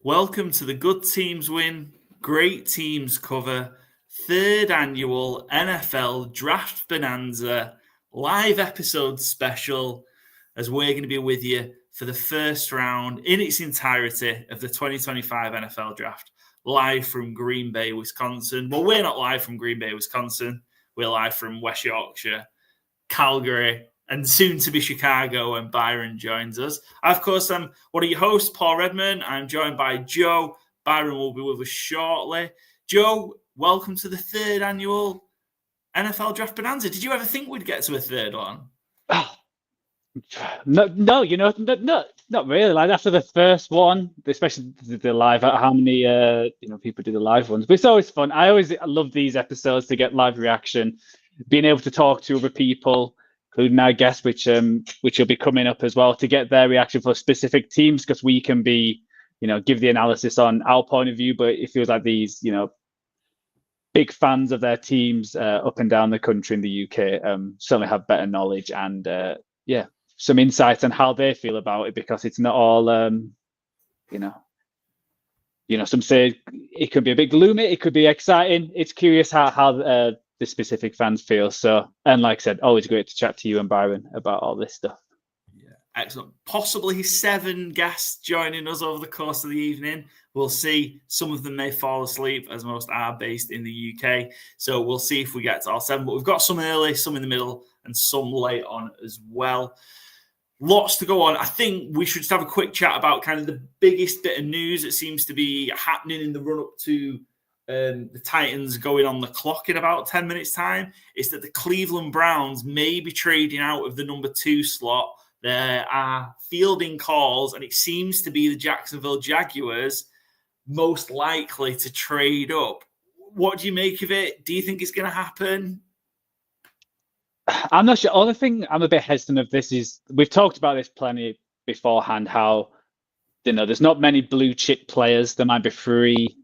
Welcome to the Good Teams Win, Great Teams Cover, third annual NFL Draft Bonanza live episode special, as we're going to be with you for the first round in its entirety of the 2025 NFL Draft, live from Green Bay, Wisconsin. Well, we're not live from Green Bay, Wisconsin. We're live from West Yorkshire, Calgary, and soon to be Chicago when Byron joins us. Of course, I'm one of your hosts, Paul Redman. I'm joined by Joe. Byron will be with us shortly. Joe, welcome to the third annual NFL Draft Bonanza. Did you ever think we'd get to a third one? No, not really. Like after the first one, especially the live, how many people do the live ones? But it's always fun. I love these episodes to get live reaction, being able to talk to other people, including our guests, which will be coming up as well, to get their reaction for specific teams, because we can be, give the analysis on our point of view, but it feels like these, big fans of their teams up and down the country in the UK certainly have better knowledge and some insights on how they feel about it, because it's not all some say it could be a bit gloomy, it could be exciting. It's curious how the specific fans feel. So, and like I said, always great to chat to you and Byron about all this stuff. Yeah, excellent. Possibly 7 guests joining us over the course of the evening. We'll see. Some of them may fall asleep, as most are based in the UK. So we'll see if we get to all 7. But we've got some early, some in the middle, and some late on as well. Lots to go on. I think we should just have a quick chat about kind of the biggest bit of news that seems to be happening in the run-up to the Titans going on the clock in about 10 minutes' time. Is that the Cleveland Browns may be trading out of the number 2 slot. There are fielding calls, and it seems to be the Jacksonville Jaguars most likely to trade up. What do you make of it? Do you think it's going to happen? I'm not sure. Only thing I'm a bit hesitant of this is, we've talked about this plenty beforehand, how there's not many blue chip players. There might be 3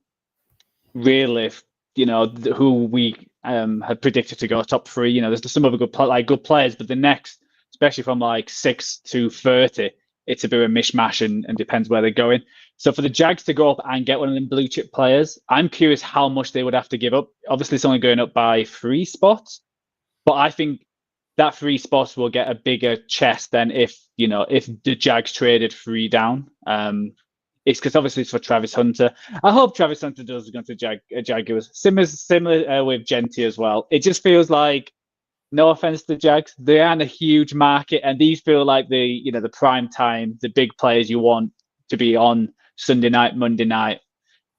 really, who we had predicted to go top 3. There's some other good players, but the next, especially from like 6 to 30, it's a bit of a mishmash and depends where they're going. So for the Jags to go up and get one of them blue chip players, I'm curious how much they would have to give up. Obviously, it's only going up by 3 spots, but I think that 3 spots will get a bigger chest than if the Jags traded 3 down. It's because obviously it's for Travis Hunter. I hope Travis Hunter does go to Jaguars. Similar with Genti as well. It just feels like, no offense to the Jags, they aren't a huge market, and these feel like the prime time, the big players you want to be on Sunday night, Monday night,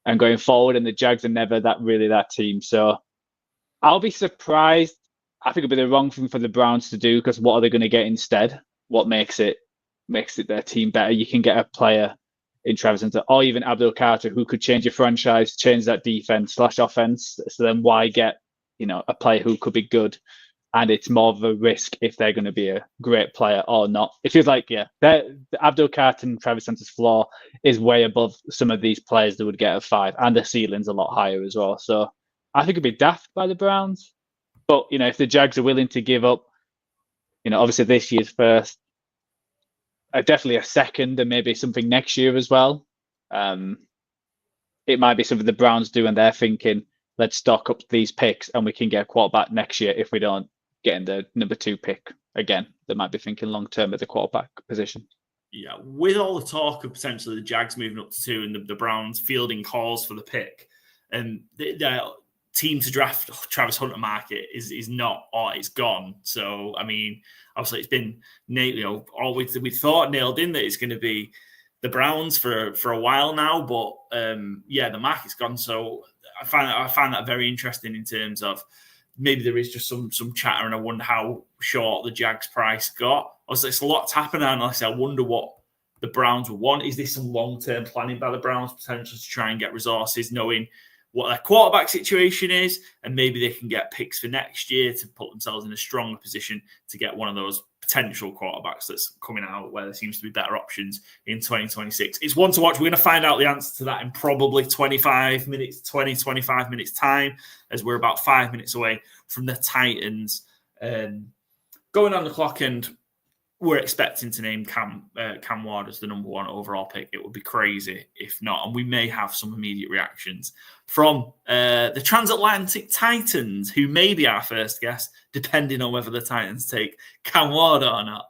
and going forward. And the Jags are never that team. So I'll be surprised. I think it'll be the wrong thing for the Browns to do, because what are they going to get instead? What makes it their team better? You can get a player in Travis Hunter, or even Abdul Carter, who could change your franchise, change that defense / offense. So then why get a player who could be good? And it's more of a risk if they're going to be a great player or not. It feels like, Abdul Carter and Travis Hunter's floor is way above some of these players that would get a 5, and the ceiling's a lot higher as well. So I think it'd be daft by the Browns. But, if the Jags are willing to give up, obviously this year's first, definitely a second, and maybe something next year as well. It might be something the Browns do, and they're thinking, let's stock up these picks and we can get a quarterback next year if we don't get in the number 2 pick again. They might be thinking long-term at the quarterback position. Yeah, with all the talk of potentially the Jags moving up to 2 and the Browns fielding calls for the pick, and the team to draft Travis Hunter market is not, or it's gone. So, I mean, obviously it's been, we thought nailed in that it's going to be the Browns for a while now, but the market's gone. So I find that very interesting in terms of maybe there is just some chatter, and I wonder how short the Jags price got. Obviously, it's a lot's happened, and like I say, I wonder what the Browns would want. Is this some long-term planning by the Browns, potentially to try and get resources, knowing what their quarterback situation is, and maybe they can get picks for next year to put themselves in a stronger position to get one of those potential quarterbacks that's coming out where there seems to be better options in 2026. It's one to watch. We're going to find out the answer to that in probably 25 minutes time, as we're about 5 minutes away from the Titans going on the clock. And we're expecting to name Cam Ward as the number 1 overall pick. It would be crazy if not, and we may have some immediate reactions from the Transatlantic Titans, who may be our first guest, depending on whether the Titans take Cam Ward or not.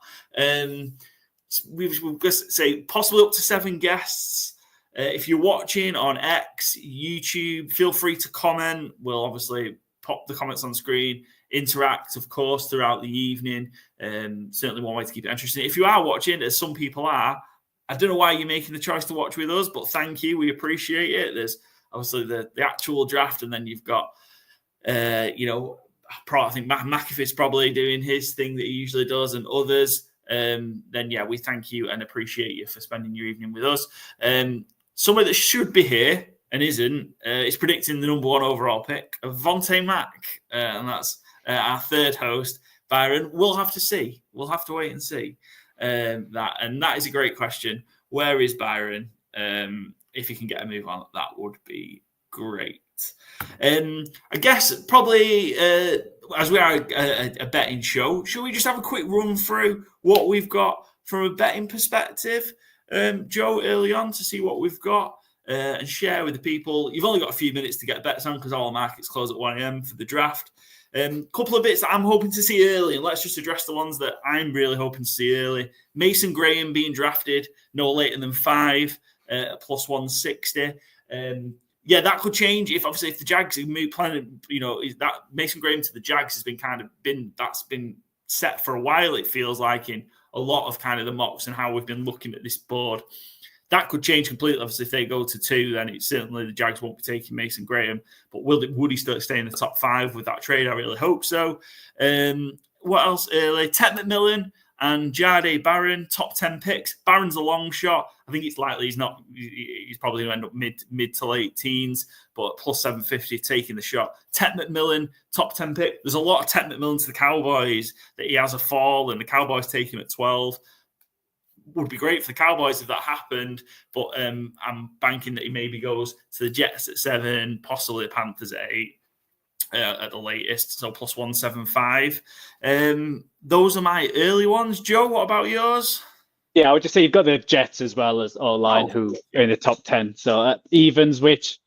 We've got to say possibly up to 7 guests. If you're watching on X, YouTube, feel free to comment. We'll obviously pop the comments on screen. Interact, of course, throughout the evening. Certainly one way to keep it interesting. If you are watching, as some people are, I don't know why you're making the choice to watch with us, but thank you. We appreciate it. There's obviously the actual draft, and then you've got, I think McAfee's probably doing his thing that he usually does, and others. Then, yeah, we thank you and appreciate you for spending your evening with us. Somebody that should be here and isn't is predicting the number 1 overall pick of Vontae Mack, and that's our third host, Byron. We'll have to see. We'll have to wait and see that. And that is a great question. Where is Byron? If you can get a move on, that would be great. I guess probably as we are a betting show, should we just have a quick run through what we've got from a betting perspective, Joe, early on, to see what we've got and share with the people? You've only got a few minutes to get bets on because all the markets close at 1 a.m. for the draft. Couple of bits that I'm hoping to see early, and let's just address the ones that I'm really hoping to see early. Mason Graham being drafted no later than 5 plus 160. That could change if the Jags planning, that Mason Graham to the Jags has been set for a while. It feels like in a lot of kind of the mocks and how we've been looking at this board. That could change completely. Obviously, if they go to 2, then it's certainly the Jags won't be taking Mason Graham. But would he still stay in the top 5 with that trade? I really hope so. What else early? Ted McMillan and Jade Barron, top 10 picks. Barron's a long shot. I think it's likely he's not. He's probably going to end up mid to late teens, but plus 750 taking the shot. Ted McMillan, top 10 pick. There's a lot of Ted McMillan to the Cowboys that he has a fall, and the Cowboys take him at 12. Would be great for the Cowboys if that happened, but I'm banking that he maybe goes to the Jets at 7, possibly the Panthers at 8 at the latest, so plus 175. Those are my early ones. Joe, what about yours? Yeah, I would just say you've got the Jets as well as O-line who are in the top 10. So evens, which,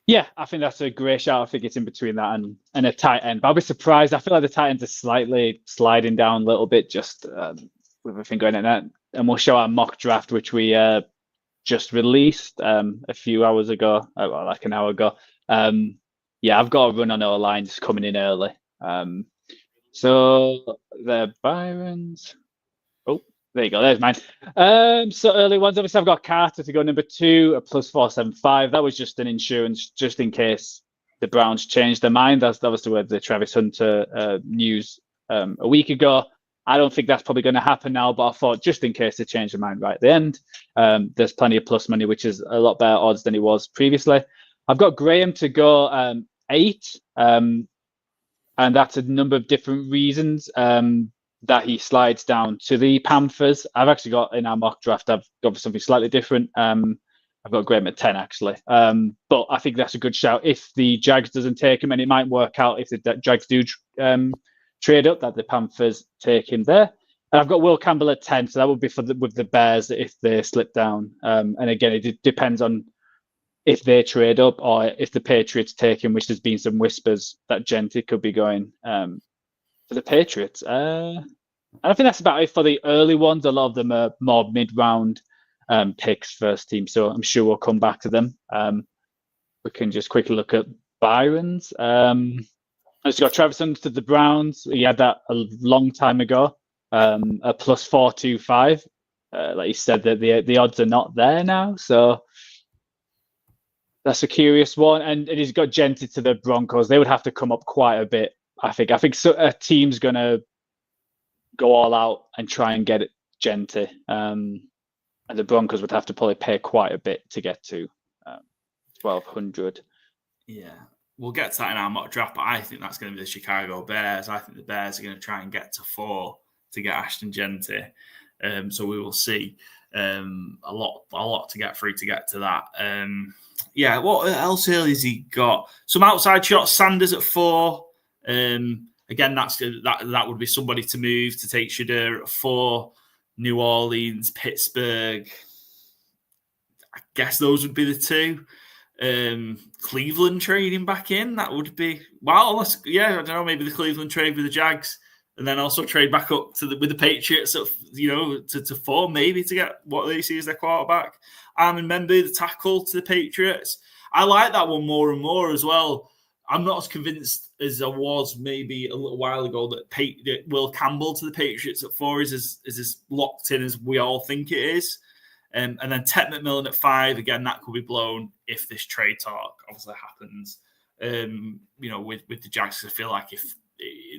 yeah, I think that's a great shout. I think it's in between that and a tight end. But I'll be surprised. I feel like the tight ends are slightly sliding down a little bit just with everything going in that. And we'll show our mock draft, which we just released a few hours ago, like an hour ago. I've got a run on our line just coming in early. So the Byrons. Oh, there you go. There's mine. So early ones. Obviously, I've got Carter to go number 2, a plus 475. That was just an insurance, just in case the Browns changed their mind. That was the Travis Hunter news a week ago. I don't think that's probably going to happen now, but I thought just in case they change their mind right at the end, there's plenty of plus money, which is a lot better odds than it was previously. I've got Graham to go 8, and that's a number of different reasons that he slides down to the Panthers. I've actually got in our mock draft, I've got something slightly different. I've got Graham at 10 actually, but I think that's a good shout if the Jags doesn't take him, and it might work out if the Jags do trade up that the Panthers take him there. And I've got Will Campbell at 10, so that would be with the Bears if they slip down. And again, it depends on if they trade up or if the Patriots take him, which there's been some whispers that Gentry could be going for the Patriots. And I think that's about it for the early ones. A lot of them are more mid-round picks, first team, so I'm sure we'll come back to them. We can just quickly look at Byron's. It's got Travis Hunter to the Browns. He had that a long time ago, a plus 425. Like you said, that the odds are not there now, so that's a curious one. And he's got Gentry to the Broncos. They would have to come up quite a bit, I think. I think a team's going to go all out and try and get Gentry. And the Broncos would have to probably pay quite a bit to get to 1,200. Yeah. We'll get to that in our mock draft, but I think that's going to be the Chicago Bears. I think the Bears are going to try and get to 4 to get Ashton Gentry. So we will see. A lot to get through to get to that. What else early has he got? Some outside shots. Sanders at 4. again, that would be somebody to move to take Shedeur at 4. New Orleans, Pittsburgh. I guess those would be the 2. Cleveland trading back in, that would be unless I don't know, maybe the Cleveland trade with the Jags, and then also trade back up with the Patriots at, to 4 maybe to get what they see as their quarterback. Armin Memby, the tackle to the Patriots. I like that one more and more as well. I'm not as convinced as I was maybe a little while ago that Will Campbell to the Patriots at 4 is as locked in as we all think it is. And then Ted McMillan at 5, again, that could be blown if this trade talk obviously happens. With the Jags, I feel like if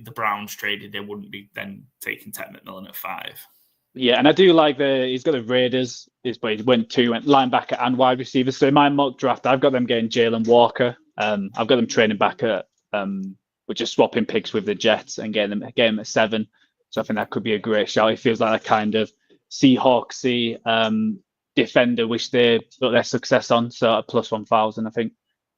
the Browns traded, they wouldn't be then taking Ted McMillan at 5. Yeah, and I do like he's got the Raiders, but he went linebacker and wide receiver. So in my mock draft, I've got them getting Jalen Walker. I've got them training back at, we're just swapping picks with the Jets and getting them at 7. So I think that could be a great shout. It feels like a kind of Seahawksy defender, which they got their success on. So at plus 1,000, I think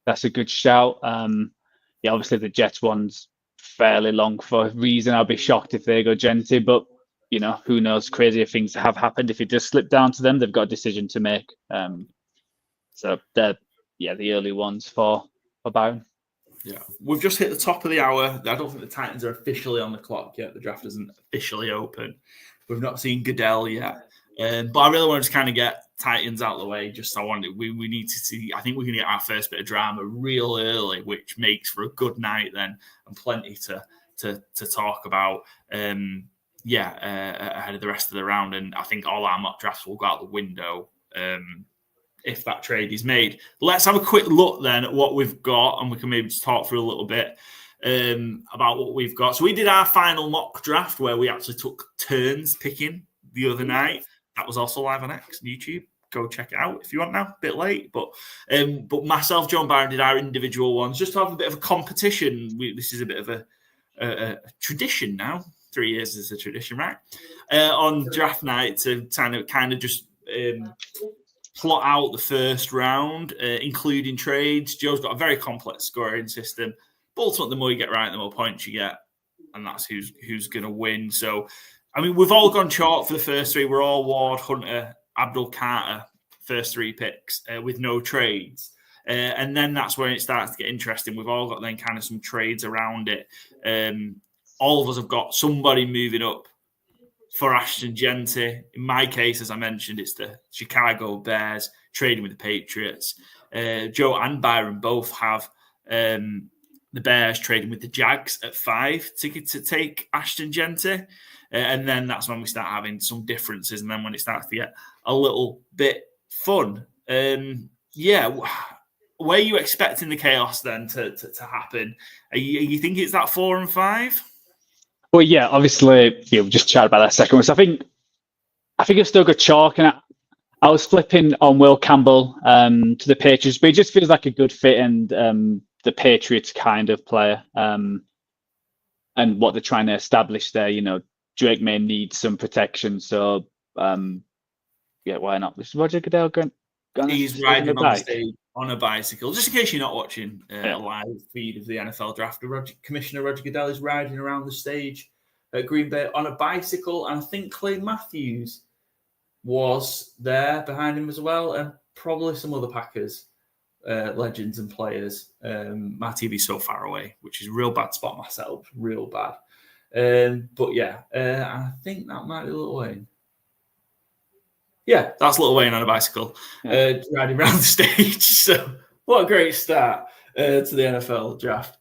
that's a good shout. Obviously the Jets one's fairly long for a reason. I'll be shocked if they go Gentry, but who knows? Crazier things have happened. If it does slip down to them, they've got a decision to make. So they're the early ones for Byron. Yeah, we've just hit the top of the hour. I don't think the Titans are officially on the clock yet. The draft isn't officially open. We've not seen Goodell yet. But I really want to just kind of get Titans out of the way. We need to see. I think we can get our first bit of drama real early, which makes for a good night then and plenty to talk about. Ahead of the rest of the round, and I think all our mock drafts will go out the window if that trade is made. Let's have a quick look then at what we've got, and we can maybe just talk through a little bit about what we've got. So we did our final mock draft where we actually took turns picking the other night. That was also live on X, YouTube. Go check it out if you want now. A bit late, but myself, John Byron, did our individual ones just to have a bit of a competition. This is a bit of a tradition now. 3 years is a tradition, right? On draft night to kind of just plot out the first round, including trades. Joe's got a very complex scoring system. But ultimately, the more you get right, the more points you get. And that's who's going to win. So, I mean, we've all gone short for the first 3. We're all Ward, Hunter, Abdul Carter, first 3 picks with no trades. And then that's when it starts to get interesting. We've all got then kind of some trades around it. All of us have got somebody moving up for Ashton Genty. In my case, as I mentioned, it's the Chicago Bears trading with the Patriots. Joe and Byron both have the Bears trading with the Jags at 5 to take Ashton Genty. And then that's when we start having some differences. And then when it starts to get a little bit fun. Were you expecting the chaos then to happen? Are you thinking it's that 4 and 5? Well, yeah, obviously, we just chatted about that second one. So I think I've still got chalk, and I was flipping on Will Campbell to the Patriots, but he just feels like a good fit and the Patriots kind of player, and what they're trying to establish there. Drake may need some protection, so why not? Is Roger Goodell going? He's riding on the stage on a bicycle. Just in case you're not watching a live feed of the NFL draft, Commissioner Roger Goodell is riding around the stage at Green Bay on a bicycle, and I think Clay Matthews was there behind him as well, and probably some other Packers legends and players. My TV's so far away, which is a real bad spot myself, real bad. I think that might be Lil Wayne. Yeah, that's Lil Wayne on a bicycle, riding around the stage. So, what a great start to the NFL draft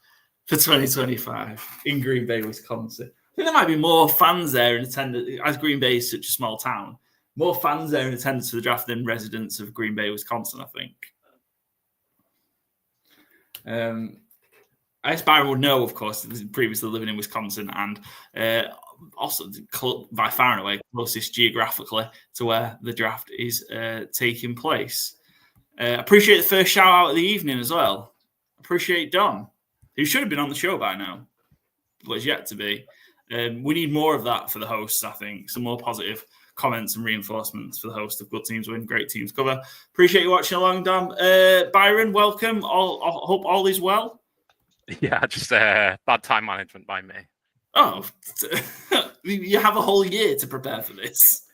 for 2025 in Green Bay, Wisconsin. I think there might be more fans there in attendance, as Green Bay is such a small town, more fans there in attendance for the draft than residents of Green Bay, Wisconsin, I think. I guess Byron would know, of course, previously living in Wisconsin and also by far and away closest geographically to where the draft is taking place. Appreciate the first shout out of the evening as well. Appreciate Don, who should have been on the show by now, but is yet to be. We need more of that for the hosts, I think. Some more positive comments and reinforcements for the host of Good Teams Win, Great Teams Cover. Appreciate you watching along, Dom. Byron, welcome. I hope all is well. Yeah, just bad time management by me. Oh, you have a whole year to prepare for this.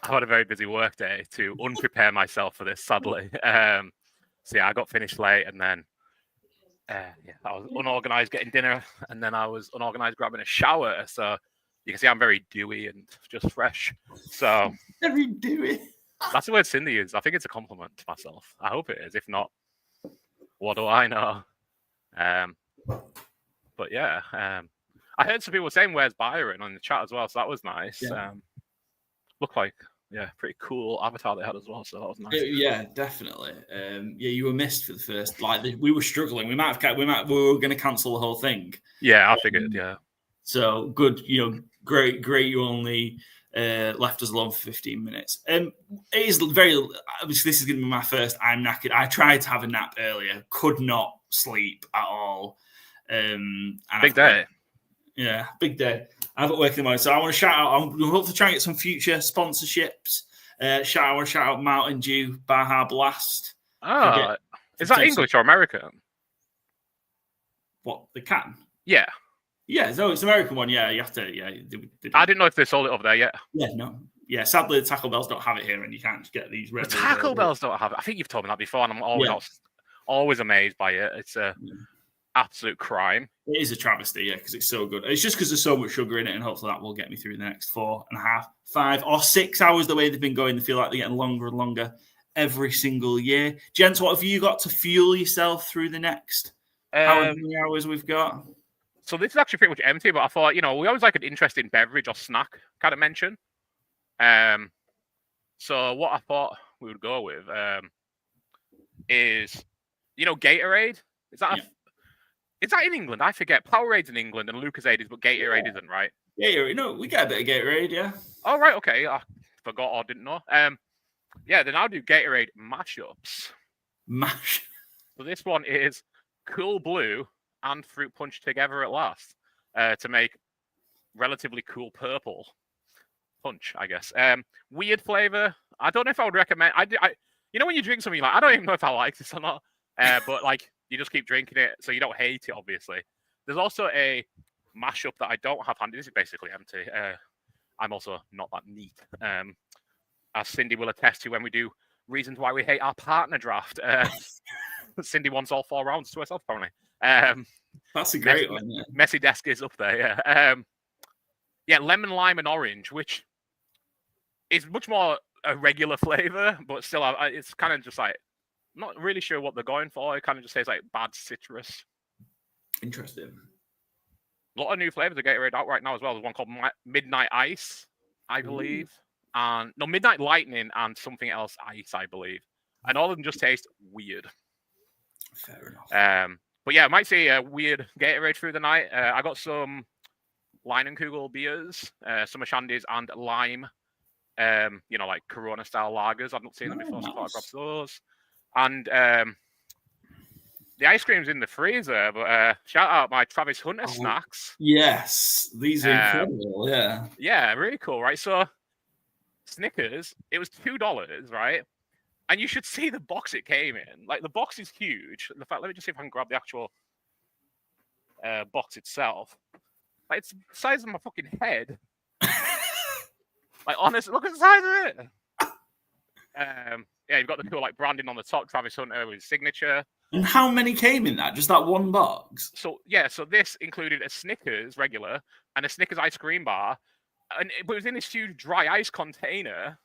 I had a very busy work day to unprepare myself for this, sadly. So yeah, I got finished late, and then I was unorganized getting dinner, and then I was unorganized grabbing a shower. So you can see I'm very dewy and just fresh. So Very dewy. That's the word Cindy uses. I think it's a compliment to myself. I hope it is. If not, what do I know? But yeah, I heard some people saying, "Where's Byron?" on the chat as well, so that was nice. Yeah. Looked like pretty cool avatar they had as well, so that was nice. Yeah, definitely. You were missed for the first. We were struggling. We were going to cancel the whole thing. Yeah, I figured. Yeah. So good. Great. You only left us alone for 15 minutes. It is very. Obviously, this is going to be my first. I'm knackered. I tried to have a nap earlier. Could not sleep at all. Big day. Yeah, big day. I've got work in the morning, so I want to shout out. I'm hoping to try and get some future sponsorships. I want to shout out Mountain Dew, Baja Blast. Oh, is that English or American? What, the can? Yeah. Yeah, no, it's an American one. Yeah, you have to. Yeah, I didn't know if they sold it over there yet. Yeah, no. Yeah, sadly, the Taco Bells don't have it here, and you can't just get these. The Taco Bells don't have it. I think you've told me that before, and I'm always amazed by it. It's a absolute crime. It is a travesty, yeah, because it's so good. It's just because there's so much sugar in it, and hopefully that will get me through the next 4.5, 5, or 6 hours. The way they've been going, they feel like they're getting longer and longer every single year. Gents, what have you got to fuel yourself through the next however many hours we've got? So this is actually pretty much empty, but I thought, we always like an interesting beverage or snack kind of mention. So what I thought we would go with is, Gatorade. Is that in England? I forget. Powerade's in England and Lucozade is, but Gatorade isn't, right? Yeah, we get a bit of Gatorade, yeah. Oh, right, okay. I forgot or didn't know. Then I'll do Gatorade mashups. So this one is Cool Blue and Fruit Punch together at last to make relatively cool purple punch, I guess. Weird flavor. I don't know if I would recommend. When you drink something, I don't even know if I like this or not. But you just keep drinking it, so you don't hate it. Obviously, there's also a mashup that I don't have handy. This is basically empty. I'm also not that neat, as Cindy will attest to when we do reasons why we hate our partner draft. Cindy wants all 4 rounds to herself, apparently. That's a great one. Yeah. Messy Desk is up there. Yeah. Lemon, lime, and orange, which is much more a regular flavor, but still, it's kind of just like not really sure what they're going for. It kind of just tastes like bad citrus. Interesting. A lot of new flavors are Gatorade out right now as well. There's one called Midnight Ice, I believe, and Midnight Lightning and something else Ice, I believe, and all of them just taste weird. Fair enough. But yeah, I might see a weird Gatorade through the night. I got some Leinenkugel beers, summer shandies, and lime. Like Corona style lagers. I've not seen them before, so I thought I'd grab those. And the ice cream's in the freezer. But shout out my Travis Hunter snacks. Yes, these are incredible. Yeah. Yeah, really cool, right? So Snickers, it was $2, right? And you should see the box it came in. Like, the box is huge. In fact, let me just see if I can grab the actual box itself. Like, it's the size of my fucking head. Like, honestly, look at the size of it. You've got the cool, branding on the top, Travis Hunter with his signature. And how many came in that? Just that one box? So this included a Snickers regular and a Snickers ice cream bar. And it was in this huge dry ice container.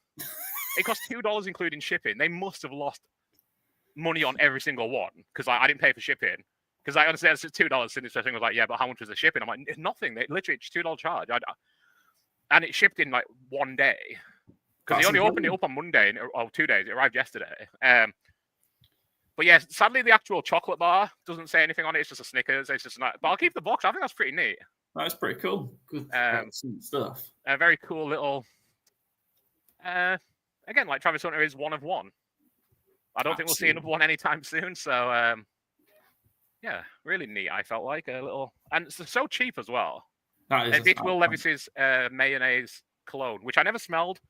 It cost $2 including shipping. They must have lost money on every single one because I didn't pay for shipping. Because I understand it's $2. And this thing was like, yeah, but how much was the shipping? I'm like, nothing. They literally it's $2 charge. And it shipped in 1 day because they only opened it up on Monday or 2 days. It arrived yesterday. But yeah, sadly the actual chocolate bar doesn't say anything on it. It's just a Snickers. It's just not. But I'll keep the box. I think that's pretty neat. That's pretty cool. Good stuff. A very cool little. Again, like Travis Hunter is one of one. I don't think we'll see another one anytime soon. So, really neat. I felt like a little, and it's so cheap as well. It's Will Levis's mayonnaise cologne, which I never smelled.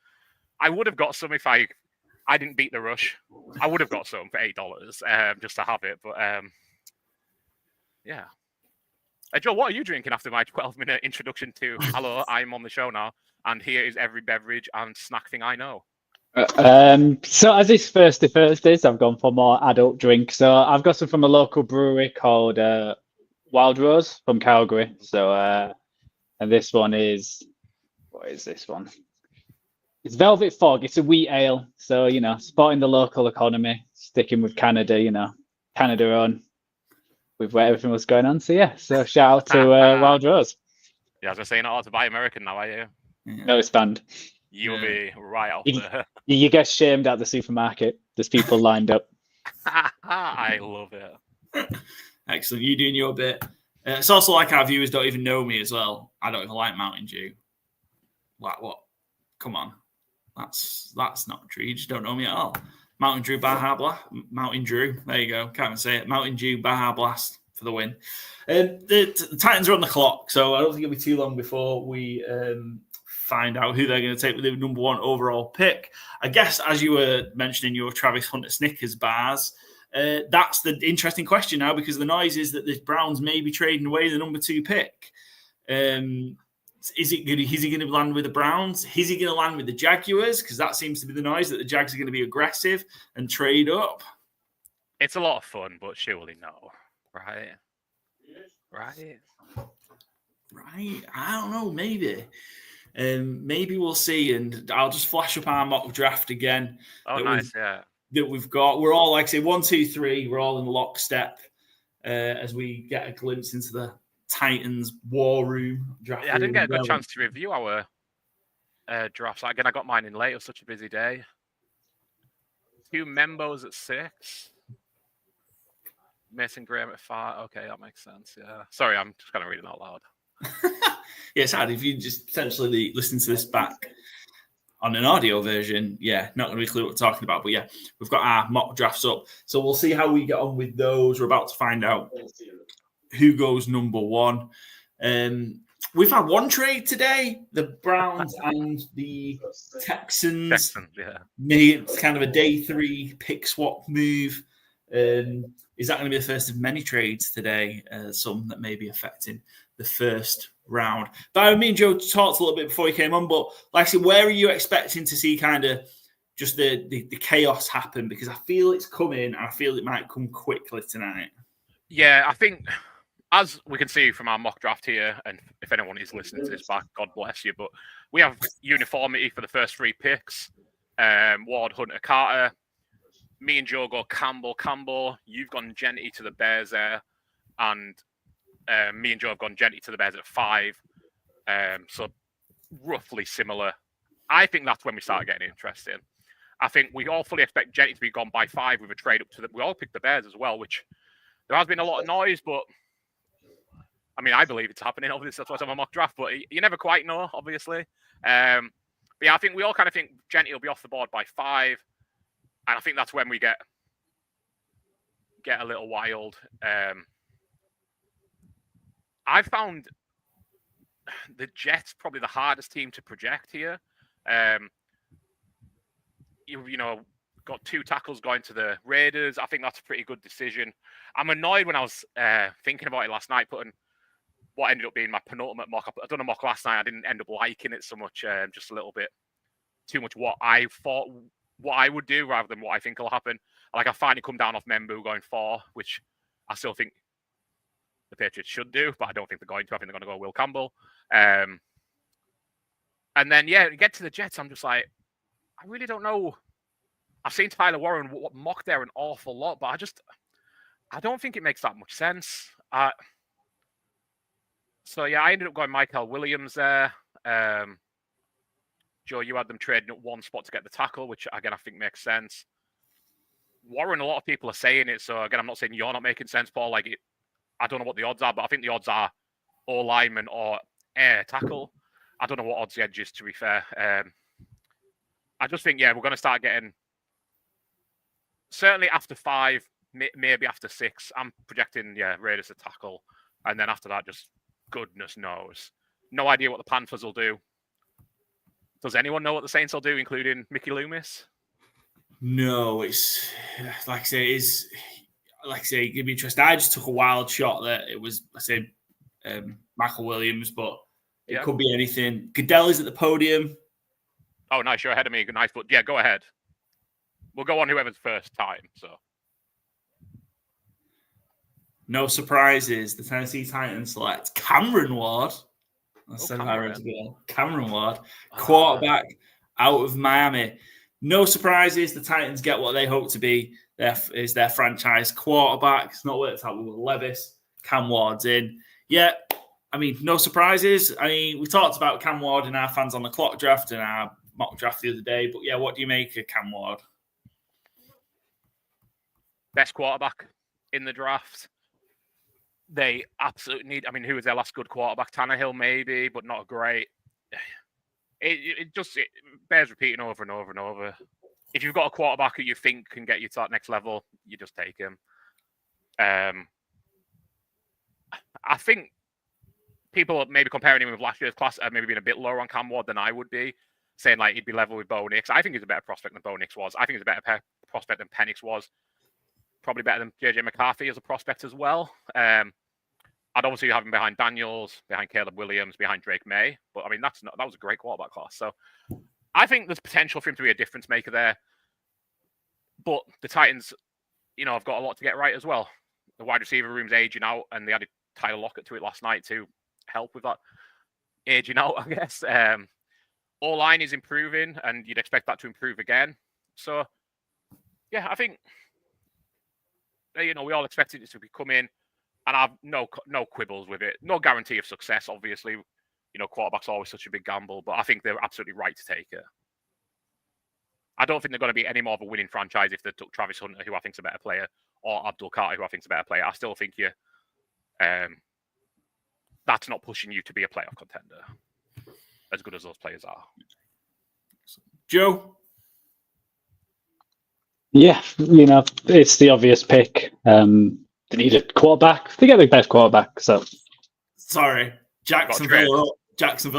I would have got some if I didn't beat the rush. I would have got some for $8 just to have it. But yeah, Joe, what are you drinking after my 12-minute introduction to hello, I'm on the show now, and here is every beverage and snack thing I know? So as it's Thursdays, I've gone for more adult drink. So I've got some from a local brewery called Wild Rose from Calgary. So and this one is, what is this one? It's Velvet Fog. It's a wheat ale. So, supporting the local economy, sticking with Canada, Canada on with where everything was going on. So, yeah. So, shout out to Wild Rose. Yeah, as I was saying, not to buy American now, are you? No, it's banned. You'll be right off there. You get shamed at the supermarket. There's people lined up. I love it. Excellent. You doing your bit. It's also like our viewers don't even know me as well. I don't even like Mountain Dew. Like what? Come on. That's not true. You just don't know me at all. Mountain Dew Baja Blast. Mountain Dew. There you go. Can't even say it. Mountain Dew Baja Blast for the win. The Titans are on the clock, so I don't think it'll be too long before we find out who they're going to take with the number 1 overall pick. I guess, as you were mentioning your Travis Hunter Snickers bars, that's the interesting question now, because the noise is that the Browns may be trading away the number 2 pick. Is he going to land with the Browns? Is he going to land with the Jaguars? Because that seems to be the noise, that the Jags are going to be aggressive and trade up. It's a lot of fun, but surely no. Right? I don't know. Maybe. Maybe we'll see. And I'll just flash up our mock draft again. Oh, nice. Yeah. That we've got. We're all, like I say, 1, 2, 3. We're all in lockstep as we get a glimpse into the Titans war room draft. Yeah, I didn't get a good chance to review our drafts. Again, I got mine in late. It was such a busy day. 2 Membos at 6. Mason Graham at 5. Okay, that makes sense. Yeah. Sorry, I'm just kind of reading out loud. Yeah, it's hard if you just potentially listen to this back on an audio version. Yeah, not going to be clear what we're talking about. But yeah, we've got our mock drafts up. So we'll see how we get on with those. We're about to find out who goes number 1. We've had one trade today. The Browns and the Texans made kind of a day 3 pick swap move. Is that going to be the first of many trades today? Some that may be affecting the first round. Byron, me and Joe talked a little bit before he came on, but like I said, where are you expecting to see kind of just the chaos happen? Because I feel it's coming, and I feel it might come quickly tonight. Yeah, I think, as we can see from our mock draft here, and if anyone is listening to this back, God bless you, but we have uniformity for the first 3 picks. Ward, Hunter, Carter. Me and Joe go Campbell. You've gone Genty to the Bears there. And me and Joe have gone Genty to the Bears at 5. So roughly similar. I think that's when we start getting interesting. I think we all fully expect Genty to be gone by 5 with a trade up to we all picked the Bears as well, which there has been a lot of noise, but I mean, I believe it's happening. Obviously, that's why it's on my mock draft, but you never quite know, obviously. But yeah, I think we all kind of think Genty will be off the board by 5. And I think that's when we get a little wild. I found the Jets probably the hardest team to project here. You know, got 2 tackles going to the Raiders. I think that's a pretty good decision. I'm annoyed when I was thinking about it last night, putting what ended up being my penultimate mock. I've done a mock last night. I didn't end up liking it so much, just a little bit too much what I thought what I would do rather than what I think will happen. Like, I finally come down off Membu going 4, which I still think the Patriots should do, but I don't think they're going to. I think they're going to go Will Campbell. And then, yeah, get to the Jets. I'm just like, I really don't know. I've seen Tyler Warren mock there an awful lot, but I don't think it makes that much sense. So, yeah, I ended up going Michael Williams there. Joe, you had them trading up 1 spot to get the tackle, which, again, I think makes sense. Warren, a lot of people are saying it, so, again, I'm not saying you're not making sense, Paul. Like, I don't know what the odds are, but I think the odds are or lineman or air tackle. I don't know what odds the edge is, to be fair. I just think, yeah, we're going to start getting, certainly after 5, maybe after 6, I'm projecting, yeah, Raiders to tackle. And then after that, just goodness knows. No idea what the Panthers will do. Does anyone know what the Saints will do, including Mickey Loomis? No, it's like I say, it'd be interesting. I just took a wild shot that it was, I say, Michael Williams, but it could be anything. Goodell is at the podium. Oh, nice. You're ahead of me. Nice. But yeah, go ahead. We'll go on whoever's first time. So, no surprises. The Tennessee Titans select Cameron Ward. Cameron Ward, quarterback out of Miami. No surprises. The Titans get what they hope to be. Their franchise quarterback. It's not worked out with Levis. Cam Ward's in. Yeah, I mean, no surprises. I mean, we talked about Cam Ward in our Fans on the Clock draft and our mock draft the other day. But yeah, what do you make of Cam Ward? Best quarterback in the draft. They absolutely need. I mean, who was their last good quarterback? Tannehill, maybe, but not great. It just bears repeating over and over and over. If you've got a quarterback who you think can get you to that next level, you just take him. I think people are maybe comparing him with last year's class, maybe being a bit lower on Cam Ward than I would be, saying like he'd be level with Bo Nix. I think he's a better prospect than Bo Nix was. I think he's a better prospect than Penix was. Probably better than JJ McCarthy as a prospect as well. I'd obviously have him behind Daniels, behind Caleb Williams, behind Drake May. But I mean, that was a great quarterback class. So I think there's potential for him to be a difference maker there. But the Titans, have got a lot to get right as well. The wide receiver room's aging out, and they added Tyler Lockett to it last night to help with that aging out, I guess. O-line is improving, and you'd expect that to improve again. So, yeah, I think, we all expected it to come in, and I've no quibbles with it. No guarantee of success, obviously. Quarterback's always such a big gamble, but I think they're absolutely right to take it. I don't think they're going to be any more of a winning franchise if they took Travis Hunter, who I think is a better player, or Abdul Carter, who I think is a better player. I still think that's not pushing you to be a playoff contender, as good as those players are. Joe? Yeah, it's the obvious pick. They need a quarterback. They get the best quarterback. So, sorry, Jacksonville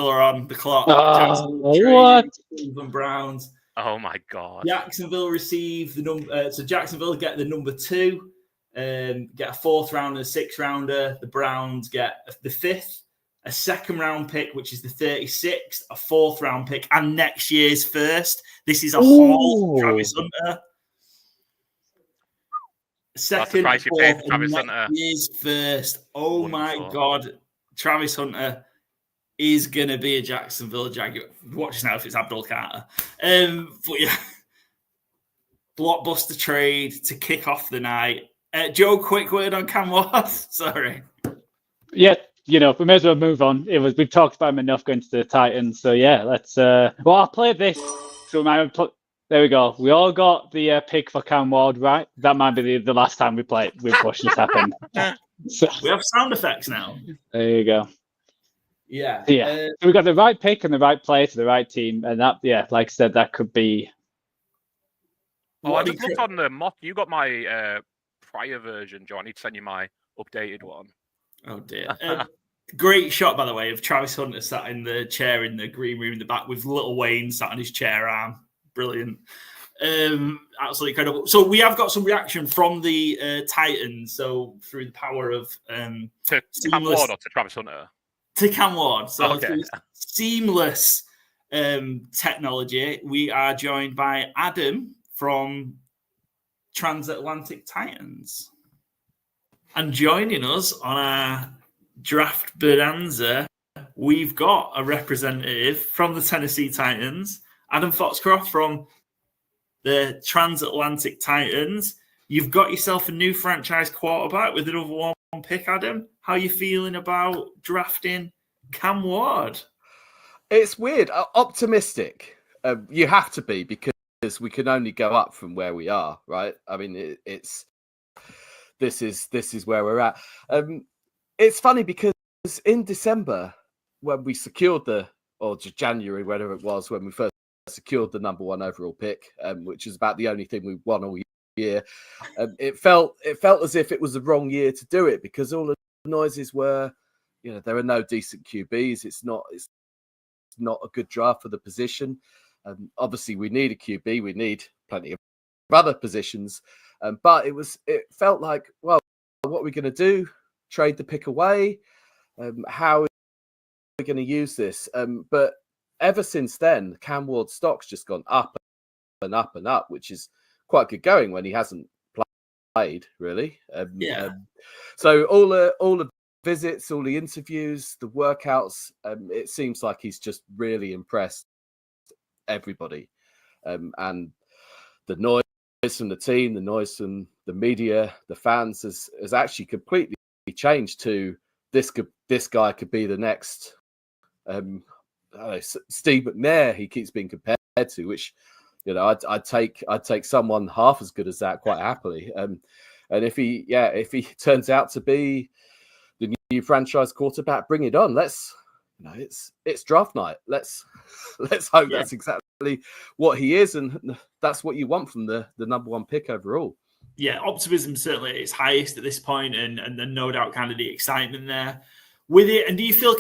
are on the clock. What? Cleveland Browns. Oh my God! Jacksonville receive the number. So Jacksonville get the number 2, get a 4th rounder, a 6th rounder. The Browns get the 5th, a 2nd round pick, which is the 36th, a 4th round pick, and next year's 1st. This is a haul, Travis Hunter. Second, 4th, and next year's 1st. Oh my God, Travis Hunter is going to be a Jacksonville Jaguar. Watch us now if it's Abdul Carter. But yeah, blockbuster trade to kick off the night. Joe, quick word on Cam Ward. Sorry. Yeah, we may as well move on. We've talked about him enough going to the Titans. So yeah, let's. I'll play this. So there we go. We all got the pick for Cam Ward, right? That might be the last time we've watched this happen. So, we have sound effects now. There you go. Yeah. So we got the right pick and the right player to the right team, and that, like I said, that could be. Oh, I just looked on the mock. You got my prior version, Joe. I need to send you my updated one. Oh dear. Great shot, by the way, of Travis Hunter sat in the chair in the green room in the back with Little Wayne sat on his chair arm. Brilliant. Absolutely incredible. So we have got some reaction from the Titans. So through the power of to Cam Ward or to Travis Hunter? To Cam Ward. So through seamless technology, we are joined by Adam from Transatlantic Titans. And joining us on our draft bonanza, we've got a representative from the Tennessee Titans, Adam Foxcroft from the Transatlantic Titans. You've got yourself a new franchise quarterback with another one pick, Adam. How are you feeling about drafting Cam Ward? It's weird. Optimistic. You have to be, because we can only go up from where we are, right? I mean, this is where we're at. It's funny because in December, when we secured or January, whatever it was, when we first secured the number 1 overall pick, which is about the only thing we won all year, it felt as if it was the wrong year to do it, because all the noises were, there are no decent QBs. It's not a good draft for the position. Obviously, we need a QB. We need plenty of other positions. But it felt like, well, what are we going to do? Trade the pick away? How are we going to use this? But ever since then, Cam Ward's stock's just gone up and up and up, which is quite good going when he hasn't played really. So all the visits, all the interviews, the workouts, it seems like he's just really impressed everybody. And the noise from the team, the noise from the media, the fans has actually completely changed to this guy could be the next Steve McNair. He keeps being compared to, which I'd take someone half as good as that quite happily. And if he turns out to be the new franchise quarterback, bring it on. It's draft night. Let's hope that's exactly what he is, and that's what you want from the number one pick overall. Yeah, optimism certainly at its highest at this point, and no doubt kind of the excitement there with it. And do you feel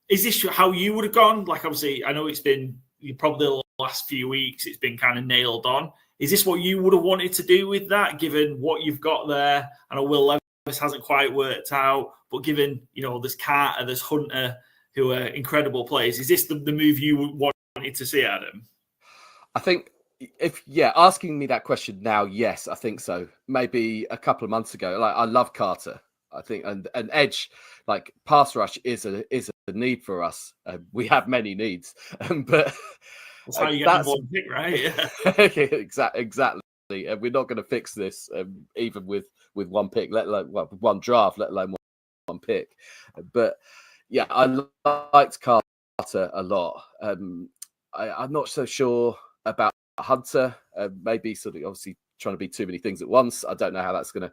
is this how you would have gone? Like, obviously, I know it's been probably the last few weeks, it's been kind of nailed on. Is this what you would have wanted to do with that, given what you've got there? I know Will Levis hasn't quite worked out, but given, there's Carter, there's Hunter, who are incredible players, is this the move you wanted to see, Adam? I think, asking me that question now, yes, I think so. Maybe a couple of months ago, I love Carter. I think, and edge, like pass rush is a need for us. We have many needs, but that's how you get the ball pick, right? Yeah. Exactly. And we're not going to fix this even with one pick, let alone one draft, let alone one pick. But yeah, I liked Carter a lot. I'm not so sure about Hunter. Maybe sort of obviously trying to be too many things at once. I don't know how that's gonna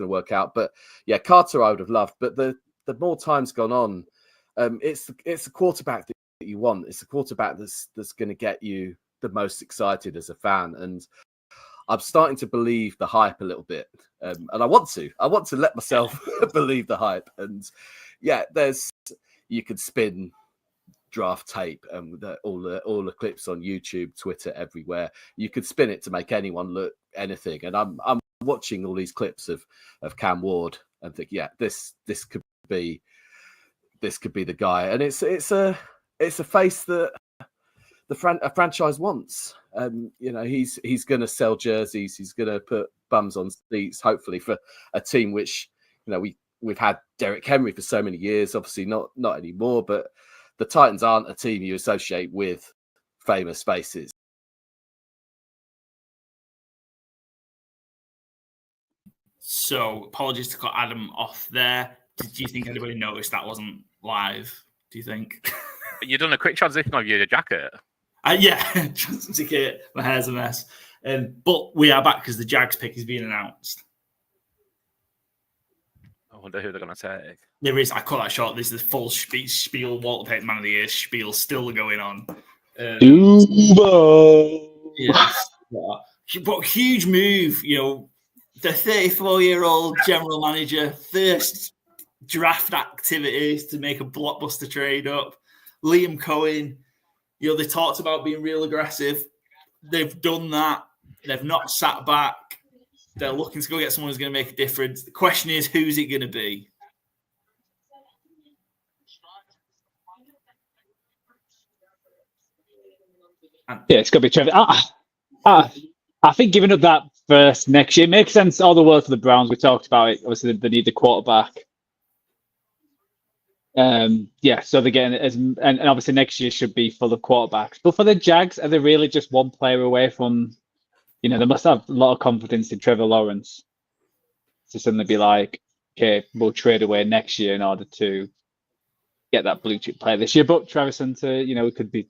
work out. But yeah, Carter I would have loved. But the more time's gone on, it's the quarterback that you want. It's the quarterback that's going to get you the most excited as a fan. And I'm starting to believe the hype a little bit. And I want to let myself believe the hype. And yeah, you could spin draft tape and all the clips on YouTube, Twitter, everywhere. You could spin it to make anyone look anything. And I'm watching all these clips of Cam Ward and think, yeah, this could be the guy. And it's a face that a franchise wants. He's going to sell jerseys. He's going to put bums on seats, hopefully, for a team which we've had Derrick Henry for so many years. Obviously, not anymore. But the Titans aren't a team you associate with famous faces. So, apologies to cut Adam off there. Did you think anybody noticed that wasn't live? Do you think? You've done a quick transition of your jacket. Yeah, transition. My hair's a mess. But we are back because the Jags pick is being announced. I wonder who they're going to take. There is. I cut that short. This is the full spiel. Walter Payton Man of the Year spiel still going on. Yes. But huge move. The 34-year-old general manager, first draft activities to make a blockbuster trade up. Liam Cohen, they talked about being real aggressive. They've done that. They've not sat back. They're looking to go get someone who's going to make a difference. The question is, who's it going to be? Yeah, it's got to be Trevor. I think giving up that first next year makes sense all the way for the Browns. We talked about it. Obviously, they need the quarterback. So they're getting and obviously next year should be full of quarterbacks. But for the Jags, are they really just one player away from? They must have a lot of confidence in Trevor Lawrence to suddenly be like, okay, we'll trade away next year in order to get that blue chip player this year. But Travis Hunter, we could be,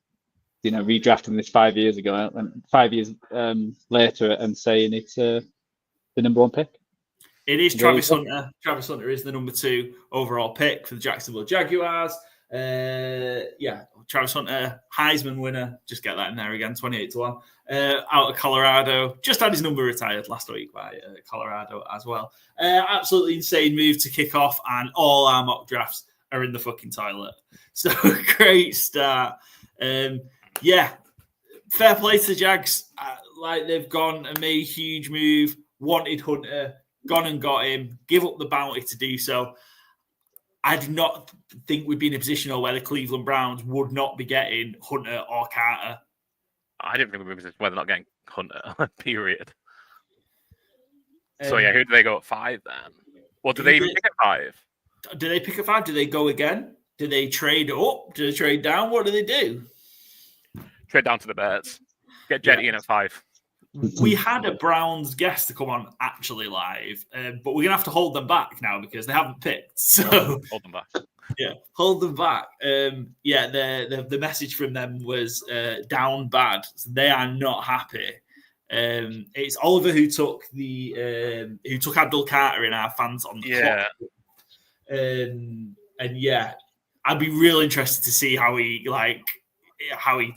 redrafting this 5 years ago and 5 years later and saying it's the number one pick. It is Travis Hunter. Travis Hunter is the number 2 overall pick for the Jacksonville Jaguars. Travis Hunter, Heisman winner. Just get that in there again, 28-1. Out of Colorado. Just had his number retired last week by Colorado as well. Absolutely insane move to kick off, and all our mock drafts are in the fucking toilet. So great start. Fair play to the Jags. They've gone and made a huge move, wanted Hunter, gone and got him, give up the bounty to do so. I did not think we'd be in a position where the Cleveland Browns would not be getting Hunter or Carter. I didn't think we'd be in a position where they're not getting Hunter, period. So, who do they go at 5 then? Well, do they even pick at 5? Do they pick at 5? Do they go again? Do they trade up? Do they trade down? What do they do? Trade down to the Bears. Get Jetty in at 5. We had a Browns guest to come on actually live, but we're going to have to hold them back now because they haven't picked. So hold them back. Yeah, hold them back. The message from them was down bad. So they are not happy. It's Oliver who took Abdul Carter in our fans on the clock. I'd be real interested to see how he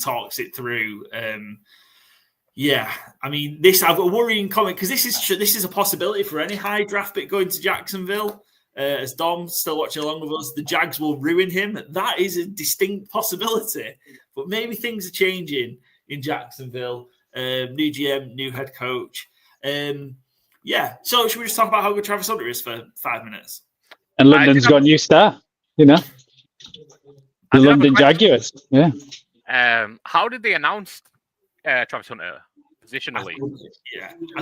talks it through. I mean, I've a worrying comment because this is a possibility for any high draft pick going to Jacksonville. As Dom's still watching along with us, the Jags will ruin him. That is a distinct possibility. But maybe things are changing in Jacksonville. New GM, new head coach. So should we just talk about how good Travis Hunter is for 5 minutes? And London's got a new star, The London Jaguars. Yeah. How did they announce Travis Hunter positionally?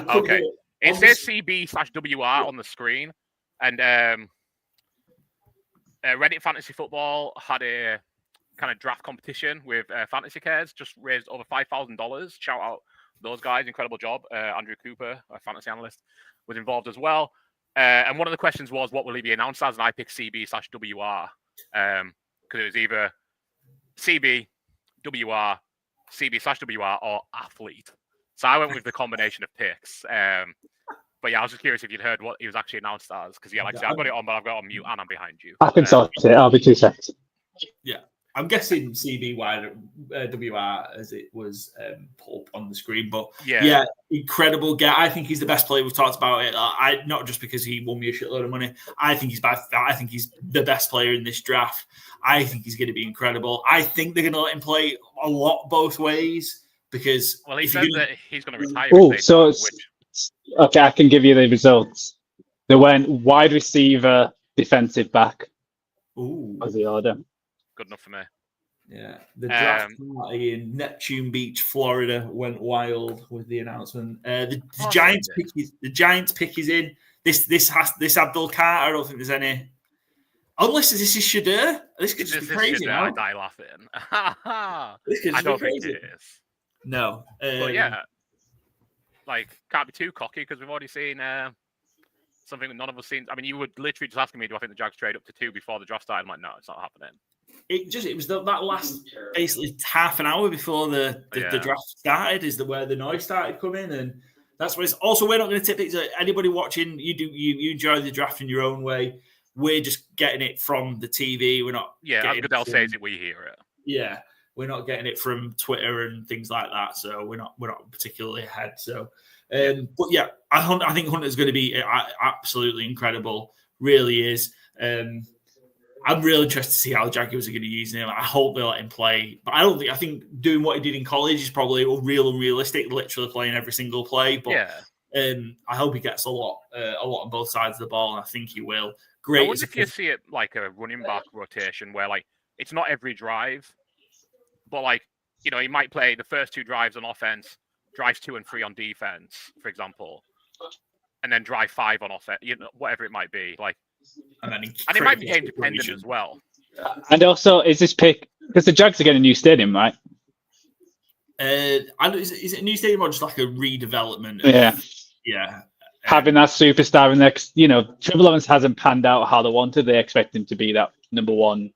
Okay. It says CB/WR on the screen. And Reddit Fantasy Football had a kind of draft competition with Fantasy Cares, just raised over $5,000. Shout out those guys, incredible job. Andrew Cooper, a fantasy analyst, was involved as well. And one of the questions was, what will he be announced as? And I picked CB/WR because it was either CB, WR, CB/WR, or athlete. So I went with the combination of picks. But I was just curious if you'd heard what he was actually announced as. Because, like I said, I've got it on, but I've got it on mute and I'm behind you. I can sort it. I'll be 2 seconds. Yeah. I'm guessing CBWR as it was put up on the screen. But, incredible guy. I think he's the best player. We've talked about it. Not just because he won me a shitload of money. I think he's the best player in this draft. I think he's going to be incredible. I think they're going to let him play a lot both ways because... Well, he said that he's going to retire. Okay, I can give you the results. They went wide receiver, defensive back. Ooh. Was the order. Good enough for me. Yeah. The draft party in Neptune Beach, Florida went wild with the announcement. The Giants pick is in. This Abdul Carter, I don't think there's any... Unless this is Shadur. This could just be crazy now. I die laughing. This could just be crazy. Think it is. No. But can't be too cocky because we've already seen something that none of us seen. I mean, you would literally just asking me, do I think the Jags trade up to 2 before the draft started? I'm like, no, it's not happening. It was that last basically half an hour before the draft started is where the noise started coming, and that's what it's. Also, we're not going to tip it to anybody watching. You enjoy the draft in your own way. We're just getting it from the TV. We're not. Yeah, as Goodell says it, we hear it. Yeah. We're not getting it from Twitter and things like that, so we're not particularly ahead. So, I think Hunter's going to be absolutely incredible. Really is. I'm really interested to see how the Jaguars are going to use him. I hope they let him play, but I think doing what he did in college is probably unrealistic. Literally playing every single play, but I hope he gets a lot on both sides of the ball, and I think he will. Great. I wonder if you see it like a running back rotation where it's not every drive. But he might play the first 2 drives on offense, drives 2 and 3 on defense, for example, and then drive 5 on offense, whatever it might be. And it might be game dependent as well. And also, is this pick because the Jags are getting a new stadium, right? Is it a new stadium or just like a redevelopment? Yeah. Having that superstar in there, Trevor Lawrence hasn't panned out how they wanted. They expect him to be that number 1,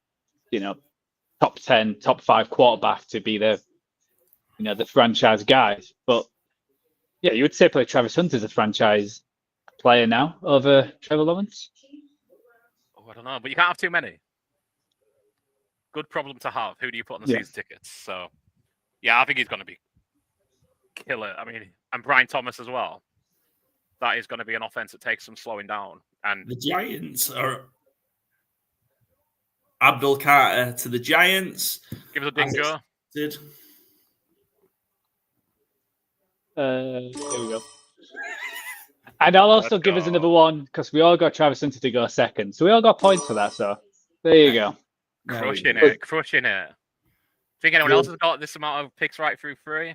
top 10, top 5 quarterback to be the franchise guy. But you would say play Travis Hunter as a franchise player now over Trevor Lawrence. Oh, I don't know, but you can't have too many. Good problem to have. Who do you put on the season tickets? So, I think he's going to be killer. I mean, and Brian Thomas as well. That is going to be an offense that takes some slowing down. And the Giants are. Abdul Carter to the Giants. Give us a ding, Joe. Here we go. And I'll also give us another one because we all got Travis Hunter to go second. So we all got points for that. So There you go. Crushing it. Think anyone else has got this amount of picks right through 3?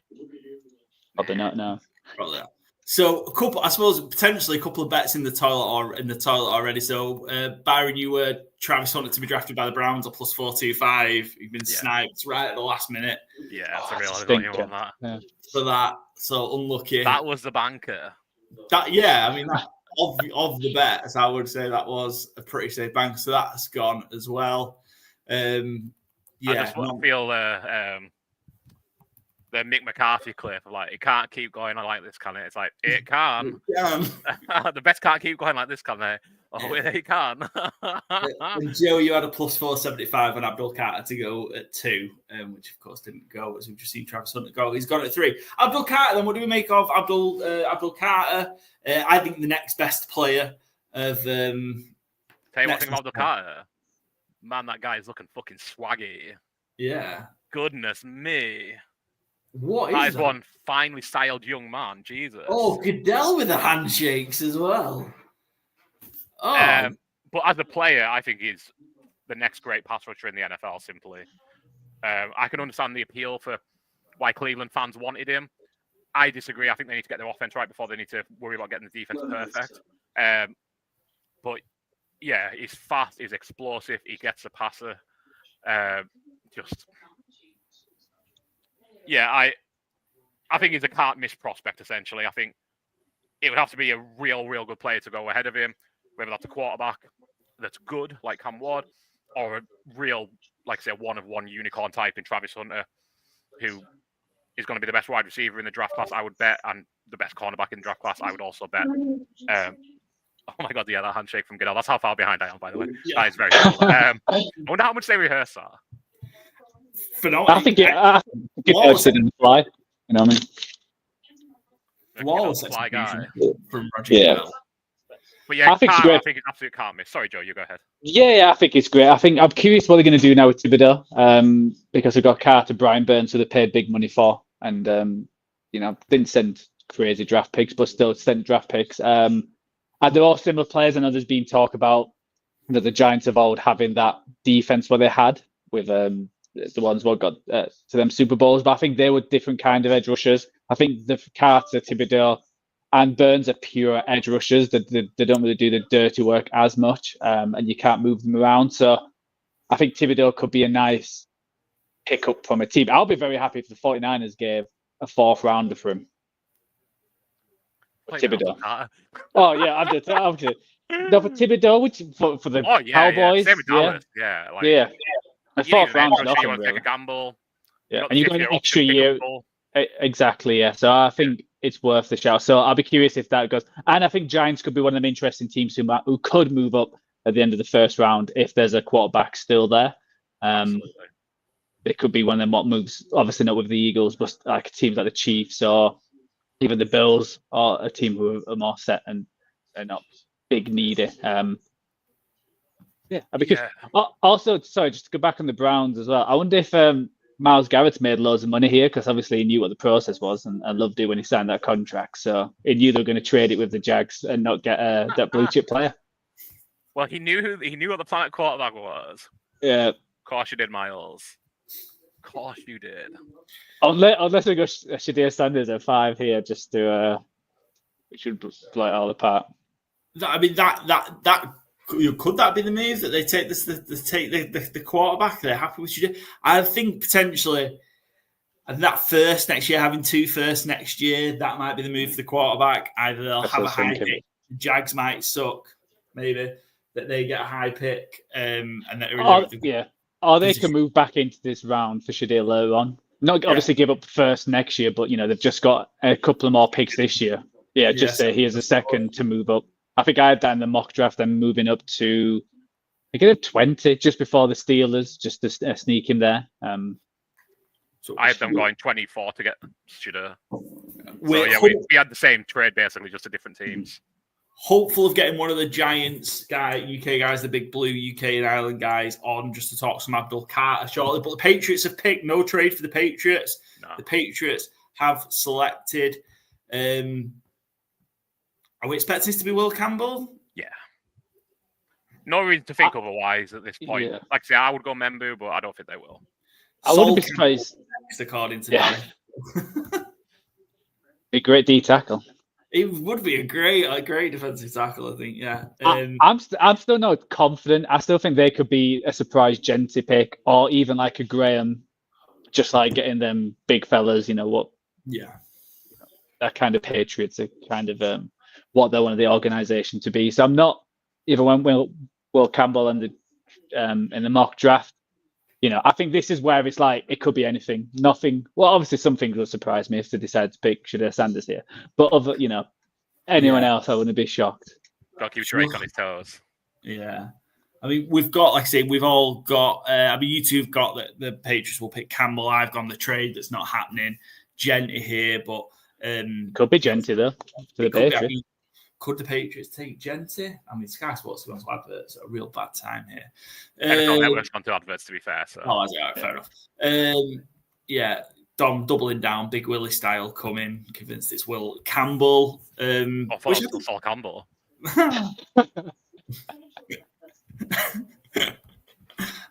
Probably not. No. Probably not. So potentially a couple of bets in the toilet already. So Byron, you were Travis Hunter to be drafted by the Browns at plus 425. You've been sniped right at the last minute. Yeah, that's a real value on that. Yeah. For that, so unlucky. That was the banker. Of the bets, I would say that was a pretty safe bank. So that's gone as well. I just feel the Mick McCarthy clip of like, it can't keep going on like this, can it? It's like, it can. The bets can't keep going like this, can they? Oh, they can. And Joe, you had a plus 475 on Abdul Carter to go at 2, which of course didn't go, as we've just seen Travis Hunter go. He's gone at 3. Abdul Carter, then what do we make of Abdul Carter? I think the next best player of. Tell you one thing about Abdul Carter. Man, that guy is looking fucking swaggy. Yeah. Goodness me. What that is that? One finely styled young man. Jesus. Oh, Goodell with the handshakes as well. Oh. But as a player, I think he's the next great pass rusher in the NFL, simply. I can understand the appeal for why Cleveland fans wanted him. I disagree. I think they need to get their offense right before they need to worry about getting the defense perfect. But yeah, he's fast, he's explosive, he gets a passer. I think he's a can't miss prospect, essentially. I think it would have to be a real good player to go ahead of him, whether that's a quarterback that's good, like Cam Ward, or a real, like I say, one-of-one unicorn type in Travis Hunter, who is going to be the best wide receiver in the draft class, I would bet, and the best cornerback in the draft class, I would also bet. Oh my God, yeah, that handshake from Goodell. That's how far behind I am, by the way. Yeah. That is very cool. I wonder how much they rehearse that. I think Goodell didn't fly. You know what I mean? Wallace fly guy from Roger Goodell. But yeah, I think it's absolute can't miss. Sorry, Joe, you go ahead. Yeah, I think it's great. I'm curious what they're going to do now with Thibodeau, because they've got Carter, Brian Burns, who they paid big money for, and didn't send crazy draft picks, but still sent draft picks. And they're all similar players. I know there's been talk about the Giants of old having that defense where they had with the ones what got to them Super Bowls, but I think they were different kind of edge rushers. I think the Carter, Thibodeau, and Burns are pure edge rushers. They don't really do the dirty work as much, and you can't move them around. So I think Thibodeau could be a nice pickup from a team. I'll be very happy if the 49ers gave a 4th rounder for him. Thibodeau. Oh yeah, I'm just no, for Thibodeau, which for the Cowboys. Same with Dallas. Yeah. A 4th round, nothing, you want to really. take a gamble. Yeah, and you've got an extra year. Exactly, yeah. So I think it's worth the shout. So I'll be curious if that goes. And I think Giants could be one of them interesting teams who could move up at the end of the 1st round if there's a quarterback still there. It could be one of them what moves. Obviously not with the Eagles, but like teams like the Chiefs or even the Bills are a team who are more set and they're not big needy. Also, sorry, just to go back on the Browns as well. I wonder if Myles Garrett's made loads of money here because obviously he knew what the process was and loved it when he signed that contract. So he knew they were going to trade it with the Jags and not get that blue chip player. Well, he knew what the planet quarterback was. Yeah. Of course you did, Miles. Of course you did. Unless we go Shadir Sanders at 5 here, just to we should blow it all apart. I mean that. Could that be the move that they take the quarterback? They're happy with you. I think potentially, and that first next year, having 2 firsts next year, that might be the move for the quarterback. Either they'll have a high pick, the Jags might suck, maybe that they get a high pick, and that or they can move back into this round for Shadir later on. Not obviously give up first next year, but they've just got a couple of more picks this year. Yeah, just say here's a second to move up. I think I had that in the mock draft, then moving up to, I get 20 just before the Steelers, just to sneak him there. So I had them going 24 to get Shadir. We had the same trade basically, just to different teams. Hopeful of getting one of the Giants UK guys, the big blue UK and Ireland guys, on just to talk some Abdul Carter shortly. But the Patriots have picked no trade for the Patriots. No. The Patriots have selected. Are we expecting this to be Will Campbell? Yeah. No reason to think otherwise at this point. Yeah. Like I say, I would go Membu, but I don't think they will. I wouldn't be surprised. According to Yeah. Be a great D tackle. It would be a great defensive tackle, I think. Yeah. I'm still not confident. I still think they could be a surprise Genti pick, or even like a Graham, just like getting them big fellas. You know what? Yeah. That kind of Patriots are kind of what they wanted the organization to be. So I'm not even when Will Campbell and in the mock draft. You know, I think this is where it's like it could be anything. Nothing. Well, obviously, some things will surprise me if they decide to pick Shadir Sanders here. But other, you know, anyone else, I wouldn't be shocked. Got to keep Drake on his toes. Yeah. I mean, we've got, like I say, we've all got. I mean, you two have got that the Patriots will pick Campbell. I've gone the trade that's not happening. Genti here, but could be Genti though for the Patriots. Could the Patriots take Genti? I mean, Sky Sports are going to adverts at a real bad time here. NFL Network's gone to adverts, to be fair. So. Oh, fair enough. Yeah, Dom doubling down, Big Willie style coming, convinced it's Will Campbell. I thought it was Sol Campbell.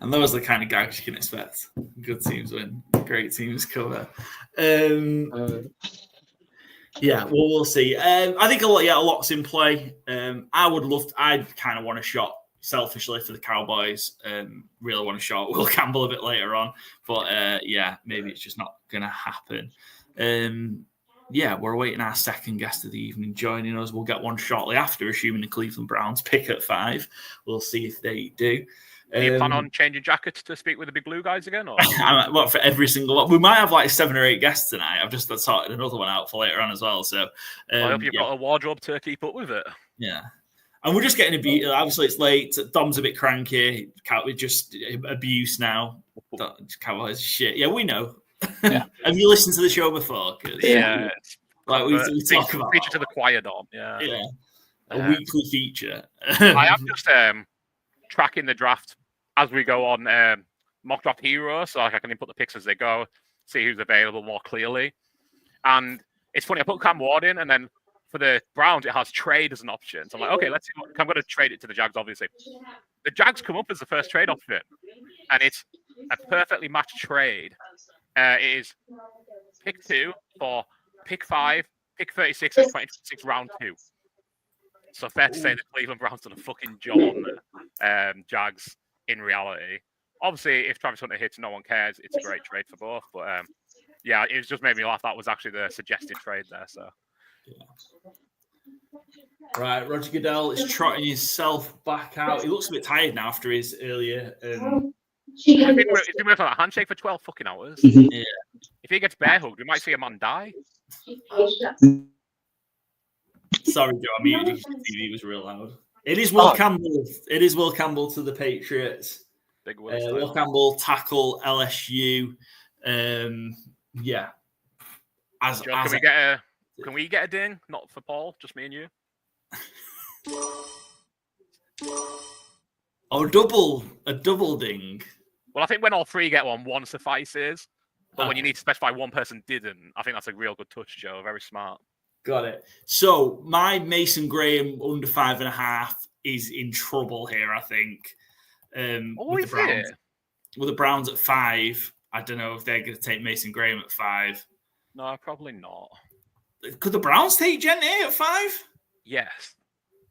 And those are the kind of gags you can expect. Good teams win, great teams cover. Yeah, well, we'll see. I think a lot's in play. I'd kind of want a shot selfishly for the Cowboys. Really want a shot Will Campbell a bit later on, but maybe it's just not going to happen. We're awaiting our second guest of the evening joining us. We'll get one shortly after, assuming the Cleveland Browns pick at 5. We'll see if they do. Do you plan on changing jackets to speak with the big blue guys again? Or? What, for every single one? We might have like 7 or 8 guests tonight. I've just sorted another one out for later on as well. So I hope you've got a wardrobe to keep up with it. Yeah. And we're just getting abused. Obviously, it's late. Dom's a bit cranky. We just abuse now. Cowboys shit. Yeah, we know. Yeah. Have you listened to the show before? Yeah. Like we talk about feature to the choir, Dom. Yeah. Yeah. A weekly feature. I am just tracking the draft as we go on mock draft hero, so like I can input the picks as they go, see who's available more clearly. And it's funny, I put Cam Ward in, and then for the Browns, it has trade as an option. So I'm like, okay, let's see. I'm going to trade it to the Jags, obviously. The Jags come up as the first trade option, and it's a perfectly matched trade. It is pick 2 for pick 5, pick 36, and 26 round 2. So fair to say the Cleveland Browns done a fucking job on the Jags in reality. Obviously, if Travis Hunter hits, no one cares. It's a great trade for both. But it was just made me laugh. That was actually the suggested trade there. So. Yeah. Right, Roger Goodell is trotting himself back out. He looks a bit tired now after his earlier. He's been working on that handshake for 12 fucking hours. Mm-hmm. Yeah. If he gets bear hugged, we might see a man die. Sorry, Joe. I muted you. TV was real loud. It is Will Campbell. It is Will Campbell to the Patriots. Big Will Campbell tackle LSU. Yeah. Can we get a ding? Not for Paul, just me and you. A double ding. Well, I think when all 3 get one suffices. But when you need to specify one person didn't, I think that's a real good touch, Joe. Very smart. Got it. So my Mason Graham under 5.5 is in trouble here, I think. With the Browns at 5, I don't know if they're going to take Mason Graham at 5. No, probably not. Could the Browns take Genti at 5? Yes,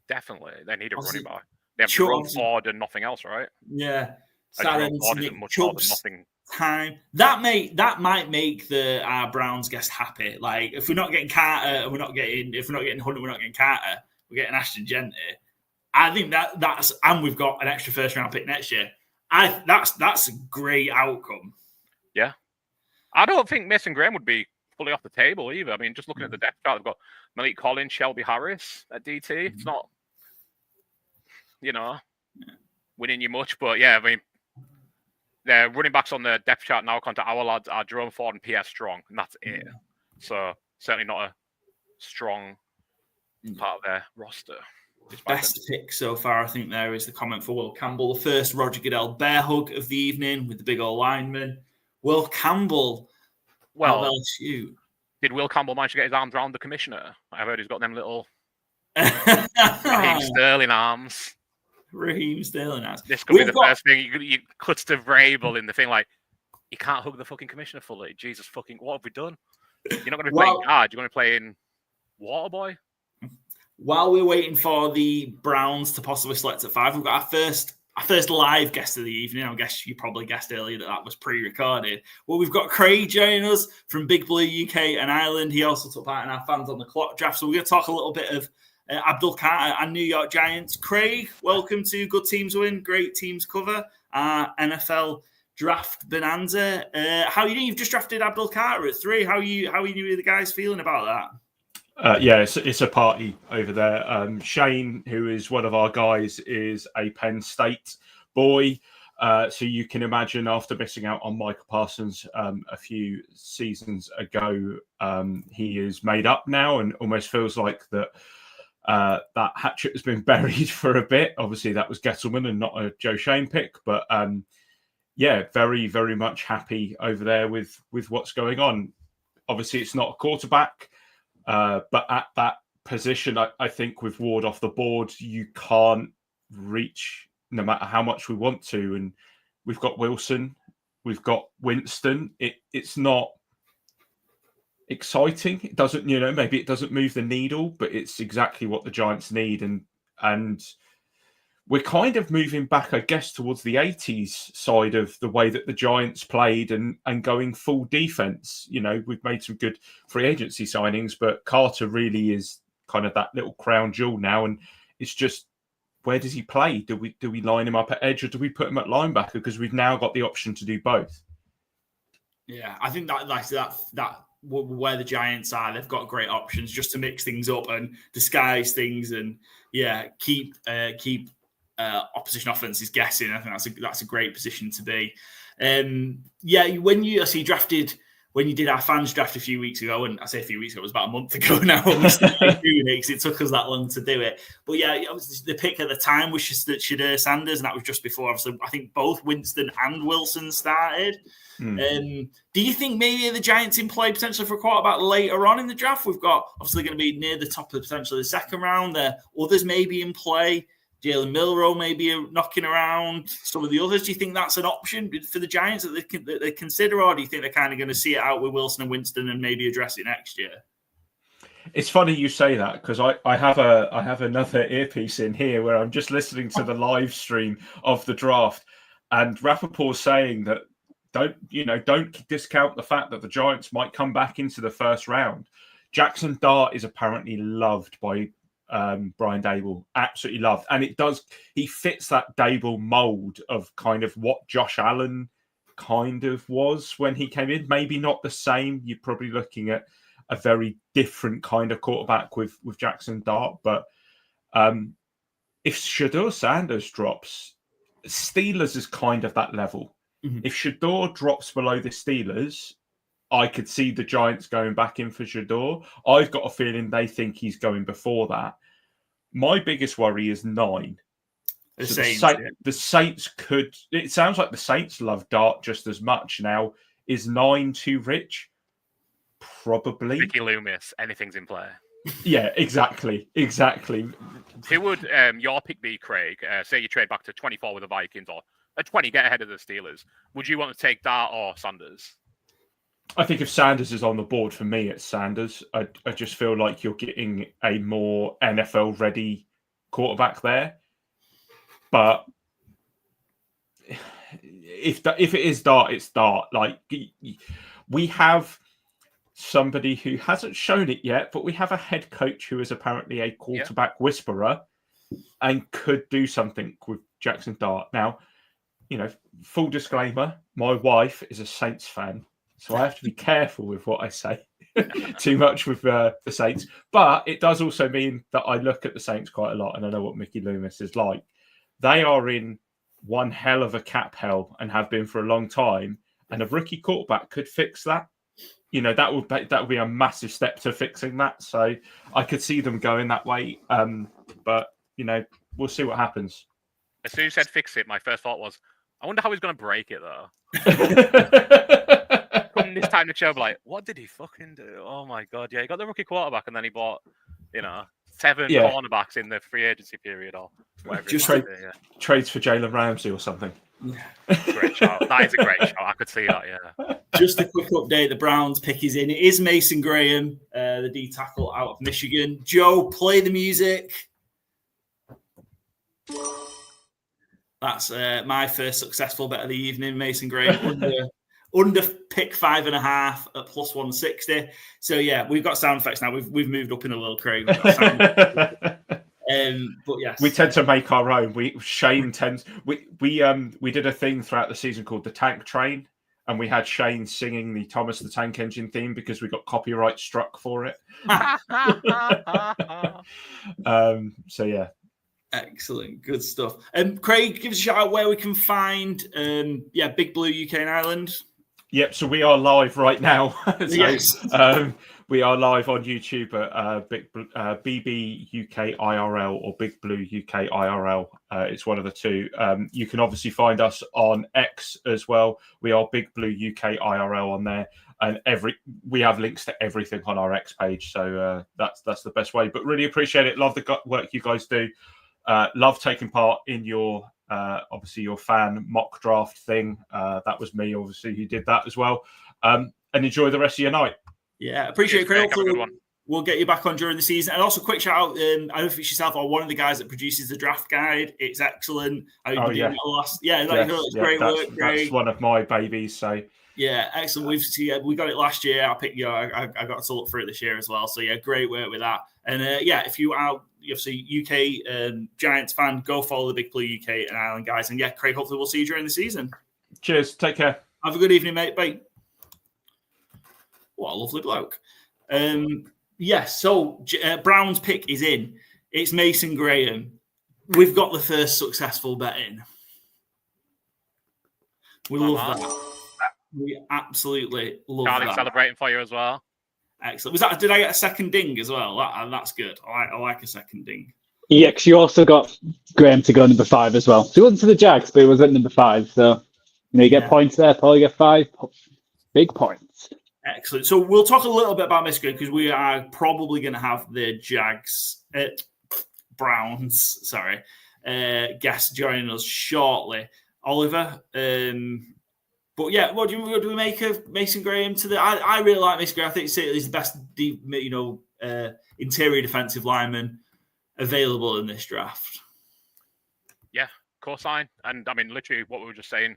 definitely. They need a running back. They have Jerome Ford and nothing else, right? Yeah. Jerome Ford isn't much more than nothing. Time that might make our Browns guest happy. Like if we're not getting Carter, if we're not getting Hunter, we're not getting Carter. We're getting Ashton Genti. I think that's and we've got an extra first round pick next year. That's a great outcome. Yeah, I don't think Mason Graham would be fully off the table either. I mean, just looking at the depth chart, they've got Malik Collins, Shelby Harris at DT. It's not, winning you much, but yeah, I mean. The running backs on the depth chart now, according to our lads, are Jerome Ford and Pierre Strong, and that's it. So certainly not a strong part of their roster. Best pick so far, I think, there is the comment for Will Campbell. The first Roger Goodell bear hug of the evening with the big old lineman. Will Campbell. Well, LSU. Did Will Campbell manage to get his arms around the commissioner? I've heard he's got them little Raheem Sterling arms. Raheem Sterling has. This could be the first thing you cut to Vrabel in the thing like, you can't hug the fucking commissioner fully. Jesus fucking, what have we done? You're not going to be playing guard. You're going to be playing Waterboy. While we're waiting for the Browns to possibly select at 5, we've got our first live guest of the evening. I guess you probably guessed earlier that was pre-recorded. Well, we've got Craig joining us from Big Blue UK and Ireland. He also took part in our Fans on the Clock draft. So we're going to talk a little bit of Abdul Carter and New York Giants. Craig, welcome to Good Teams Win, Great Teams Cover, NFL Draft Bonanza. How are you doing? You've just drafted Abdul Carter at 3. How are you the guys feeling about that? Yeah, it's a party over there. Shane, who is one of our guys, is a Penn State boy. So you can imagine after missing out on Michael Parsons a few seasons ago, he is made up now and almost feels like that hatchet has been buried for a bit. Obviously, that was Gettleman and not a Joe Shane pick. But yeah, very, very much happy over there with what's going on. Obviously, it's not a quarterback. But at that position, I think with Ward off the board, you can't reach no matter how much we want to. And we've got Wilson, we've got Winston. It's not exciting. It doesn't, maybe it doesn't move the needle, but it's exactly what the Giants need. And we're kind of moving back, I guess, towards the 80s side of the way that the Giants played and going full defense. We've made some good free agency signings, but Carter really is kind of that little crown jewel now. And it's just, where does he play? Do we line him up at edge or do we put him at linebacker? Because we've now got the option to do both. Yeah, I think that where the Giants are, they've got great options just to mix things up and disguise things and keep opposition offenses guessing. I think that's a great position to be. When you did our fans draft a few weeks ago, and I say a few weeks ago, it was about a month ago now, we started doing it because it took us that long to do it. But obviously the pick at the time was just Shadur Sanders, and that was just before, obviously, I think both Winston and Wilson started. Do you think maybe the Giants in play potentially for a quarterback later on in the draft? We've got obviously going to be near the top of potentially the second round. There, others maybe in play. Jalen Milroe maybe knocking around some of the others. Do you think that's an option for the Giants that they consider, or do you think they're kind of going to see it out with Wilson and Winston and maybe address it next year? It's funny you say that because I have another earpiece in here where I'm just listening to the live stream of the draft, and Rappaport's saying that don't discount the fact that the Giants might come back into the first round. Jackson Dart is apparently loved by Brian Dable, absolutely loved, and he fits that Dable mold of kind of what Josh Allen kind of was when he came in. Maybe not the same. You're probably looking at a very different kind of quarterback with Jackson Dart, but if Shadur Sanders drops, Steelers is kind of that level. Mm-hmm. If Shadur drops below the Steelers, I could see the Giants going back in for Shadur. I've got a feeling they think he's going before that. My biggest worry is 9. The Saints could... It sounds like the Saints love Dart just as much. Now, is 9 too rich? Probably. Ricky Loomis, anything's in play. Yeah, exactly. Who would your pick be, Craig? Say you trade back to 24 with the Vikings or at 20, get ahead of the Steelers. Would you want to take Dart or Sanders? I think if Sanders is on the board, for me, it's Sanders. I just feel like you're getting a more NFL-ready quarterback there. But if it is Dart, it's Dart. Like, we have somebody who hasn't shown it yet, but we have a head coach who is apparently a quarterback whisperer and could do something with Jackson Dart. Now, full disclaimer, my wife is a Saints fan. So I have to be careful with what I say too much with the Saints. But it does also mean that I look at the Saints quite a lot and I know what Mickey Loomis is like. They are in one hell of a cap hell and have been for a long time. And a rookie quarterback could fix that. That would be a massive step to fixing that. So I could see them going that way. But, we'll see what happens. As soon as you said fix it, my first thought was, I wonder how he's going to break it, though. This time the show, like, what did he fucking do? Oh my god, yeah, he got the rookie quarterback, and then he bought, 7 cornerbacks in the free agency period or whatever. Just trades for Jalen Ramsey or something. Great shout. That is a great shout. I could see that, yeah. Just a quick update. The Browns pick is in. It is Mason Graham, the D tackle out of Michigan. Joe, play the music. That's my first successful bet of the evening. Mason Graham under pick 5.5 at +160. So yeah, we've got sound effects now. We've moved up in a little, Craig. But yes, we tend to make our own. Shane tends. We did a thing throughout the season called the Tank Train, and we had Shane singing the Thomas the Tank Engine theme because we got copyright struck for it. So yeah. Excellent, good stuff. Craig, give us a shout out where we can find Big Blue UK and Ireland. Yep, so we are live right now. Yes. We are live on YouTube at BB UK IRL or Big Blue UK IRL. It's one of the two. You can obviously find us on X as well. We are Big Blue UK IRL on there, and we have links to everything on our X page. So that's the best way. But really appreciate it. Love the work you guys do. Love taking part in your obviously your fan mock draft thing. That was me, obviously, who did that as well. And enjoy the rest of your night. Yeah, appreciate it, Craig. We'll get you back on during the season. And also, quick shout out, I don't know if it's yourself or one of the guys that produces the draft guide. It's excellent. Great work, Craig. That's one of my babies. So yeah, excellent. We got it last year. I got to look through it this year as well. So yeah, great work with that. And if you are obviously UK Giants fan, go follow the Big Blue UK and Ireland guys. And yeah, Craig, hopefully we'll see you during the season. Cheers. Take care. Have a good evening, mate. Bye. What a lovely bloke. So Brown's pick is in. It's Mason Graham. We've got the first successful bet in. We love that. We absolutely love that. Celebrating for you as well. Excellent. Did I get a second ding as well? That's good. I like a second ding. Yeah, because you also got Graham to go number 5 as well. So he wasn't to the Jags, but he was at number 5. So you get points there. Paul, you get 5 big points. Excellent. So we'll talk a little bit about Michigan because we are probably going to have the Browns, guest joining us shortly. Oliver, but yeah, what do we make of Mason Graham? I really like Mason Graham. I think he's the best, interior defensive lineman available in this draft. Yeah, cosign. And I mean, literally, what we were just saying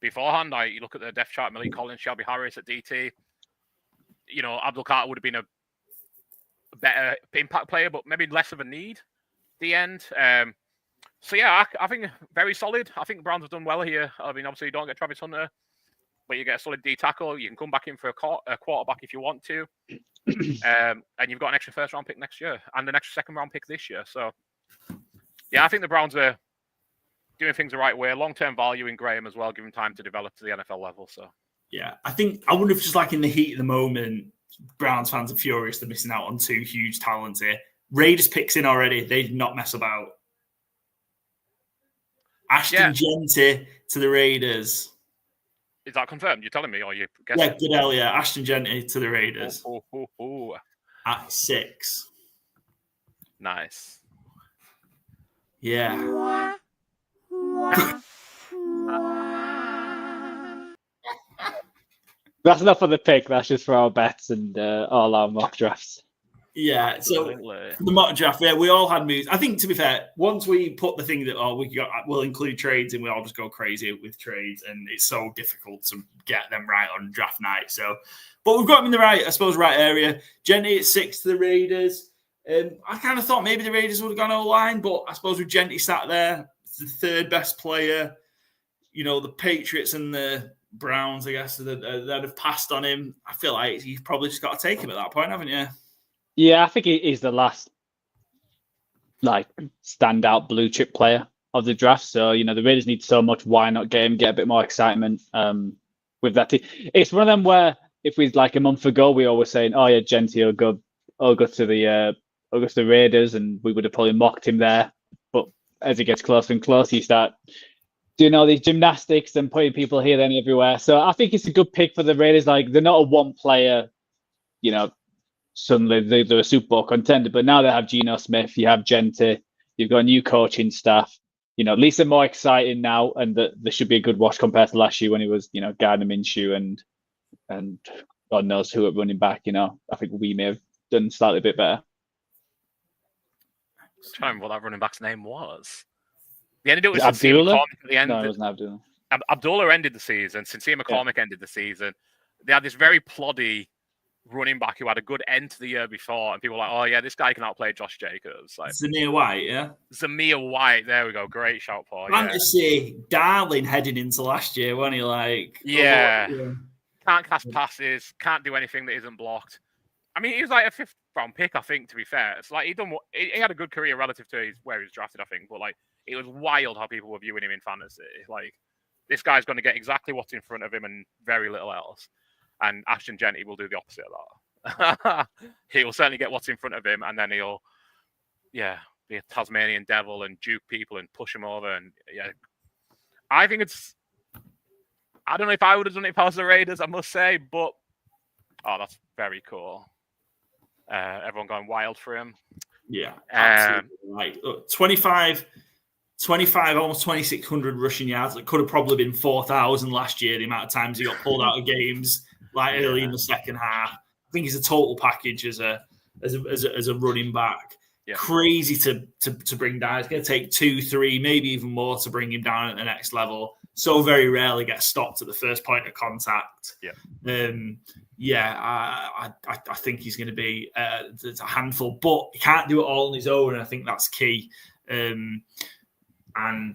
beforehand. You look at the depth chart: Malik Collins, Shelby Harris at DT. Abdul Carter would have been a better impact player, but maybe less of a need at the end. So yeah, I think very solid. I think the Browns have done well here. I mean, obviously you don't get Travis Hunter, but you get a solid D tackle. You can come back in for a quarterback if you want to. And you've got an extra first round pick next year and an extra second round pick this year. So yeah, I think the Browns are doing things the right way. Long-term value in Graham as well, giving time to develop to the NFL level. So yeah, I wonder if just like in the heat of the moment, Browns fans are furious they're missing out on 2 huge talents here. Raiders picks in already. They did not mess about. Ashton Genty to the Raiders. Is that confirmed? You're telling me, or you guessing? Yeah, Goodell, yeah. Ashton Genty to the Raiders. At 6. Nice. Yeah. That's not for the pick. That's just for our bets and all our mock drafts. Yeah, so the mock draft, we all had moves. I think, to be fair, once we put the thing that we'll include trades and we all just go crazy with trades, and it's so difficult to get them right on draft night. So, but we've got them in the right area. Genty at 6 to the Raiders. I kind of thought maybe the Raiders would have gone O-line, but I suppose with Genty sat there, it's the 3rd best player. The Patriots and the Browns, I guess, that have passed on him. I feel like you've probably just got to take him at that point, haven't you? Yeah, I think he's the last standout blue chip player of the draft. So, the Raiders need so much. Why not get him, get a bit more excitement with that team? It's one of them where if we a month ago, we always saying, oh yeah, Genty will go to the Raiders, and we would have probably mocked him there. But as it gets closer and closer, you start doing all these gymnastics and putting people here, then everywhere. So I think it's a good pick for the Raiders. They're not a one player, suddenly they're a Super Bowl contender. But now they have Geno Smith, you have Genti, you've got a new coaching staff. At least they're more exciting now, and that there should be a good watch compared to last year when it was, Gardner Minshew and God knows who at running back. I think we may have done slightly a bit better. I'm trying to remember what that running back's name was. The end of it was Abdullah. At the end, No, it wasn't Abdullah. Abdullah ended the season. Sincere McCormick ended the season. They had this very ploddy running back who had a good end to the year before, and people were like, "Oh yeah, this guy can outplay Josh Jacobs." Like Zamir White, yeah. Zamir White, there we go. Great shout, Paul. Fantasy darling heading into last year, wasn't he? Can't cast passes, can't do anything that isn't blocked. I mean, he was like a 5th round pick, I think. To be fair, it's like he had a good career relative to where he was drafted, I think. But like, it was wild how people were viewing him in fantasy. Like, this guy's going to get exactly what's in front of him and very little else. And Ashton Genti will do the opposite of that. He will certainly get what's in front of him, and then he'll, be a Tasmanian devil and juke people and push them over. And I think I don't know if I would have done it if I was the Raiders, I must say, but that's very cool. Everyone going wild for him. Yeah, absolutely right. Look, 25, almost 2,600 rushing yards. It could have probably been 4,000 last year, the amount of times he got pulled out of games. Early in the second half. I think he's a total package as a running back. Yeah. Crazy to bring down. It's going to take 2, 3, maybe even more to bring him down at the next level. So very rarely gets stopped at the first point of contact. I think he's going to be a handful, but he can't do it all on his own, and I think that's key. And I'm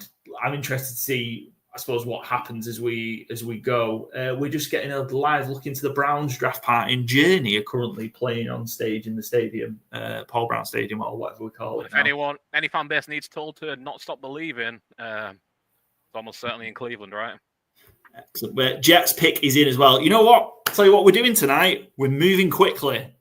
interested to see, I suppose, what happens as we go. We're just getting a live look into the Browns draft party, and Journey are currently playing on stage in the stadium, Paul Brown Stadium, or whatever we call it. If any fan base needs told to not stop believing, it's almost certainly in Cleveland, right? Excellent. Jets pick is in as well. You know what? I'll tell you what we're doing tonight. We're moving quickly.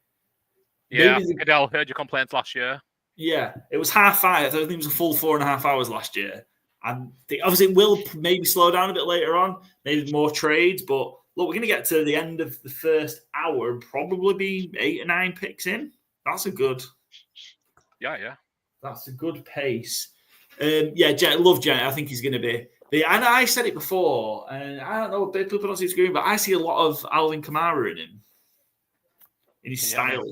Yeah, I heard your complaints last year. Yeah, it was 5:30. I think it was a full 4.5 hours last year. And obviously it will maybe slow down a bit later on, maybe more trades. But look, we're going to get to the end of the first hour and probably be 8 or 9 picks in. That's a good. Yeah. That's a good pace. Love Jen. I think he's going to be. And I said it before, and I don't know, people don't see screen, but I see a lot of Alvin Kamara in him, in his style.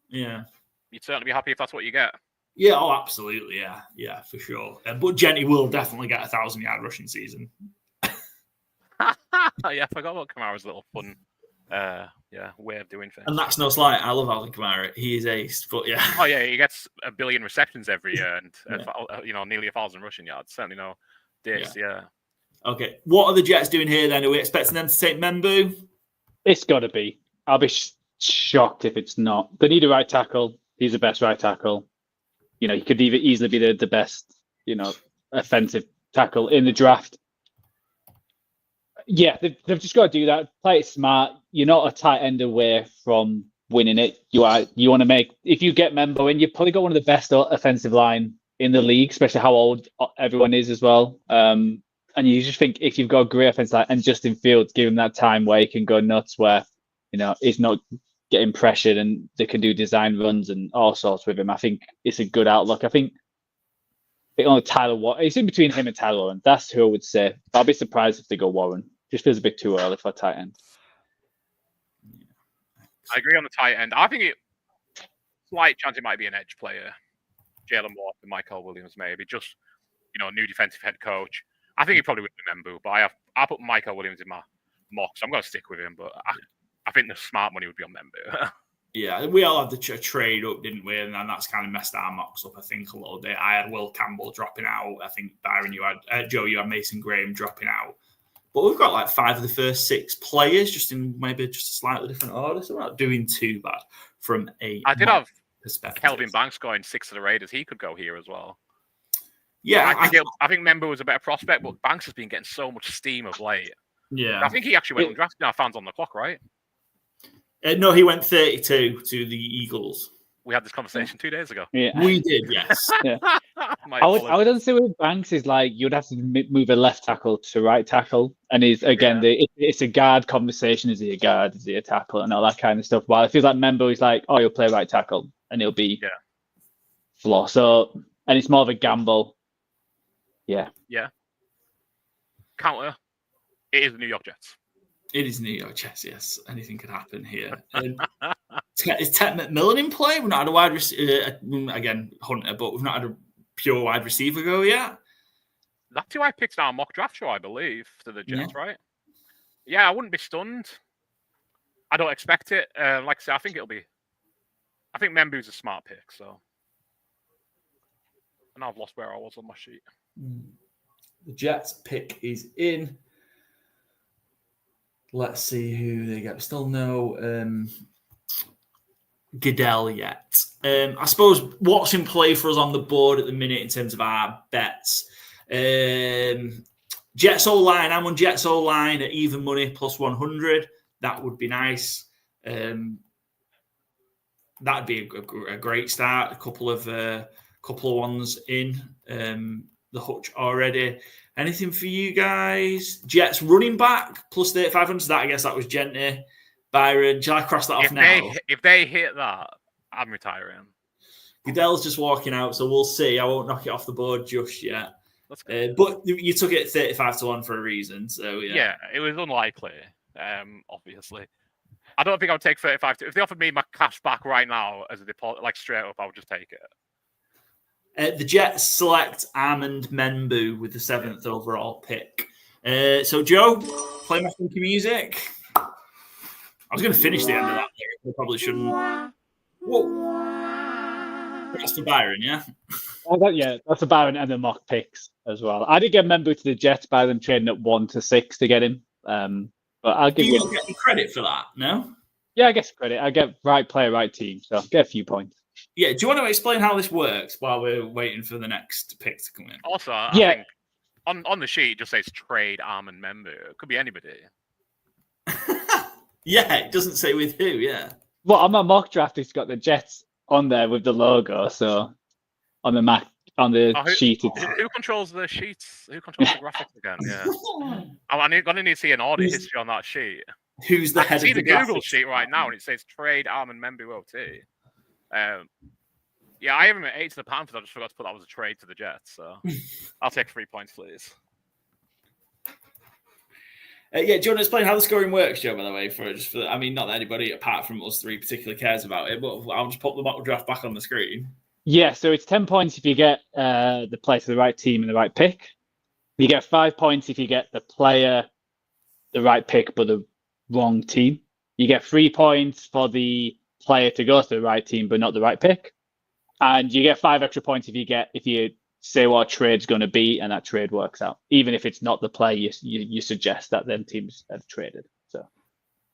Yeah. You'd certainly be happy if that's what you get. Yeah, absolutely, yeah, for sure. But Genti will definitely get 1,000-yard rushing season. I forgot about Kamara's little fun, way of doing things. And that's no slight. I love Alvin Kamara. He is ace, but yeah. Oh yeah, he gets 1 billion receptions every year, and nearly 1,000 rushing yards. Certainly no diss. Yeah. Okay, what are the Jets doing here then? Are we expecting them to take Membu? It's got to be. I'll be shocked if it's not. They need a right tackle. He's the best right tackle. He could easily be the best, offensive tackle in the draft. Yeah, they've just got to do that. Play it smart. You're not a tight end away from winning it. You want to make, if you get Membo in, you've probably got one of the best offensive line in the league, especially how old everyone is as well. And you just think if you've got a great offensive line and Justin Fields, give him that time where he can go nuts, where he's not getting pressured and they can do design runs and all sorts with him. I think it's a good outlook. I think only Tyler Warren. It's in between him and Tyler Warren. That's who I would say. I'll be surprised if they go Warren. Just feels a bit too early for a tight end. I agree on the tight end. I think slight chance it might be an edge player. Jalen Watt and Michael Williams maybe. Just, new defensive head coach. I think he probably would be Membu, but I put Michael Williams in my mock, so I'm going to stick with him. But I think the smart money would be on Membu. Yeah, we all had the trade up, didn't we? And that's kind of messed our mocks up, I think, a little bit. I had Will Campbell dropping out. I think, Byron, you had Joe, you had Mason Graham dropping out. But we've got like 5 of the first 6 players, just in maybe just a slightly different order. So we're not doing too bad from a I did have perspective. Kelvin Banks going 6 of the Raiders. He could go here as well. Yeah, I think Membu was a better prospect, but Banks has been getting so much steam of late. Yeah, I think he actually went undrafted. Now fans on the clock, right? No, he went 32 to the Eagles. We had this conversation 2 days ago. Yeah. We did, yes. Yeah. My I would apologies. say with Banks is like you'd have to move a left tackle to right tackle, and he's again it's a guard conversation. Is he a guard? Is he a tackle? And all that kind of stuff. While it feels like Membo is like, oh, he'll play right tackle, and he'll be floor. So and it's more of a gamble. Yeah. Yeah. Counter. It is the New York Jets. It is New York Jets, yes. Anything could happen here. Is Ted McMillan in play? We've not had a wide receiver, again, Hunter, but we've not had a pure wide receiver go yet. That's who I picked in our mock draft show, I believe, to the Jets, right? Yeah, I wouldn't be stunned. I don't expect it. Like I said, I think Membu's a smart pick, so. And I've lost where I was on my sheet. The Jets pick is in. Let's see who they get. Still no Goodell yet. I suppose what's in play for us on the board at the minute in terms of our bets. Jets O-line. I'm on Jets O-line at even money plus 100. That would be nice. That'd be a great start. A couple of ones in the hutch already. Anything for you guys? Jets running back plus 3,500. So I guess that was Genty. Byron, shall I cross that off now? If they hit that, I'm retiring. Goodell's just walking out, so we'll see. I won't knock it off the board just yet. But you took it 35-1 for a reason, so yeah. Yeah, it was unlikely, obviously. I don't think I would take 35. If they offered me my cash back right now as a deposit, like straight up, I would just take it. The Jets select Armand Membu with the 7th overall pick. So, Joe, play my funky music. I was going to finish the end of that lyric. I probably shouldn't. Whoa. That's for Byron, yeah? That's for Byron and the mock picks as well. I did get Membu to the Jets by them trading at 1 to 6 to get him. But I'll give you. Do you get any credit for that? No? Yeah, I guess credit. I get right player, right team. So I'll get a few points. Yeah, do you want to explain how this works while we're waiting for the next pick to come in? Also, I think on the sheet it just says trade Armand Membu. It could be anybody. Yeah, it doesn't say with who, yeah. Well, on my mock draft, it's got the Jets on there with the logo. So on the sheet. Who controls the sheets? Who controls the graphics again? Yeah. I'm going to need to see an audit history on that sheet. Who's the head of the Google sheet right now, and it says trade Armand Membu OT. Yeah, I have him at 8 to the Panthers. I just forgot to put that was a trade to the Jets. So I'll take 3 points, please. Do you want to explain how the scoring works, Joe, by the way? I mean, not that anybody apart from us three particularly cares about it, but I'll just pop the mock draft back on the screen. Yeah, so it's 10 points if you get the player to the right team and the right pick. You get 5 points if you get the player, the right pick, but the wrong team. You get 3 points for the player to go to the right team, but not the right pick. And you get 5 extra points if you say what a trade's going to be, and that trade works out, even if it's not the player you suggest that them teams have traded. So,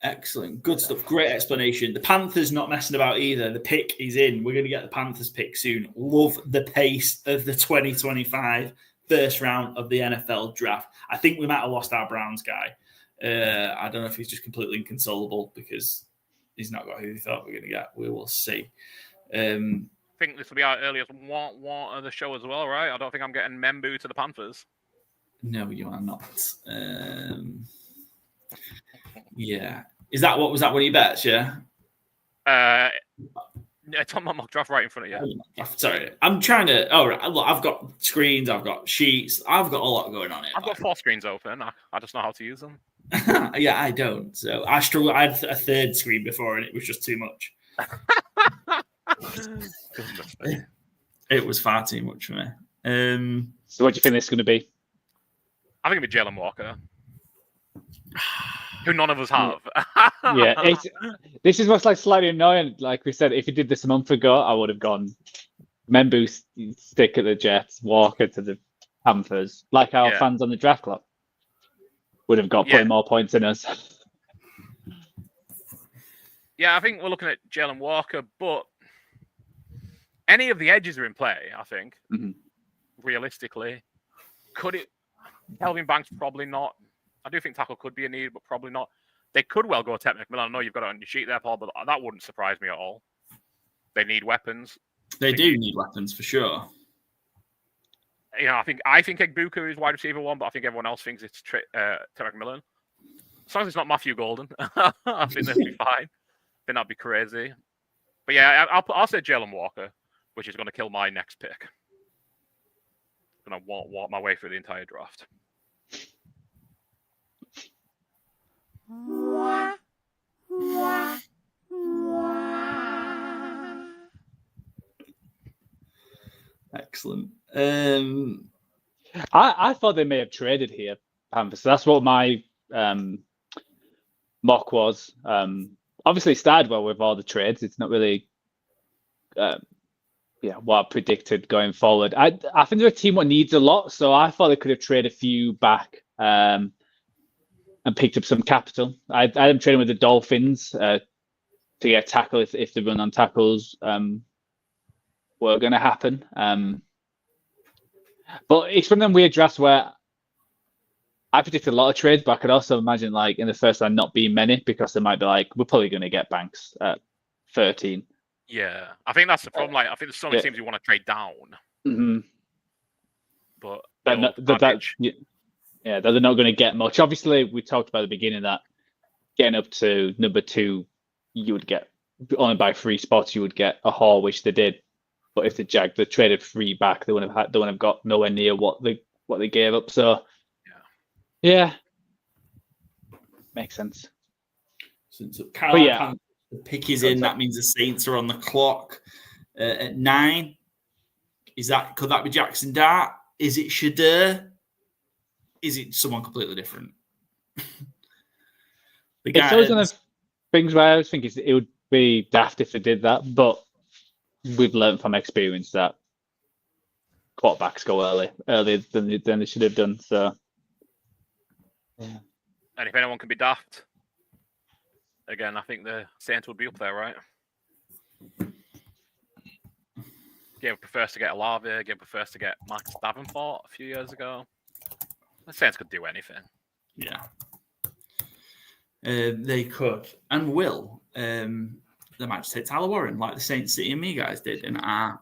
excellent, good stuff, great explanation. The Panthers not messing about either. The pick is in. We're going to get the Panthers pick soon. Love the pace of the 2025 first round of the NFL draft. I think we might have lost our Browns guy. I don't know if he's just completely inconsolable because he's not got who he thought we were going to get. We will see. I think this will be our earliest want of the show as well, right? I don't think I'm getting Membu to the Panthers. No, you are not. Yeah. Was that one of your bets, yeah? It's on my mock draft right in front of you. Sorry. I'm trying to... Oh, right. Look, I've got screens, I've got sheets, I've got a lot going on it. I've got 4 screens open. I just know how to use them. Yeah, I don't. So I struggled. I had a 3rd screen before and it was just too much. It was far too much for me. So what do you think this is going to be? I think it'll be Jalen Walker, who none of us have. Yeah, this is what's like slightly annoying. Like we said, if you did this a month ago, I would have gone Membu stick at the Jets, Walker to the Panthers, like our fans on the draft club would have got putting more points in us. Yeah, I think we're looking at Jalen Walker, but any of the edges are in play, I think, realistically. Could it? Kelvin Banks, probably not. I do think tackle could be a need, but probably not. They could well go Ted McMillan. I know you've got it on your sheet there, Paul, but that wouldn't surprise me at all. They need weapons. They do need weapons for sure. You know, I think Egbuka is wide receiver 1, but I think everyone else thinks it's Terry McMillan. As long as it's not Matthew Golden, I think they'll be fine. I think that'd be crazy. But yeah, I'll say Jalen Walker, which is going to kill my next pick. I'm going to walk my way through the entire draft. Excellent. I thought they may have traded here, Panthers. That's what my mock was. Obviously, it started well with all the trades. It's not really, what I predicted going forward. I think they're a team that needs a lot, so I thought they could have traded a few back and picked up some capital. I had them trading with the Dolphins to get a tackle if the run on tackles were going to happen. But it's one of them weird drafts where I predicted a lot of trades, but I could also imagine like in the first round not being many because they might be like, we're probably going to get Banks at 13. Yeah, I think that's the problem. Like, I think there's so many teams who want to trade down. Mm-hmm. But they're not going to get much. Obviously, we talked about at the beginning that getting up to number 2, you would get only by 3 spots. You would get a haul, which they did. But if the Jag they traded 3 back, they wouldn't have got nowhere near what they gave up. So yeah, makes sense. So Carolina, the pick is in. That means the Saints are on the clock at 9. Could that be Jackson Dart? Is it Shadur? Is it someone completely different? It's always one of things where I always think it would be daft if they did that, but we've learned from experience that quarterbacks go earlier than they should have done. So, yeah. And if anyone can be daft, again, I think the Saints would be up there, right? Game prefers to get Olave. Game prefers to get Max Davenport a few years ago. The Saints could do anything. Yeah. They could and will. They might just take Tyler Warren like the Saints City and me guys did in our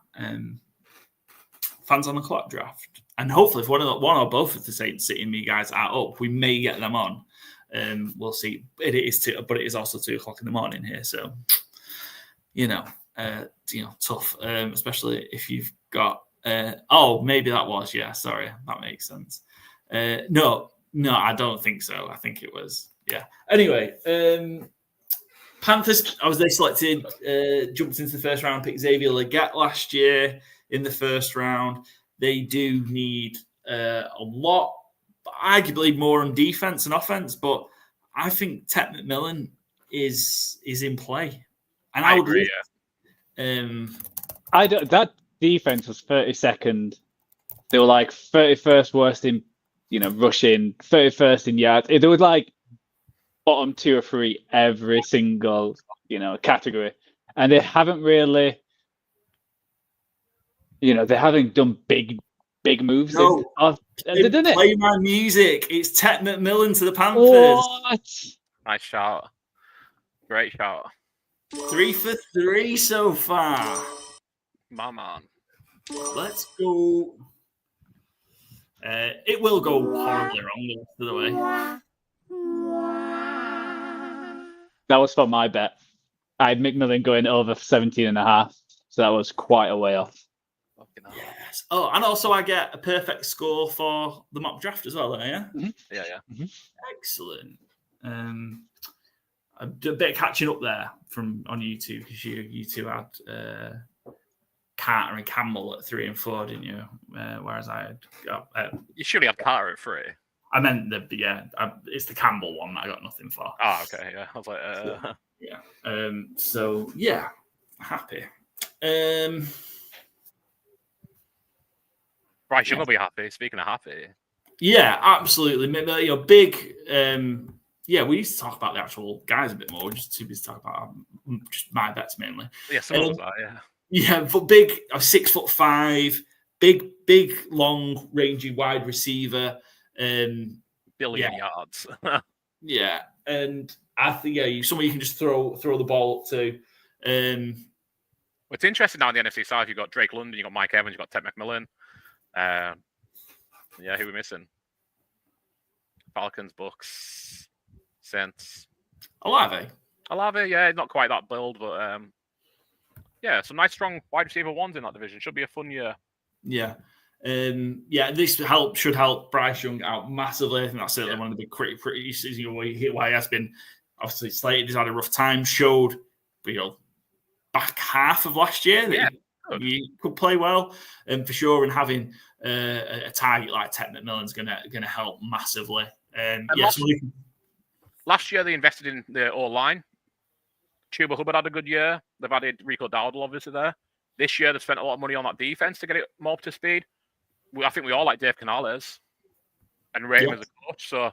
fans on the clock draft. And hopefully, if one or both of the Saints City and me guys are up, we may get them on. We'll see. But it is also 2:00 in the morning here, so tough. Especially if you've got. Maybe that was Sorry, that makes sense. No, I don't think so. I think it was Anyway. Panthers, they selected, jumped into the first round, picked Xavier Legette last year in the first round. They do need a lot, arguably more on defense and offense, but I think Ted McMillan is in play. And I would agree. That defense was 32nd. They were like 31st worst in rushing, 31st in yards. They were like bottom 2 or 3 every single category, and they haven't really they haven't done big moves. No, they've done play my music. It's Ted McMillan to the Panthers. What? Nice shout. Great shout. 3 for 3 so far. My man. Let's go. It will go horribly wrong the rest of the way. That was for my bet. I had McMillan going over 17.5, so that was quite a way off. Yes. Oh, and also I get a perfect score for the mock draft as well, yeah? Mm-hmm. Yeah. Mm-hmm. Excellent. A bit of catching up there on YouTube because you two had Carter and Campbell at 3 and 4, didn't you? Whereas I had got... you surely had Carter at 3. I meant it's the Campbell one that I got nothing for. Oh, okay, yeah. I was like, yeah. Happy. Right, you're gonna be happy. Speaking of happy. Yeah, absolutely. Big. We used to talk about the actual guys a bit more. We're just too busy to talk about just my bets mainly. Yeah, some of that, yeah. Yeah, but big. 6'5", big, long, rangy wide receiver. Billion yards. Yeah, and I think someone you can just throw the ball up to. It's interesting now in the NFC South. You've got Drake London, you've got Mike Evans, you've got Ted McMillan. Yeah, who are we missing? Falcons, Bucks, Saints. Olave, yeah, not quite that build, but yeah, some nice strong wide receiver ones in that division. Should be a fun year. Yeah. This should help Bryce Young out massively. I think that's certainly one of the criticisms why he has been obviously slated. He's had a rough time. Showed, back half of last year that he could play well, for sure. And having a target like Ted McMillan's going to help massively. Last year they invested in the O-line. Chuba Hubbard had a good year. They've added Rico Dowdle obviously there. This year they've spent a lot of money on that defense to get it more up to speed. I think we all like Dave Canales and rate him as a coach. So,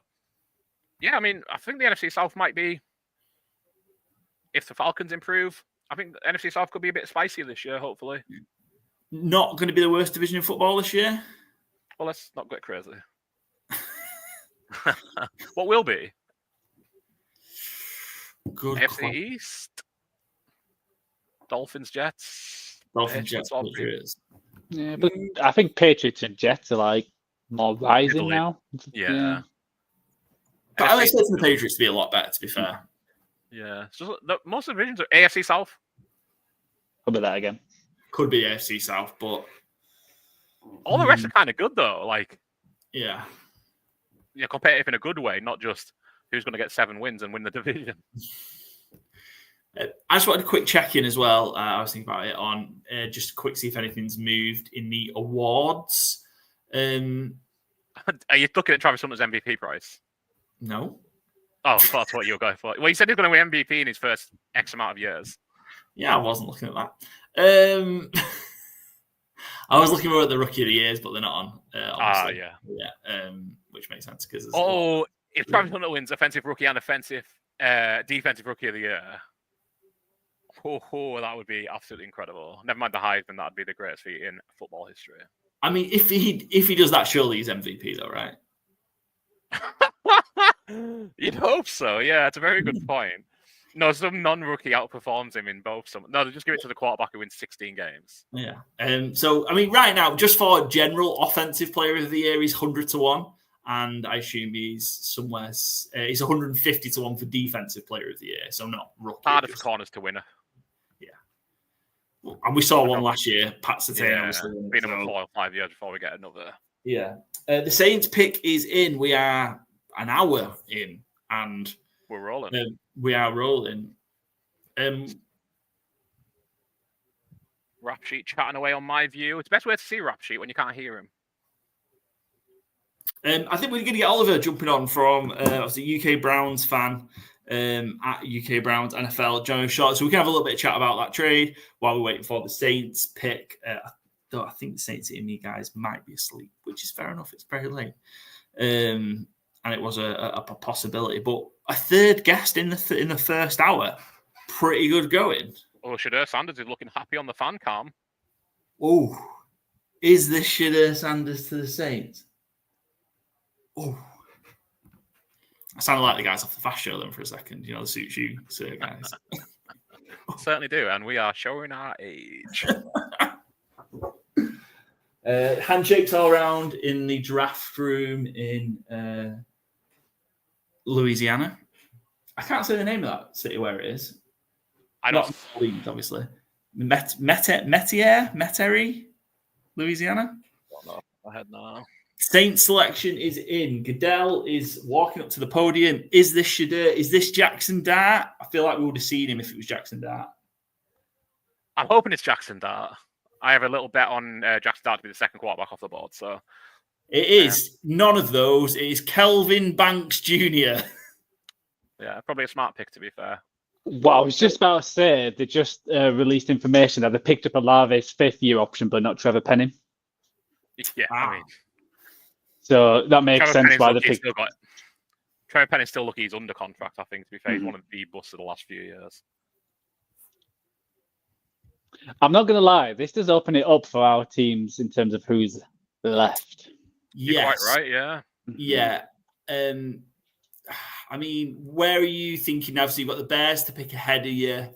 yeah, I mean, I think the NFC South might be, if the Falcons improve, I think the NFC South could be a bit spicy this year, hopefully. Not going to be the worst division in football this year? Well, let's not get crazy. What will be? Good AFC East? Dolphins, Jets? Jets, Patriots. Yeah, but I think Patriots and Jets are like more rising now. Yeah. But I expect the Patriots to be a lot better, to be fair. Yeah. So most of the divisions are AFC South. Could be that again. Could be AFC South, but all the rest are kind of good though. Like, yeah, competitive in a good way, not just who's going to get 7 wins and win the division. I just wanted a quick check-in as well. I was thinking about it on just to quick see if anything's moved in the awards. Are you looking at Travis Hunter's MVP prize? No. Oh, that's what you were going for. Well, he said he's going to win MVP in his first X amount of years. Yeah, I wasn't looking at that. I was looking more at the Rookie of the Years, but they're not on. Obviously. Yeah. Which makes sense because if Travis Hunter wins Offensive Rookie and Defensive Rookie of the Year, that would be absolutely incredible. Never mind the Heisman, that'd be the greatest feat in football history. I mean, if he does that, surely he's MVP, though, right? You'd hope so. Yeah, it's a very good point. No, some non-rookie outperforms him in both. No, they just give it to the quarterback who wins 16 games. Yeah. So, I mean, right now, just for general offensive player of the year, he's 100-1. And I assume he's somewhere, he's 150-1 for defensive player of the year. So not rookie. Harder for corners to win. Yeah. And we saw one last year, Pat Surtain. Obviously. Been number 4 or 5 years before we get another. Yeah. The Saints pick is in. We are an hour in. And we're rolling. We are rolling. Rap Sheet chatting away on my view. It's the best way to see Rap Sheet when you can't hear him. I think we're going to get Oliver jumping on from obviously UK Browns fan at UK Browns NFL, Joe Short. So we can have a little bit of chat about that trade while we're waiting for the Saints pick. Though I think the Saints and me guys might be asleep, which is fair enough. It's very late. And it was a possibility. But a third guest in the first hour, pretty good going. Oh, Shadur Sanders is looking happy on the fan cam. Oh, is this Shadur Sanders to the Saints? Oh, I sounded like the guys off the Fast Show then for a second. You know, the Suit Shoe guys. Certainly do, and we are showing our age. Handshakes all around in the draft room in Louisiana. I can't say the name of that city where it is. I don't. Not Orleans, obviously. Metairie, Louisiana. I don't know. I had no. Saints selection is in. Goodell is walking up to the podium. Is this Shadur? Is this Jackson Dart? I feel like we would have seen him if it was Jackson Dart. I'm hoping it's Jackson Dart. I have a little bet on Jackson Dart to be the second quarterback off the board. So it is none of those. It is Kelvin Banks Jr. Yeah, probably a smart pick to be fair. Well, I was just about to say they just released information that they picked up Olave's 5th-year option, but not Trevor Penning. Yeah, I mean. So that makes sense why they picked. Trevor Penning's still lucky he's under contract, I think, to be fair. He's one of the busts of the last few years. I'm not going to lie. This does open it up for our teams in terms of who's left. You're quite right, yeah. Yeah. I mean, where are you thinking now? So you've got the Bears to pick ahead of you.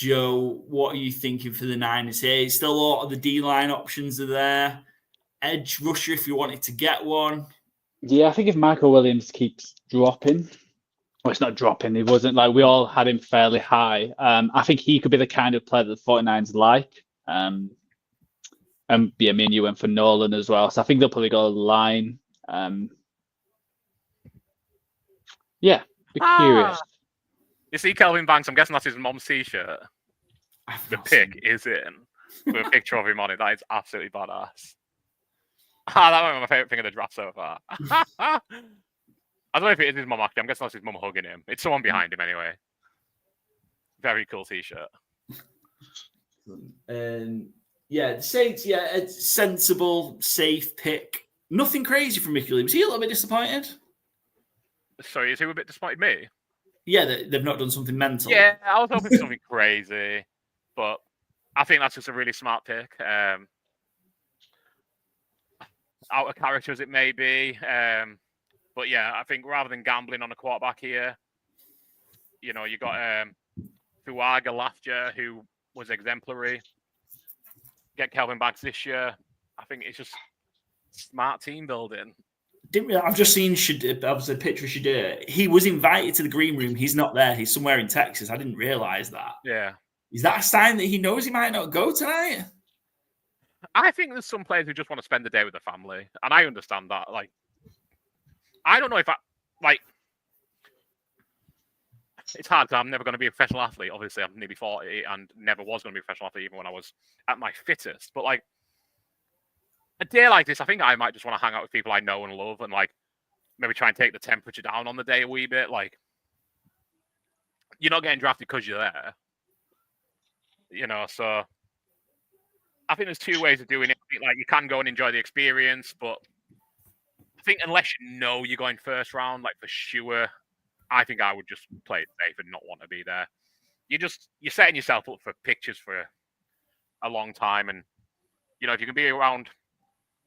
Joe, what are you thinking for the Niners here? Still a lot of the D-line options are there. Edge rusher if you wanted to get one. Yeah, I think if Michael Williams keeps dropping, well, it's not dropping. It wasn't like we all had him fairly high. I think he could be the kind of player that the 49ers like. And yeah, me and you went for Nolan as well. So I think they'll probably go line. Yeah, be curious. You see Kelvin Banks, I'm guessing that's his mom's t-shirt. The pic is in with a picture of him on it. That is absolutely badass. That might be my favourite thing of the draft so far. I don't know if it is his mum, actually. I'm guessing that's his mum hugging him. It's someone behind him anyway. Very cool t-shirt. Yeah, the Saints, a sensible, safe pick. Nothing crazy from Mickey Lee. Was he a little bit disappointed? Sorry, is he a bit disappointed me? Yeah, they've not done something mental. Yeah, I was hoping for something crazy. But I think that's just a really smart pick. Out of character as it may be. But yeah, I think rather than gambling on a quarterback here, you got Fuaga last year, who was exemplary. Get Kelvin Banks this year. I think it's just smart team building. I've just seen a picture of Shadir. He was invited to the green room. He's not there. He's somewhere in Texas. I didn't realize that. Yeah. Is that a sign that he knows he might not go tonight? I think there's some players who just want to spend the day with their family, and I understand that. Like, I don't know if it's hard because I'm never going to be a professional athlete. Obviously, I'm nearly 40 and never was going to be a professional athlete even when I was at my fittest. But like a day like this, I think I might just want to hang out with people I know and love, and like maybe try and take the temperature down on the day a wee bit. Like, you're not getting drafted because you're there. So I think there's two ways of doing it. Like, you can go and enjoy the experience, but I think unless you know you're going first round, like for sure, I think I would just play it safe and not want to be there. You're setting yourself up for pictures for a long time, and if you can be around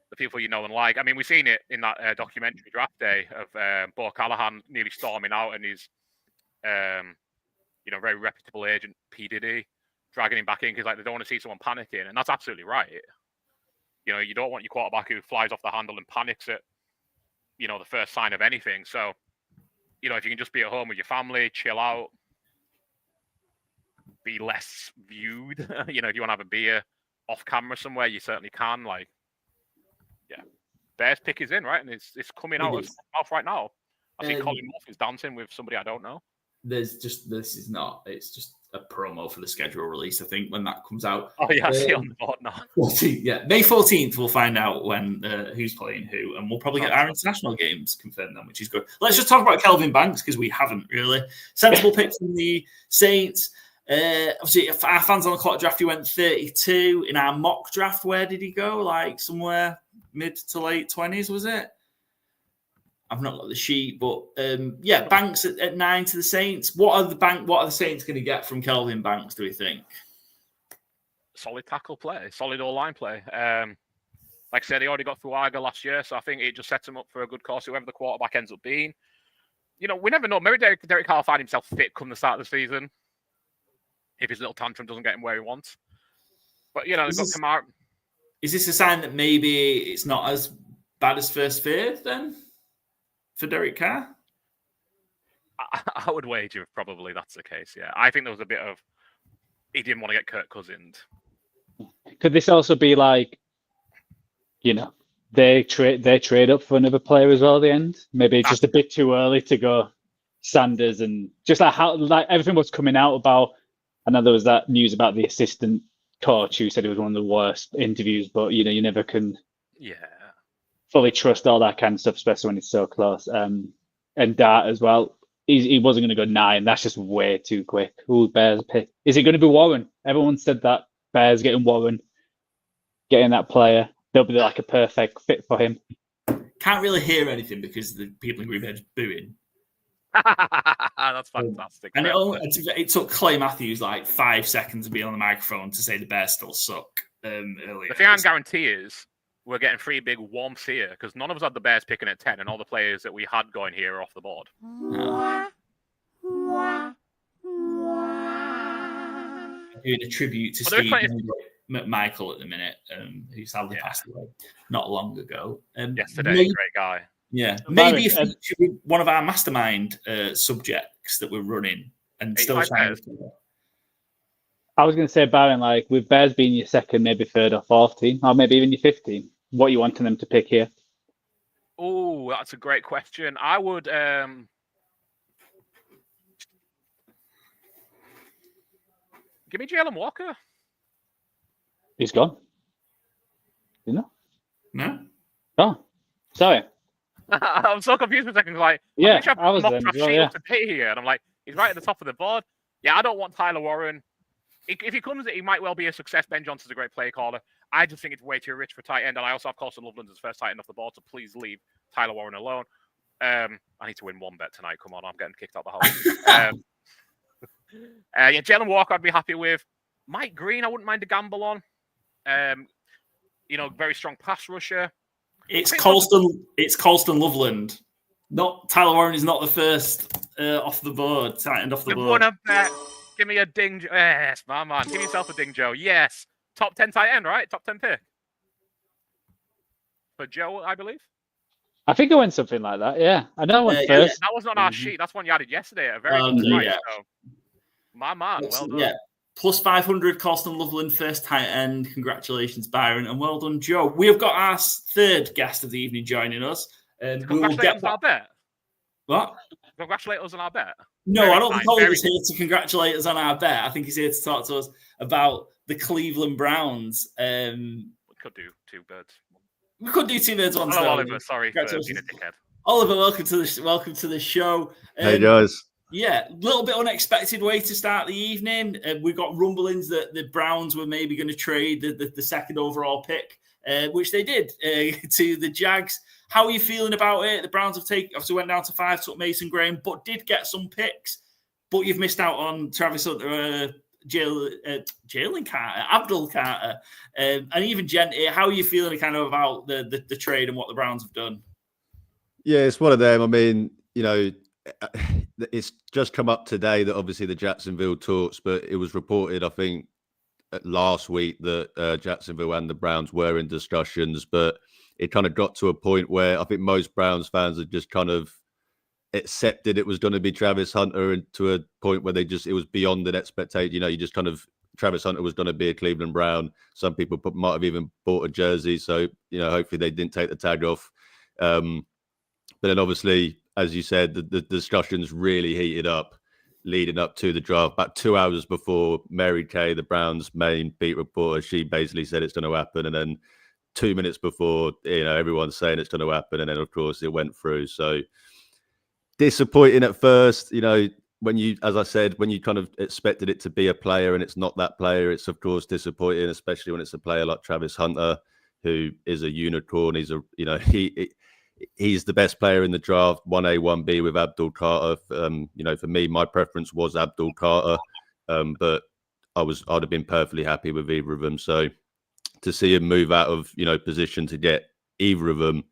the people you know and like. I mean, we've seen it in that documentary Draft Day of Bo Callahan nearly storming out, and his very reputable agent P Diddy dragging him back in because they don't want to see someone panicking, and that's absolutely right. You don't want your quarterback who flies off the handle and panics at the first sign of anything. So if you can just be at home with your family, chill out, be less viewed. If you want to have a beer off camera somewhere, you certainly can. Bears pick is in, right, and it's coming out of mouth right now. I see Colin Moff is dancing with somebody I don't know. It's just a promo for the schedule release, I think, when that comes out. Oh yeah, I see on the board now. May 14th, we'll find out when who's playing who, and we'll probably get our international games confirmed then, which is good. Let's just talk about Kelvin Banks because we haven't really. Sensible pick from the Saints. Obviously, our fans on the clock draft, he went 32. In our mock draft, where did he go? Like somewhere mid to late 20s, was it? I've not got the sheet, but Banks at 9 to the Saints. What are the Saints going to get from Kelvin Banks, do we think? Solid tackle play, solid all-line play. Like I said, he already got Fuaga last year, so I think it just sets him up for a good course, whoever the quarterback ends up being. We never know. Maybe Derek Carr find himself fit come the start of the season if his little tantrum doesn't get him where he wants. But, they've got Kamara. Is this a sign that maybe it's not as bad as first feared then for Derek Carr? I would wager probably that's the case, yeah. I think there was a bit of he didn't want to get Kirk Cousins. Could this also be like, they trade up for another player as well at the end? Maybe it's just a bit too early to go Sanders, and just like how everything was coming out about. I know there was that news about the assistant coach who said it was one of the worst interviews, but you never can fully trust all that kind of stuff, especially when it's so close. And Dart as well. He wasn't going to go 9. That's just way too quick. Who Bears pick? Is it going to be Warren? Everyone said that Bears getting Warren, getting that player. They'll be like a perfect fit for him. Can't really hear anything because the people in Green Bay are booing. That's fantastic. And it took Clay Matthews like 5 seconds to be on the microphone to say the Bears still suck earlier. The thing I can guarantee is we're getting 3 big warmths here because none of us had the Bears picking at 10, and all the players that we had going here are off the board. doing a tribute to Steve McMichael at the minute, who sadly passed away not long ago. Yesterday, great guy. Yeah, maybe if it should be one of our mastermind subjects that we're running and still trying to. I was going to say, Byron, like with Bears being your second, maybe third or fourth team, or maybe even your fifth team, what are you wanting them to pick here? Oh, that's a great question. I would give me Jalen Walker. He's gone. You know? No. Oh, sorry. I'm so confused for a second. Like, yeah, I was there as well, yeah. to pay here, and I'm like, he's right at the top of the board. Yeah, I don't want Tyler Warren. If he comes, he might well be a success. Ben Johnson's a great play caller. I just think it's way too rich for tight end, and I also have Colston Loveland as first tight end off the board. So please leave Tyler Warren alone. I need to win one bet tonight. Come on, I'm getting kicked out the house. Yeah, Jalen Walker, I'd be happy with. Mike Green, I wouldn't mind a gamble on. Very strong pass rusher. It's Colston Loveland. Not Tyler Warren is not the first off the board, tight end off the board. Wanna bet? Give me a ding. Yes, my man. Give yourself a ding, Joe. Yes. Top 10 tight end, right? Top 10 pick. For Joe, I believe. I think I went something like that, yeah. I know I went first. That wasn't on our sheet. That's one you added yesterday at a very good price. Yeah. So. My man, well done. Yeah. Plus 500, Colston Loveland, first tight end. Congratulations, Byron, and well done, Joe. We have got our third guest of the evening joining us. And we will get our bet. What? Congratulate us on our bet. No, I don't think Oliver's here to congratulate us on our bet. I think he's here to talk to us about the Cleveland Browns. We could do two birds. We could do two birds one stone. Hello, Oliver. Sorry for being a dickhead. Oliver, welcome to the show. Hey guys. Yeah, a little bit unexpected way to start the evening. We got rumblings that the Browns were maybe going to trade the second overall pick, which they did to the Jags. How are you feeling about it? The Browns obviously went down to 5, took Mason Graham, but did get some picks. But you've missed out on Travis Hunter, Jalen Carter, Abdul Carter, and even Genty. How are you feeling kind of about the trade and what the Browns have done? Yeah, it's one of them. I mean, it's just come up today that obviously the Jacksonville talks, but it was reported, I think, last week that Jacksonville and the Browns were in discussions, but it kind of got to a point where I think most Browns fans had just kind of accepted it was going to be Travis Hunter, and to a point where it was beyond an expectation. You just kind of, Travis Hunter was going to be a Cleveland Brown. Some people might have even bought a jersey. So, hopefully they didn't take the tag off. But then obviously, as you said, the discussions really heated up leading up to the draft. About 2 hours before, Mary Kay, the Browns' main beat reporter, she basically said it's going to happen. And then 2 minutes before, everyone's saying it's going to happen. And then, of course, it went through. So disappointing at first, when you, as I said, when you kind of expected it to be a player and it's not that player, it's, of course, disappointing, especially when it's a player like Travis Hunter, who is a unicorn. He's he's the best player in the draft, 1A, 1B with Abdul Carter. For me, my preference was Abdul Carter, but I'd have been perfectly happy with either of them. So to see him move out of, position to get either of them,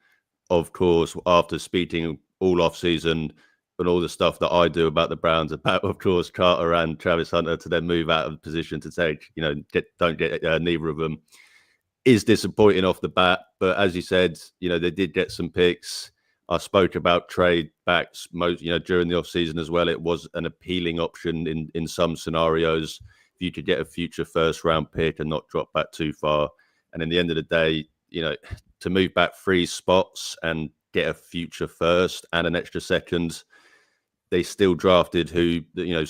of course, after speaking all off season and all the stuff that I do about the Browns, about, of course, Carter and Travis Hunter, to then move out of position to take, don't get neither of them, is disappointing off the bat. But as you said, they did get some picks. I spoke about trade backs during the offseason as well. It was an appealing option in some scenarios for you to get a future first round pick and not drop back too far. And in the end of the day, to move back 3 spots and get a future first and an extra second, they still drafted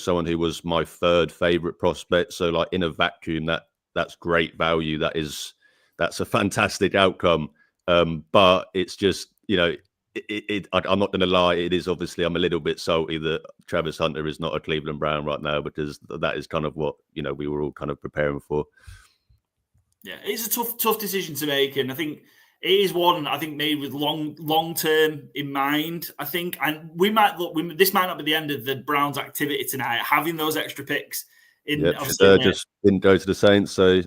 someone who was my third favorite prospect. So like in a vacuum, that's great value. That's a fantastic outcome. But it's just, I'm not going to lie. It is obviously, I'm a little bit salty that Travis Hunter is not a Cleveland Brown right now, because that is kind of what, we were all kind of preparing for. Yeah, it's a tough decision to make. And I think it is one, I think, made with long term in mind, I think. And this might not be the end of the Browns' activity tonight, having those extra picks. Shedeur just didn't go to the Saints, so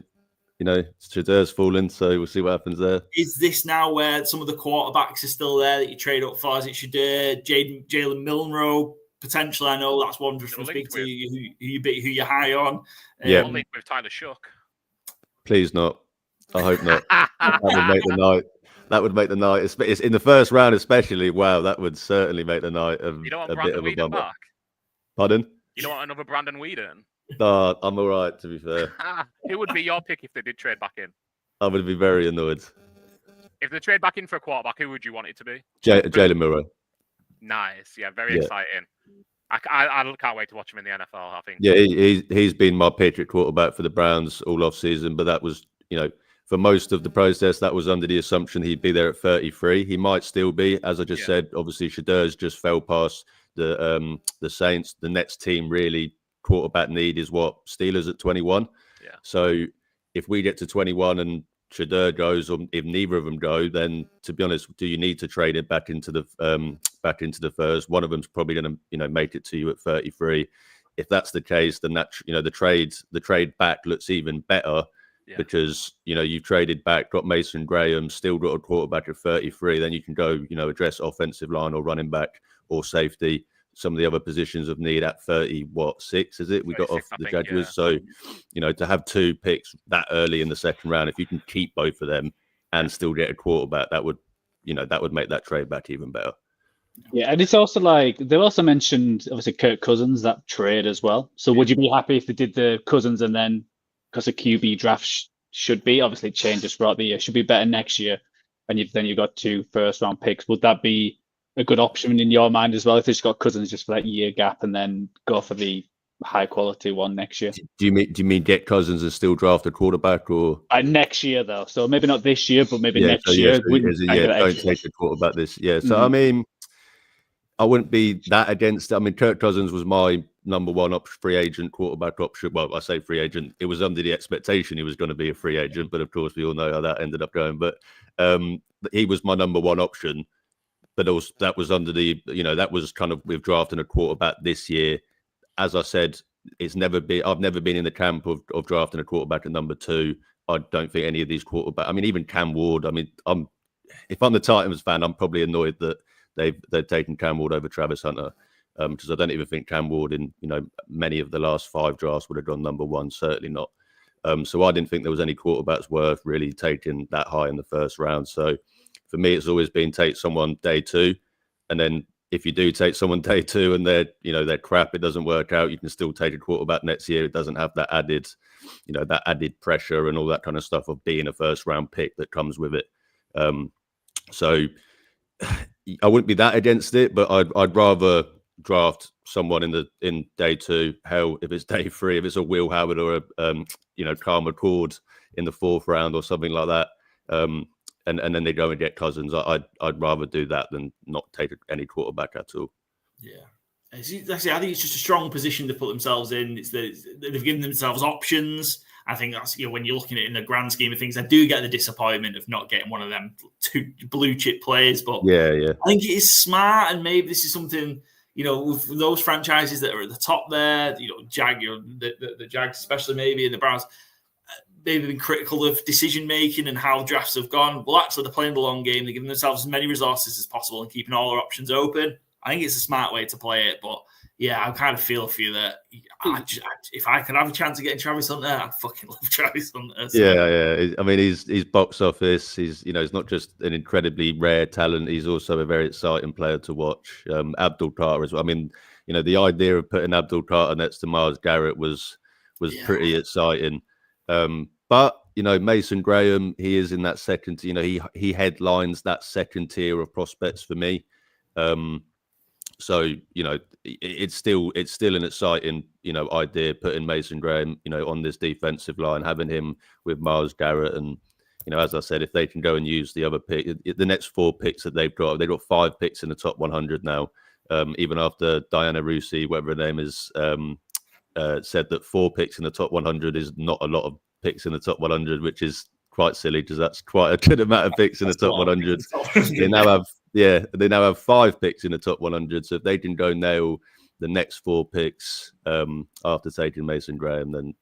Shedur's fallen, so we'll see what happens there. Is this now where some of the quarterbacks are still there that you trade up for? Is it Shedeur, Jalen Milroe potentially. I know that's one just from speaking to you, who you're high on. Yeah, linked with Tyler Shook. Please not. I hope not. That would make the night. That would make the night. It's in the first round, especially. Wow, that would certainly make the night a bit of a bummer. Back? Pardon? You don't want another Brandon Whedon? No, I'm all right, to be fair. Who would be your pick if they did trade back in? I would be very annoyed. If they trade back in for a quarterback, who would you want it to be? Jalen Murray. Nice. Yeah, very exciting. I can't wait to watch him in the NFL, I think. Yeah, he's been my pitch at quarterback for the Browns all off season, but that was, for most of the process, that was under the assumption he'd be there at 33. He might still be, as I just said. Obviously, Shadur's just fell past the Saints. The next team really quarterback need is what? Steelers at 21. Yeah. So if we get to 21 and Shadur goes, or if neither of them go, then to be honest, do you need to trade it back into the first? One of them's probably going to make it to you at 33. If that's the case, then that the trade back looks even better. Yeah. Because you traded back, got Mason Graham, still got a quarterback at 33. Then you can go, address offensive line or running back or safety, some of the other positions of need at 36, is it? We got off the Jaguars. So, to have 2 picks that early in the second round, if you can keep both of them and still get a quarterback, that would make that trade back even better. Yeah, and it's also like they also mentioned obviously Kirk Cousins, that trade as well. So would you be happy if they did the Cousins and then, because a QB draft should be obviously changes throughout the year, should be better next year, and then you got 2 first-round picks? Would that be a good option in your mind as well, if they just got Cousins just for that year gap and then go for the high-quality one next year? Do you mean get Cousins and still draft a quarterback, or next year though? So maybe not this year, but maybe next year. Don't take a quarterback this year. So I mean, I wouldn't be that against it. I mean, Kirk Cousins was my number one free agent quarterback option. Well, I say free agent. It was under the expectation he was going to be a free agent, but of course we all know how that ended up going. But he was my number one option. But that was under the, that was kind of with drafting a quarterback this year. As I said, I've never been in the camp of drafting a quarterback at number 2. I don't think any of these quarterbacks. I mean, even Cam Ward. I mean, if I'm the Titans fan, I'm probably annoyed that they've taken Cam Ward over Travis Hunter, because I don't even think Cam Ward in many of the last 5 drafts would have gone number 1. Certainly not. So I didn't think there was any quarterbacks worth really taking that high in the first round. So for me, it's always been take someone day 2, and then if you do take someone day 2 and they're crap, it doesn't work out, you can still take a quarterback next year. It doesn't have that added, that added pressure and all that kind of stuff of being a first round pick that comes with it. So I wouldn't be that against it, but I'd rather draft someone in day 2. Hell, if it's day 3, if it's a Will Howard or a Carl McCord in the 4th round or something like that. And then they go and get Cousins. I'd rather do that than not take any quarterback at all. Yeah. I think it's just a strong position to put themselves in. They've given themselves options. I think that's, when you're looking at it in the grand scheme of things, I do get the disappointment of not getting one of them 2 blue chip players. But yeah, I think it is smart, and maybe this is something, with those franchises that are at the top there, the Jags especially, maybe, and the Browns, maybe been critical of decision making and how drafts have gone. Well, actually, they're playing the long game. They're giving themselves as many resources as possible and keeping all their options open. I think it's a smart way to play it. But yeah, I kind of feel for you that if I could have a chance of getting Travis Hunter, I'd fucking love Travis Hunter. So. Yeah. I mean, he's box office. He's not just an incredibly rare talent. He's also a very exciting player to watch. Abdul Carter as well. I mean, the idea of putting Abdul Carter next to Myles Garrett was pretty exciting. But Mason Graham, he is in that second. He headlines that second tier of prospects for me. So it's still an exciting idea putting Mason Graham on this defensive line, having him with Myles Garrett, and as I said, if they can go and use the other pick, the next 4 picks that they've got 5 picks in the top 100 now. Even after Diana Rusi, whatever her name is, said that 4 picks in the top 100 is not a lot of picks in the top 100, which is quite silly because that's quite a good amount of picks in the top 100. They now have 5 picks in the top 100. So if they can go nail the next 4 picks after taking Mason Graham, then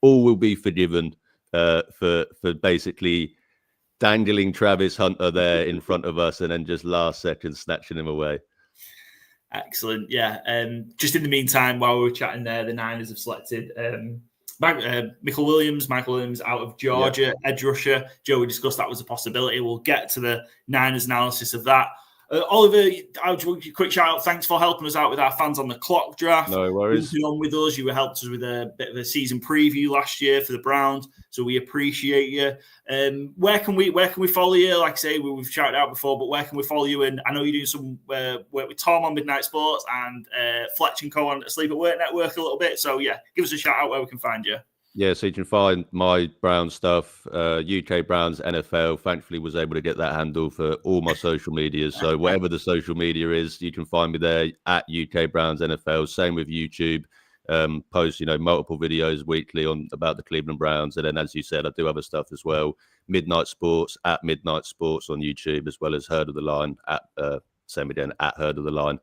all will be forgiven for basically dangling Travis Hunter there in front of us and then just last second snatching him away. Excellent. Yeah. Just in the meantime, while we were chatting there, the Niners have selected Michael Williams out of Georgia, edge rusher. Joe, we discussed that was a possibility. We'll get to the Niners analysis of that. Oliver, I'll give you a quick shout out. Thanks for helping us out with our fans on the clock draft. No worries. You've been on with us. You helped us with a bit of a season preview last year for the Browns, so we appreciate you. Where can we follow you? Like I say, we've shouted out before, but where can we follow you? And I know you're doing some work with Tom on Midnight Sports and Fletch and Co on Sleep at Work Network a little bit. So yeah, give us a shout out where we can find you. Yeah, so you can find my Brown stuff, UK Browns NFL. Thankfully, was able to get that handle for all my social medias. So whatever the social media is, you can find me there at UK Browns NFL. Same with YouTube. Post, multiple videos weekly about the Cleveland Browns. And then, as you said, I do other stuff as well. Midnight Sports at Midnight Sports on YouTube, as well as Herd of the Line at same again at Herd of the Line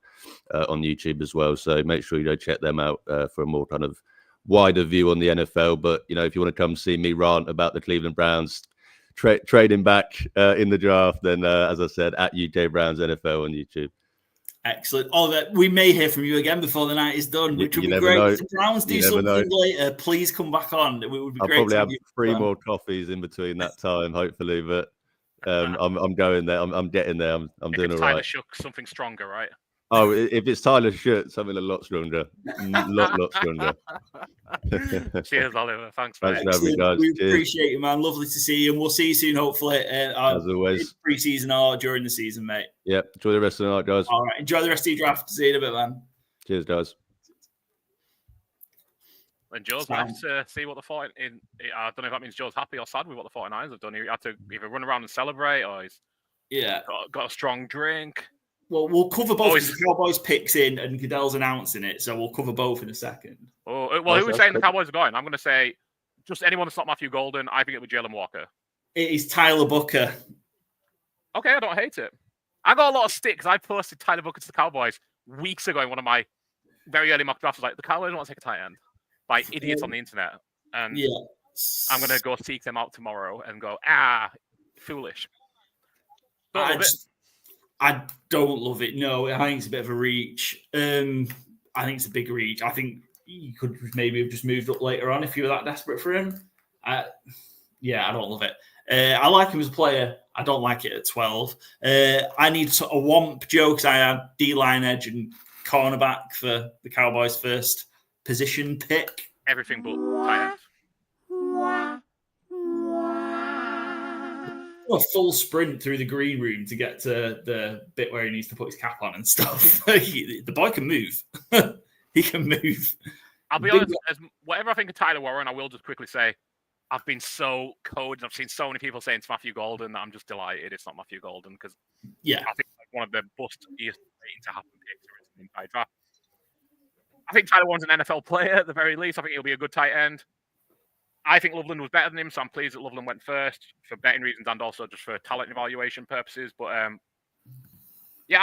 on YouTube as well. So make sure you go check them out for a more kind of wider view on the NFL. But if you want to come see me rant about the Cleveland Browns trading back in the draft, then as I said, at UK Browns NFL on YouTube. Excellent. We may hear from you again before the night is done, which would be great. If the Browns do something later, please come back on. It would be great. I'll probably have 3 more coffees in between that time, hopefully. But I'm going there. I'm getting there. I'm doing all right. Tyler Shook, something stronger, right? Oh, if it's Tyler Shook, something a lot stronger. lot stronger. Cheers, Oliver. Thanks for having me, guys. We appreciate you, man. Lovely to see you. And we'll see you soon, hopefully. As always. Pre-season or during the season, mate. Yep. Enjoy the rest of the night, guys. All right. Enjoy the rest of your draft. See you in a bit, man. Cheers, guys. And Joe's left to see what I don't know if that means Joe's happy or sad with what the 49ers have done. He had to either run around and celebrate or he's got a strong drink. Well, we'll cover both. The Cowboys picks in and Goodell's announcing it, so we'll cover both in a second. Oh, well, who was saying the Cowboys are going? I'm going to say just anyone that's not Matthew Golden. I think it would be Jalen Walker. It is Tyler Booker. Okay, I don't hate it. I got a lot of sticks. I posted Tyler Booker to the Cowboys weeks ago in one of my very early mock drafts. I was like, the Cowboys don't want to take a tight end by idiots on the internet. And I'm going to go seek them out tomorrow and go, foolish. I don't love it. No, I think it's a bit of a reach. I think it's a big reach. I think you could maybe have just moved up later on if you were that desperate for him. I don't love it. I like him as a player. I don't like it at 12. I need a womp Joe because I had D-line edge and cornerback for the Cowboys' first position pick. Everything but tight end. A full sprint through the green room to get to the bit where he needs to put his cap on and stuff. The boy can move. He can move. I'll be honest, whatever I think of Tyler Warren, I will just quickly say I've been so coded. I've seen so many people saying it's Matthew Golden that I'm just delighted it's not Matthew Golden because I think it's one of the bustiest waiting to happen picks in the draft. I think Tyler Warren's an NFL player at the very least. I think he'll be a good tight end. I think Loveland was better than him, so I'm pleased that Loveland went first for betting reasons and also just for talent evaluation purposes. But I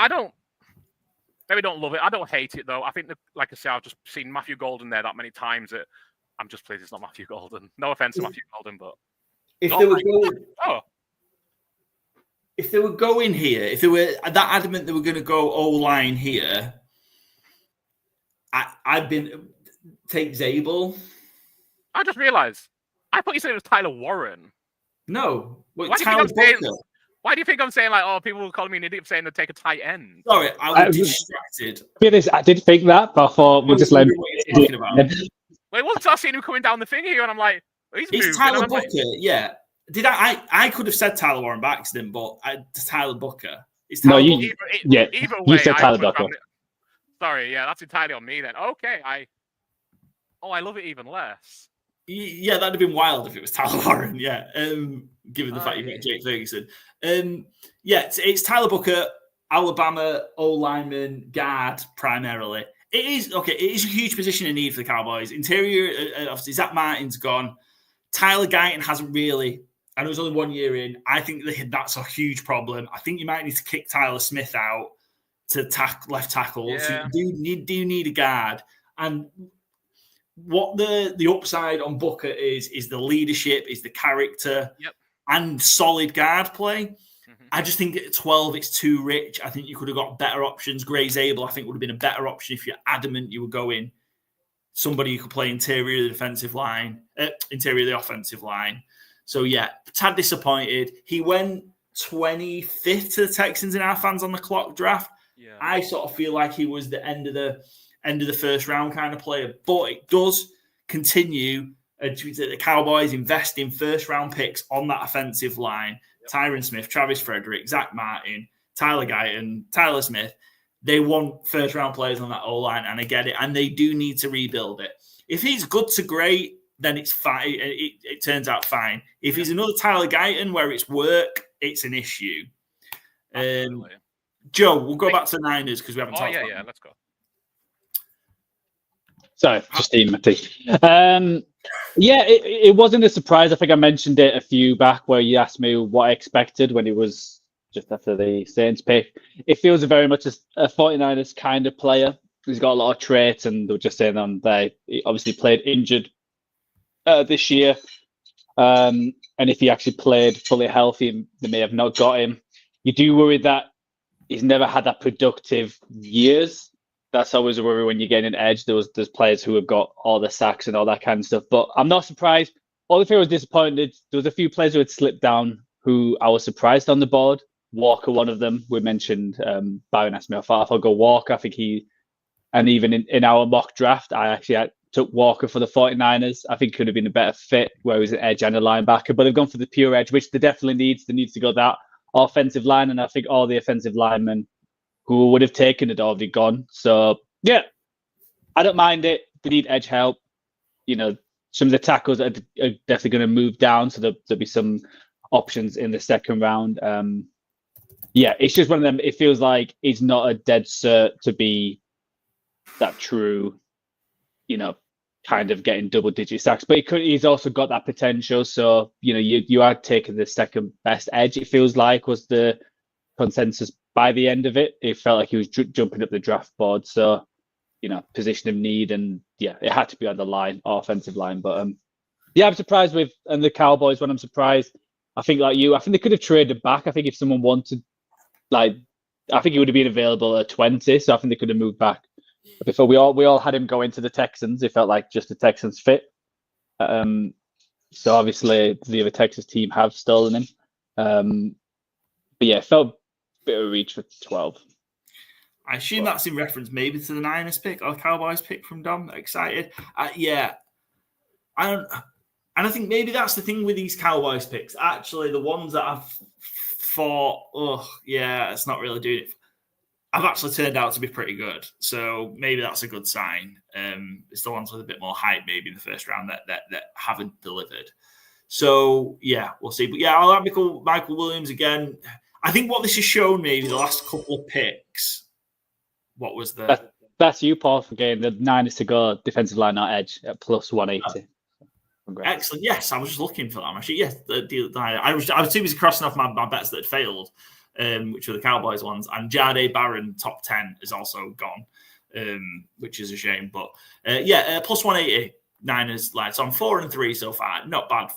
don't love it. I don't hate it though. I think that, like I say, I've just seen Matthew Golden there that many times that I'm just pleased it's not Matthew Golden. No offense to Matthew Golden, but if they were going here, if they were that adamant they were going to go O-line here, I've been take Zabel. I just realised. I thought you said it was Tyler Warren. No. Why do you think I'm saying people will call me an idiot for saying they'd take a tight end? Sorry, I was distracted. I did think that, but I thought we'll just let him. Talking about. Wait, once I seen him coming down the thing here, and I'm like, he's moving. Tyler Booker, yeah. Did I could have said Tyler Warren by accident, but Tyler Booker. It's Tyler Booker. Either way, you said Tyler Booker. Sorry, that's entirely on me then. Okay, I love it even less. Yeah, that'd have been wild if it was Tyler Warren. Yeah, given the fact you've got Jake Ferguson. It's Tyler Booker, Alabama O-lineman, guard primarily. It is okay. It is a huge position in need for the Cowboys. Interior, obviously, Zach Martin's gone. Tyler Guyton hasn't really. I know he's only 1 year in. I think that's a huge problem. I think you might need to kick Tyler Smith out to left tackle. Yeah. So you do need a guard. And what the upside on Booker is the leadership, is the character, and solid guard play. I just think at 12, it's too rich. I think you could have got better options. Gray Zabel, I think, would have been a better option if you're adamant you were going somebody who could play interior of the defensive line, interior of the offensive line. So, yeah, tad disappointed. He went 25th to the Texans in our fans on the clock draft. Yeah. I sort of feel like he was the end of the first round kind of player, but it does continue. The Cowboys invest in first round picks on that offensive line. Yep. Tyron Smith, Travis Frederick, Zach Martin, Tyler Guyton, Tyler Smith. They want first round players on that O-line, and I get it. And they do need to rebuild it. If he's good to great, then it's fine. It turns out fine. If he's another Tyler Guyton where it's work, it's an issue. Joe, we'll go back to the Niners because we haven't talked about them. Let's go. Sorry, just eating my tea. It wasn't a surprise. I think I mentioned it a few back where you asked me what I expected when it was just after the Saints pick. It feels very much a 49ers kind of player. He's got a lot of traits, and they were just saying he obviously played injured this year. And if he actually played fully healthy, they may have not got him. You do worry that he's never had that productive years. That's always a worry when you get an edge. There's players who have got all the sacks and all that kind of stuff. But I'm not surprised. Only thing I was disappointed, there was a few players who had slipped down who I was surprised on the board. Walker, one of them. We mentioned Byron asked me if I'll go Walker. I think and even in our mock draft, I actually took Walker for the 49ers. I think could have been a better fit where he was an edge and a linebacker. But they've gone for the pure edge, which they definitely needs. They need to go that offensive line. And I think all the offensive linemen who would have taken it already gone. So, yeah, I don't mind it. They need edge help. Some of the tackles are definitely going to move down. So there'll be some options in the second round. It's just one of them. It feels like it's not a dead cert to be that true, kind of getting double-digit sacks. But he's also got that potential. So, you are taking the second best edge, it feels like, was the consensus by the end of it. It felt like he was jumping up the draft board. So, position of need. And, it had to be on the line, offensive line. But, I'm surprised and the Cowboys, when I'm surprised, I think like you, I think they could have traded back. I think if someone wanted, I think he would have been available at 20. So I think they could have moved back. Before we all had him go into the Texans, it felt like just the Texans fit. So obviously the other Texas team have stolen him. But it felt a bit of a reach for 12. I assume that's in reference maybe to the Niners pick or the Cowboys pick from Dom. Excited. And I think maybe that's the thing with these Cowboys picks. Actually, the ones that I've thought, it's not really doing it, have actually turned out to be pretty good. So maybe that's a good sign. It's the ones with a bit more hype maybe in the first round that haven't delivered. So, we'll see. But, I like Michael Williams again. I think what this has shown maybe the last couple of picks, what was the... That's you, Paul, for getting the Niners to go defensive line, not edge, at plus 180. Congrats. Excellent. Yes, I was just looking for that. Actually, yes, I was too busy crossing off my bets that had failed, which were the Cowboys ones. And Jade Barron, top 10, is also gone, which is a shame. But plus 180 Niners. So I'm 4-3 so far. Not bad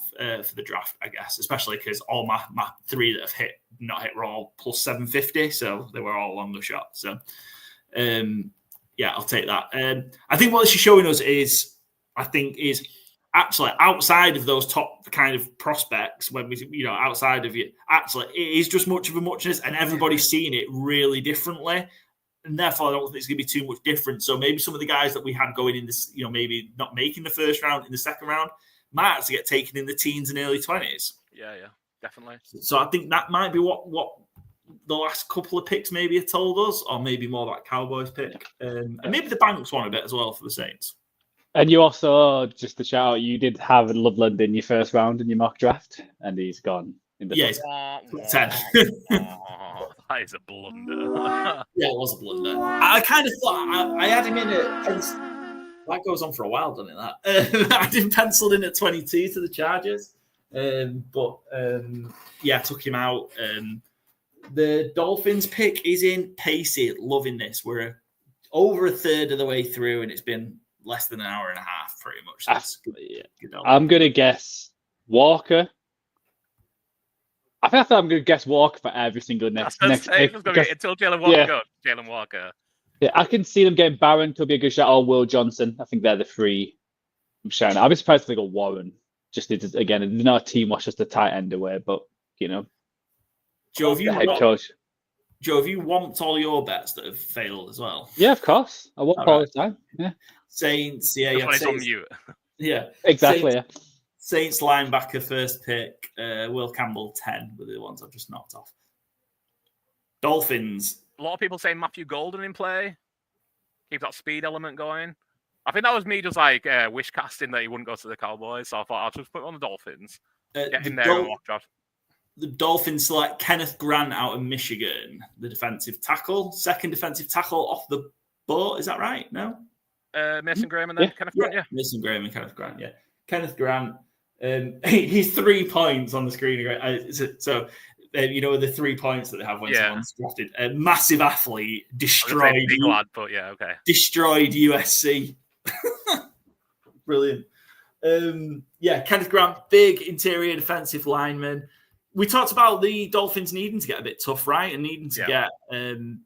for the draft, I guess, especially because all my three that have not hit, were all plus 750. So they were all longer shots. So, I'll take that. I think what this is showing us is actually outside of those top kind of prospects, when we, outside of you, actually it is just much of a muchness, and everybody's seeing it really differently. And therefore, I don't think it's going to be too much different. So maybe some of the guys that we had going in this, maybe not making the first round, in the second round, might actually get taken in the teens and early 20s. Yeah, definitely. So I think that might be what the last couple of picks maybe have told us, or maybe more that Cowboys pick. And maybe the Banks one a bit as well for the Saints. And you also, just to shout out, you did have Loveland in your first round in your mock draft, and he's gone. He's 10. That is a blunder. Yeah, it was a blunder. I kind of thought I had him in at... That goes on for a while, doesn't it? That I did penciled in at 22 to the Chargers. But took him out. The Dolphins pick is in. Pacey, loving this. We're over a third of the way through, and it's been less than an hour and a half, pretty much. I'm going to guess Walker. I think I'm going to guess Walker for every single next pick. Until Jalen Walker goes. Jalen Walker. Yeah, I can see them getting Byron to be a good shot, or Will Johnson. I think they're the three I'm showing. I'd be surprised if they go Warren. Just again, they're not a team watch, just a tight end away, but Joe, have you head coach. Joe, have you whomped all your bets that have failed as well? Yeah, of course. I won't all the time. Yeah. Saints, That's when it's on mute. Yeah, exactly. Saints linebacker first pick, Will Campbell 10 were the ones I've just knocked off. Dolphins. A lot of people say Matthew Golden in play. Keep that speed element going. I think that was me just like wish casting that he wouldn't go to the Cowboys. So I thought I'll just put him on the Dolphins. Get in there and watch out. The Dolphins select Kenneth Grant out of Michigan, the defensive tackle, second defensive tackle off the board. Is that right? No? Mason Graham and then Kenneth Grant, yeah. Mason Graham and Kenneth Grant, yeah. Kenneth Grant, he's 3 points on the screen. So the 3 points that they have when someone's drafted. A massive athlete, destroyed. Big lad, but yeah, okay. Destroyed USC. Brilliant. Kenneth Grant, big interior defensive lineman. We talked about the Dolphins needing to get a bit tough, right? And needing to get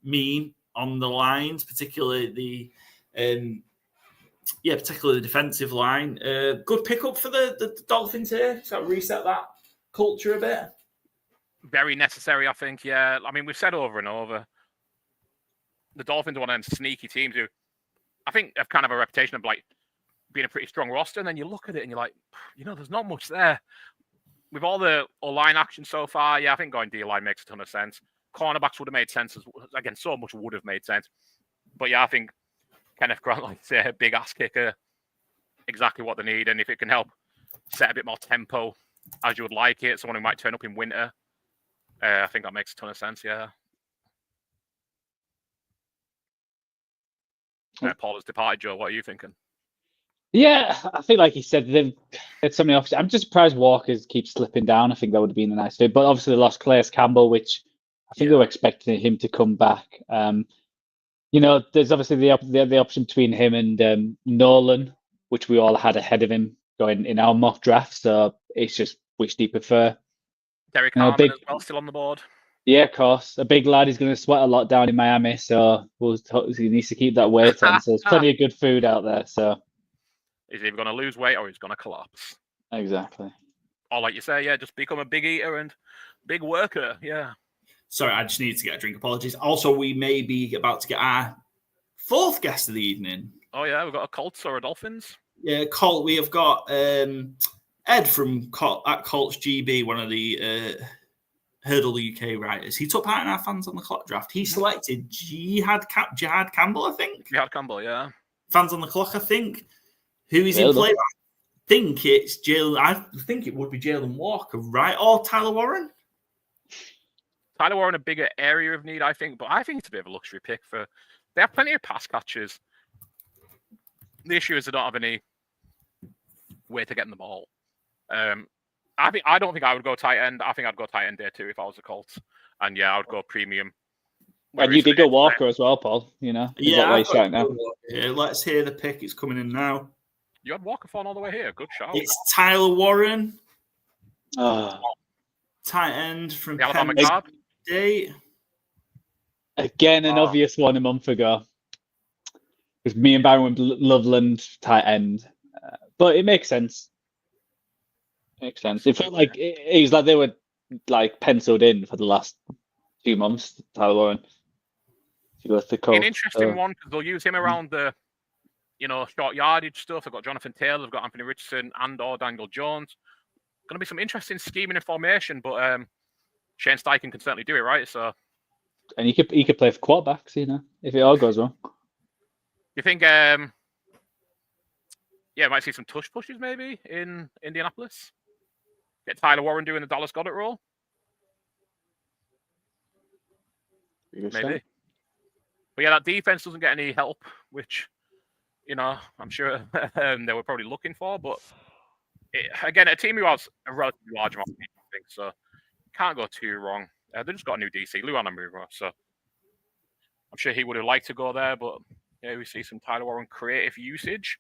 mean on the lines, particularly the defensive line. Good pickup for the Dolphins here. So reset that culture a bit. Very necessary, I think, yeah. I mean, we've said over and over, the Dolphins are one of them sneaky teams who I think have kind of a reputation of like being a pretty strong roster. And then you look at it and you're like, there's not much there. With all the O-line action so far, I think going D-line makes a ton of sense. Cornerbacks would have made sense. Again, so much would have made sense. But I think Kenneth Grant, like say, a big ass kicker, exactly what they need. And if it can help set a bit more tempo as you would like it, someone who might turn up in winter, I think that makes a ton of sense, yeah. Paul has departed, Joe. What are you thinking? Yeah, I think like he said, they've had so many options. I'm just surprised Walker keeps slipping down. I think that would have been a nice fit. But obviously they lost Calais Campbell, which I think they were expecting him to come back. There's obviously the option between him and Nolan, which we all had ahead of him going in our mock draft. So it's just which do you prefer? Derek Harmon as well, still on the board. Yeah, of course. A big lad. He's going to sweat a lot down in Miami, so he needs to keep that weight on. So there's plenty of good food out there. So he's either going to lose weight or he's going to collapse. Exactly. Or like you say, just become a big eater and big worker. Yeah. Sorry, I just need to get a drink. Apologies. Also, we may be about to get our fourth guest of the evening. Oh, yeah. We've got a Colts or a Dolphins. Yeah, Colt. We have got Ed from at Colts GB, one of the Hurdle UK writers. He took part in our Fans on the Clock draft. He selected Jihad Campbell, I think. Jihad Campbell, yeah. Fans on the Clock, I think. Who is in play? I think it's Jalen. I think it would be Jalen Walker, right? Or Tyler Warren. Tyler Warren, a bigger area of need, I think, but I think it's a bit of a luxury pick for. They have plenty of pass catchers. The issue is they don't have any way to get them the ball. I don't think I would go tight end. I think I'd go tight end there too if I was the Colts. And I would go premium. And you did go Walker as well, Paul. Yeah, let's hear the pick. It's coming in now. You had Walker falling all the way here. Good shot. It's Tyler Warren. Tight end from Penn State. Again, an obvious one a month ago. Because me and Byron went Loveland tight end. But it makes sense. It felt like it was like they were like penciled in for the last 2 months, Tyler Warren. An interesting one because they'll use him around the short yardage stuff. They've got Jonathan Taylor, they've got Anthony Richardson and/or Daniel Jones. Going to be some interesting scheming and formation, but Shane Steichen can certainly do it, right? So, and he could play for quarterbacks, if it all goes wrong. You think? Might see some tush pushes maybe in Indianapolis. Get Tyler Warren doing the Dallas Goedert role. Maybe. But that defense doesn't get any help, which I'm sure they were probably looking for. But again, a team who has a relatively large amount of people, I think, so can't go too wrong. They just got a new DC, Luan Amuro, so I'm sure he would have liked to go there. But we see some Tyler Warren creative usage.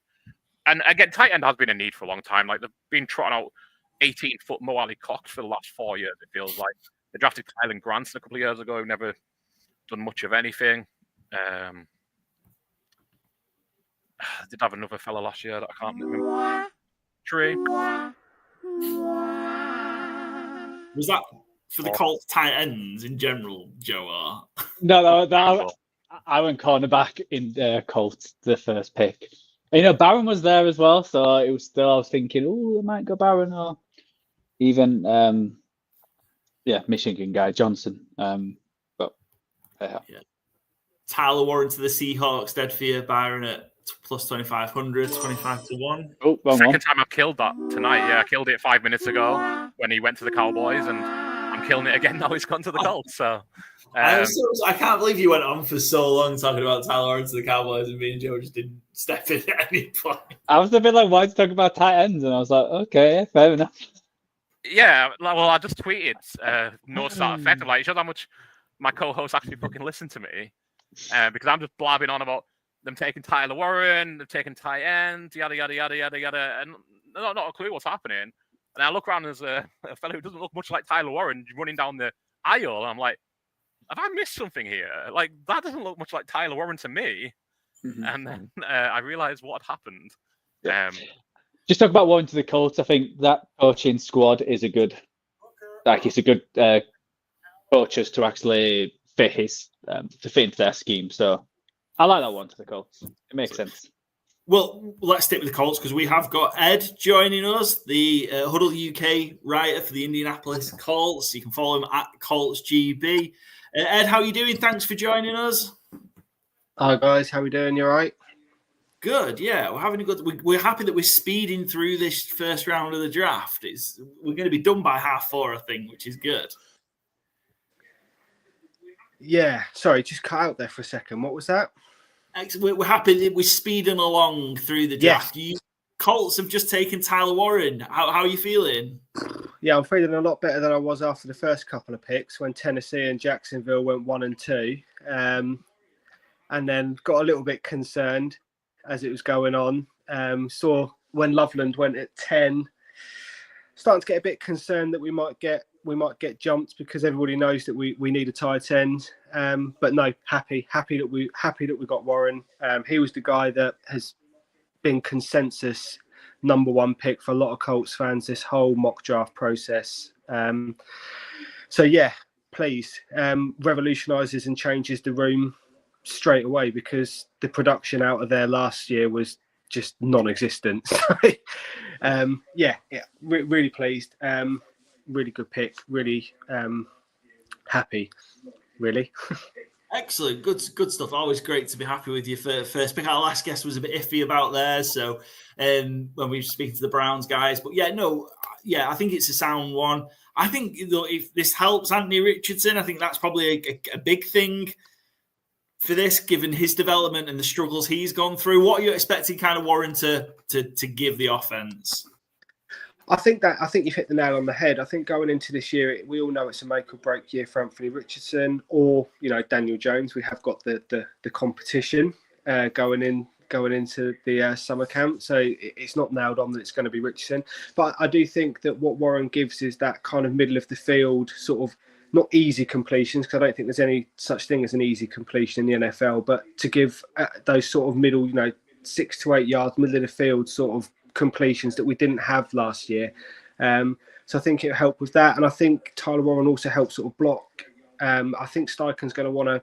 And again, tight end has been a need for a long time. Like they've been trotting out 18-foot Mo Ali Cox for the last 4 years, it feels like. They drafted Kylan Granson a couple of years ago, who never done much of anything. Did have another fella last year that I can't remember. Tree. Was that for the Colts tight ends in general, Joe? No, I went cornerback in Colts, the first pick. And, Byron was there as well, so it was still, I was thinking, I might go Byron, or even, Michigan guy, Johnson. But yeah. Tyler Warren to the Seahawks, dead for you, Byron at plus 2,500, 25-1. Oh, second time I've killed that tonight. Yeah, I killed it 5 minutes ago when he went to the Cowboys, and I'm killing it again now he's gone to the Colts. So I can't believe you went on for so long talking about Tyler Warren to the Cowboys, and me and Joe just didn't step in at any point. I was a bit like, why did you talk about tight ends? And I was like, okay, fair enough. Yeah, well, I just tweeted no start effect. Like, it shows how much my co-hosts actually fucking listen to me, because I'm just blabbing on about them taking Tyler Warren, they've taken tight ends, yada yada yada yada yada, and not a clue what's happening. And I look around as a fellow who doesn't look much like Tyler Warren running down the aisle, and I'm like, have I missed something here? Like, that doesn't look much like Tyler Warren to me. Mm-hmm. And then I realized what had happened. Yeah. Just talk about Warren to the Colts. I think that coaching squad is a good, it's a good coaches to actually fit into their scheme. So I like that one to the Colts. It makes sense. Well, let's stick with the Colts because we have got Ed joining us, the Huddle UK writer for the Indianapolis Colts. You can follow him at ColtsGB. Ed, how are you doing? Thanks for joining us. Hi guys, how are we doing? You all right? Good, yeah. We're having a good. We're happy that we're speeding through this first round of the draft. We're going to be done by 4:30, I think, which is good. Yeah, sorry, just cut out there for a second. What was that? We're happy that we're speeding along through the draft. Yeah. Colts have just taken Tyler Warren. How are you feeling? Yeah, I'm feeling a lot better than I was after the first couple of picks when Tennessee and Jacksonville went 1 and 2, and then got a little bit concerned as it was going on. Saw when Loveland went at 10, starting to get a bit concerned that we might get jumped because everybody knows that we need a tight end. But no, happy that we got Warren. He was the guy that has been consensus number one pick for a lot of Colts fans this whole mock draft process. So yeah, please, revolutionises and changes the room straight away because the production out of there last year was just non-existent. Really pleased. Really good pick. Really happy. Really. Excellent. Good stuff. Always great to be happy with you for first pick. Our last guest was a bit iffy about theirs. So when we were speaking to the Browns guys, but I think it's a sound one. I think if this helps Anthony Richardson, I think that's probably a big thing for this, given his development and the struggles he's gone through. What are you expecting kind of Warren to give the offense? I think you've hit the nail on the head. I think going into this year, we all know it's a make or break year for Anthony Richardson or Daniel Jones. We have got the competition going into the summer camp, so it's not nailed on that it's going to be Richardson. But I do think that what Warren gives is that kind of middle of the field sort of not easy completions, because I don't think there's any such thing as an easy completion in the NFL. But to give those sort of middle, 6 to 8 yards, middle of the field sort of completions that we didn't have last year. So I think it'll help with that. And I think Tyler Warren also helps sort of block. I think Steichen's going to want to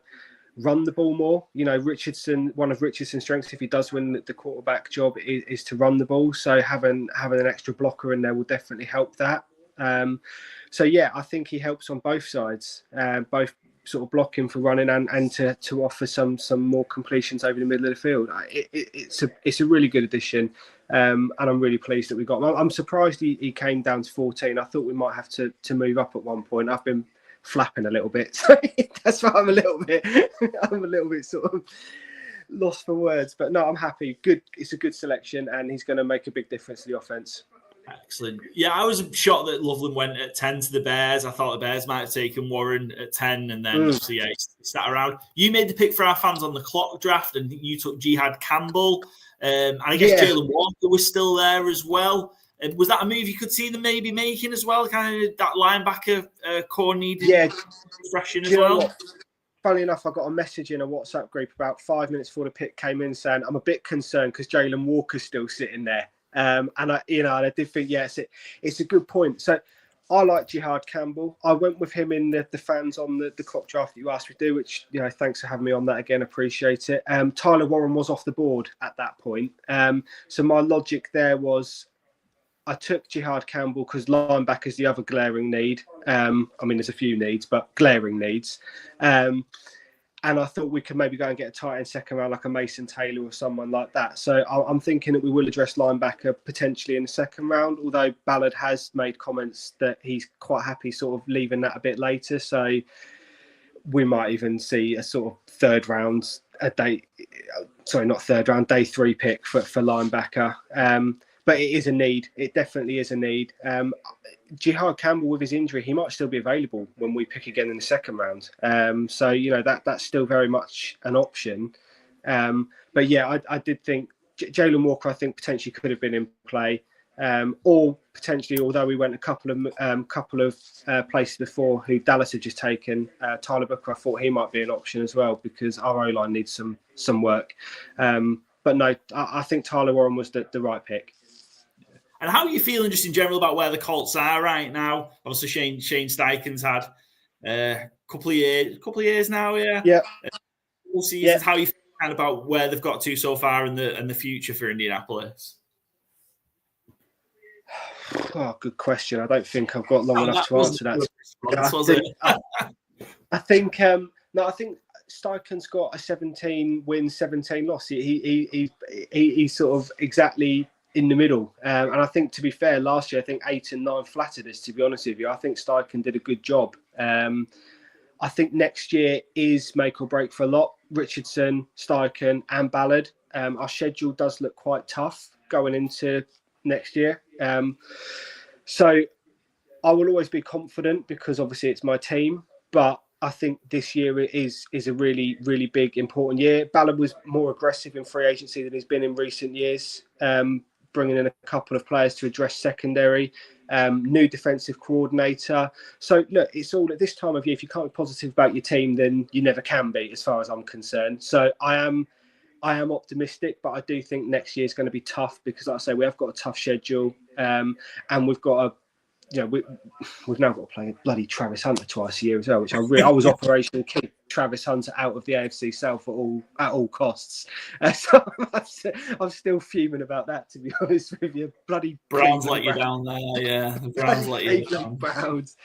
run the ball more. Richardson, one of Richardson's strengths, if he does win the quarterback job, is to run the ball. So having an extra blocker in there will definitely help that. I think he helps on both sides, both sort of blocking for running and to offer some more completions over the middle of the field. It's a really good addition, and I'm really pleased that we got him. I'm surprised he came down to 14. I thought we might have to move up at one point. I've been flapping a little bit, so that's why I'm a little bit sort of lost for words. But no, I'm happy. Good, it's a good selection, and he's going to make a big difference to the offense. Excellent. Yeah, I was shocked that Loveland went at 10 to the Bears. I thought the Bears might have taken Warren at 10, and then he sat around. You made the pick for our fans on the clock draft, and you took Jihad Campbell. And I guess Jalen Walker was still there as well. Was that a move you could see them maybe making as well? Kind of that linebacker core needed refreshing as well? Funny enough, I got a message in a WhatsApp group about 5 minutes before the pick came in saying I'm a bit concerned because Jalen Walker's still sitting there. And I did think, it's a good point. So I like Jihad Campbell. I went with him in the fans on the clock draft that you asked me to do, which, thanks for having me on that again. Appreciate it. Tyler Warren was off the board at that point. So my logic there was I took Jihad Campbell because linebacker is the other glaring need. There's a few needs, but glaring needs. And I thought we could maybe go and get a tight end second round, like a Mason Taylor or someone like that. So I'm thinking that we will address linebacker potentially in the second round, although Ballard has made comments that he's quite happy sort of leaving that a bit later. So we might even see a sort of day 3 pick for linebacker. But it is a need. It definitely is a need. Jihad Campbell, with his injury, he might still be available when we pick again in the second round. That's still very much an option. But yeah, I did think Jalen Walker, I think potentially could have been in play, or potentially, although we went a couple of places before, who Dallas had just taken, Tyler Booker, I thought he might be an option as well because our O-line needs some work. But no, I think Tyler Warren was the right pick. And how are you feeling just in general about where the Colts are right now? Obviously, Shane Steichen's had a couple of years now, Yeah. Full seasons. How are you feeling about where they've got to so far and the future for Indianapolis? Oh, good question. I don't think I've got long enough to answer that. I think Steichen's got a 17 win, 17 loss. He's sort of exactly in the middle. And I think, to be fair, last year, I think 8 and 9 flattered us, to be honest with you. I think Steichen did a good job. I think next year is make or break for a lot. Richardson, Steichen and Ballard. Our schedule does look quite tough going into next year. So I will always be confident because obviously it's my team. But I think this year is a really, really big, important year. Ballard was more aggressive in free agency than he's been in recent years, bringing in a couple of players to address secondary, new defensive coordinator. So look, it's all at this time of year. If you can't be positive about your team, then you never can be, as far as I'm concerned. So I am optimistic, but I do think next year is going to be tough because, like I say, we have got a tough schedule, and we've got we've now got to play bloody Travis Hunter twice a year as well, which I was operationally keep Travis Hunter out of the AFC South at all costs. So I'm still fuming about that, to be honest with you. Bloody Browns let you down there, yeah. The Browns let you down. Browns.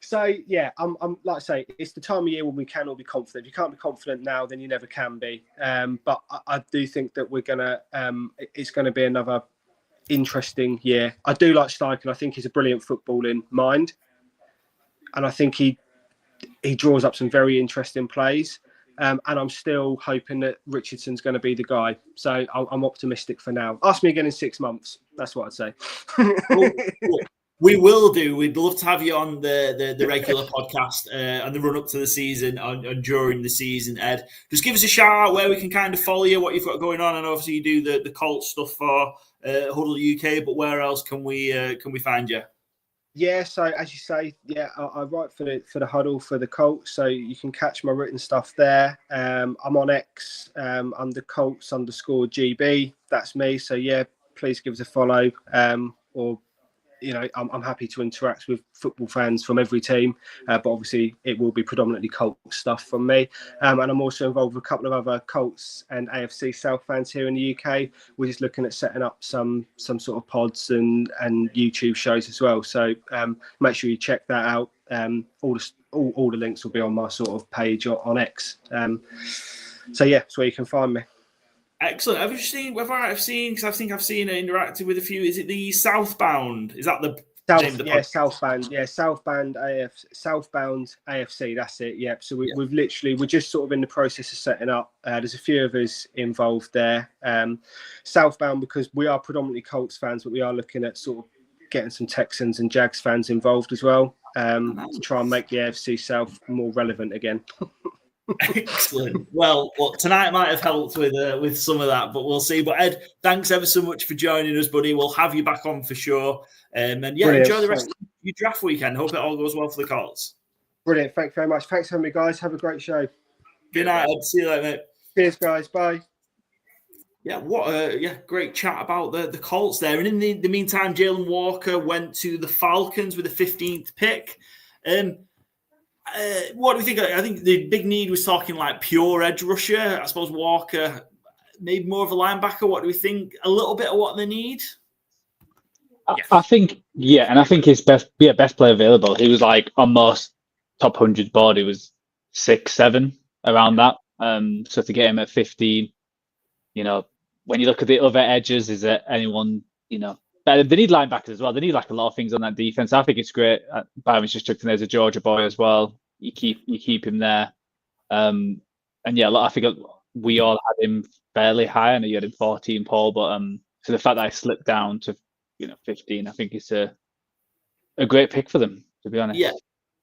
So yeah, I'm like I say, it's the time of year when we can all be confident. If you can't be confident now, then you never can be. But I do think that it's gonna be another interesting year. I do like Steichen. I think he's a brilliant footballing mind, and I think he draws up some very interesting plays. And I'm still hoping that Richardson's going to be the guy. So I'm optimistic for now. Ask me again in 6 months. That's what I'd say. Cool. We will do. We'd love to have you on the regular podcast and the run up to the season and during the season, Ed. Just give us a shout out where we can kind of follow you, what you've got going on. And obviously you do the Colts stuff for Huddle UK, but where else can we find you? Yeah, so as you say, I write for the Huddle for the Colts, so you can catch my written stuff there. I'm on X under Colts_GB. That's me. So yeah, please give us a follow. Or I'm happy to interact with football fans from every team, but obviously it will be predominantly Colts stuff from me. And I'm also involved with a couple of other Colts and AFC South fans here in the UK. We're just looking at setting up some sort of pods and YouTube shows as well. So make sure you check that out. All the links will be on my sort of page on X. So yeah, that's where you can find me. Excellent. Have you seen? Because I think I've seen it interacted with a few. Is it the Southbound? Is that the Southbound? Yeah, Southbound AFC. That's it. Yeah. So we're just sort of in the process of setting up. There's a few of us involved there. Southbound, because we are predominantly Colts fans, but we are looking at sort of getting some Texans and Jags fans involved as well, to try and make the AFC South more relevant again. Excellent. Well, tonight might have helped with some of that, but we'll see. But Ed, thanks ever so much for joining us, buddy. We'll have you back on for sure. And yeah, Brilliant. enjoy the rest of your draft weekend. Hope it all goes well for the Colts. Brilliant. Thanks very much. Thanks for having me, guys. Have a great show. Good night, Ed. See you later, mate. Cheers, guys. Bye. Yeah, what a great chat about the Colts there. And in the meantime, Jalen Walker went to the Falcons with the 15th pick. What do we think? I think the big need was talking like pure edge rusher. I suppose Walker, maybe more of a linebacker. What do we think? A little bit of what they need? I think, and I think his best player available. He was like on most top 100 board. He was 6'7", around that. So to get him at 15, when you look at the other edges, is there anyone, they need linebackers as well. They need like a lot of things on that defense. I think it's great. Byron's just chucked in there's a Georgia boy as well. You keep him there. And yeah, I think we all had him fairly high. I know you had him 14, Paul, but so the fact that I slipped down to 15, I think it's a great pick for them, to be honest. Yeah.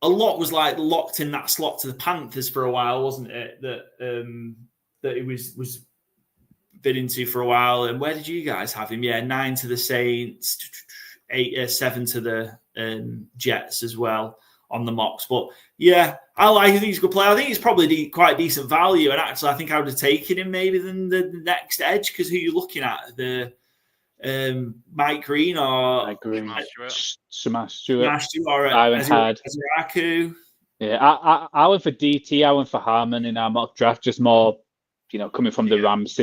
A lot was like locked in that slot to the Panthers for a while, wasn't it? That it was bidding to for a while. And where did you guys have him? Yeah, 9 to the Saints, 7 to the Jets as well on the mocks. But yeah, I think he's a good player. I think he's probably quite decent value. And actually, I think I would have taken him maybe than the next edge, because who are you looking at? The Mike Green or Smash Stewart or Ezraku. Yeah, I went for DT. I went for Harmon in our mock draft. Just more, coming from the Rams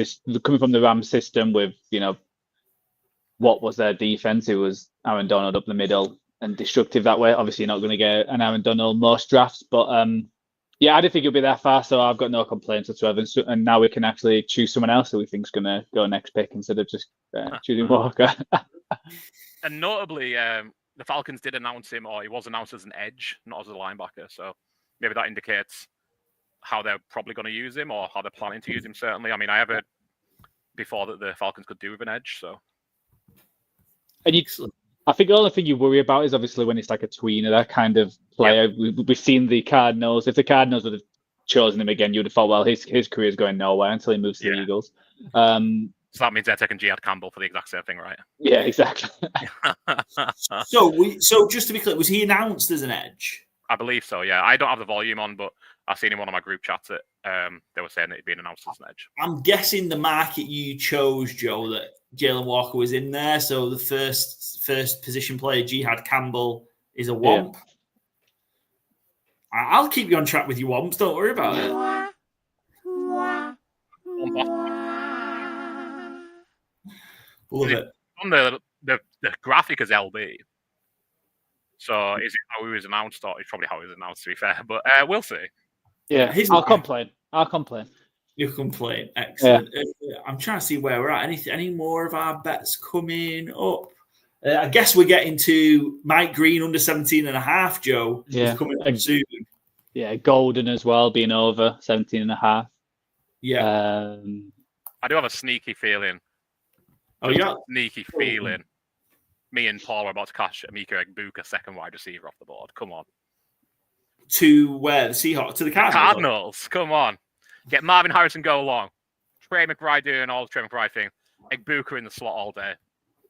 system with what was their defense. It was Aaron Donald up the middle and destructive that way. Obviously, you're not going to get an Aaron Donald most drafts, but I didn't think it'll be that fast. So I've got no complaints whatsoever. And now we can actually choose someone else who we think's going to go next pick instead of just choosing Walker. And notably, the Falcons did announce him, or he was announced as an edge, not as a linebacker. So maybe that indicates how they're probably going to use him, or how they're planning to use him. Certainly, I mean, I have heard before that the Falcons could do with an edge. So, and I think the only thing you worry about is obviously when it's like a tweener, that kind of player. Yep. We've seen the Cardinals. If the Cardinals would have chosen him again, you would have thought, well, his career is going nowhere until he moves to the Eagles. So that means they're taking Jihad Campbell for the exact same thing, right? Yeah, exactly. So just to be clear, was he announced as an edge? I believe so, yeah. I don't have the volume on, but I've seen in one of my group chats that they were saying that he'd been announced as an edge. I'm guessing the market you chose, Joe, that Jalen Walker was in there. So the first position player, Jihad Campbell, is a Womp. Yeah. I'll keep you on track with your Womps. Don't worry about it. Love it. On the graphic as LB. So is it how he was announced, or it's probably how he was announced, to be fair. But we'll see. Yeah, I'll complain. You complain. Excellent. Yeah. I'm trying to see where we're at. Any more of our bets coming up? I guess we're getting to Mike Green under 17.5, Joe. Yeah. Coming up soon. Yeah, Golden as well, being over 17.5. Yeah. I do have a sneaky feeling. Sneaky feeling. Me and Paul are about to catch Emeka Egbuka, second wide receiver, off the board. Come on. To where? The Seahawks? To the Cardinals? Cardinals. Come on. Get Marvin Harrison go along. Trey McBride doing all the Trey McBride thing. Egbuka in the slot all day.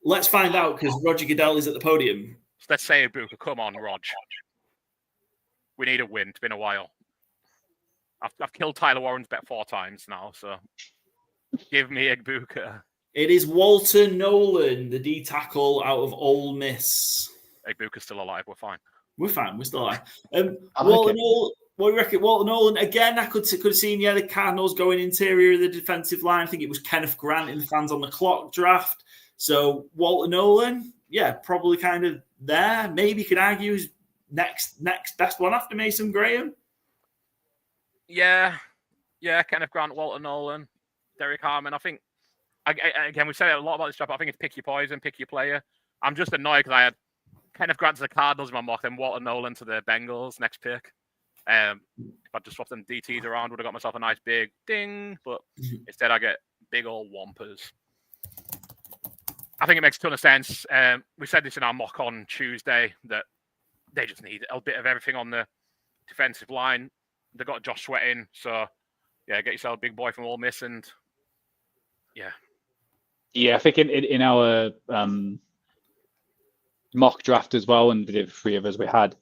Let's find out, because Roger Goodell is at the podium. Let's say Egbuka. Come on, Rog. We need a win. It's been a while. I've killed Tyler Warren's bet 4 times now, so give me Egbuka. It is Walter Nolan, the D tackle out of Ole Miss. Egbuka's still alive. We're fine. We're still alive. Walter Nolan, what do you reckon? Walter Nolan, again, I could have seen, the Cardinals going interior of the defensive line. I think it was Kenneth Grant in the fans on the clock draft. So Walter Nolan, probably kind of there. Maybe you could argue is next best one after Mason Graham. Yeah, Kenneth Grant, Walter Nolan, Derek Harmon. I think, again, we've said a lot about this job. I think it's pick your poison, pick your player. I'm just annoyed because I had Kenneth Grant to the Cardinals in my mock, then Walter Nolan to the Bengals next pick. If I just swapped them DTs around, would have got myself a nice big ding, but instead I get big old Wampers. I think it makes a ton of sense. We said this in our mock on Tuesday that they just need a bit of everything on the defensive line. They got Josh Sweat in, so yeah, get yourself a big boy from Ole Miss, and yeah. Yeah, I think in our mock draft as well, and the 3 of us we had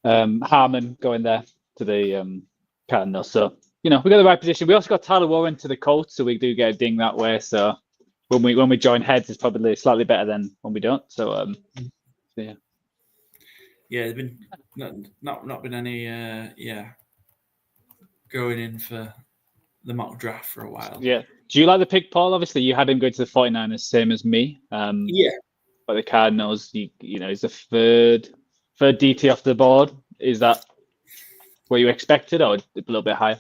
Harmon going there to the Cardinals. So we got the right position. We also got Tyler Warren to the Colts, so we do get a ding that way. So when we join heads, it's probably slightly better than when we don't. So yeah. Yeah, there's been not been any going in for the mock draft for a while. Yeah. Do you like the pick, Paul? Obviously, you had him go to the 49ers, same as me. Yeah. But the Cardinals, he's the third DT off the board. Is that what you expected, or a little bit higher?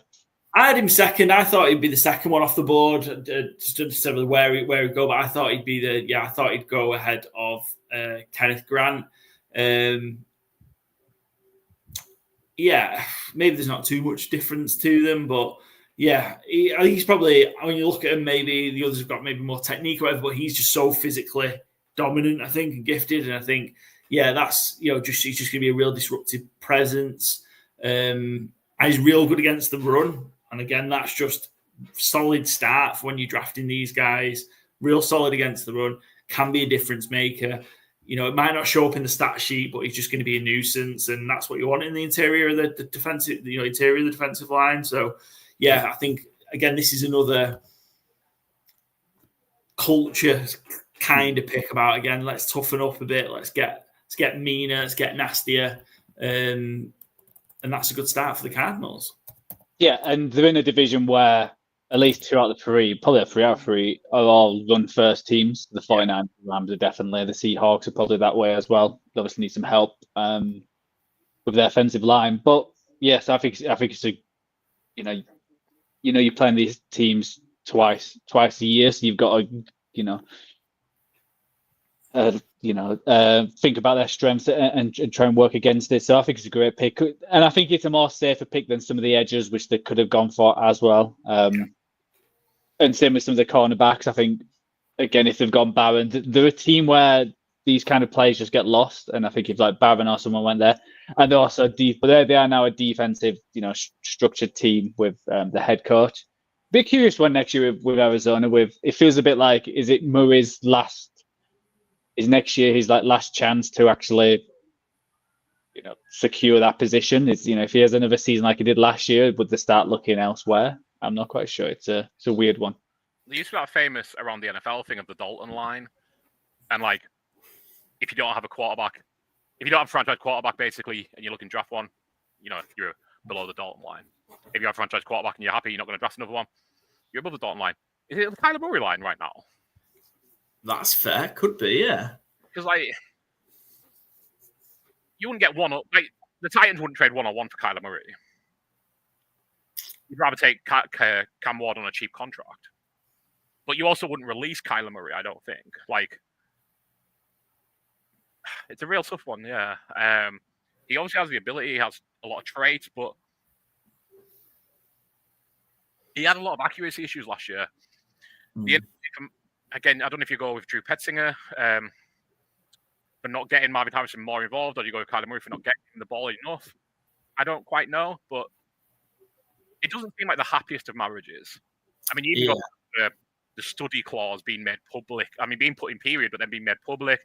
I had him second. I thought he'd be the second one off the board, just to where he'd go. But I thought he'd be I thought he'd go ahead of Kenneth Grant. Yeah, maybe there's not too much difference to them, but yeah, he's probably, when you look at him, maybe the others have got maybe more technique or whatever, but he's just so physically dominant, I think, and gifted. And I think, that's, he's just going to be a real disruptive presence. And he's real good against the run. And again, that's just solid start for when you're drafting these guys. Real solid against the run, can be a difference maker. It might not show up in the stat sheet, but he's just going to be a nuisance, and that's what you want in the interior of the defensive, interior of the defensive line. So, yeah, I think again this is another culture kind of pick about. Again, let's toughen up a bit. Let's get meaner. Let's get nastier, and that's a good start for the Cardinals. Yeah, and they're in a division where at least 2 out of 3, probably 3 out of 3, are all run-first teams. The 49ers, Rams are definitely. The Seahawks are probably that way as well. They obviously need some help with their offensive line. But yes, I think it's a, you're playing these teams twice a year, so you've got to, think about their strengths and try and work against it. So I think it's a great pick, and I think it's a more safer pick than some of the edges, which they could have gone for as well. And same with some of the cornerbacks. I think, again, if they've gone Byron, they're a team where these kind of plays just get lost. And I think if like Byron or someone went there, and they're also deep, but they are now a defensive, structured team with the head coach. Be curious one next year with Arizona. It feels a bit like, is it Murray's is next year his last chance to actually, secure that position? Is if he has another season like he did last year, would they start looking elsewhere? I'm not quite sure. It's a weird one. There used to be that famous around the NFL thing of the Dalton line, and if you don't have a quarterback, if you don't have a franchise quarterback, basically, and you're looking to draft one, you're below the Dalton line. If you have a franchise quarterback and you're happy, you're not going to draft another one, you're above the Dalton line. Is it the Kyler Murray line right now? That's fair. Could be, yeah. Because you wouldn't get one up. The Titans wouldn't trade 1-on-1 for Kyler Murray. You'd rather take Cam Ward on a cheap contract. But you also wouldn't release Kyler Murray, I don't think. It's a real tough one, yeah. He obviously has the ability, he has a lot of traits, but he had a lot of accuracy issues last year. Again, I don't know if you go with Drew Petzinger for not getting Marvin Harrison more involved, or you go with Kyler Murray for not getting the ball enough. I don't quite know, but it doesn't seem like the happiest of marriages. I mean, you even got the study clause being made public. I mean, being put in period, but then being made public.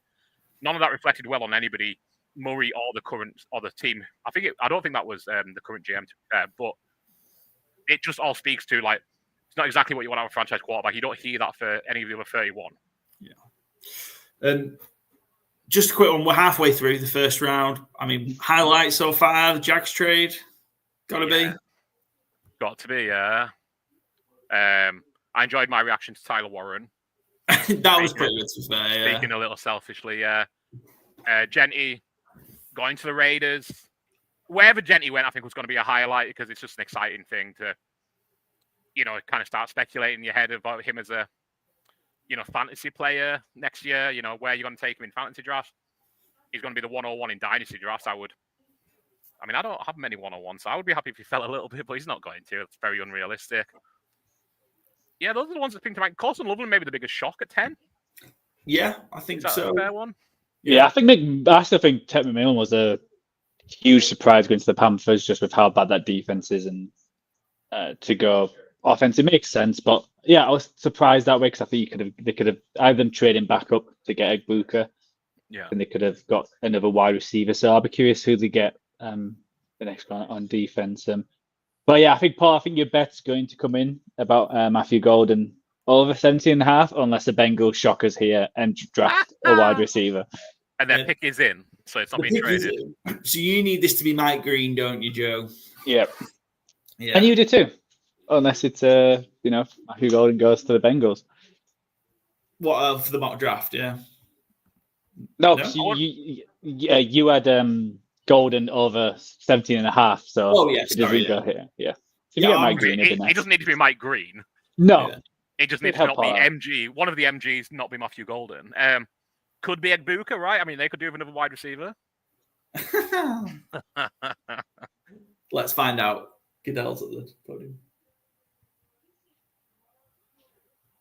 None of that reflected well on anybody, Murray or the team. I don't think that was the current GM, but it just all speaks to it's not exactly what you want out of a franchise quarterback. You don't hear that for any of the other 31. Yeah. Just a quick one. We're halfway through the first round. I mean, highlights so far, the Jags trade. Got to be, yeah. I enjoyed my reaction to Tyler Warren. That was pretty good, to be fair, yeah. Speaking a little selfishly, yeah. Genty going to the Raiders. Wherever Genty went, I think was going to be a highlight because it's just an exciting thing to, kind of start speculating in your head about him as a, fantasy player next year, where you're going to take him in fantasy drafts. He's going to be the 101 in dynasty drafts. I don't have many 101s, so I would be happy if he fell a little bit, but he's not going to. It's very unrealistic. Yeah, those are the ones that think to mind. Carson Loveland maybe the biggest shock at 10. Yeah, I think so. A fair one? Yeah, I still think Ted McMillan was a huge surprise going to the Panthers just with how bad that defense is, and to go offense, it makes sense. But yeah, I was surprised that way because I think they could have either trade him back up to get Egbuka, and they could have got another wide receiver. So I'll be curious who they get the next one on defense. But yeah, I think Paul, your bet's going to come in about Matthew Golden over 17.5, unless the Bengals shockers here and draft a wide receiver. And their pick is in, so it's not being traded. So you need this to be Mike Green, don't you, Joe? Yeah. And you do too, unless it's Matthew Golden goes to the Bengals. What for the mock draft? Yeah. No, you had Golden over 17.5. So it doesn't go here. Yeah. If you get Mike Green, it doesn't need to be Mike Green. No. It just needs to not be MG. One of the MGs not be Matthew Golden. Could be Egbuka, right? I mean, they could do with another wide receiver. Let's find out. Goodell's at the podium.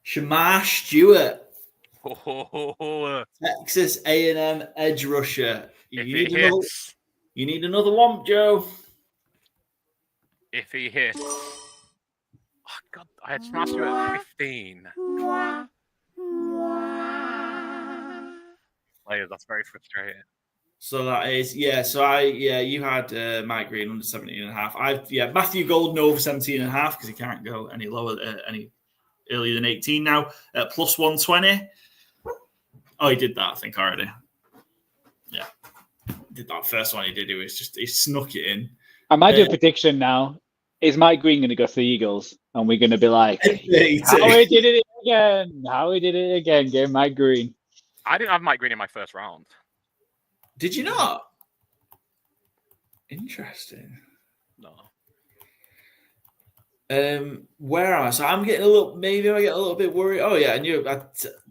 Shamar Stewart, Texas A&M edge rusher. You need another one, Joe. If he hits, oh God, I had Shamar Stewart at 15. Players, that's very frustrating. So that is, you had Mike Green under 17.5. Matthew Golden over 17.5 because he can't go any lower, any earlier than 18 now. Plus 120. Oh, he did that, I think, already. Yeah. Did that first one he did. He snuck it in. I might do a prediction now. Is Mike Green going to go to the Eagles? And we're going to be like, how he did it again. How he did it again. Get Mike Green. I didn't have Mike Green in my first round. Did you not? Interesting. No. Where am I? So I'm getting maybe I get a little bit worried. Oh yeah, and you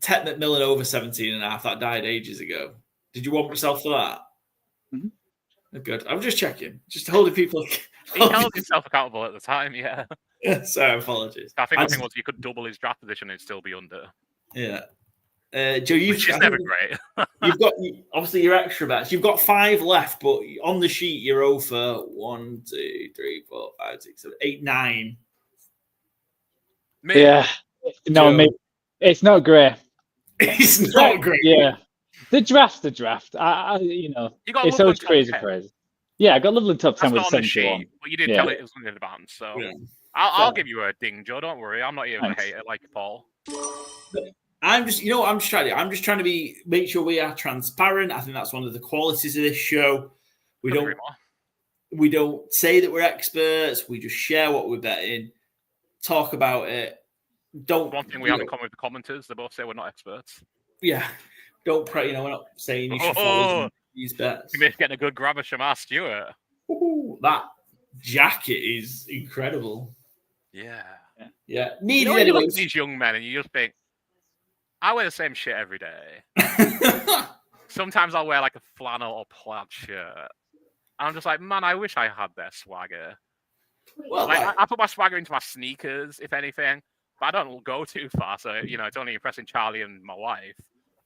Ted McMillan over 17.5. That died ages ago. Did you want yourself for that? Mm-hmm. Good. I'm just checking. Just holding people. He held himself accountable at the time, yeah. Sorry, apologies. I think the thing was you could double his draft position and still be under. Yeah. Joe, which is never great. You've got obviously your extra bets. You've got 5 left, but on the sheet you're over 1, 2, 3, 4, 5, 6, 7, 8, 9. Yeah, no, it's not great. It's not great. Yeah, the draft. It's always crazy. Yeah, I got Loveland top 10 with 71. But you didn't tell it was in advance, so I'll give you a ding, Joe. Don't worry, I'm not here to hate it like Paul. I'm just trying to make sure we are transparent. I think that's one of the qualities of this show. We don't say that we're experts. We just share what we're betting, talk about it. One thing we have in common with the commenters, they both say we're not experts. Yeah. Don't pray, we're not saying you should follow these bets. You're getting a good grab of Shamar Stewart. Ooh, that jacket is incredible. Yeah. Yeah. You look at these young men and you just think, I wear the same shit every day. Sometimes I'll wear like a flannel or plaid shirt. And I'm just like, man, I wish I had their swagger. Well, I put my swagger into my sneakers, if anything, but I don't go too far. So, it's only impressing Charlie and my wife,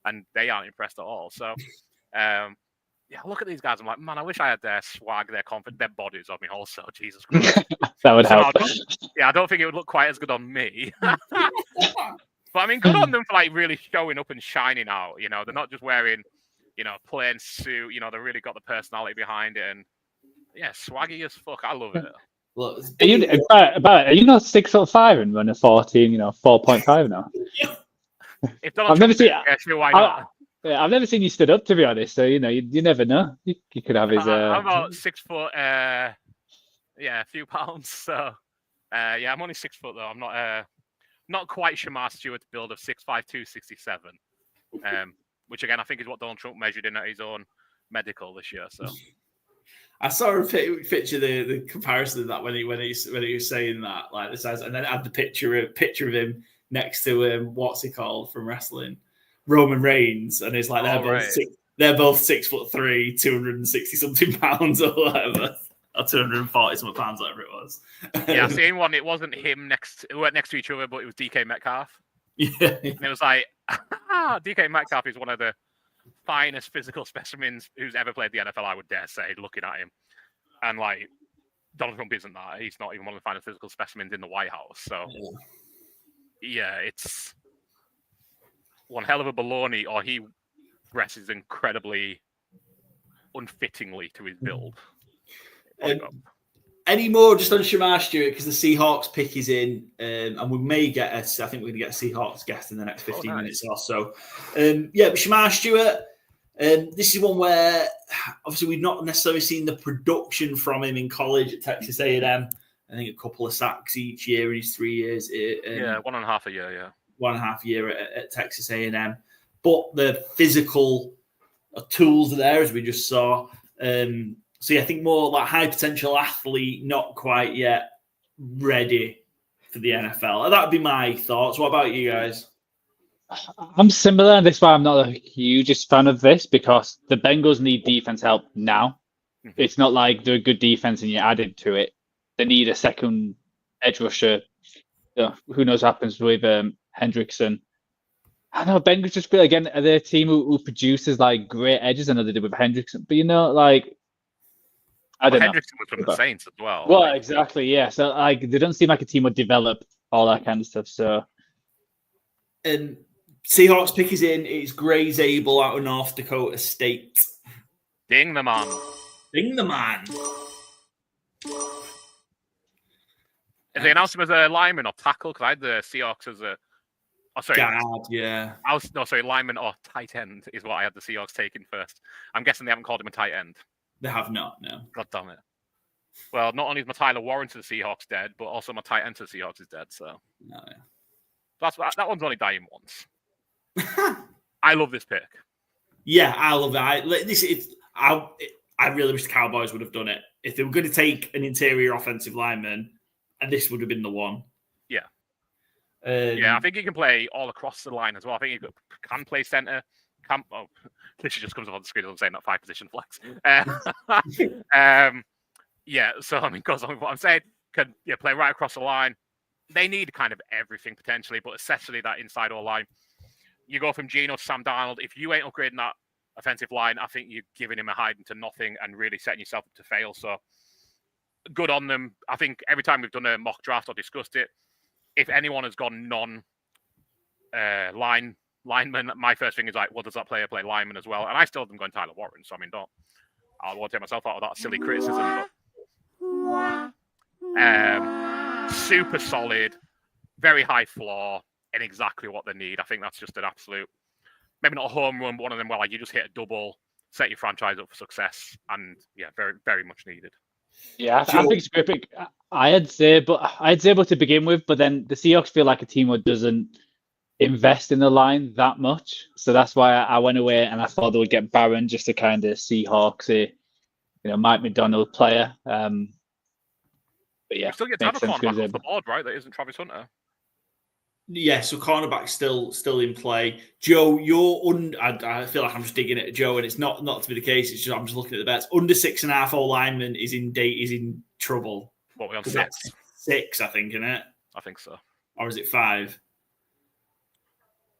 and they aren't impressed at all. So, look at these guys. I'm like, man, I wish I had their swag, their confidence, their bodies on me also. Jesus Christ. That would help. I don't think it would look quite as good on me. But I mean, good on them for like really showing up and shining out. They're not just wearing, plain suit. They really got the personality behind it, and swaggy as fuck. I love it. Look, are you not 6'5" and running 14? 4.5 now. I've never seen. Why not? I've never seen you stood up, to be honest. So you never know. You could have his. I'm about 6 foot. A few pounds. So I'm only 6 foot though. I'm not quite Shamar Stewart's build of 6'5", 267, which again I think is what Donald Trump measured in at his own medical this year. So I saw a picture the comparison of that when he was saying that, like the size, and then add the picture of him next to what's he called from wrestling, Roman Reigns, and it's like they're both 6'3", 260 something pounds or whatever. Or 240 something pounds, whatever it was. Yeah, I've seen one. It wasn't him who went next to each other, but it was DK Metcalf. Yeah. And it was like, DK Metcalf is one of the finest physical specimens who's ever played the NFL, I would dare say, looking at him. And like, Donald Trump isn't that. He's not even one of the finest physical specimens in the White House. So, yeah, it's one hell of a baloney, or he dresses incredibly unfittingly to his build. Any more just on Shamar Stewart, because the Seahawks pick is in, and we may get I think we're going to get a Seahawks guest in the next 15 minutes or so. But Shamar Stewart, this is one where obviously we've not necessarily seen the production from him in college at Texas A&M. I think a couple of sacks each year in his 3 years. 1.5 a year, yeah. 1.5 year at Texas A&M. But the physical tools are there, as we just saw. So I think more like high potential athlete, not quite yet ready for the NFL. That'd be my thoughts. What about you guys? I'm similar. That's why I'm not the hugest fan of this, because the Bengals need defense help now. It's not like they're a good defense and you added to it. They need a second edge rusher. Who knows what happens with Hendrickson. I know Bengals just feel again they're a team who produces like great edges. I know they did with Hendrickson, but I don't know. Hendrickson was from the Saints as well. Well, exactly, yeah. So like they don't seem like a team would develop all that kind of stuff. So, and Seahawks pick is in. It's Gray Zabel out of North Dakota State. Ding the man. Ding the man. Is they announced him as a lineman or tackle? Because I had the Seahawks as a. Oh, sorry. Guard, yeah. Lineman or tight end is what I had the Seahawks taking first. I'm guessing they haven't called him a tight end. They have not, no. God damn it. Well, not only is my Tyler Warren to the Seahawks dead, but also my tight end to the Seahawks is dead. So that one's only dying once. I love this pick. Yeah, I love it. I really wish the Cowboys would have done it. If they were going to take an interior offensive lineman, and this would have been the one. Yeah. I think he can play all across the line as well. I think he can play center. Literally just comes up on the screen as I'm saying that 5-position flex. So I mean, goes on with what I'm saying. Can play right across the line. They need kind of everything potentially, but especially that inside O line. You go from Geno to Sam Darnold. If you ain't upgrading that offensive line, I think you're giving him a hiding to nothing and really setting yourself up to fail. So good on them. I think every time we've done a mock draft or discussed it, if anyone has gone lineman, my first thing is like, well, does that player play lineman as well? And I still have them going Tyler Warren. So I mean, I won't take myself out of that silly criticism. But, super solid, very high floor, and exactly what they need. I think that's just an absolute, maybe not a home run, but one of them where like you just hit a double, set your franchise up for success, and very, very much needed. Yeah, I think it's a great pick. I'd say Zabel to begin with, but then the Seahawks feel like a team that doesn't invest in the line that much. So that's why I went away and I thought they would get Byron just to kind of Seahawks, Mike McDonald player. But yeah, you still get to have a cornerback off the board, right? That isn't Travis Hunter. Yeah, so cornerback still in play. Joe, I feel like I'm just digging at Joe, and it's not to be the case. It's just I'm just looking at the bets. Under 6.5 O lineman is in trouble. What, we on 6? 6, I think, isn't it? I think so. Or is it 5?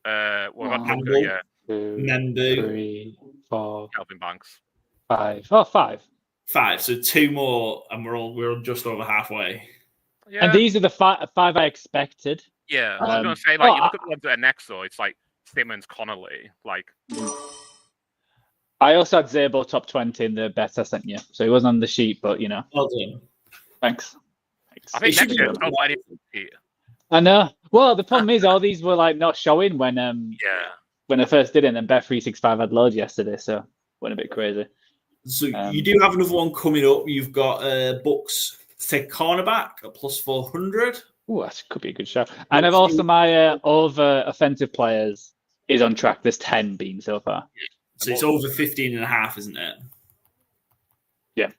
Membu, yeah. 2, 3, 4, Calvin Banks, 5. Oh, 5. 5. So 2 more, and we're just over halfway. Yeah. And these are the 5 I expected. Yeah, I was going to say, like, you look at the ones that are next, though, it's like Simmons, Connolly, like. I also had Zabel top 20 in the bets I sent you, so he wasn't on the sheet, but Well done. Thanks. I think next year, I know. Well, the problem is all these were like not showing when I first did it, and then Bet365 had loads yesterday, so went a bit crazy. So you do have another one coming up. You've got Bucks to take cornerback at plus 400. Oh, that could be a good show. And I've also my over offensive players is on track. There's 10 been so far. So it's over 15.5, isn't it? Yeah,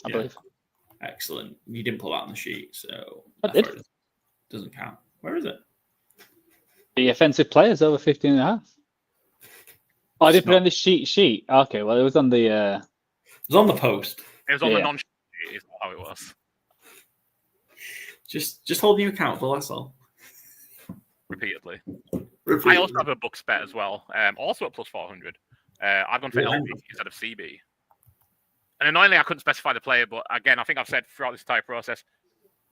I believe. Excellent. You didn't put that on the sheet, so it doesn't count. Where is it? The offensive players over 15.5. Oh, I did put it on the sheet. Okay, well, it was on the. It was on the post. It was on the non-sheet. Is how it was. Just holding you accountable. That's all. Repeatedly. I also have a Bucks bet as well. Also at plus 400. I've gone for LB instead of CB. And annoyingly, I couldn't specify the player, but again, I think I've said throughout this entire process,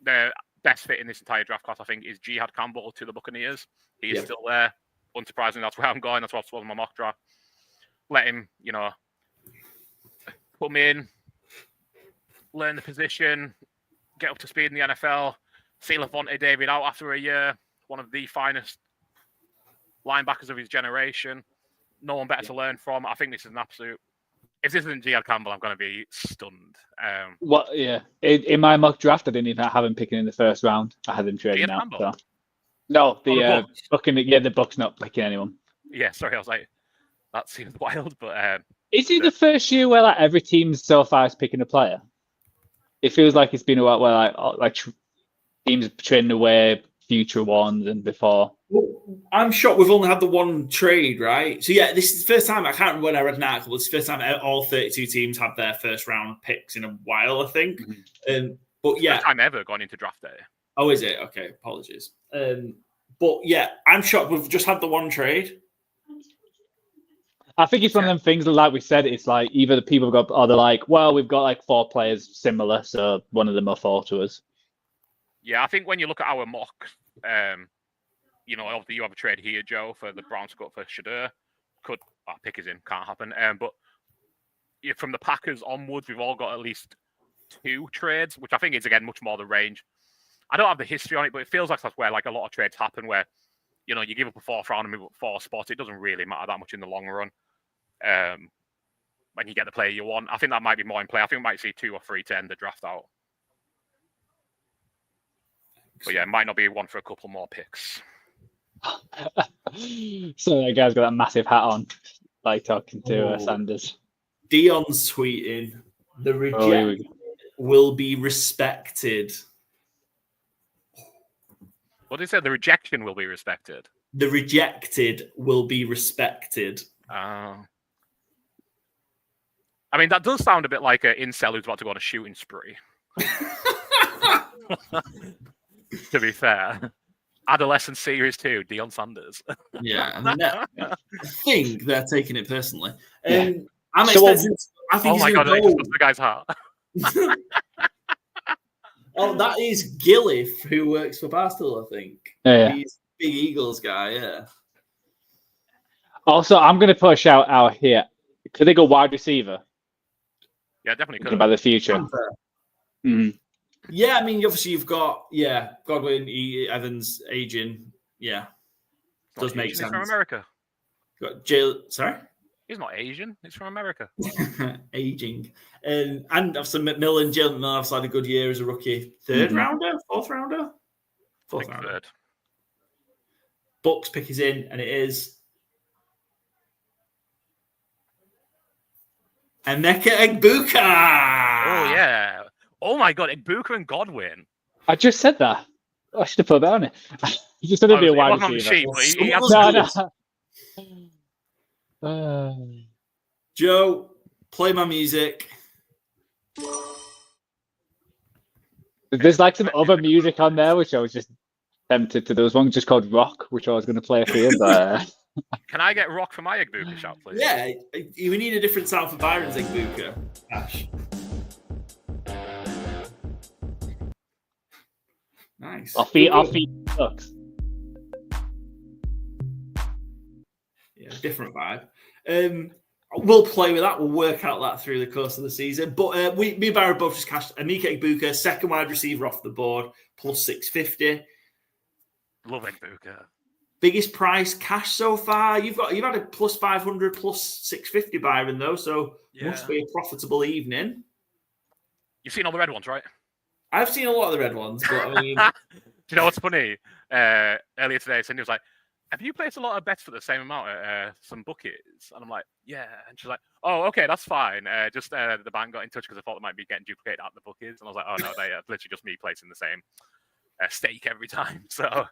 the best fit in this entire draft class, I think, is Jihad Campbell to the Buccaneers. He is still there. Unsurprisingly, that's where I'm going. That's what I was in my mock draft. Let him, come in, learn the position, get up to speed in the NFL, see Levante David out after a year, one of the finest linebackers of his generation. No one better to learn from. I think this is an absolute... If this isn't Jihad Campbell, I'm going to be stunned. In my mock draft, I didn't even have him picking in the first round. I had him trading out. So. No, the Bucs not picking anyone. Yeah, sorry, I was like, that seems wild, but... Is it the first year where every team so far is picking a player? It feels like it's been a while where teams trading away future ones and before. Well, I'm shocked we've only had the one trade, right? So yeah, this is the first time, I can't remember when I read an article, but it's the first time all 32 teams have their first round picks in a while, I think. But yeah. First time ever gone into draft day. Oh, is it? Okay, apologies. But yeah, I'm shocked we've just had the one trade. I think it's one of them things, like we said, it's like either the people have got, or they're like, well, we've got like 4 players similar, so one of them will fall to us. Yeah, I think when you look at our mock, obviously you have a trade here, Joe, for the Browns cut for Shadur. Pick is in, can't happen. But from the Packers onwards, we've all got at least 2 trades, which I think is, again, much more the range. I don't have the history on it, but it feels like that's where a lot of trades happen, where, you give up a 4th round and move up 4 spots. It doesn't really matter that much in the long run. When you get the player you want, I think that might be more in play. I think we might see 2 or 3 to end the draft out. But yeah, it might not be one for a couple more picks. So that guy's got that massive hat on, like talking to Sanders. Dion's tweeting, the reject will be respected. What did he say? The rejection will be respected. The rejected will be respected. I mean, that does sound a bit like an incel who's about to go on a shooting spree. To be fair. Adolescent Series 2, Deion Sanders. Yeah, I mean, I think they're taking it personally. I'm expecting... I think oh my God, that's the guy's heart. Oh, that is Gilliff, who works for Barstool, I think. Yeah. He's a big Eagles guy, yeah. Also, I'm going to put a shout out here. Could they go wide receiver? Yeah, definitely could. About the future. Yeah, I mean, obviously you've got, Godwin, Evans, aging. Yeah, does make sense. He's from America. Got Jill. Sorry? He's not Asian. He's from America. Aging. And obviously McMillan, Jalen obviously had a good year as a rookie. Fourth rounder? Fourth rounder. Third. Bucks pick is in, and it is Emeka Egbuka. Oh, yeah. Oh, my God. Egbuka and Godwin. I just said that. I should have put that on it. You just said it'd be a wide receiver. Joe, play my music. There's like some other music on there, which I was just tempted to. There was one just called Rock, which I was going to play for you. But... Can I get Rock for my Egbuka shout, please? Yeah, we need a different sound for Byron's Egbuka. Ash. Nice. Off feet sucks. Yeah, different vibe. We'll play with that. We'll work out that through the course of the season. But me and Byron both just cashed Emeka Egbuka, second wide receiver off the board, plus 650. Love Egbuka. Biggest price cash so far. You've had a plus 500, plus 650, Byron, though. So must be a profitable evening. You've seen all the red ones, right? I've seen a lot of the red ones, but I mean... Do you know what's funny? Earlier today, Cindy was like, have you placed a lot of bets for the same amount at some bookies? And I'm like, yeah. And she's like, oh, okay, that's fine. The bank got in touch because I thought they might be getting duplicated at the bookies. And I was like, oh, no, they literally just me placing the same stake every time. So,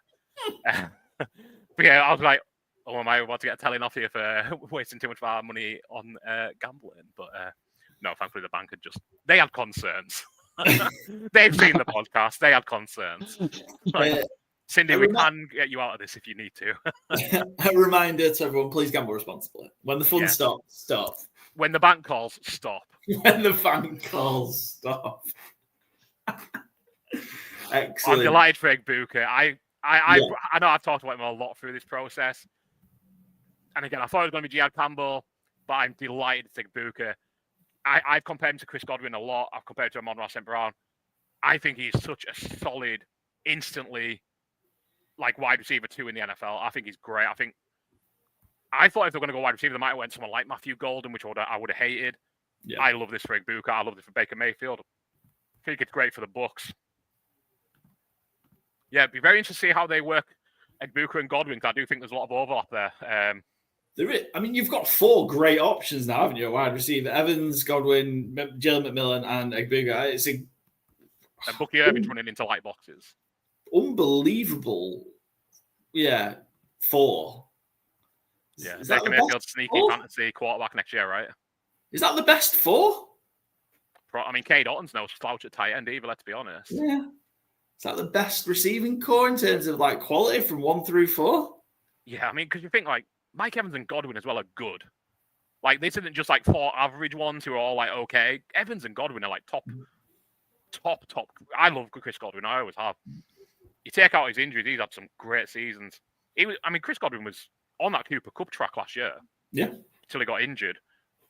but yeah, I was like, oh, am I about to get a telling off here for wasting too much of our money on gambling? But no, thankfully the bank they had concerns. They've seen the podcast. They had concerns. Cindy, we can get you out of this if you need to. A reminder to everyone, please gamble responsibly. When the fun stops, stop. When the bank calls, stop. When the bank calls, stop. Excellent. I'm delighted for Egbuka. I know I've talked about him a lot through this process. And again, I thought it was going to be Jihad Campbell, but I'm delighted it's Egbuka. I've compared him to Chris Godwin a lot. I've compared him to Amon-Ra St. Brown. I think he's such a solid, instantly, like, wide receiver 2 in the NFL. I think he's great. I thought if they were going to go wide receiver, they might have went someone like Matthew Golden, which I would have hated. Yeah. I love this for Egbuka. I love this for Baker Mayfield. I think it's great for the Bucs. Yeah, it'd be very interesting to see how they work Egbuka and Godwin, because I do think there's a lot of overlap there. I mean, you've got 4 great options now, haven't you? Wide receiver: Evans, Godwin, Jalen McMillan, and Egbuka. And Bucky Irving's running into light boxes. Unbelievable. Yeah, 4. Yeah, Baker Mayfield, sneaky fantasy quarterback next year, right? Is that the best 4? I mean, Cade Otton's no slouch at tight end either, let's be honest. Yeah. Is that the best receiving core in terms of like quality from 1 through 4? Yeah, I mean, because you think like Mike Evans and Godwin as well are good. Like, this isn't just like 4 average ones who are all like okay. Evans and Godwin are like top. I love Chris Godwin. I always have. You take out his injuries, he's had some great seasons. Chris Godwin was on that Cooper Cup track last year. Yeah. Until he got injured.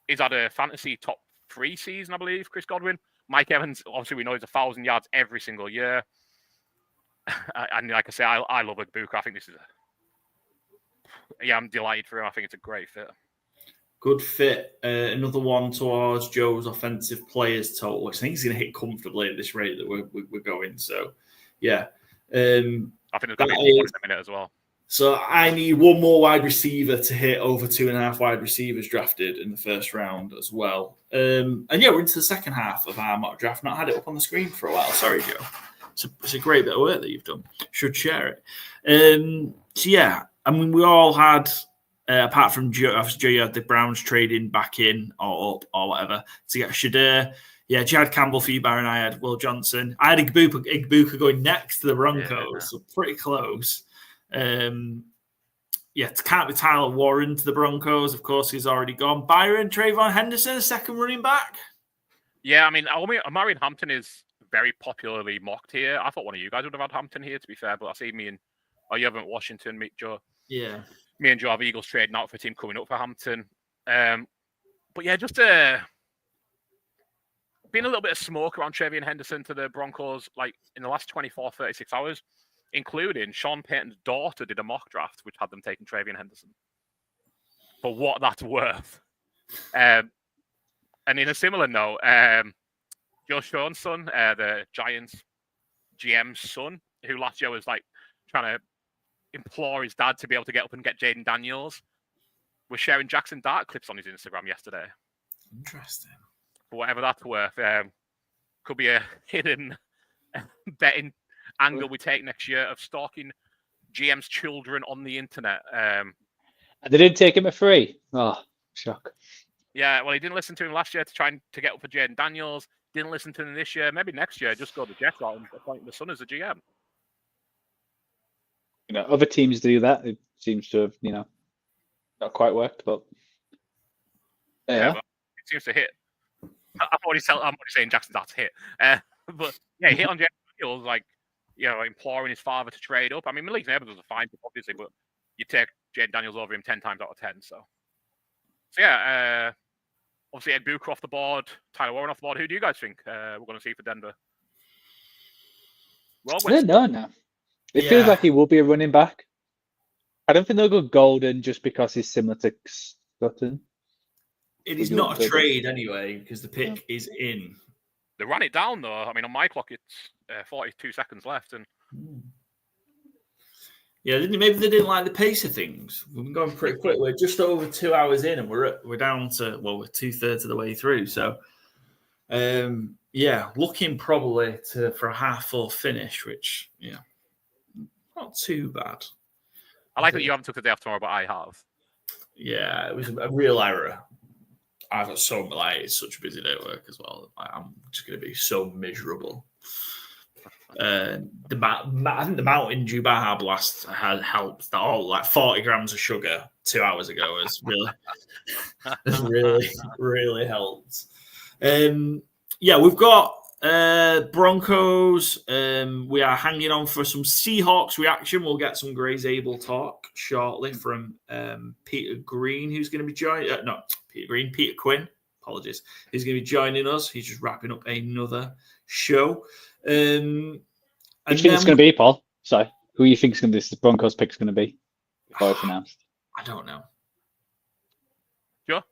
He's had a fantasy top 3 season, I believe, Chris Godwin. Mike Evans, obviously we know he's 1,000 yards every single year. And like I say, I love Egbuka. I think this is I'm delighted for him. I think it's a great fit. Good fit. Another one towards Joe's offensive players total, which I think he's going to hit comfortably at this rate that we're going. So, yeah. I think there's going to be one in a minute as well. So I need one more wide receiver to hit over 2.5 wide receivers drafted in the first round as well. And yeah, we're into the second half of our mock draft. Not had it up on the screen for a while. Sorry, Joe. It's a great bit of work that you've done. Should share it. So yeah, I mean, we all had, apart from Joe, you had the Browns trading back in or up or whatever to get Shadur. Yeah, Jihad Campbell for you, Byron. I had Will Johnson. I had Egbuka going next to the Broncos. So pretty close. It can't be Tyler Warren to the Broncos. Of course, he's already gone. Byron, Trayvon Henderson, a second running back. Yeah, I mean, Omarion Hampton is very popularly mocked here. I thought one of you guys would have had Hampton here, to be fair, but I see you haven't Washington, Joe. Yeah. Me and Joe have Eagles trading out for a team coming up for Hampton. But yeah, just been a little bit of smoke around TreVeyon Henderson to the Broncos, like in the last 24, 36 hours, including Sean Payton's daughter did a mock draft, which had them taking TreVeyon Henderson. For what that's worth. And in a similar note, Joe Schoen's son, the Giants GM's son, who last year was like trying to implore his dad to be able to get up and get Jaden Daniels, was sharing Jackson Dart clips on his Instagram yesterday. Interesting. For whatever that's worth, could be a hidden betting angle we take next year of stalking GM's children on the internet. And they didn't take him for free. Oh, shock. Yeah, well, he didn't listen to him last year to try to get up for Jaden Daniels. Didn't listen to him this year. Maybe next year, just go to Jets out and appoint the son as a GM. You know, other teams do that. It seems to have, not quite worked, but yeah, well, it seems to hit. I'm already saying Jackson Dart's hit, but yeah, he hit on Jaden Daniels, like imploring his father to trade up. I mean, Malik Neighbors was a fine pick, obviously, but you take Jaden Daniels over him 10 times out of 10. So yeah. Obviously, Egbuka off the board, Tyler Warren off the board. Who do you guys think we're going to see for Denver? I don't know now. It feels like he will be a running back. I don't think they'll go Golden just because he's similar to Sutton. It is not a trade anyway because the pick is in. They ran it down though. I mean, on my clock, it's 42 seconds left, and yeah, maybe they didn't like the pace of things. We've been going pretty quick. We're just over 2 hours in, and we're down to we're 2/3 of the way through. So, looking probably for a half full finish, which not too bad. I like that you haven't took the day off tomorrow, but I have. Yeah, it was a real error. I've got it's such a busy day at work as well. I'm just going to be so miserable. I think the mountain Dubai Harbour Blast had helped. That all like 40 grams of sugar 2 hours ago has really helped. Yeah, we've got Broncos. We are hanging on for some Seahawks reaction. We'll get some Gray's Able talk shortly from Peter Green, who's going to be joining. Peter Quinn. Apologies. He's going to be joining us. He's just wrapping up another show. Who do you think it's going to be, Paul? Sorry, who do you think this Broncos pick is going to be? Before it's announced, I don't know. Sure.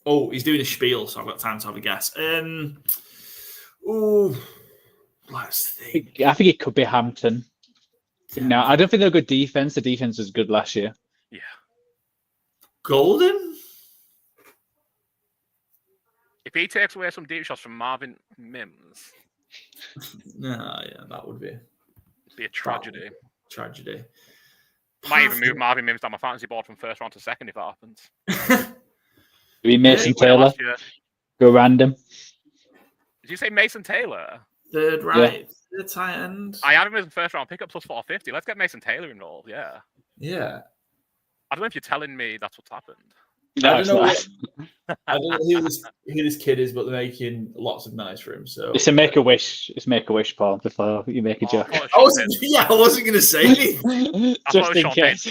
Oh, he's doing a spiel, so I've got time to have a guess. Oh, let's think. I think it could be Hampton. Yeah. No, I don't think they're a good defense. The defense was good last year. Yeah. Golden? If he takes away some deep shots from Marvin Mims, Yeah, that would be it'd be a tragedy. Tragedy. Might even move Marvin Mims down my fantasy board from first round to second if that happens. Maybe Mason Taylor. Go random. Did you say Mason Taylor? Third right, the tight end. I had him as a first round pickup plus 450. Let's get Mason Taylor involved. Yeah. Yeah. I don't know if you're telling me that's what's happened. No, I don't know who this kid is, but they're making lots of noise for him. So it's a make a wish. It's make a wish, Paul. Before you make a joke. I wasn't going to say anything. Just in case.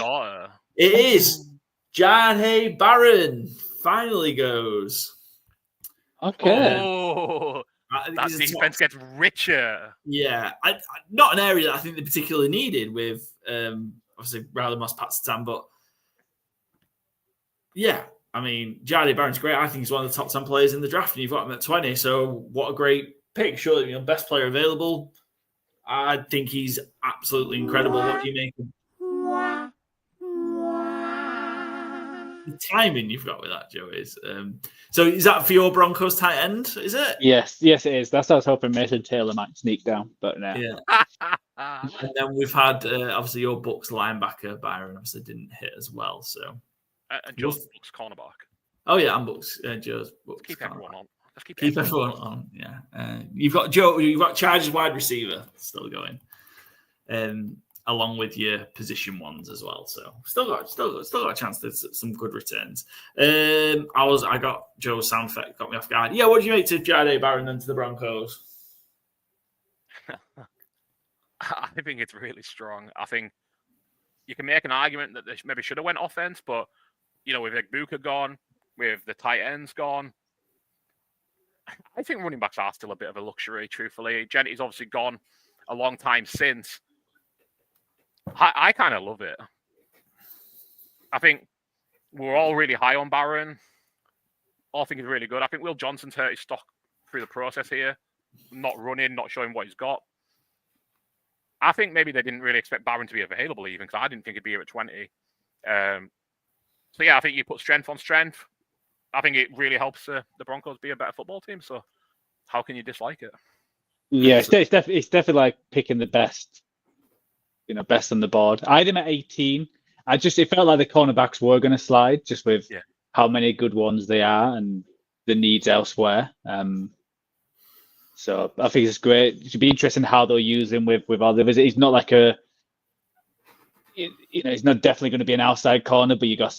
It is Jahdae Barron finally goes. Okay. Oh, that defense gets richer. Yeah, not an area that I think they particularly needed with obviously Riley Moss, Pat Satan, but yeah, I mean, Jahdae Barron's great. I think he's one of the top 10 players in the draft, and you've got him at 20. So what a great pick! Surely, best player available. I think he's absolutely incredible. What do you make of the timing you've got with that, Joe? Is so is that for your Broncos tight end? Is it? Yes, it is. That's what I was hoping Mason Taylor might sneak down, but no. Yeah. And then we've had obviously your Bucks linebacker Byron obviously didn't hit as well. So and Joe's Bucks cornerback. Oh yeah, and Bucks. Joe's Bucks. Keep everyone on. Let's keep everyone on. Yeah. You've got Joe. You've got Chargers wide receiver still going, along with your position ones as well. So still got a chance to some good returns. I got Joe's sound effect got me off guard. Yeah, what do you make to Jahdae Barron then to the Broncos? I think it's really strong. I think you can make an argument that they maybe should have went offense, but with Egbuka gone, with the tight ends gone, I think running backs are still a bit of a luxury, truthfully. Jenny's obviously gone a long time since. I kind of love it. I think we're all really high on Barron. All think he's really good. I think Will Johnson's hurt his stock through the process here. Not running, not showing what he's got. I think maybe they didn't really expect Barron to be available even, because I didn't think he'd be here at 20. So yeah, I think you put strength on strength. I think it really helps the Broncos be a better football team. So how can you dislike it? Yeah, it's definitely like picking the best, best on the board. I had him at 18. It felt like the cornerbacks were going to slide just with how many good ones they are and the needs elsewhere. So I think it's great. It should be interesting how they'll use him with all the others. He's not like he's not definitely going to be an outside corner, but you got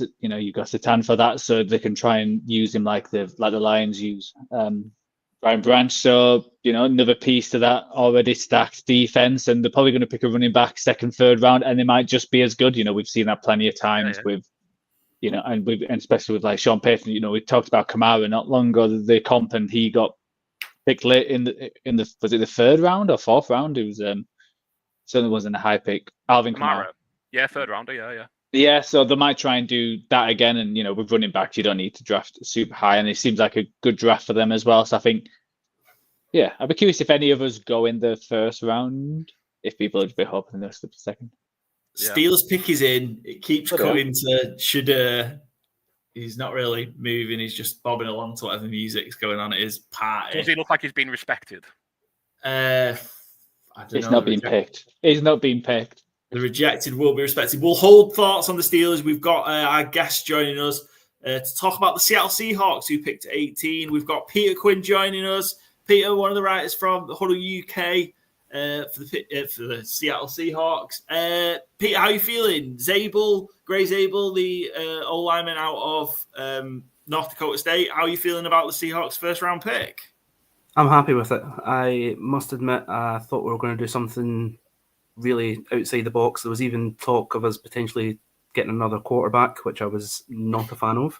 Satan for that, so they can try and use him like the Lions use Brian Branch. So another piece to that already stacked defense, and they're probably going to pick a running back second, third round, and they might just be as good. We've seen that plenty of times with, and especially with like Sean Payton. We talked about Kamara not long ago, the comp, and he got picked late in the was it the third round or fourth round? It was certainly wasn't a high pick. Alvin Kamara. Yeah, third rounder, yeah. Yeah, so they might try and do that again. And, with running backs, you don't need to draft super high. And it seems like a good draft for them as well. So I think, I'd be curious if any of us go in the first round, if people would be hoping they'll slip the second. Yeah. Steelers pick is in. It keeps going to Shadur. He's not really moving. He's just bobbing along to whatever music's going on at his party. Does he look like he's been respected? I don't know. It's not being picked. It's not being picked. The rejected will be respected. We'll hold thoughts on the Steelers. We've got our guest joining us to talk about the Seattle Seahawks, who picked 18. We've got Peter Quinn joining us. Peter, one of the writers from the Huddle UK. for the Seattle Seahawks. Peter, how are you feeling? Gray Zabel, the old lineman out of North Dakota State. How are you feeling about the Seahawks' first-round pick? I'm happy with it. I must admit, I thought we were going to do something really outside the box. There was even talk of us potentially getting another quarterback, which I was not a fan of.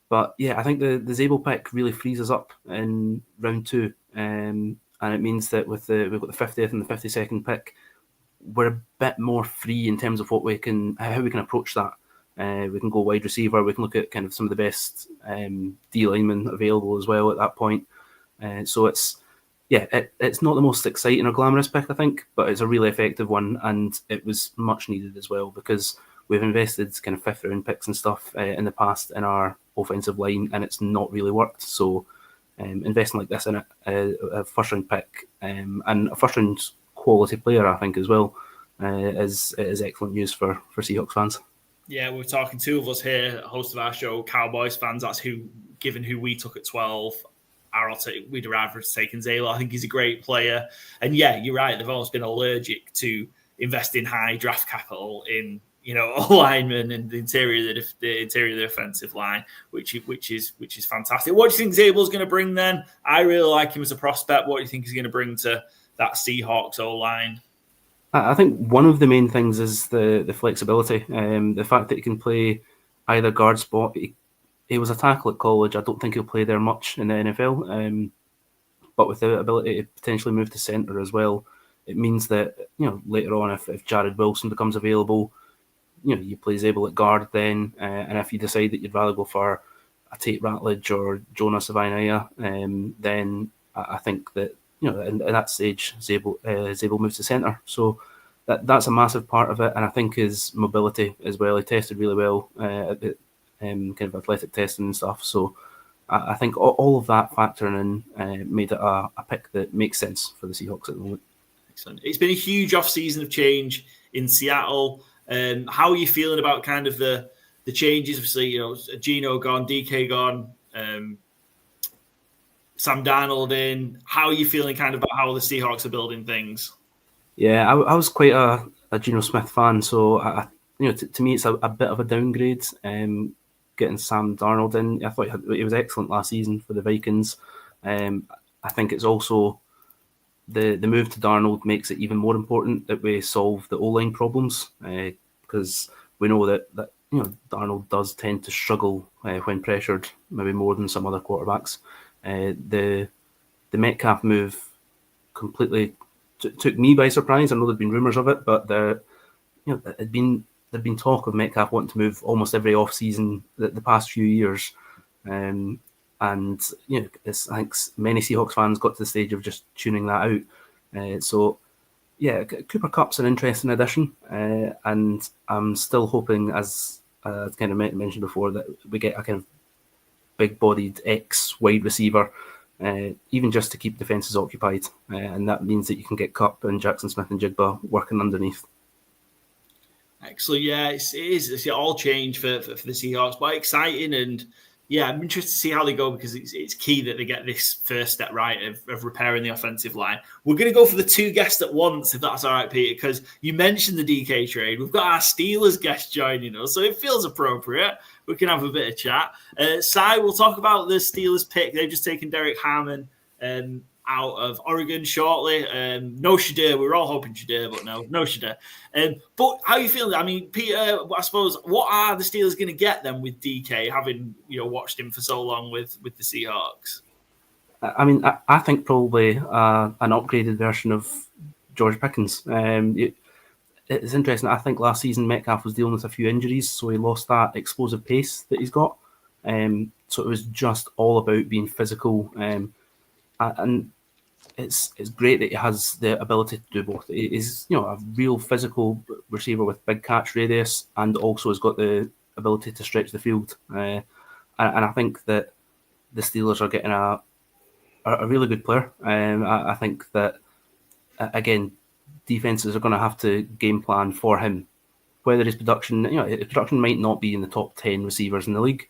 But yeah, I think the Zabel pick really frees us up in round 2. And it means that we've got the 50th and the 52nd pick, we're a bit more free in terms of how we can approach that. We can go wide receiver. We can look at kind of some of the best D linemen available as well at that point. So it's not the most exciting or glamorous pick, I think, but it's a really effective one, and it was much needed as well because we've invested kind of 5th round picks and stuff in the past in our offensive line, and it's not really worked. So investing like this in it, a first round pick and a first round quality player, I think as well, is excellent news for Seahawks fans. Yeah, we're talking two of us here, host of our show, Cowboys fans. That's given who we took at 12. We'd rather have taken Zayla. I think he's a great player. And yeah, you're right. They've always been allergic to investing high draft capital in, linemen and the interior of the offensive line, which is fantastic. What do you think Zabel's going to bring then? I really like him as a prospect. What do you think he's going to bring to that Seahawks O-line? I think one of the main things is the flexibility. The fact that he can play either guard spot. He was a tackle at college. I don't think he'll play there much in the NFL. But with the ability to potentially move to centre as well, it means that later on, if Jared Wilson becomes available, you play Zabel at guard then, and if you decide that you'd rather go for a Tate Ratledge or Jonas Savaiinaea, then I think that in that stage Zabel moves to centre. So that's a massive part of it, and I think his mobility as well. He tested really well at the kind of athletic testing and stuff. So I think all of that factoring in made it a pick that makes sense for the Seahawks at the moment. Excellent. It's been a huge off-season of change in Seattle. How are you feeling about kind of the changes? Obviously, Geno gone, DK gone, Sam Darnold in. How are you feeling kind of about how the Seahawks are building things? Yeah, I was quite a Geno Smith fan, so to me it's a bit of a downgrade. Getting Sam Darnold in, I thought he was excellent last season for the Vikings. I think it's also the move to Darnold makes it even more important that we solve the O-line problems, because we know that Darnold does tend to struggle when pressured, maybe more than some other quarterbacks. The Metcalf move completely took me by surprise. I know there'd been rumours of it, but there'd been talk of Metcalf wanting to move almost every off season the past few years, and I think many Seahawks fans got to the stage of just tuning that out. So yeah, Cooper Kupp's an interesting addition, and I'm still hoping, as I kind of mentioned before, that we get a kind of big-bodied ex-wide receiver, even just to keep defenses occupied, and that means that you can get Kupp and Jackson Smith and Jigba working underneath. Excellent. Yeah, it is. It's all change for the Seahawks, but exciting. And yeah, I'm interested to see how they go, because it's key that they get this first step right of repairing the offensive line. We're going to go for the two guests at once, if that's all right, Peter, because you mentioned the DK trade. We've got our Steelers guest joining us, so it feels appropriate. We can have a bit of chat. Si, we'll talk about the Steelers pick. They've just taken Derek Harmon out of Oregon shortly. No Shadir. We were all hoping Shadir, but no Shadir. But how are you feeling? I mean, Peter, I suppose, what are the Steelers going to get then with DK, having watched him for so long with the Seahawks? I mean, I think probably an upgraded version of George Pickens. It's interesting. I think last season Metcalf was dealing with a few injuries, so he lost that explosive pace that he's got. So it was just all about being physical. And it's great that he has the ability to do both. He's a real physical receiver with big catch radius, and also has got the ability to stretch the field. And I think that the Steelers are getting a really good player. I think that again, defenses are going to have to game plan for him. Whether his production might not be in the top 10 receivers in the league,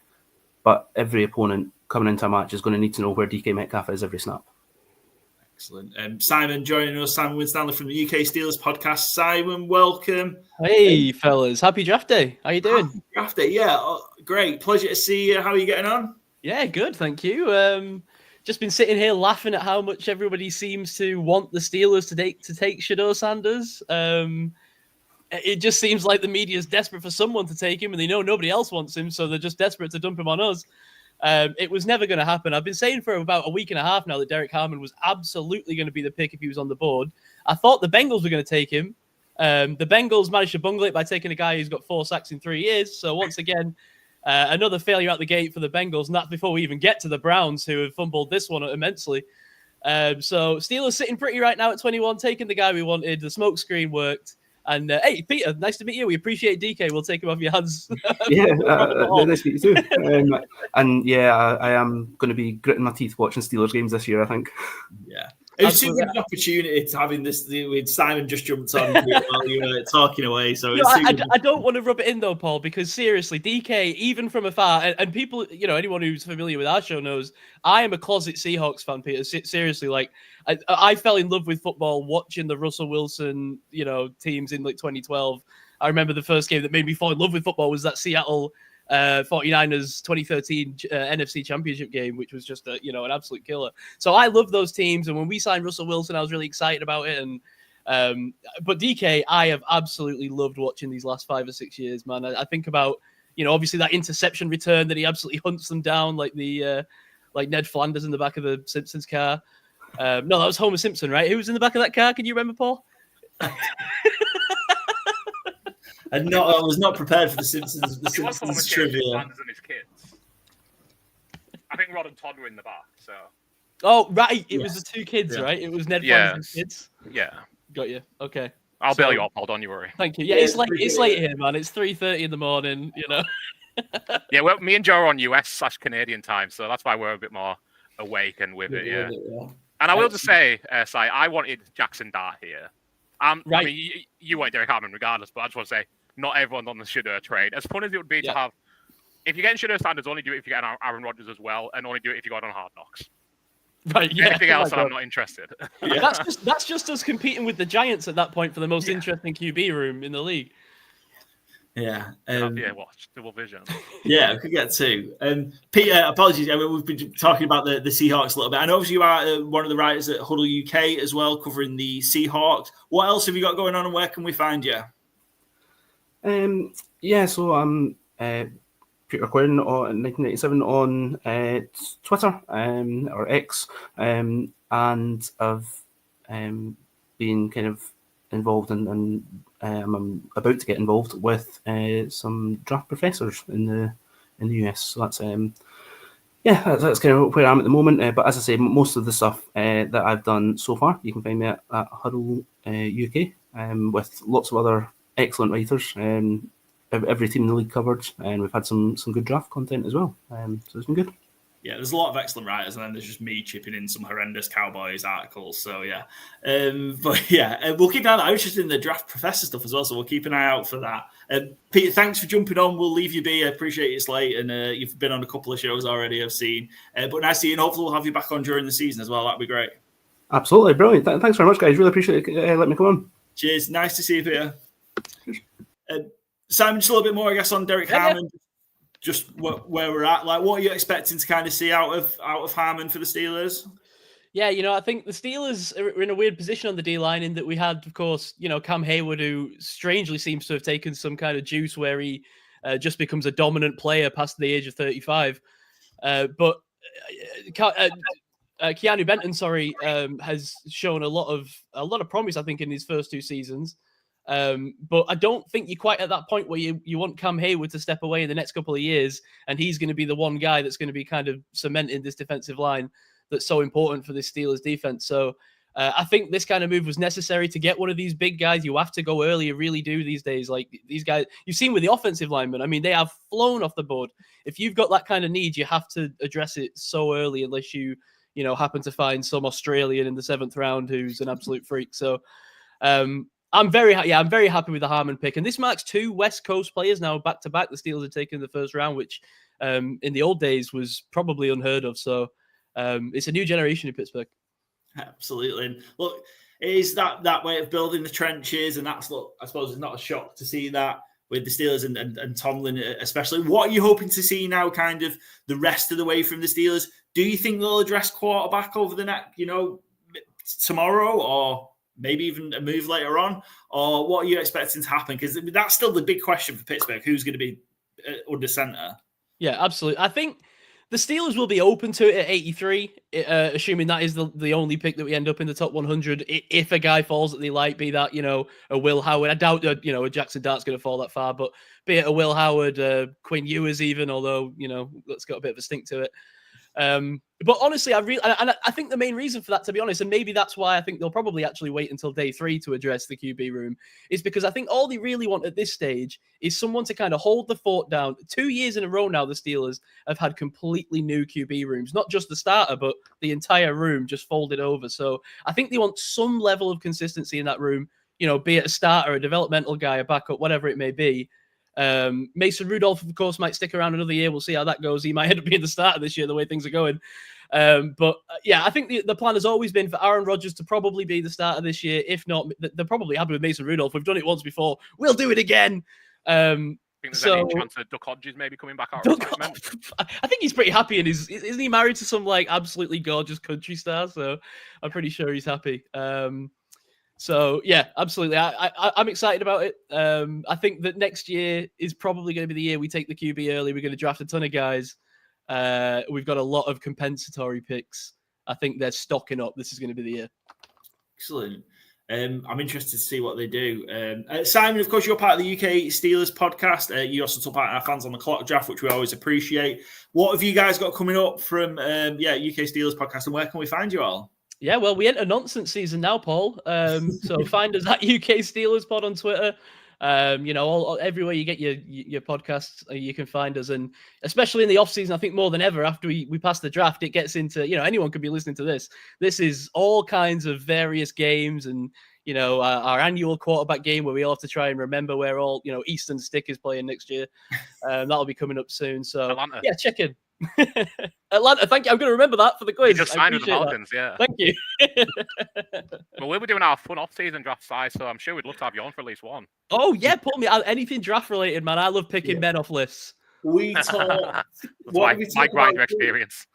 but every opponent coming into a match is going to need to know where DK Metcalf is every snap. Excellent. Simon joining us, Simon Winstanley from the UK Steelers podcast. Simon, welcome. Hey, fellas. Happy draft day. How you doing? Happy draft day. Yeah, great. Pleasure to see you. How are you getting on? Yeah, good. Thank you. Just been sitting here laughing at how much everybody seems to want the Steelers to take Shedeur Sanders. It just seems like the media is desperate for someone to take him, and they know nobody else wants him, so they're just desperate to dump him on us. It was never going to happen. I've been saying for about a week and a half now that Derek Harmon was absolutely going to be the pick if he was on the board. I thought the Bengals were going to take him. The Bengals managed to bungle it by taking a guy who's got 4 sacks in 3 years. So once again, another failure out the gate for the Bengals, and that's before we even get to the Browns, who have fumbled this one immensely. So Steelers sitting pretty right now at 21, taking the guy we wanted. The smoke screen worked. And hey, Peter, nice to meet you. We appreciate DK. We'll take him off your hands. Yeah, nice to meet you too. And yeah, I am going to be gritting my teeth watching Steelers games this year, I think. Yeah. It was an opportunity to having this with Simon just jumped on while you were talking away. So I don't want to rub it in though, Paul, because seriously, DK, even from afar, and people, anyone who's familiar with our show knows, I am a closet Seahawks fan, Peter. Seriously, like I fell in love with football watching the Russell Wilson, teams in like 2012. I remember the first game that made me fall in love with football was that Seattle 49ers 2013 NFC Championship game, which was just an absolute killer. So I love those teams, and when we signed Russell Wilson, I was really excited about it. And but DK, I have absolutely loved watching these last 5 or 6 years, man. I think about obviously that interception return that he absolutely hunts them down like the like Ned Flanders in the back of the Simpsons car. No, that was Homer Simpson, right? Who was in the back of that car? Can you remember, Paul? I was not prepared for the Simpsons trivia. And his kids. I think Rod and Todd were in the back. So. Oh right, it was the 2 kids, right? It was Ned Flanders' kids. Yeah, got you. Okay, I'll bail you up. Paul, don't you worry. Thank you. Yeah, it's late here, man. It's 3:30 in the morning. Yeah, well, me and Joe are on US/Canadian time, so that's why we're a bit more awake and with it. Yeah. And I will just say, Si, I wanted Jackson Dart here. Right. I mean, you want Derek Harmon regardless, but I just want to say, not everyone's on the Shedeur trade. As fun as it would be to have, if you're getting Shedeur Sanders, only do it if you're getting Aaron Rodgers as well, and only do it if you got on Hard Knocks. Right. Yeah. Anything else, I'm not interested. Yeah. That's just us competing with the Giants at that point for the most interesting QB room in the league. Yeah. Watch double vision. Yeah, we could get 2. Peter, apologies. I mean, we've been talking about the Seahawks a little bit. I know obviously you are one of the writers at Huddle UK as well, covering the Seahawks. What else have you got going on, and where can we find you? So I'm Peter Quinn on 1987 on Twitter or X, and I've been kind of involved in I'm about to get involved with some draft professors in the US. So that's that's kind of where I am at the moment. But as I say, most of the stuff that I've done so far, you can find me at Huddle UK, with lots of other excellent writers. Every team in the league covered, and we've had some good draft content as well. So it's been good. Yeah, there's a lot of excellent writers, and then there's just me chipping in some horrendous Cowboys articles. So yeah, we'll keep an eye out. I'm interested in the draft professor stuff as well, so we'll keep an eye out for that. Peter, thanks for jumping on. We'll leave you be. I appreciate it's late, and you've been on a couple of shows already, I've seen. But nice to see you, and hopefully we'll have you back on during the season as well. That'd be great. Absolutely, brilliant. Thanks very much, guys. Really appreciate it. Let me come on. Cheers. Nice to see you, Peter. Simon, just a little bit more, I guess, on Derek Harmon. Just where we're at, like, what are you expecting to kind of see out of Harmon for the Steelers? Yeah, I think the Steelers are in a weird position on the D-line in that we had, of course, Cam Hayward, who strangely seems to have taken some kind of juice where he just becomes a dominant player past the age of 35. But Keanu Benton, has shown a lot of promise, I think, in his first 2 seasons. But I don't think you're quite at that point where you want Cam Hayward to step away in the next couple of years, and he's going to be the one guy that's going to be kind of cementing this defensive line that's so important for this Steelers defense. So I think this kind of move was necessary to get one of these big guys. You have to go early, you really do these days. Like these guys, you've seen with the offensive linemen, I mean, they have flown off the board. If you've got that kind of need, you have to address it so early, unless you happen to find some Australian in the 7th round who's an absolute freak. So I'm very happy with the Harmon pick. And this marks 2 West Coast players now back to back. The Steelers had taken in the first round, which in the old days was probably unheard of. So it's a new generation in Pittsburgh. Absolutely. And look, it is that way of building the trenches, and that's, look, I suppose it's not a shock to see that with the Steelers and Tomlin especially. What are you hoping to see now, kind of the rest of the way from the Steelers? Do you think they'll address quarterback over the next, tomorrow, or maybe even a move later on? Or what are you expecting to happen? Because that's still the big question for Pittsburgh. Who's going to be under center? Yeah, absolutely. I think the Steelers will be open to it at 83, assuming that is the only pick that we end up in the top 100. If a guy falls that they like, be that, a Will Howard. I doubt that, a Jackson Dart's going to fall that far, but be it a Will Howard, Quinn Ewers even, although, that's got a bit of a stink to it. But honestly, I think the main reason for that, to be honest, and maybe that's why I think they'll probably actually wait until day 3 to address the QB room, is because I think all they really want at this stage is someone to kind of hold the fort down. 2 years in a row now, the Steelers have had completely new QB rooms, not just the starter, but the entire room just folded over. So I think they want some level of consistency in that room, be it a starter, a developmental guy, a backup, whatever it may be. Mason Rudolph, of course, might stick around another year. We'll see how that goes. He might end up being the starter this year, the way things are going. But I think the plan has always been for Aaron Rodgers to probably be the starter this year. If not, they're probably happy with Mason Rudolph. We've done it once before. We'll do it again. Think there's any chance of Duck Hodges maybe coming back out? I think he's pretty happy, and isn't he married to some absolutely gorgeous country star? So I'm pretty sure he's happy. So yeah, absolutely. I'm excited about it. I think that next year is probably going to be the year we take the QB early. We're going to draft a ton of guys. We've got a lot of compensatory picks. I think they're stocking up. This is going to be the year. Excellent. I'm interested to see what they do. Simon, of course, you're part of the UK Steelers podcast. You also took part in our Fans on the Clock draft, which we always appreciate. What have you guys got coming up from UK Steelers podcast, and where can we find you all? Yeah, well, we enter nonsense season now, Paul. So find us at UK Steelers Pod on Twitter. Everywhere you get your podcasts, you can find us. And especially in the off season, I think more than ever, after we pass the draft, it gets into, anyone could be listening to this. This is all kinds of various games and, our annual quarterback game where we all have to try and remember where all, Eastern Stick is playing next year. That'll be coming up soon. So Atlanta. Yeah, check in. Atlanta, thank you. I'm going to remember that for the quiz. You just signed with the Falcons, yeah. Thank you. Well, we'll be doing our fun off-season draft size, so I'm sure we'd love to have you on for at least one. Oh yeah, put me out anything draft related, man. I love picking men off lists. We talked. my grinder experience.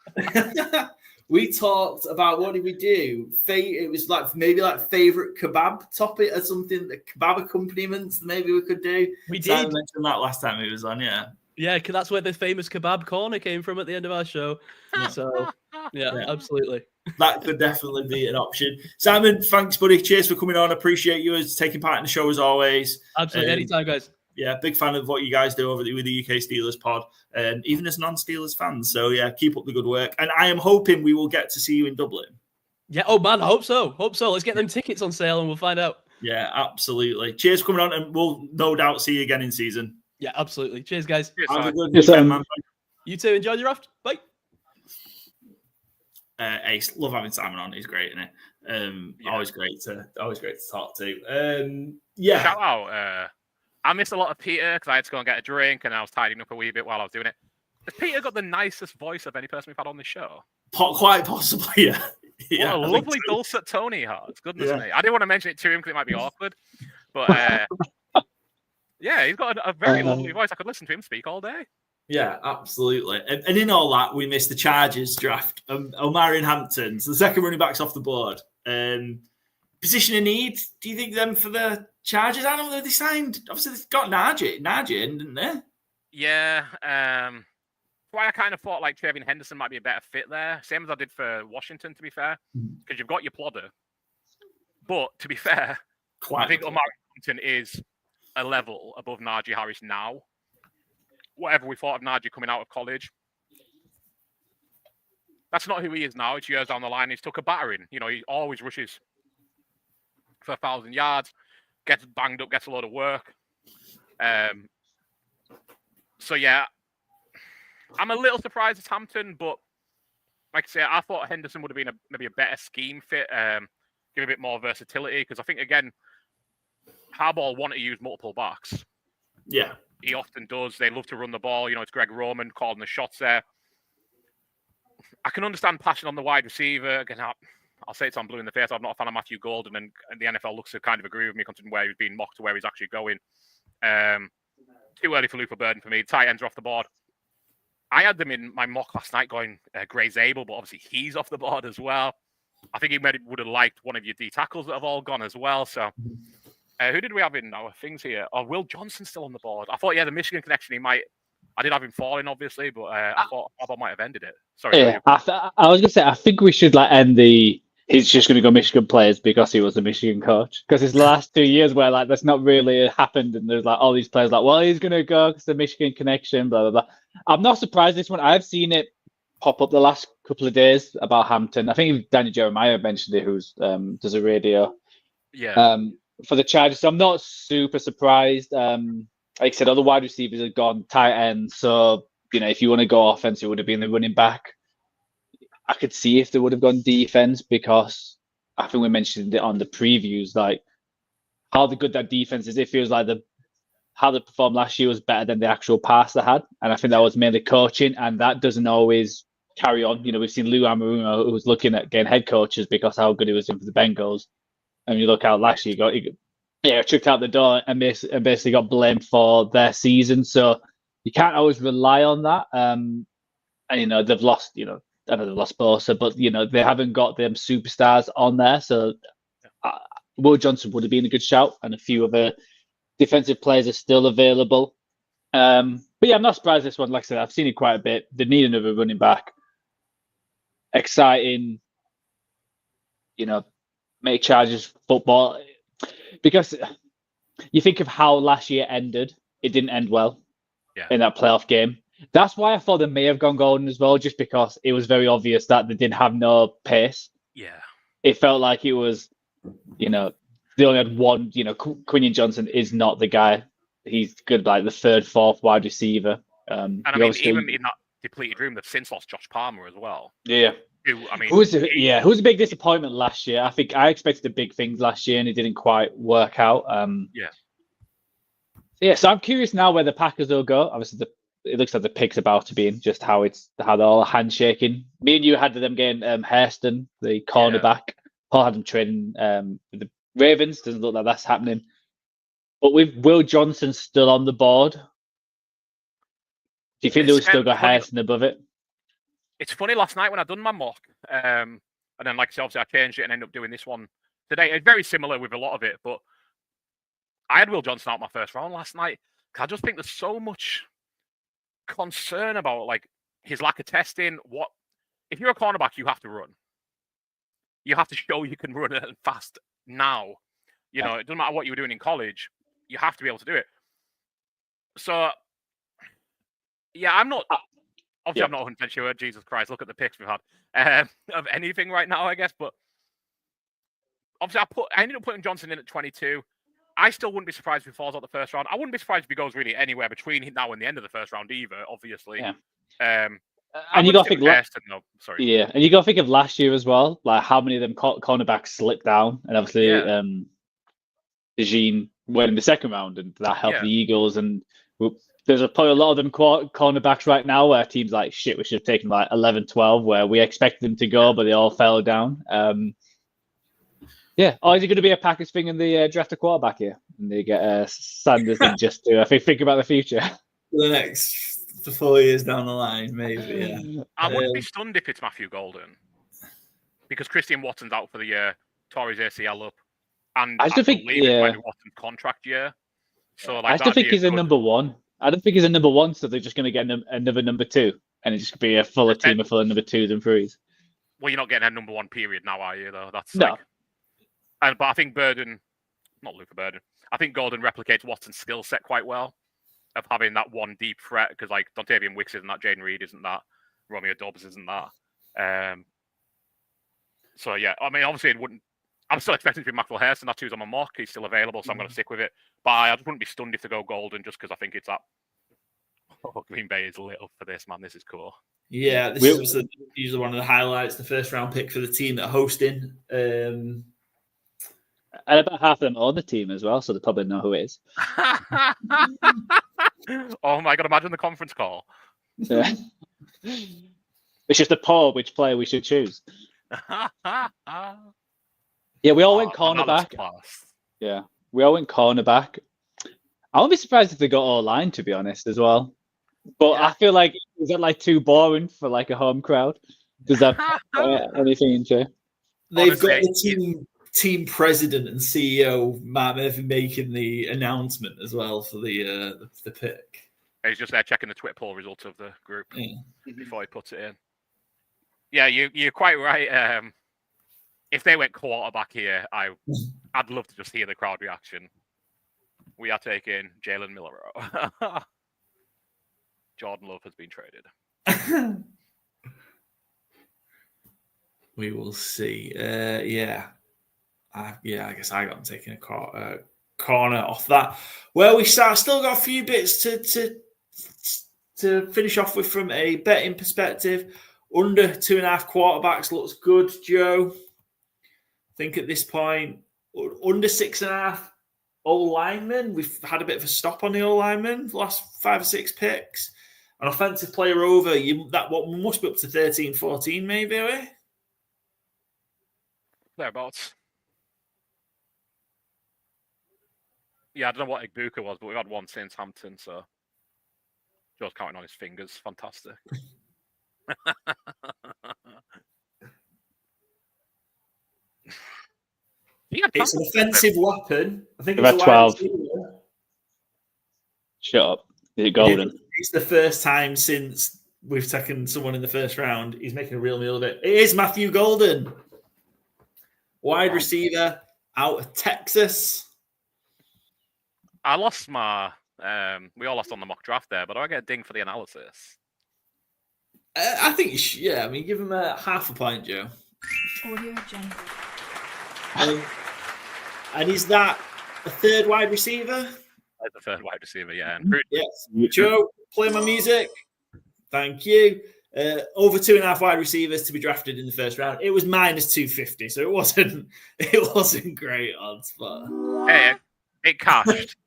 We talked about, what did we do? It was maybe favorite kebab topic or something. The kebab accompaniments maybe we could do. We Simon did mention that last time he was on. Yeah. Yeah, because that's where the famous kebab corner came from at the end of our show. So, yeah, absolutely. That could definitely be an option. Simon, thanks, buddy. Cheers for coming on. Appreciate you taking part in the show as always. Absolutely. Anytime, guys. Yeah, big fan of what you guys do with the UK Steelers pod, even as non-Steelers fans. So, yeah, keep up the good work. And I am hoping we will get to see you in Dublin. Yeah, oh, man, I hope so. Let's get them tickets on sale and we'll find out. Yeah, absolutely. Cheers for coming on, and we'll no doubt see you again in season. Yeah, absolutely. Cheers, guys. Have a good weekend, man. You too. Enjoy the draft. Bye. Ace, love having Simon on. He's great, isn't he? Always great to talk to. Shout out. I missed a lot of Peter because I had to go and get a drink, and I was tidying up a wee bit while I was doing it. Has Peter got the nicest voice of any person we've had on this show? Quite possibly, yeah. What a lovely dulcet tone he has. Goodness me. I didn't want to mention it to him because it might be awkward, but. Yeah, he's got a very lovely voice. I could listen to him speak all day. Yeah, absolutely. And in all that, we missed the Chargers draft. Omarion Hampton, so the second running back's off the board. Position of need, do you think them for the Chargers? I don't know, they signed, obviously they've got Najee in, didn't they? Yeah, why I kind of thought Trevin Henderson might be a better fit there. Same as I did for Washington, to be fair, because you've got your plodder. But to be fair, I think Omarion Hampton is a level above Najee Harris now. Whatever we thought of Najee coming out of college, that's not who he is now. It's years down the line. He's took a battering. He always rushes for 1,000 yards, gets banged up, gets a lot of work. So yeah, I'm a little surprised it's Hampton, but like I say, I thought Henderson would have been maybe a better scheme fit, give a bit more versatility, because I think again, Harbaugh wanted to use multiple backs. Yeah. He often does. They love to run the ball. It's Greg Roman calling the shots there. I can understand passion on the wide receiver. Again, I'll say it's on blue in the face. I'm not a fan of Matthew Golden, and the NFL looks to kind of agree with me considering where he's being mocked to where he's actually going. Too early for Luther Burden for me. Tight ends are off the board. I had them in my mock last night going Gray Zabel, but obviously he's off the board as well. I think he would have liked one of your D tackles that have all gone as well. So who did we have in our things here? Oh, Will Johnson still on the board. I thought, the Michigan connection, I did have him falling, obviously, but I thought I might have ended it. Sorry. Yeah, I was going to say, I think we should end he's just going to go Michigan players because he was the Michigan coach. Because it's the last 2 years where that's not really happened, and there's all these players well, he's going to go because the Michigan connection, blah, blah, blah. I'm not surprised this one. I've seen it pop up the last couple of days about Hampton. I think Danny Jeremiah mentioned it, who's does a radio for the Chargers. So I'm not super surprised. Like I said, all the wide receivers have gone tight end. So, if you want to go offense, it would have been the running back. I could see if they would have gone defense, because I think we mentioned it on the previews, how good that defense is. It feels like how they performed last year was better than the actual pass they had. And I think that was mainly coaching, and that doesn't always carry on. We've seen Lou Anarumo, who was looking at getting head coaches because how good he was in for the Bengals. And you look out last year, he got chucked out the door and basically got blamed for their season. So you can't always rely on that. And they've lost, I know they've lost Bosa, but they haven't got them superstars on there. So Will Johnson would have been a good shout, and a few other defensive players are still available. But yeah, I'm not surprised this one. Like I said, I've seen it quite a bit. They need another running back. Exciting, make Chargers football. Because you think of how last year ended, it didn't end well in that playoff game. That's why I thought they may have gone golden as well, just because it was very obvious that they didn't have no pace. Yeah. It felt like it was, they only had one, Quinion Johnson is not the guy. He's good, the third, fourth wide receiver. And I mean, even in that depleted room, they've since lost Josh Palmer as well. Yeah. Who was a big disappointment last year. I think I expected the big things last year, and it didn't quite work out. So I'm curious now where the Packers will go. Obviously, it looks like the pick's about to be in, just how they're all handshaking. Me and you had them getting Hairston, the cornerback. Paul had them trading with the Ravens. Doesn't look like that's happening. But with Will Johnson still on the board, do you think they'll still got Hairston above it? It's funny, last night when I done my mock, and then like I said, obviously I changed it and ended up doing this one today. It's very similar with a lot of it, but I had Will Johnson out my first round last night. I just think there's so much concern about his lack of testing. If you're a cornerback, you have to run. You have to show you can run it fast now. It doesn't matter what you were doing in college. You have to be able to do it. So, yeah, I'm not. Obviously, I'm not 100% sure. Jesus Christ, look at the picks we've had of anything right now, I guess. But obviously, I ended up putting Johnson in at 22. I still wouldn't be surprised if he falls out the first round. I wouldn't be surprised if he goes really anywhere between now and the end of the first round either, obviously. Yeah. And you got to think and you got to think of last year as well, how many of them cornerbacks slipped down, and obviously Eugene went in the second round, and that helped the Eagles. And there's probably a lot of them cornerbacks right now where teams shit, we should have taken 11, 12, where we expected them to go, but they all fell down. Or is it going to be a Packers thing and they draft a quarterback here and they get Sanders and just to think about the future? The next 4 years down the line, maybe. I wouldn't be stunned if it's Matthew Golden, because Christian Watson's out for the year, tore his ACL up, and I think it's Watson's contract year. So I still think he's a number one. I don't think he's a number one, so they're just going to get another number two, and it's just going to be a fuller team full of number twos and threes. Well, you're not getting a number one period now, are you? Though that's no. But I think not Luther Burden. I think Golden replicates Watson's skill set quite well, of having that one deep threat, because Dontavian Wicks isn't that, Jaden Reed isn't that, Romeo Dobbs isn't that. So yeah, I mean, obviously I'm still expecting to be Michael Hairston. That's who's on my mock. He's still available, so I'm going to stick with it. But I just wouldn't be stunned if they go Golden, just because I think it's that. Oh, Green Bay is lit up for this, man. This is cool. Yeah, this is usually one of the highlights, the first round pick for the team that are hosting. And about half of them own the team as well, so they probably know who it is. Oh my God, imagine the conference call. Yeah. It's just a poll which player we should choose. Yeah, we all went that looks cornerback. class. Yeah, we all went cornerback. I won't be surprised if they got all line, to be honest, as well. But I feel like is that like too boring for like a home crowd? Does that anything into? They've Honestly, got the team president and CEO Matt Murphy making the announcement as well for the pick. He's just there checking the Twitter poll results of the group Yeah. before he puts it in. Yeah, you're quite right. If they went quarterback here, I'd love to just hear the crowd reaction. We are taking Jalen Miller. Jordan Love has been traded. We will see. I guess I got him taking a corner off that. Where we start, still got a few bits to finish off with from a betting perspective. Under 2.5 quarterbacks looks good, Joe. I think at this point, under 6.5 all linemen. We've had a bit of a stop on the all linemen the last 5 or 6 picks. An offensive player over, what must be up to 13, 14 maybe, are we? Thereabouts. Yeah, I don't know what Igbuka was, but we've had one since Hampton, so Joe's counting on his fingers. Fantastic. It's an offensive weapon. I think it's it's about 12. Shut up. Is it golden? It's the first time since we've taken someone in the first round. He's making a real meal of it. It is Matthew Golden, wide receiver out of Texas. I lost my. We all lost on the mock draft there, but do I get a ding for the analysis? I think you should. Yeah, I mean, give him a half a point, Joe. And is that a third wide receiver? That's the third wide receiver, yeah. Yes. Joe, play my music. Thank you. Over 2.5 wide receivers to be drafted in the first round. It was minus 250, so it wasn't great odds, but hey, it cashed.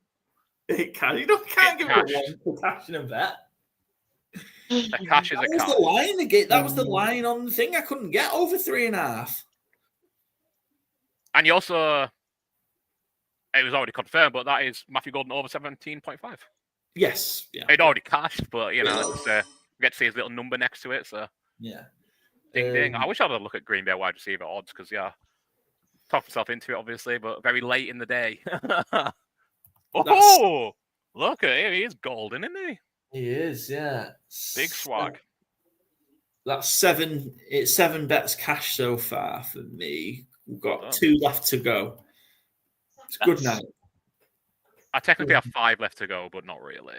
It can. You can't give it one for cashing a bet. A cash is a cash. The line again. That was the line on the thing. I couldn't get over 3.5. And you also, it was already confirmed, but that is Matthew Golden over 17.5. Yes. Yeah. It already cashed, but you know, we get to see his little number next to it. So yeah. Ding ding. I wish I'd have a look at Green Bay wide receiver odds because talked myself into it obviously, but very late in the day. Oh, look at him. He is golden, isn't he? He is, yeah. Big swag. That's 7. It's 7 bets cash so far for me. We've got 2 left to go. It's a good night. I technically have 5 left to go, but not really.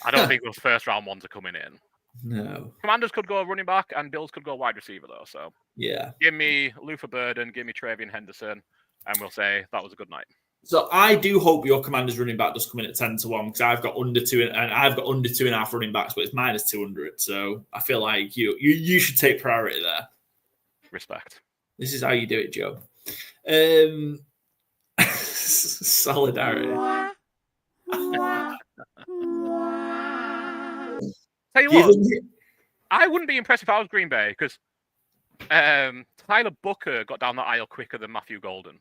I don't think those first round ones are coming in. No. Commanders could go running back and Bills could go wide receiver, though. So yeah. Give me Luther Burden, give me Travian Henderson, and we'll say that was a good night. So I do hope your Commanders running back does come in at 10-1 because I've got under 2 and I've got under 2.5 running backs, but it's minus 200. So I feel like you should take priority there. Respect. This is how you do it, Joe. Solidarity. Tell you what, I wouldn't be impressed if I was Green Bay because Tyler Booker got down the aisle quicker than Matthew Golden.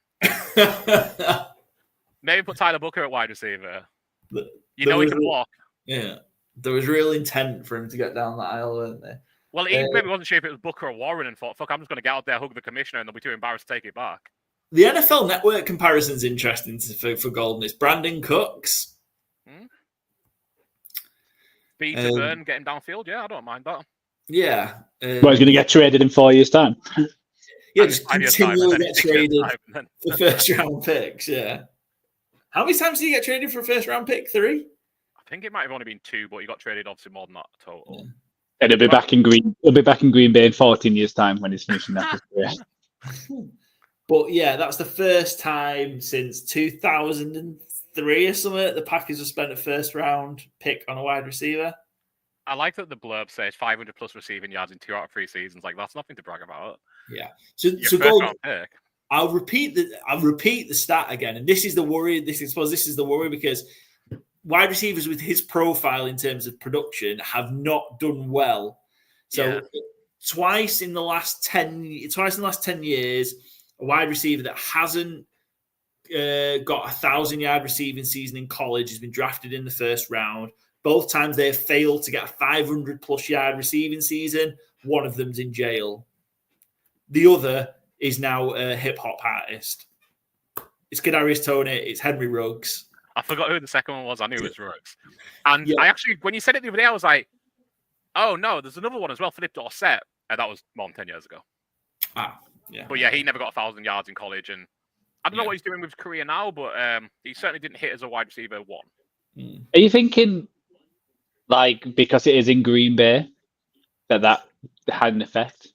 Maybe put Tyler Booker at wide receiver. He can block. Yeah. There was real intent for him to get down that aisle, weren't there? Well, he maybe wasn't sure if it was Booker or Warren and thought, fuck, I'm just going to get out there, hug the commissioner, and they'll be too embarrassed to take it back. The NFL Network comparison's interesting for Golden. It's Brandon Cooks. Speed to burn, getting downfield. Yeah, I don't mind that. Yeah. He's going to get traded in 4 years' time. Yeah, just continually get traded for first-round picks, yeah. How many times did he get traded for a first-round pick? 3? I think it might have only been 2, but he got traded obviously more than that total. Yeah. And he'll be back in Green Bay in 14 years' time when he's finishing that career. But yeah, that's the first time since 2003 or something that the Packers have spent a first-round pick on a wide receiver. I like that the blurb says 500 plus receiving yards in 2 out of 3 seasons. Like that's nothing to brag about. Yeah. So Golden, I'll repeat the stat again, and this is the worry. This is the worry because wide receivers with his profile in terms of production have not done well. So twice in the last 10 years, a wide receiver that hasn't got 1,000-yard receiving season in college has been drafted in the first round. Both times they have failed to get a 500-plus yard receiving season. One of them's in jail. The other is now a hip-hop artist. It's Kadarius Toney. It's Henry Ruggs. I forgot who the second one was. I knew it was Ruggs. And I actually, when you said it the other day, I was like, oh, no, there's another one as well, Philip Dorsett. And that was more than 10 years ago. Yeah. But yeah, he never got 1,000 yards in college. And I don't know what he's doing with his career now, but he certainly didn't hit as a wide receiver one. Are you thinking, like, because it is in Green Bay, that had an effect?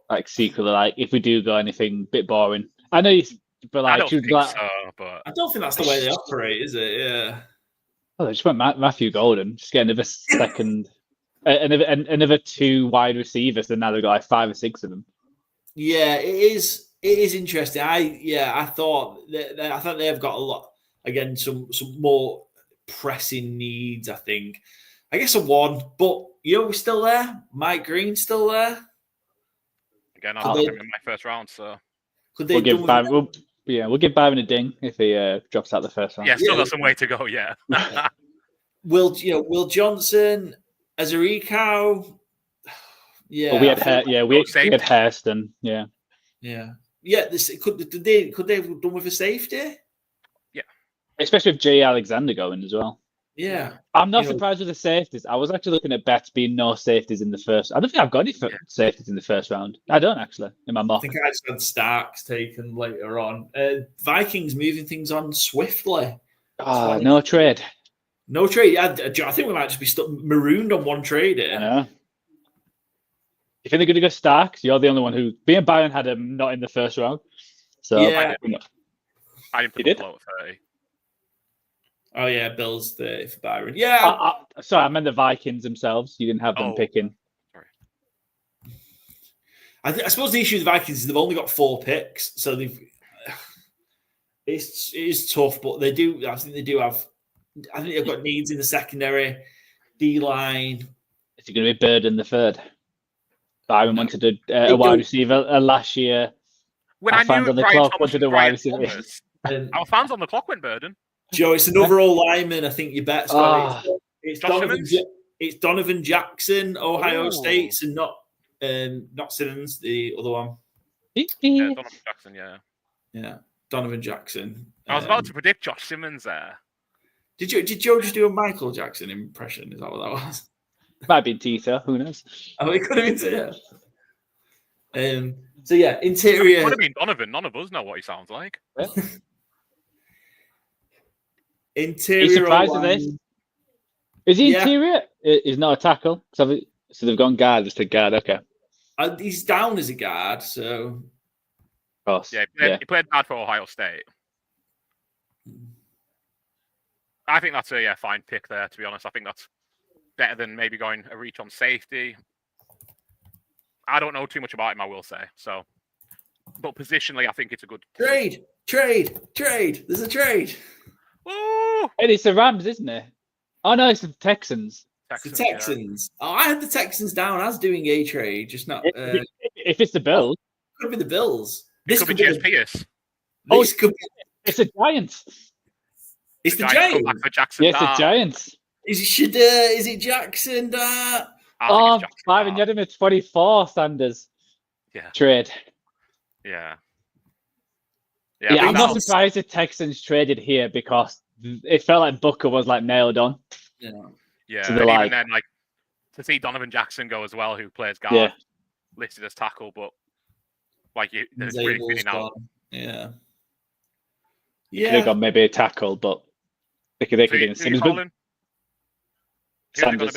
Like, secretly, like, if we do go anything a bit boring. I know but like, I don't think so, but I don't think that's the way they operate, is it? Yeah. Oh, they just went Matthew Golden. Just get another second, another 2 wide receivers, and now they've got like 5 or 6 of them. Yeah, it is. It is interesting. I thought they have got a lot. Again, some more pressing needs. I think. I guess a 1, but we're still there. Mike Green's still there. Again, I got him in my first round, so could they? We'll give Byron a ding if he drops out the first round. Yeah, still got some way to go. Yeah. Will Johnson, Azarico? Yeah. But we had Hairston. Yeah. Yeah. Could they have done with a safety? Yeah. Especially with Jay Alexander going as well. Yeah. I'm not surprised with the safeties. I was actually looking at bets being no safeties in the first. I don't think I've got any safeties in the first round. I don't actually in my mock. I think I just had Starks taken later on. Vikings moving things on swiftly. No trade. No trade. I think we might just be stuck marooned on one trade here. I know. You think they're going to go Starks? You're the only one who. Me and Byron had him not in the first round. So I didn't put the float at 30. Oh yeah, Bills 30 for Byron. Yeah. Sorry, I meant the Vikings themselves. You didn't have them picking. Sorry. I suppose the issue with the Vikings is they've only got 4 picks, so it is tough, but they do. I think they do have. I think they've got needs in the secondary, D line. Is it going to be Bird in the third? Byron wanted a wide receiver last year. When I knew on the Brian clock Thomas wanted a was wide Brian receiver. Thomas, our fans on the clock went Burden. Joe, it's another old lineman. I think your bet's got it. It's Donovan Jackson, Ohio State, and not Simmons, the other one. Donovan Jackson, yeah, Donovan Jackson. I was about to predict Josh Simmons there. Did Joe just do a Michael Jackson impression? Is that what that was? Might be Tito. Who knows? Oh, it could have been. Yeah. So yeah, interior. It could have been Donovan. None of us know what he sounds like. Yeah. Interior. Are you surprised with this? Is he interior? He's not a tackle. So they've gone guard just a guard. Okay. He's down as a guard, so. Of course. Yeah, he played guard for Ohio State. I think that's a fine pick there. To be honest, I think that's better than maybe going a reach on safety. I don't know too much about him, I will say. So, but positionally, I think it's a good trade. There's a trade. Woo! And it's the Rams, isn't it? Oh no, it's the Texans. The Texans. Yeah. Oh, I had the Texans down as doing a trade, just not. If it's the Bills, could be the Bills. This could be James Pierce. This could be. It's the Giants. It's the Giants. Back for Jackson. Yes, the Giants. Is it Jackson? Byron, you had him at 24, Sanders. Yeah. Trade. Yeah. I'm not surprised the Texans traded here because it felt like Booker was like nailed on. Yeah. So and even then, like to see Donovan Jackson go as well, who plays guard, listed as tackle, but like there's really feeling out. Yeah. Could have gone maybe a tackle, but they could have been Simmons. Sanders.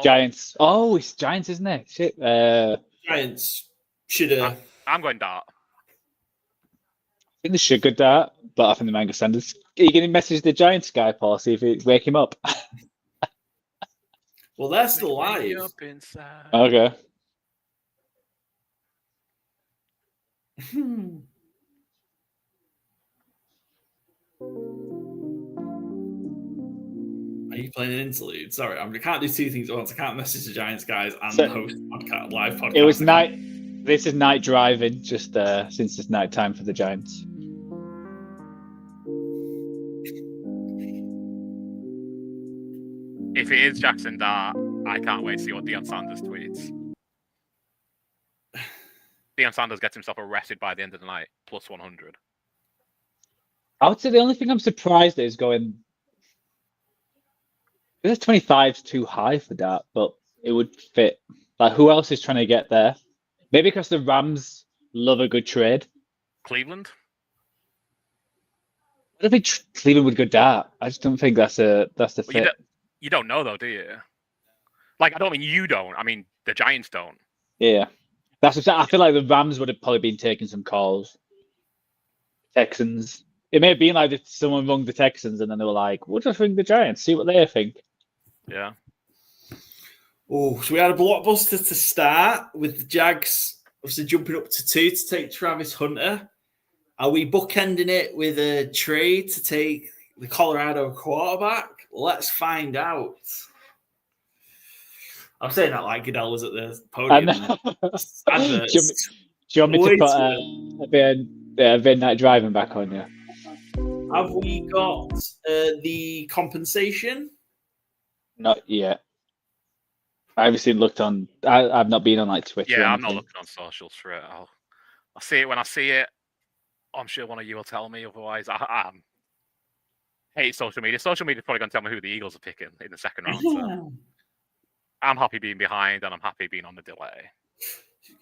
Giants. Oh, it's Giants, isn't it? Shit. Giants should have. I'm going Dart. I think they should go Dart, but I think the Mango Sanders. Are you going to message the Giants guy, Paul? See if he wake him up. Well, they're still live. Okay. you playing an interlude? Sorry, I can't do two things at once. I can't message the Giants guys and So- host podcast, live podcast. It was night. This is night driving, just since it's night time for the Giants. If it is Jackson Dart, I can't wait to see what Deion Sanders tweets. Deion Sanders gets himself arrested by the end of the night, plus 100. I would say the only thing I'm surprised at is going. This 25 is too high for that, but it would fit. Like, who else is trying to get there? Maybe because the Rams love a good trade. Cleveland? I don't think Cleveland would go dart. I just don't think that's the fit. You don't know, though, do you? Like, I don't mean you don't. I mean, the Giants don't. Yeah. That's what I'm saying. I feel like the Rams would have probably been taking some calls. Texans. It may have been like someone rung the Texans and then they were like, we'll just ring the Giants, see what they think. Yeah. Oh, so we had a blockbuster to start with the Jags obviously jumping up to 2 to take Travis Hunter. Are we bookending it with a trade to take the Colorado quarterback? Let's find out. I'm saying that like Goodell was at the podium. Do you want me to put a bit of night driving back on you? Have we got the compensation? Not yet. I haven't looked on. I've not been on like Twitter. Yeah, I'm not looking on socials for it. I'll see it when I see it. I'm sure one of you will tell me. Otherwise, I hate social media. Social media is probably going to tell me who the Eagles are picking in the second round. So I'm happy being behind, and I'm happy being on the delay.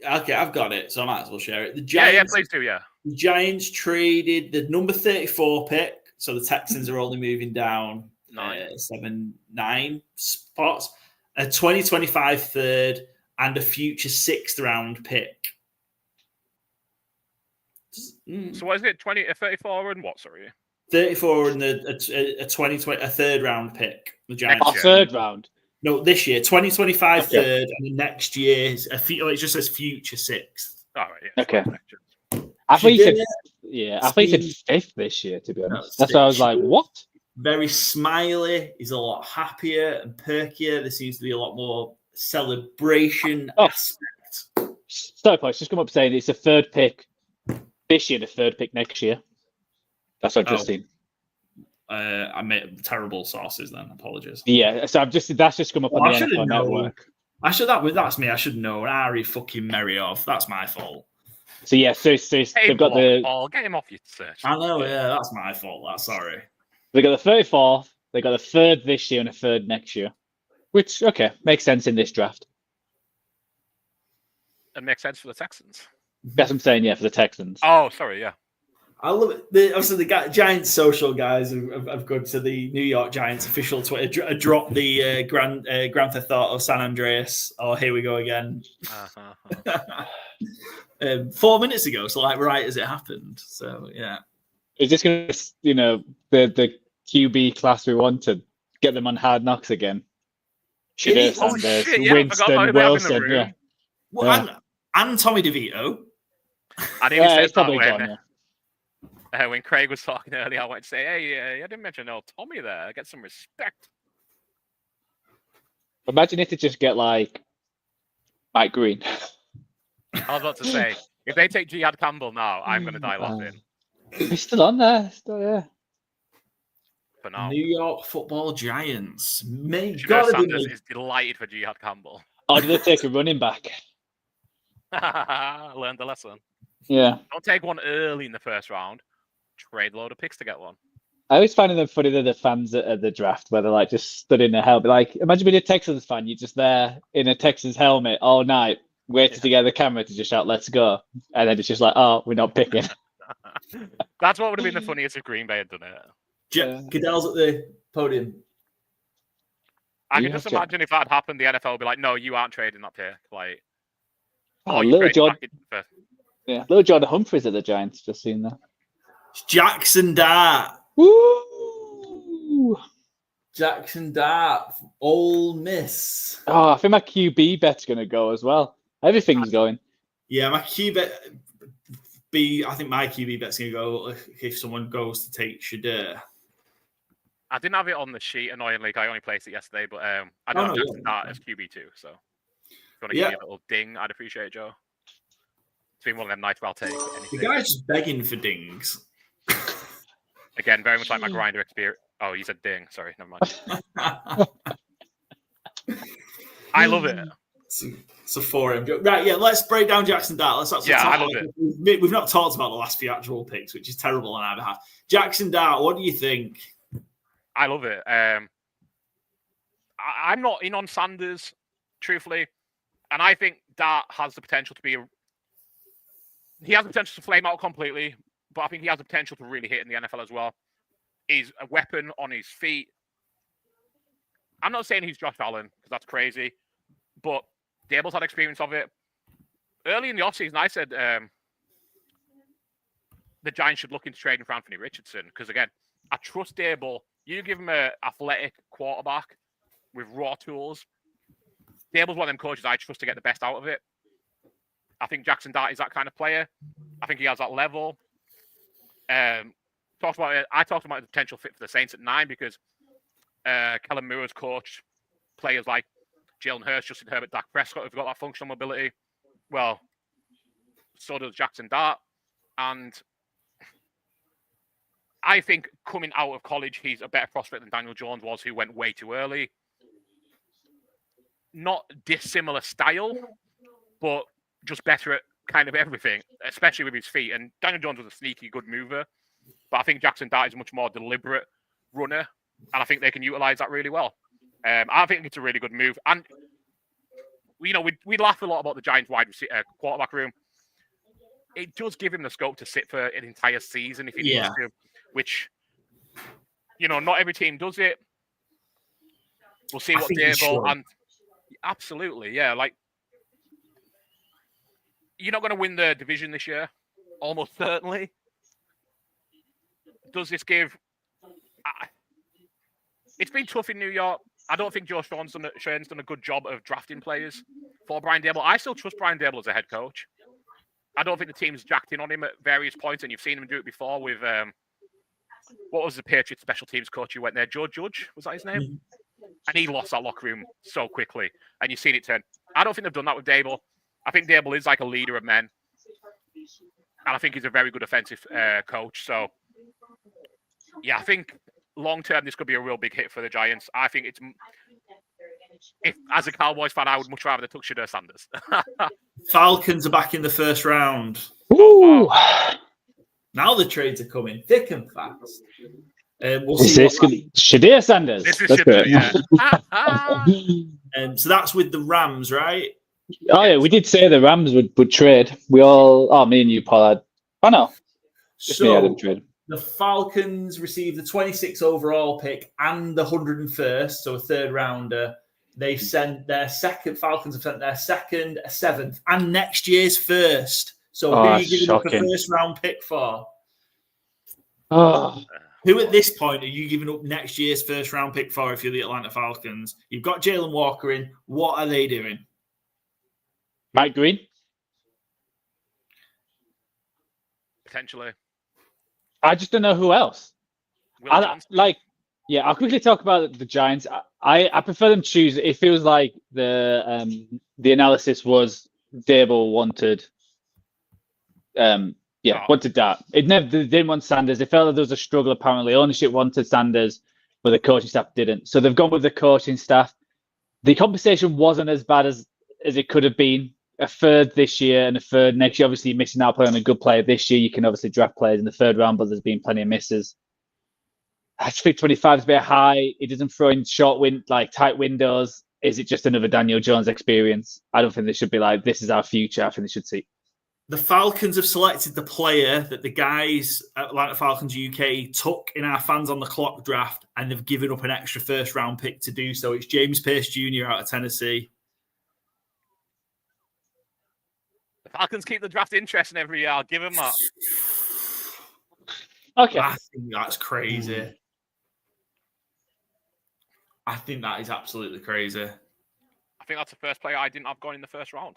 Okay, I've got it, so I might as well share it. The Giants, yeah, please do. Yeah, the Giants traded the number 34 pick, so the Texans are only moving down 9 spots. A 2025 third and a future 6th round pick. So what is it? 34 and what? Sorry, 34 and a third round pick. The Giants. Third round. No, this year 2025 third, and the next year is it just says future 6th. All right. Yeah. Okay. I thought you said I thought you said 5th this year. To be honest, that's why I was like, what? Very smiley. He's a lot happier and perkier. There seems to be a lot more celebration aspect. Sorry, folks, just come up saying it's a 3rd pick this year, the 3rd pick next year. That's what I've just seen. I made terrible sources then. Apologies. Yeah, so that's just come up on the NFL Network. That's me. I should know. Ari fucking Merriov. That's my fault. So yeah, so they've got Paul, get him off your search. I know. Yeah, that's my fault. Sorry. They got the 34th, they got the 3rd this year and a 3rd next year, which, makes sense in this draft. It makes sense for the Texans. That's what I'm saying, for the Texans. Oh, sorry, yeah. I love it. Obviously, the Giants social guys have gone to the New York Giants official Twitter, dropped the Grand Theft Auto San Andreas. Oh, here we go again. 4 minutes ago, so like right as it happened. So, yeah. Is this going to, the QB class we want to get them on Hard Knocks again? Shedeur Sanders, Winston, Wilson, yeah. Well, and Tommy DeVito. I didn't say that when Craig was talking earlier. I went to say, hey, I didn't mention Tommy there. Get some respect. Imagine if they just get like Mike Green. I was about to say, if they take Jihad Campbell now, I'm going to die laughing. He's still on there. For now. New York Football Giants. Shedeur Sanders is delighted for Jihad Campbell. Oh, did they take a running back? Learned the lesson. Yeah. Don't take one early in the first round. Trade a load of picks to get one. I always find them funny that the fans at the draft where they're like just stood in a helmet. Like, imagine being a Texans fan, you're just there in a Texans helmet all night, waiting to get the camera to just shout, let's go. And then it's just like, oh, we're not picking. That's what would have been the funniest if Green Bay had done it. Goodell's at the podium. I can just imagine if that happened, the NFL would be like, no, you aren't trading that pick. Like, little Jordan Humphries at the Giants, just seen that. Jackson Dart. Woo! Jackson Dart, Ole Miss. Oh, I think my QB bet's going to go as well. Everything's going. Yeah, my QB I think my QB bet's going to go if someone goes to take Shedeur. I didn't have it on the sheet, annoyingly. I only placed it yesterday, but I don't have Jackson Dart as QB2. So if you want to give me a little ding, I'd appreciate it, Joe. It's been one of them nights where I'll take anything. The guy's just begging for dings. Again, very much like my grinder experience. Oh, you said ding. Sorry, never mind. I love it. It's a forum joke. Right, yeah, let's break down Jackson Dart. Let's actually talk I love it. We've not talked about the last few actual picks, which is terrible on our behalf. Jackson Dart, what do you think? I love it. I'm not in on Sanders, truthfully. And I think Dart has the potential to be he has the potential to flame out completely, but I think he has the potential to really hit in the NFL as well. He's a weapon on his feet. I'm not saying he's Josh Allen, because that's crazy, but Dable's had experience of it. Early in the offseason, I said the Giants should look into trading for Anthony Richardson, because, again, I trust Dable. You give him an athletic quarterback with raw tools. Dable's one of them coaches I trust to get the best out of it. I think Jackson Dart is that kind of player. I think he has that level. I talked about the potential fit for the Saints at 9 because Kellen Moore's coached players like Jalen Hurts, Justin Herbert, Dak Prescott who've got that functional mobility. Well, so does Jackson Dart. And I think coming out of college, he's a better prospect than Daniel Jones was, who went way too early. Not dissimilar style, but just better at kind of everything, especially with his feet. And Daniel Jones was a sneaky good mover, but I think Jackson Dart is a much more deliberate runner, and I think they can utilize that really well. I think it's a really good move. And, we laugh a lot about the Giants wide quarterback room. It does give him the scope to sit for an entire season if he needs to, which, not every team does it. We'll see what Dable and absolutely, yeah. Like, you're not going to win the division this year, almost certainly. Does this give? It's been tough in New York. I don't think Joe Schoen's done a good job of drafting players for Brian Dable. I still trust Brian Dable as a head coach. I don't think the team's jacked in on him at various points, and you've seen him do it before with what was the Patriots special teams coach who went there? Joe Judge, was that his name? Mm-hmm. And he lost that locker room so quickly, and you've seen it turn. I don't think they've done that with Dable. I think Dable is like a leader of men, and I think he's a very good offensive coach. So, yeah, I think long term this could be a real big hit for the Giants. I think as a Cowboys fan, I would much rather they took Shedeur Sanders. Falcons are back in the first round. Ooh. Now the trades are coming thick and fast. We'll see. Shedeur Sanders. This is Shedeur, yeah. So that's with the Rams, right? Oh yeah, we did say the Rams would trade. We all, me and you, Paul, had. Oh no, just me, I didn't trade. The Falcons received the 26th overall pick and the 101st, so a third rounder. They sent their second. Falcons have sent their second, a 7th, and next year's first. So who are you giving up a first round pick for? Oh. Who at this point are you giving up next year's first round pick for if you're the Atlanta Falcons? You've got Jalen Walker in. What are they doing? Mike Green? Potentially. I just don't know who else. I'll quickly talk about the Giants. I prefer them choose. It feels like the analysis was Dable wanted wanted that. They didn't want Sanders. They felt that there was a struggle apparently. Ownership wanted Sanders, but the coaching staff didn't. So they've gone with the coaching staff. The compensation wasn't as bad as it could have been. A third this year and a third next year. Obviously, you're missing out playing on a good player this year. You can obviously draft players in the third round, but there's been plenty of misses. I just think 25 is a bit high. It doesn't throw in tight windows. Is it just another Daniel Jones experience? I don't think they should be like, this is our future. I think they should see. The Falcons have selected the player that the guys at Atlanta Falcons UK took in our fans on the clock draft, and they've given up an extra first round pick to do so. It's James Pierce Jr. out of Tennessee. The Falcons keep the draft interesting every year. I'll give them that. Okay. I think that's crazy. I think that is absolutely crazy. I think that's the first player I didn't have going in the first round.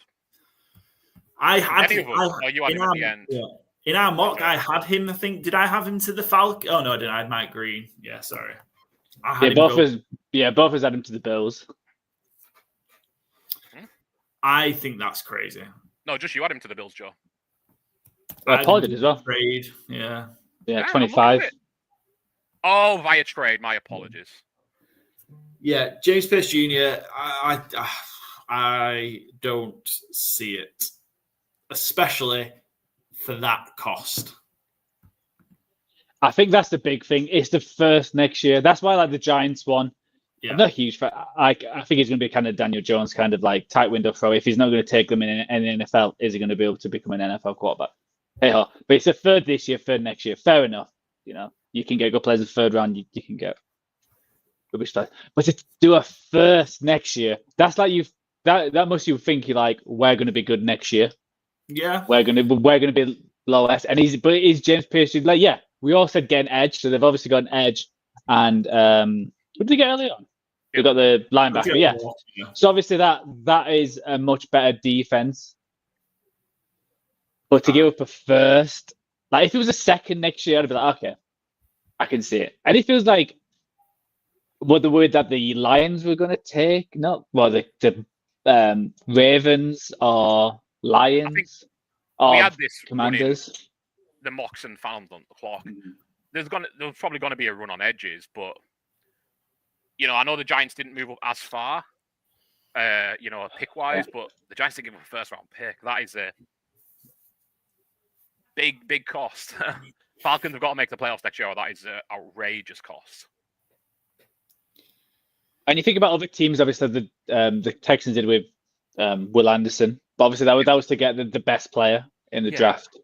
I had him at the end. Yeah. In our mock, I had him, I think. Did I have him to the Falcons? Oh, no, I didn't. I had Mike Green. Yeah, sorry. Both of us had him to the Bills. I think that's crazy. No, just you had him to the Bills, Joe. Paul did as well. Trade, yeah. Yeah, 25. Oh, via trade. My apologies. Yeah, James Pierce Jr. I don't see it, especially for that cost. I think that's the big thing. It's the first next year. That's why I like the Giants one. Yeah. I'm not a huge fan. I think he's going to be kind of Daniel Jones, kind of like tight window throw. If he's not going to take them in the NFL, is he going to be able to become an NFL quarterback? Hey-ho. But it's a third this year, third next year. Fair enough. You know, you can get good players in the third round. You can get rubbish players. But to do a first next year, that's like that must you think you're like, we're going to be good next year. Yeah. We're going to be low S. And is James Pierce like, yeah, we all said get an edge. So they've obviously got an edge. And what did they get early on? They got the linebacker. Yeah. So obviously that is a much better defense. But to give up a first, like if it was a second next year, I'd be like, okay, I can see it. And it feels like what the word that the Lions were going to take, the Ravens or Lions or we had this Commanders. The mocks and found on the clock. There's probably going to be a run on edges, but I know the Giants didn't move up as far, pick wise, but the Giants didn't give up a first round pick. That is a big cost. Falcons have got to make the playoffs next year, or that is an outrageous cost. And you think about other teams, obviously the Texans did with Will Anderson, but obviously that was to get the best player in the draft.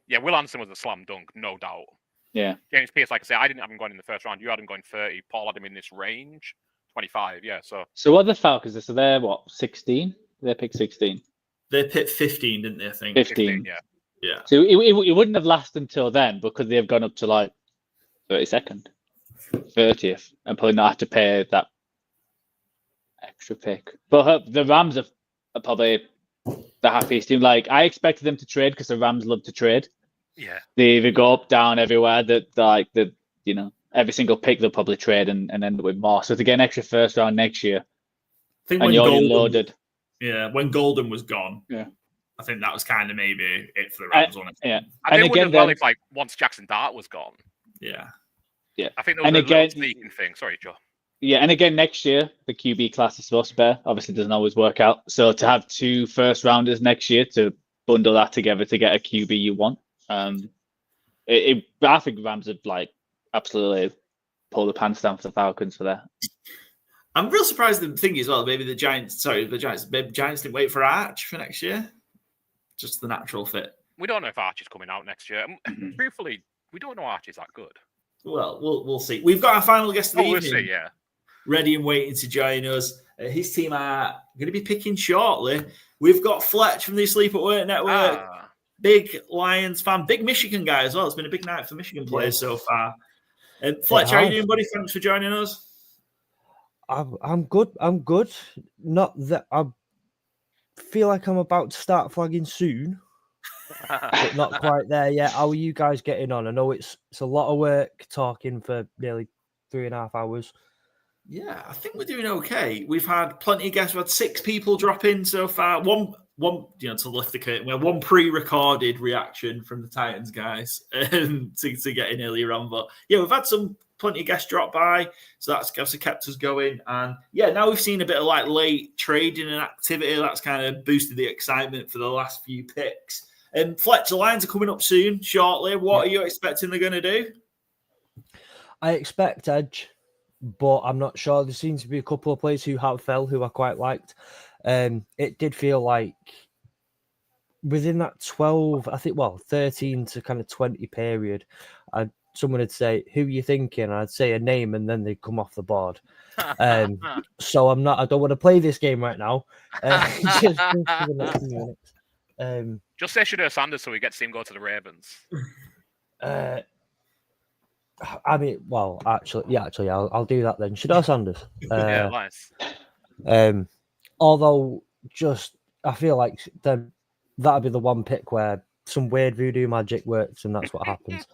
Yeah, Will Anderson was a slam dunk, no doubt. Yeah. James Pierce, like I say, I didn't have him going in the first round. You had him going 30. Paul had him in this range, 25. Yeah, So what are the Falcons? So they're what, 16? They picked 16. They picked 15, didn't they? I think 15. Yeah. So it wouldn't have lasted until then because they've gone up to like 32nd, 30th, and probably not have to pay that extra pick. But the Rams are probably the happiest team. Like I expected them to trade because the Rams love to trade. Yeah. They go up, down everywhere. Every single pick they'll probably trade and end up with more. So to get an extra first round next year, I think and you're loaded. Yeah, when Golden was gone. Yeah. I think that was kind of maybe it for the Rams, wasn't it? Yeah. And they would as well if once Jackson Dart was gone. Yeah. Yeah. I think there was a little sneaking thing. Sorry, Joe. Yeah, and again next year the QB class is supposed to bear. Obviously, it doesn't always work out. So to have 2 first rounders next year to bundle that together to get a QB you want, I think Rams would absolutely pull the pants down for the Falcons for that. I'm real surprised the thing as well. Maybe the Giants didn't wait for Arch for next year. Just the natural fit. We don't know if Arch is coming out next year. Truthfully, we don't know Arch is that good. Well, we'll see. We've got our final guest of the evening. We'll see, yeah. Ready and waiting to join us. His team are going to be picking shortly. We've got Fletch from the Sleep at Work Network. Big Lions fan, big Michigan guy as well. It's been a big night for Michigan players so far. Fletch, how are you doing, buddy? Thanks for joining us. I'm good. Not that I feel like I'm about to start flagging soon, but not quite there yet. How are you guys getting on? I know it's a lot of work talking for nearly 3.5 hours. Yeah, I think we're doing okay. We've had plenty of guests. We've had 6 people drop in so far. One, to lift the curtain, we had one pre-recorded reaction from the Titans guys to get in earlier on. But yeah, we've had plenty of guests drop by, so that's obviously kept us going. And yeah, now we've seen a bit of late trading and activity. That's kind of boosted the excitement for the last few picks. And Fletch, the Lions are coming up soon, shortly. What are you expecting they're going to do? I expect edge, but I'm not sure. There seems to be a couple of players who have fell who I quite liked. It did feel like within that 13 to kind of 20 period, someone would say, "Who are you thinking?" And I'd say a name, and then they'd come off the board. So I don't want to play this game right now. Just for the next few minutes. Just say Shedeur Sanders so we get to see him go to the Ravens. I'll do that then. Shedeur Sanders. Yeah, nice. Although, I feel like then that'd be the one pick where some weird voodoo magic works, and that's what happens.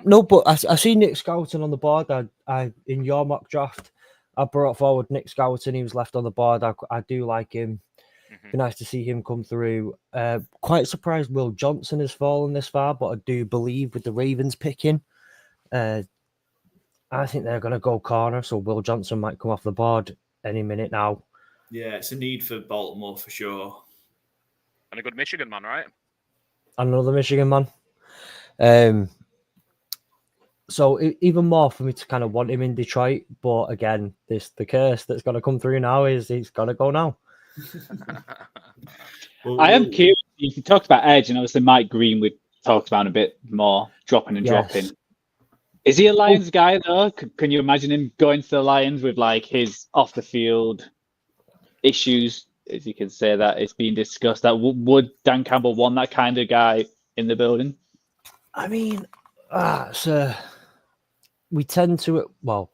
No, but I see Nick Skelton on the board. I in your mock draft, I brought forward Nick Skelton. He was left on the board. I do like him. Be nice to see him come through. Quite surprised Will Johnson has fallen this far, but I do believe with the Ravens picking, I think they're going to go corner. So Will Johnson might come off the board any minute now. Yeah, it's a need for Baltimore for sure. And a good Michigan man, right? Another Michigan man. So even more for me to kind of want him in Detroit, but again, the curse that's going to come through now is he's got to go now. I am curious. You talked about edge, and obviously Mike Green we talked about a bit more dropping and dropping. Is he a Lions guy though? Can you imagine him going to the Lions with like his off the field issues, if you can say that it's being discussed? That would Dan Campbell want that kind of guy in the building? I mean, so we tend not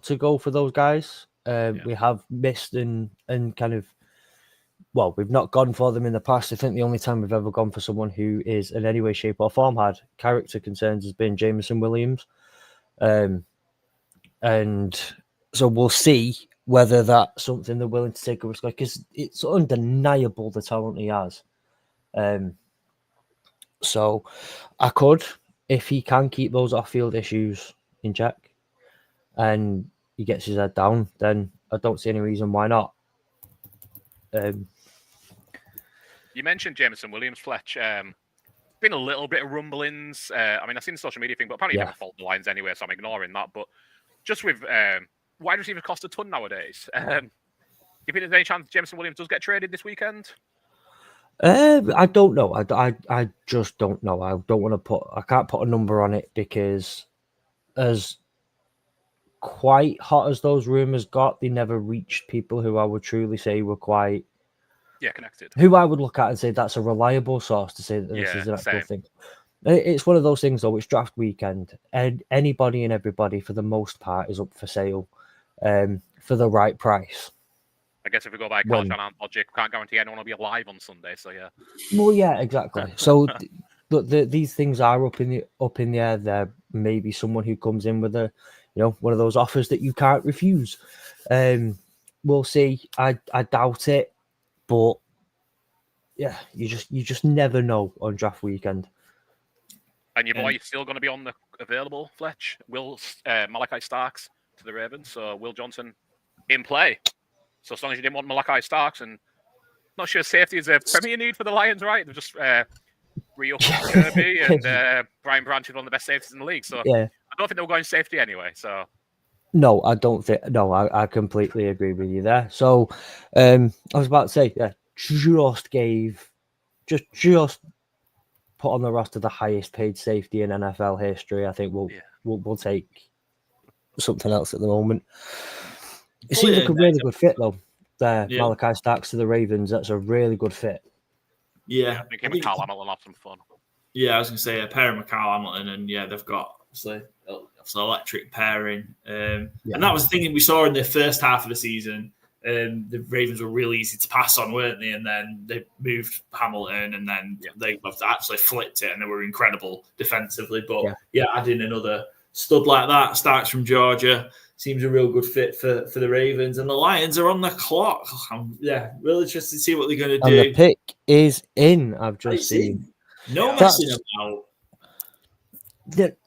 to go for those guys. We have missed and kind of, well, we've not gone for them in the past. I think the only time we've ever gone for someone who is in any way, shape, or form had character concerns has been Jameson Williams. And so we'll see whether that's something they're willing to take a risk on, because it's undeniable the talent he has. So I could, if he can keep those off-field issues in check and he gets his head down, then I don't see any reason why not. You mentioned Jameson Williams, Fletch. Been a little bit of rumblings. I mean, I've seen the social media thing, but apparently he never fault the Lions anyway, so I'm ignoring that. But just with wide receivers cost a ton nowadays. Do you think there's any chance Jameson Williams does get traded this weekend? I don't know. I just don't know. I can't put a number on it, because as quite hot as those rumors got, they never reached people who I would truly say were quite connected. Who I would look at and say that's a reliable source to say that this is an actual thing. It's one of those things though. It's draft weekend, and anybody and everybody for the most part is up for sale for the right price. I guess if we go by Carl Shanahan logic, can't guarantee anyone will be alive on Sunday. So yeah. Well, yeah, exactly. So, but these things are up in the air. There may be someone who comes in with one of those offers that you can't refuse. We'll see. I doubt it, but yeah, you just never know on draft weekend. And your boy is still going to be on the available, Fletch. Malachi Starks to the Ravens, so Will Johnson in play. So as long as you didn't want Malachi Starks, and not sure safety is a premier need for the Lions, right? They've just re-upped Kirby and Brian Branch is one of the best safeties in the league. So I don't think they were going safety anyway. So no, I don't think. No, I completely agree with you there. So I was about to say, just put on the roster the highest paid safety in NFL history. I think we'll take something else at the moment. It seems like a really good fit, though. Malachi Starks to the Ravens. That's a really good fit. Yeah. I think him and Carl Hamilton will have some fun. Yeah, I was going to say a pairing with Carl Hamilton, and they've got obviously electric pairing. And that was the thing that we saw in the first half of the season. The Ravens were really easy to pass on, weren't they? And then they moved Hamilton, and then they actually flipped it, and they were incredible defensively. But adding another stud like that, Starks from Georgia, seems a real good fit for the Ravens. And the Lions are on the clock. I'm really interested to see what they're going to do. And the pick is in. I've just seen. No messing about.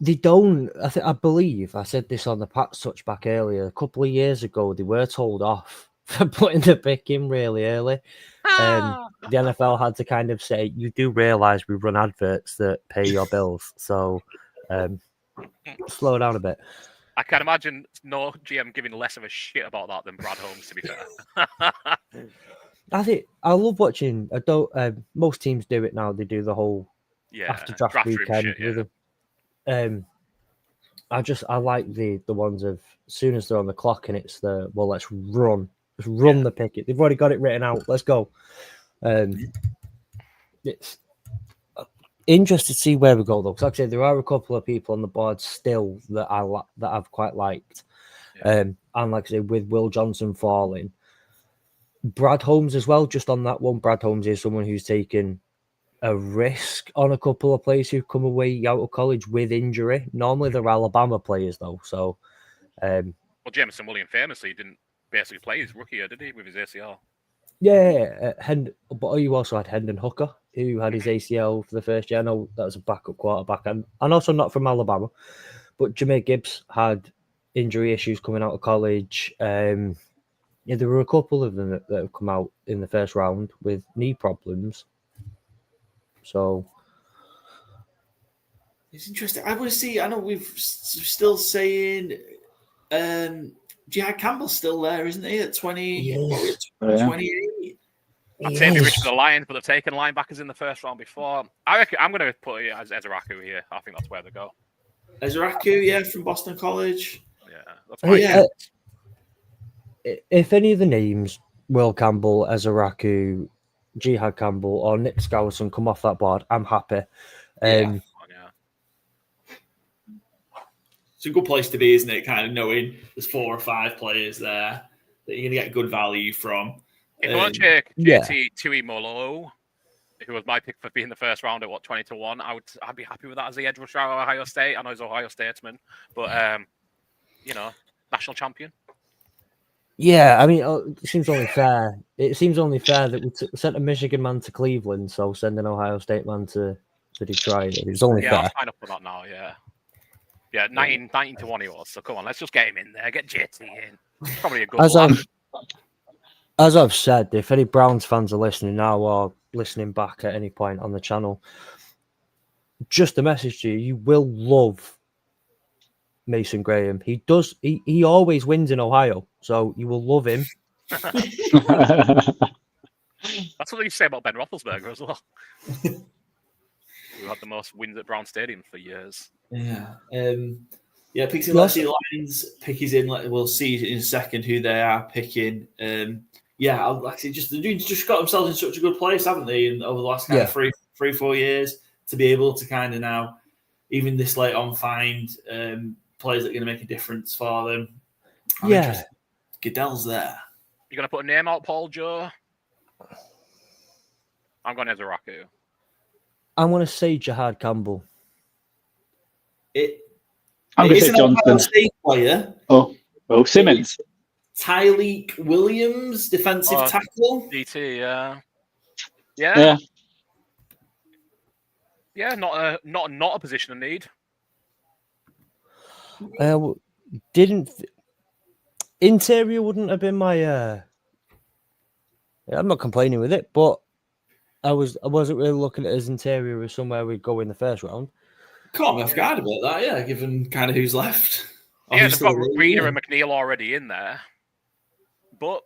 They don't. I believe I said this on the Pats touchback earlier. A couple of years ago, they were told off for putting the pick in really early. The NFL had to kind of say, "You do realize we run adverts that pay your bills, so slow down a bit." I can imagine no GM giving less of a shit about that than Brad Holmes, to be fair. I love watching. Most teams do it now. They do the whole after draft weekend. I like the ones of as soon as they're on the clock and it's let's run the picket. They've already got it written out. Let's go. It's interested to see where we go though, because like I said, there are a couple of people on the board still that I've quite liked, and like I said, with Will Johnson falling, Brad Holmes as well. Just on that one, Brad Holmes is someone who's taken a risk on a couple of players who come away out of college with injury. Normally they're Alabama players though, so. Well, Jameson Williams famously didn't basically play his rookie year, did he, with his ACL? Yeah, but you also had Hendon Hooker, who had his ACL for the first year. I know that was a backup quarterback, and also not from Alabama. But Jahmyr Gibbs had injury issues coming out of college. Yeah, there were a couple of them that have come out in the first round with knee problems. So it's interesting. I want to see. I know we've still saying Jihad Campbell's still there, isn't he? At 20, 28. I'd say the original Lions, but they've taken linebackers in the first round before. I reckon I'm going to put it as Ezeraku here. I think that's where they go. Ezeraku, yeah, from Boston College. Yeah, that's my if any of the names, Will Campbell, Ezeraku, Jihad Campbell, or Nick Skousen come off that board, I'm happy. It's a good place to be, isn't it? Kind of knowing there's 4 or 5 players there that you're going to get good value from. If I want to check JT Tuimoloau, who was my pick for being the first round at 20-1, I'd be happy with that as the edge rusher at Ohio State. I know he's Ohio Statesman, but national champion. Yeah, I mean, it seems only fair. It seems only fair that we sent a Michigan man to Cleveland, so send an Ohio State man to Detroit. It's only fair. Yeah, I'll sign up for that now. Yeah, 19-1 he was. So come on, let's just get him in there. Get JT in. Probably a good one. As I've said, if any Browns fans are listening now or listening back at any point on the channel, just a message to you: you will love Mason Graham. He does. He always wins in Ohio, so you will love him. That's what you say about Ben Roethlisberger as well. Who had the most wins at Brown Stadium for years. Yeah. Picks in. Let's see the Lions pick is in. We'll see in a second who they are picking. They've just got themselves in such a good place, haven't they? And over the last kind of 3-4 years, to be able to kind of now, even this late on, find players that are going to make a difference for them. I'm interested. Goodell's there. You're going to put a name out, Paul Joe? I'm going Ezeraku. I'm going to say Jihad Campbell. I'm going to say Johnson. State player. Oh, Simmons. Tyleek Williams, defensive tackle. DT, not a position of need. Interior wouldn't have been my. I'm not complaining with it, but I wasn't really looking at his interior as somewhere we'd go in the first round. Caught me off guard about that, yeah, given kind of who's left. Yeah, they've got Reader and McNeil already in there. But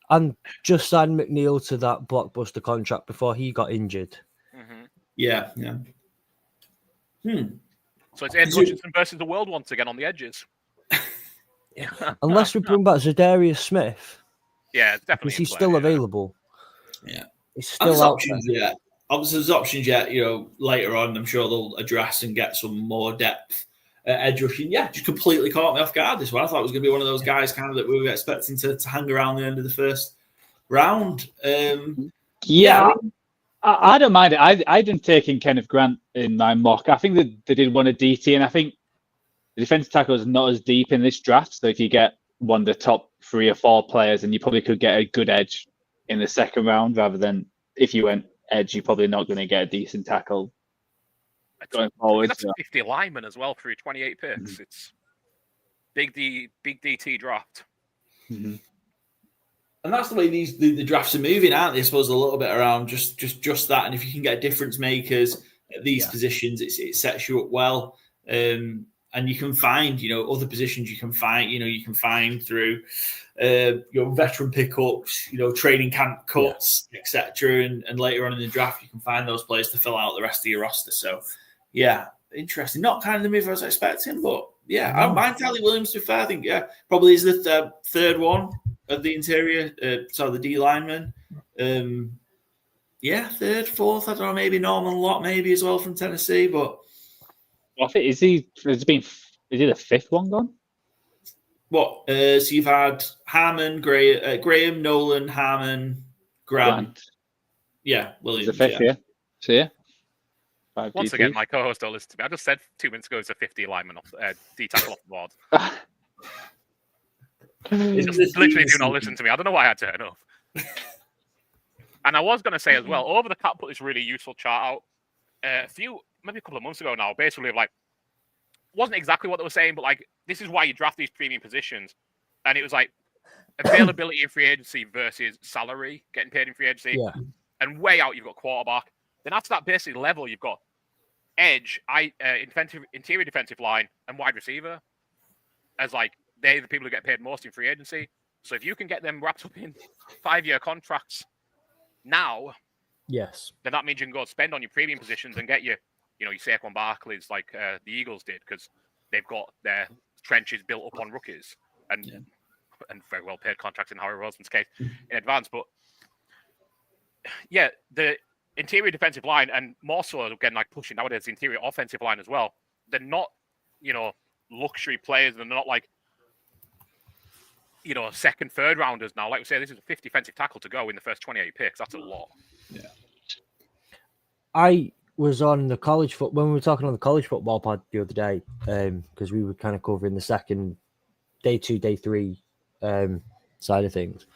and just signed McNeil to that blockbuster contract before he got injured. Mm-hmm. Yeah. So it's Ed Hutchinson versus the world once again on the edges. Unless we bring back Zadarius Smith. Yeah, it's definitely. Is he still available? Yeah, he's still out there. Yeah, obviously there's options yet. Later on, I'm sure they'll address and get some more depth. Edge rushing, just completely caught me off guard this one. I thought it was going to be one of those guys kind of that we were expecting to hang around the end of the first round. I don't mind it. I didn't take in Kenneth Grant in my mock. I think that they did want a DT, and I think the defensive tackle is not as deep in this draft. So if you get one of the top 3 or 4 players, and you probably could get a good edge in the second round, rather than if you went edge, you're probably not going to get a decent tackle. Going forward, that's 50 linemen as well through 28 picks. Mm-hmm. It's big DT draft. Mm-hmm. And that's the way the drafts are moving, aren't they? I suppose a little bit around just that. And if you can get difference makers at these positions, it sets you up well. And you can find, other positions you can find. You can find through your veteran pickups, training camp cuts, etc. And later on in the draft, you can find those players to fill out the rest of your roster. So. Yeah, interesting. Not kind of the move I was expecting, but I don't mind Tyleek Williams to be fair. I think, probably is the third one of the interior, the D lineman. Third, fourth, I don't know, maybe Norman Lott, maybe as well from Tennessee, but. I think, is he the fifth one gone? What? So you've had Harmon, Graham, Nolan, Harmon, Grant. Yeah, Williams. The fifth, So yeah. Once again, my co-host don't listen to me. I just said 2 minutes ago it's a 50 lineman off D tackle off the board. He just literally do not listen to me. I don't know why I turn up. And I was going to say as well, Over the Cap put this really useful chart out maybe a couple of months ago now, basically like, wasn't exactly what they were saying, but like, this is why you draft these premium positions. And it was like availability in free agency versus salary getting paid in free agency. Yeah. And way out, you've got quarterback. Then after that basic level, you've got edge, interior defensive line, and wide receiver as like they're the people who get paid most in free agency. So if you can get them wrapped up in 5-year contracts now, yes, then that means you can go spend on your premium positions and get your Saquon Barkley's like the Eagles did, because they've got their trenches built up on rookies and very well paid contracts in Harry Roseman's case in advance. But yeah, the interior defensive line, and more so again like pushing nowadays the interior offensive line as well, they're not luxury players. They're not like second, third rounders now. Like we say, this is a 50 defensive tackle to go in the first 28 picks. That's a lot. Yeah. I was on the when we were talking on the college football pod the other day, because we were kind of covering the second day 2, day 3 side of things.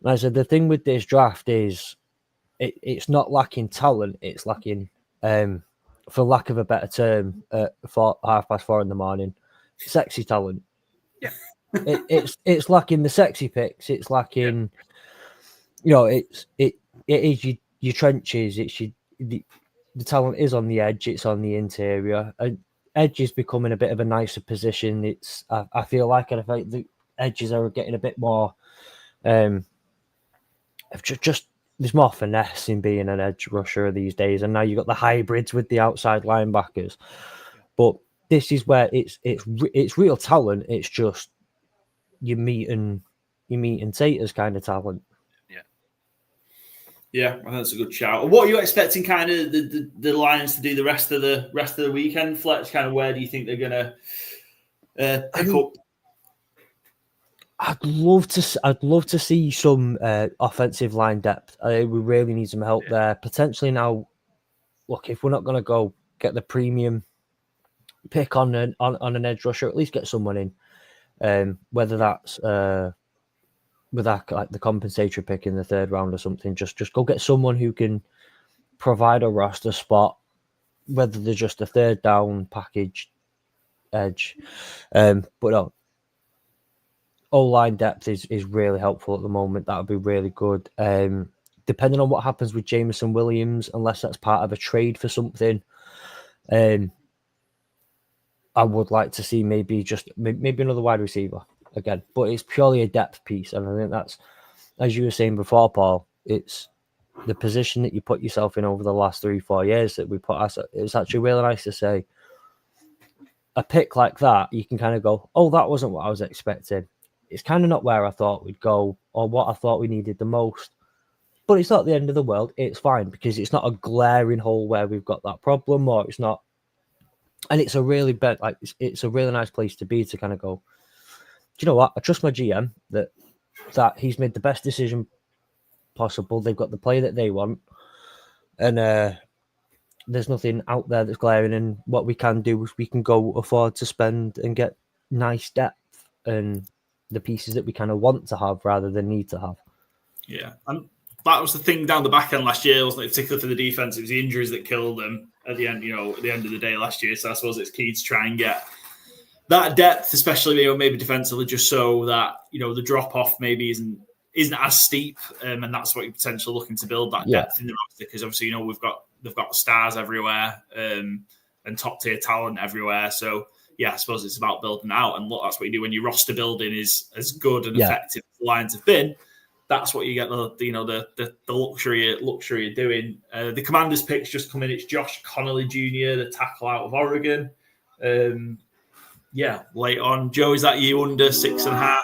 And I said the thing with this draft is it's not lacking talent; it's lacking, for lack of a better term, for 4:30 in the morning, sexy talent. Yeah, it's lacking the sexy picks. It's lacking, it is your trenches. It's the talent is on the edge. It's on the interior. Edge is becoming a bit of a nicer position. I feel like, and I think the edges are getting a bit more, just there's more finesse in being an edge rusher these days. And now you've got the hybrids with the outside linebackers. But this is where it's real talent. It's just you meat and taters kind of talent. Yeah, I think that's a good shout. What are you expecting kind of the Lions to do the rest of the weekend, Fletch? Kind of where do you think they're going to pick up? I'd love to see some offensive line depth. We really need some help there. Potentially now, look, if we're not going to go get the premium pick on an edge rusher, at least get someone in, whether that's with that like the compensatory pick in the 3rd round or something. Just go get someone who can provide a roster spot, whether they're just a 3rd down package edge. But no, O-line depth is really helpful at the moment. That would be really good. Depending on what happens with Jameson Williams, unless that's part of a trade for something, I would like to see maybe another wide receiver again. But it's purely a depth piece, and I think that's, as you were saying before, Paul, it's the position that you put yourself in over the last 3-4 years that we put us. It's actually really nice to say a pick like that. You can kind of go, oh, that wasn't what I was expecting. It's kind of not where I thought we'd go or what I thought we needed the most. But it's not the end of the world. It's fine because it's not a glaring hole where we've got that problem, or it's not. And it's a really it's a really nice place to be, to kind of go, do you know what? I trust my GM that he's made the best decision possible. They've got the play that they want. And there's nothing out there that's glaring. And what we can do is we can go afford to spend and get nice depth and the pieces that we kind of want to have rather than need to have. Yeah. And that was the thing down the back end last year, wasn't it? Particularly for the defense. It was the injuries that killed them at the end, at the end of the day last year. So I suppose it's key to try and get that depth, especially maybe defensively, just so that, the drop off maybe isn't as steep. And that's what you're potentially looking to build, that depth in the roster. Because obviously, they've got stars everywhere and top tier talent everywhere. So yeah, I suppose it's about building out. And look, that's what you do when your roster building is as good and effective as the Lions have been. That's what you get the luxury of doing. The Commanders picks just come in. It's Josh Connolly Jr., the tackle out of Oregon. Late on. Joe, is that you under 6.5?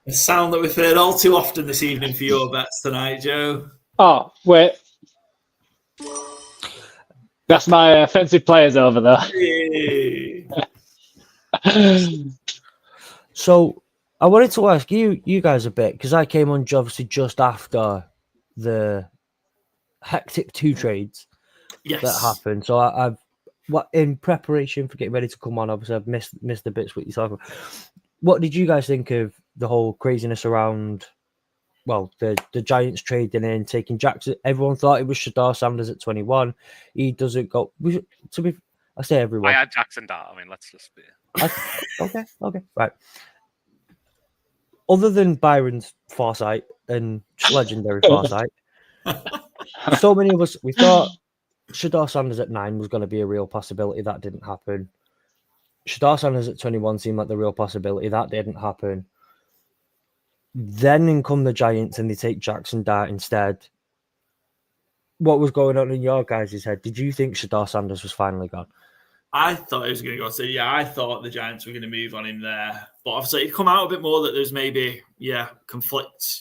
A sound that we've heard all too often this evening for your bets tonight, Joe. Oh, wait. That's my offensive players over there. So I wanted to ask you guys a bit because I came on obviously just after the hectic 2 trades that happened. So I've in preparation for getting ready to come on. Obviously, I've missed the bits what you're talking about. What did you guys think of the whole craziness around? Well, the Giants trading in, taking Jackson. Everyone thought it was Shadar Sanders at 21. He doesn't go. I say everyone. I had Jackson Dart. I mean, let's just be. Okay, right. Other than Byron's foresight and legendary foresight, so many of us, we thought Shadar Sanders at 9 was going to be a real possibility. That didn't happen. Shadar Sanders at 21 seemed like the real possibility. That didn't happen. Then in come the Giants and they take Jackson Dart instead. What was going on in your guys' head? Did you think Shadar Sanders was finally gone? I thought he was going to go. So yeah, I thought the Giants were going to move on him there, but obviously it come out a bit more that there's maybe conflicting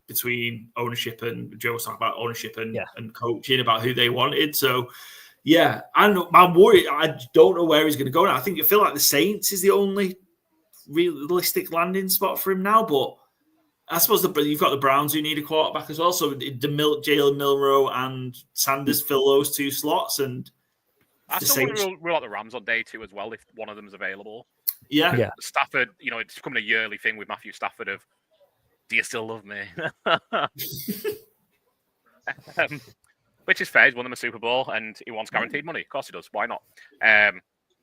between ownership and Joe was talking about ownership and coaching about who they wanted. So yeah, I'm worried. I don't know where he's going to go now. I feel like the Saints is the only realistic landing spot for him now, but I suppose you've got the Browns who need a quarterback as well. So Jalen Milroe and Sanders fill those 2 slots, and I still want to rule out the Rams on day 2 as well if one of them is available. Yeah. Stafford, it's becoming a yearly thing with Matthew Stafford of, do you still love me? Which is fair. He's won them a Super Bowl and he wants guaranteed money. Of course he does. Why not?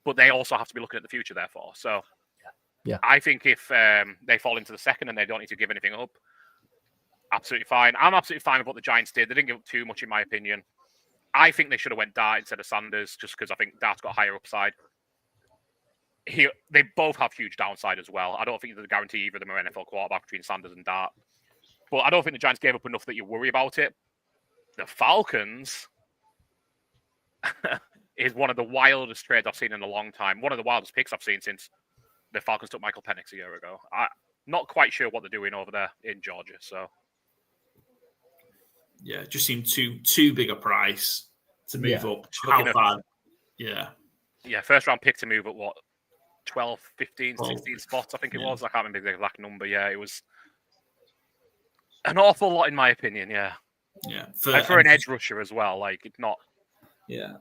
But they also have to be looking at the future, therefore. So I think if they fall into the second and they don't need to give anything up, absolutely fine. I'm absolutely fine with what the Giants did. They didn't give up too much, in my opinion. I think they should have went Dart instead of Sanders, just because I think Dart's got a higher upside. They both have huge downside as well. I don't think there's a guarantee either of them are NFL quarterback between Sanders and Dart. But I don't think the Giants gave up enough that you worry about it. The Falcons is one of the wildest trades I've seen in a long time. One of the wildest picks I've seen since the Falcons took Michael Penix a year ago. I'm not quite sure what they're doing over there in Georgia, so... Yeah, it just seemed too big a price to move up. How far? Yeah, first round pick to move up, 12, 15, 16 spots, I think it was. I can't remember the exact number. Yeah, it was an awful lot, in my opinion. Yeah. For an edge rusher as well. It's not. Yeah.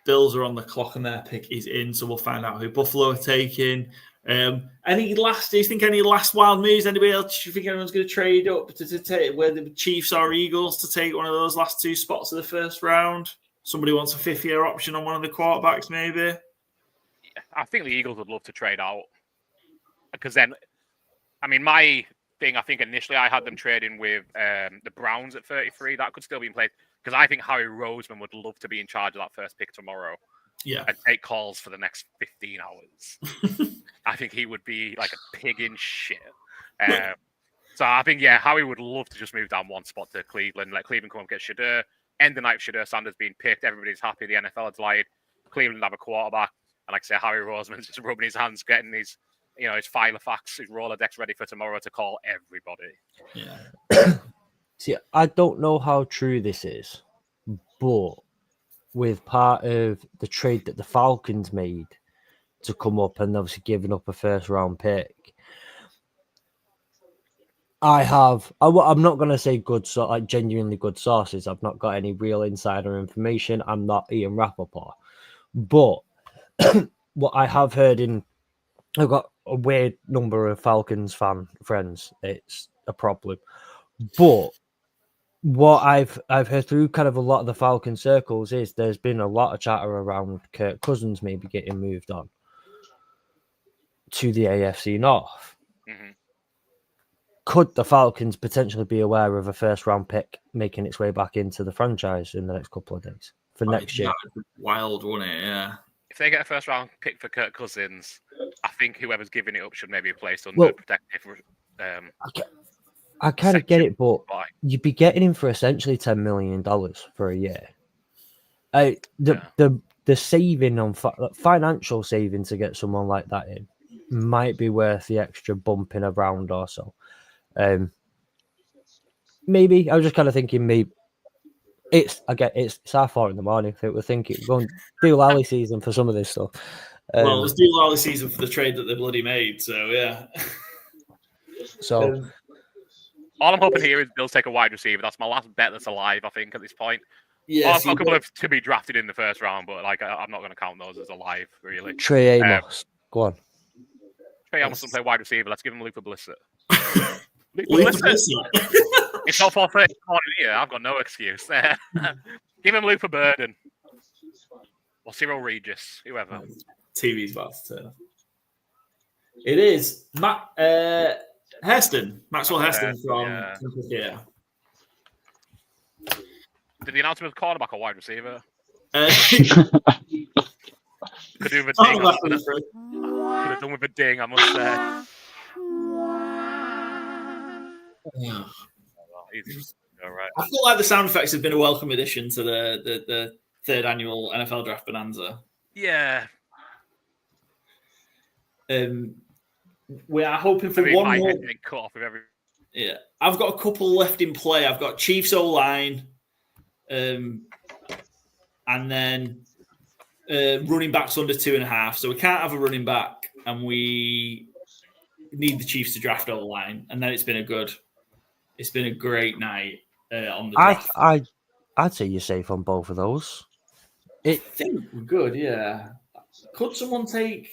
Bills are on the clock and their pick is in, so we'll find out who Buffalo are taking. Do you think any last wild moves? Anybody else? Do you think anyone's going to trade up to take where the Chiefs or Eagles to take one of those last 2 spots of the first round? Somebody wants a 5th-year option on one of the quarterbacks, maybe. I think the Eagles would love to trade out because then, my thing. I think initially I had them trading with the Browns at 33. That could still be in place because I think Howie Roseman would love to be in charge of that first pick tomorrow. Yeah, and take calls for the next 15 hours. I think he would be like a pig in shit. So I think, Howie would love to just move down 1 spot to Cleveland, let Cleveland come up and get Shedeur, end the night with Shedeur Sanders being picked. Everybody's happy. The NFL has lied. Cleveland have a quarterback. And like I say, Howie Roseman's just rubbing his hands, getting his file of facts, his Rolodex ready for tomorrow to call everybody. Yeah. See, I don't know how true this is, but with part of the trade that the Falcons made to come up and obviously giving up a first round pick, I'm not going to say genuinely good sources. I've not got any real insider information. I'm not Ian Rappaport. But what I have heard I've got a weird number of Falcons fan friends. It's a problem. But what I've heard through kind of a lot of the Falcon circles is there's been a lot of chatter around Kirk Cousins maybe getting moved on to the AFC North. Mm-hmm. Could the Falcons potentially be aware of a first round pick making its way back into the franchise in the next couple of days for next year? Wild, wouldn't it? Yeah. If they get a first round pick for Kirk Cousins, I think whoever's giving it up should maybe be placed under protective. I kind of get it, but you'd be getting him for essentially $10 million for a year. The saving on financial saving to get someone like that in might be worth the extra bump in a round or so. Maybe I was just kind of thinking maybe it's 4:30 in the morning. I think we're thinking going do Lally season for some of this stuff. Well, let's do all the season for the trade that they bloody made. So yeah. So all I'm hoping here is Bills take a wide receiver. That's my last bet that's alive, I think, at this point. Yes, I've got a couple of to be drafted in the first round, but like I'm not going to count those as alive, really. Trey Amos, go on. Trey Amos doesn't play wide receiver. Let's give him Luca Blissett. Luca Blissett. It's not 4:30 here. I've got no excuse. Give him Luca Burden. Or Cyril Regis, whoever. TV's about to turn off. It is Hairston, Maxwell Hairston from yeah. Did the announcement was cornerback or wide receiver? Could do with a ding. Could have done with a ding, I must say. All right. I feel like the sound effects have been a welcome addition to the third annual NFL Draft Bonanza. Yeah. We are hoping for one more. Cut off with every... Yeah, I've got a couple left in play. I've got Chiefs O-line, and then running backs under 2.5. So we can't have a running back, and we need the Chiefs to draft O-line. And then it's been a great night on the draft. I'd say you're safe on both of those. I think we're good. Yeah. Could someone take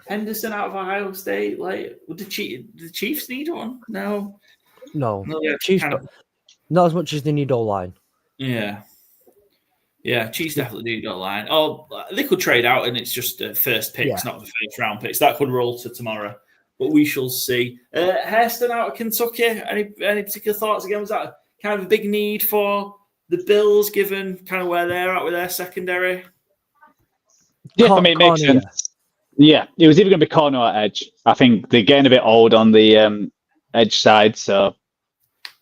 Henderson out of Ohio State? Like, would the Chiefs need one? No. Chiefs not as much as they need O-line. Yeah, Chiefs definitely need O-line. Oh, they could trade out, and it's just first picks, not the first round picks. That could roll to tomorrow, but we shall see. Hairston out of Kentucky. Any particular thoughts? Again, was that kind of a big need for the Bills, given kind of where they're at with their secondary? Yeah, I mean, it makes sense. Yeah, it was either going to be corner or edge. I think they're getting a bit old on the edge side, so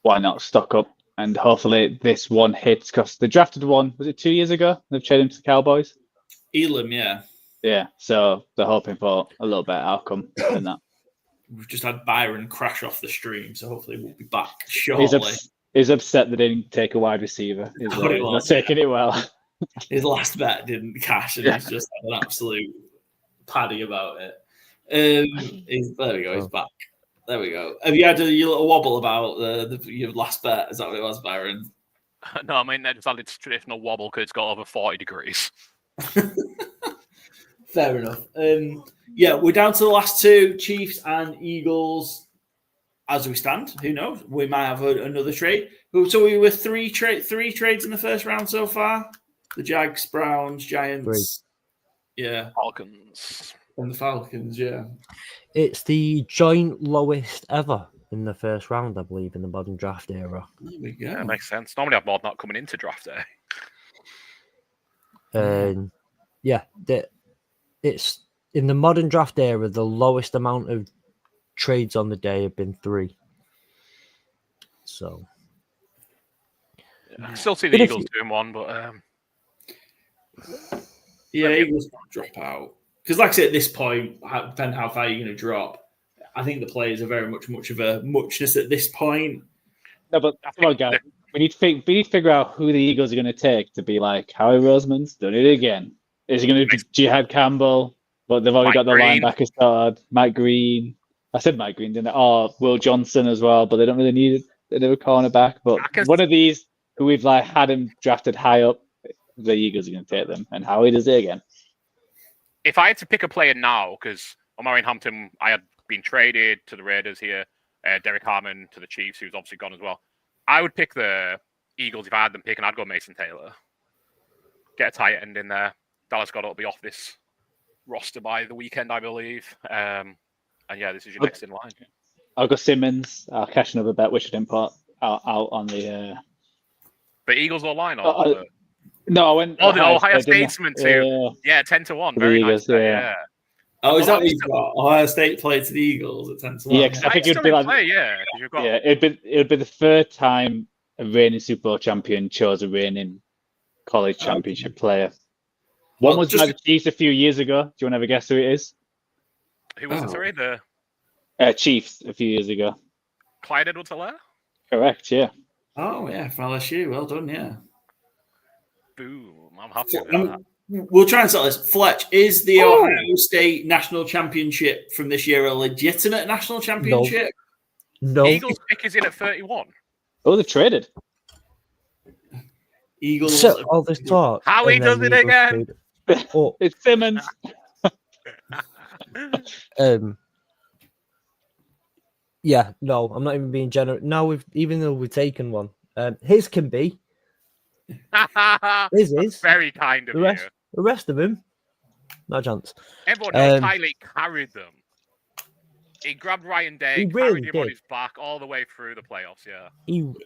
why not stock up? And hopefully this one hits, because they drafted one, was it 2 years ago? They've traded him to the Cowboys? Elam, yeah. Yeah, so they're hoping for a little better outcome than that. We've just had Byron crash off the stream, so hopefully we'll be back shortly. He's upset they didn't take a wide receiver. He's not taking it well. His last bet didn't cash, and he's just had an absolute paddy about it. There we go. He's back. There we go. Have you had your little wobble about your last bet? Is that what it was, Byron? No, I mean, I just had its traditional wobble because it's got over 40 degrees. Fair enough. Yeah, we're down to the last two, Chiefs and Eagles. As we stand, who knows? We might have another trade. So we were three trades in the first round so far. The Jags, Browns, Giants. Yeah. Falcons. And the Falcons, yeah. It's the joint lowest ever in the first round, I believe, in the modern draft era. There we go. Yeah, makes sense. Normally I've more not coming into draft day. It's in the modern draft era, the lowest amount of trades on the day have been 3. So I can still see the Eagles doing one, but Eagles won't drop out. Because, like I said, at this point, depending how far you're going to drop, I think the players are very much of a muchness at this point. No, but come on, guys. We need to figure out who the Eagles are going to take to be like Howie Roseman's done it again. Is it going to be Jihad Campbell? But they've already got the linebacker started. Mike Green. I said Mike Green, didn't I? Oh, Will Johnson as well, but they don't really need another cornerback. But one of these who we've had him drafted high up, the Eagles are going to take them. And Howie does it again. If I had to pick a player now, because Omarion Hampton, I had been traded to the Raiders here, Derek Harmon to the Chiefs, who's obviously gone as well. I would pick the Eagles if I had them pick, and I'd go Mason Taylor. Get a tight end in there. Dallas Goedert will be off this roster by the weekend, I believe. And yeah, this is your next in line. I'll go Simmons. I'll cash another bet, which I didn't put out on the. The Eagles or line? No, I went. Oh, the Ohio Statesman too. Yeah, 10-1. Very nice. Yeah. Oh, is that what you've got? Ohio State played to the Eagles at 10-1. Yeah, because I think it'd be like it'd be the third time a reigning Super Bowl champion chose a reigning college championship player. One was by the Chiefs a few years ago. Do you want to have a guess who it is? Who was it? Sorry, the Chiefs a few years ago. Clyde Edwards-Helaire? Correct. Yeah. Oh yeah, for LSU. Well done. Yeah. Boom! I'm happy with that. we'll try and settle this. Fletch, is the Ohio State National Championship from this year a legitimate national championship? No. Eagles pick is in at 31. Oh, they've traded. Eagles. So, all this talk. Howie and then does it the Eagles again. trade- Oh, It's Simmons. yeah, no, I'm not even being generous. Now, even though we've taken one, his can be. His is. Very kind of you. The rest of him, no chance. Everyone knows Tylee carried them. He grabbed Ryan Day, He carried really him on did. his back all the way through the playoffs. Yeah.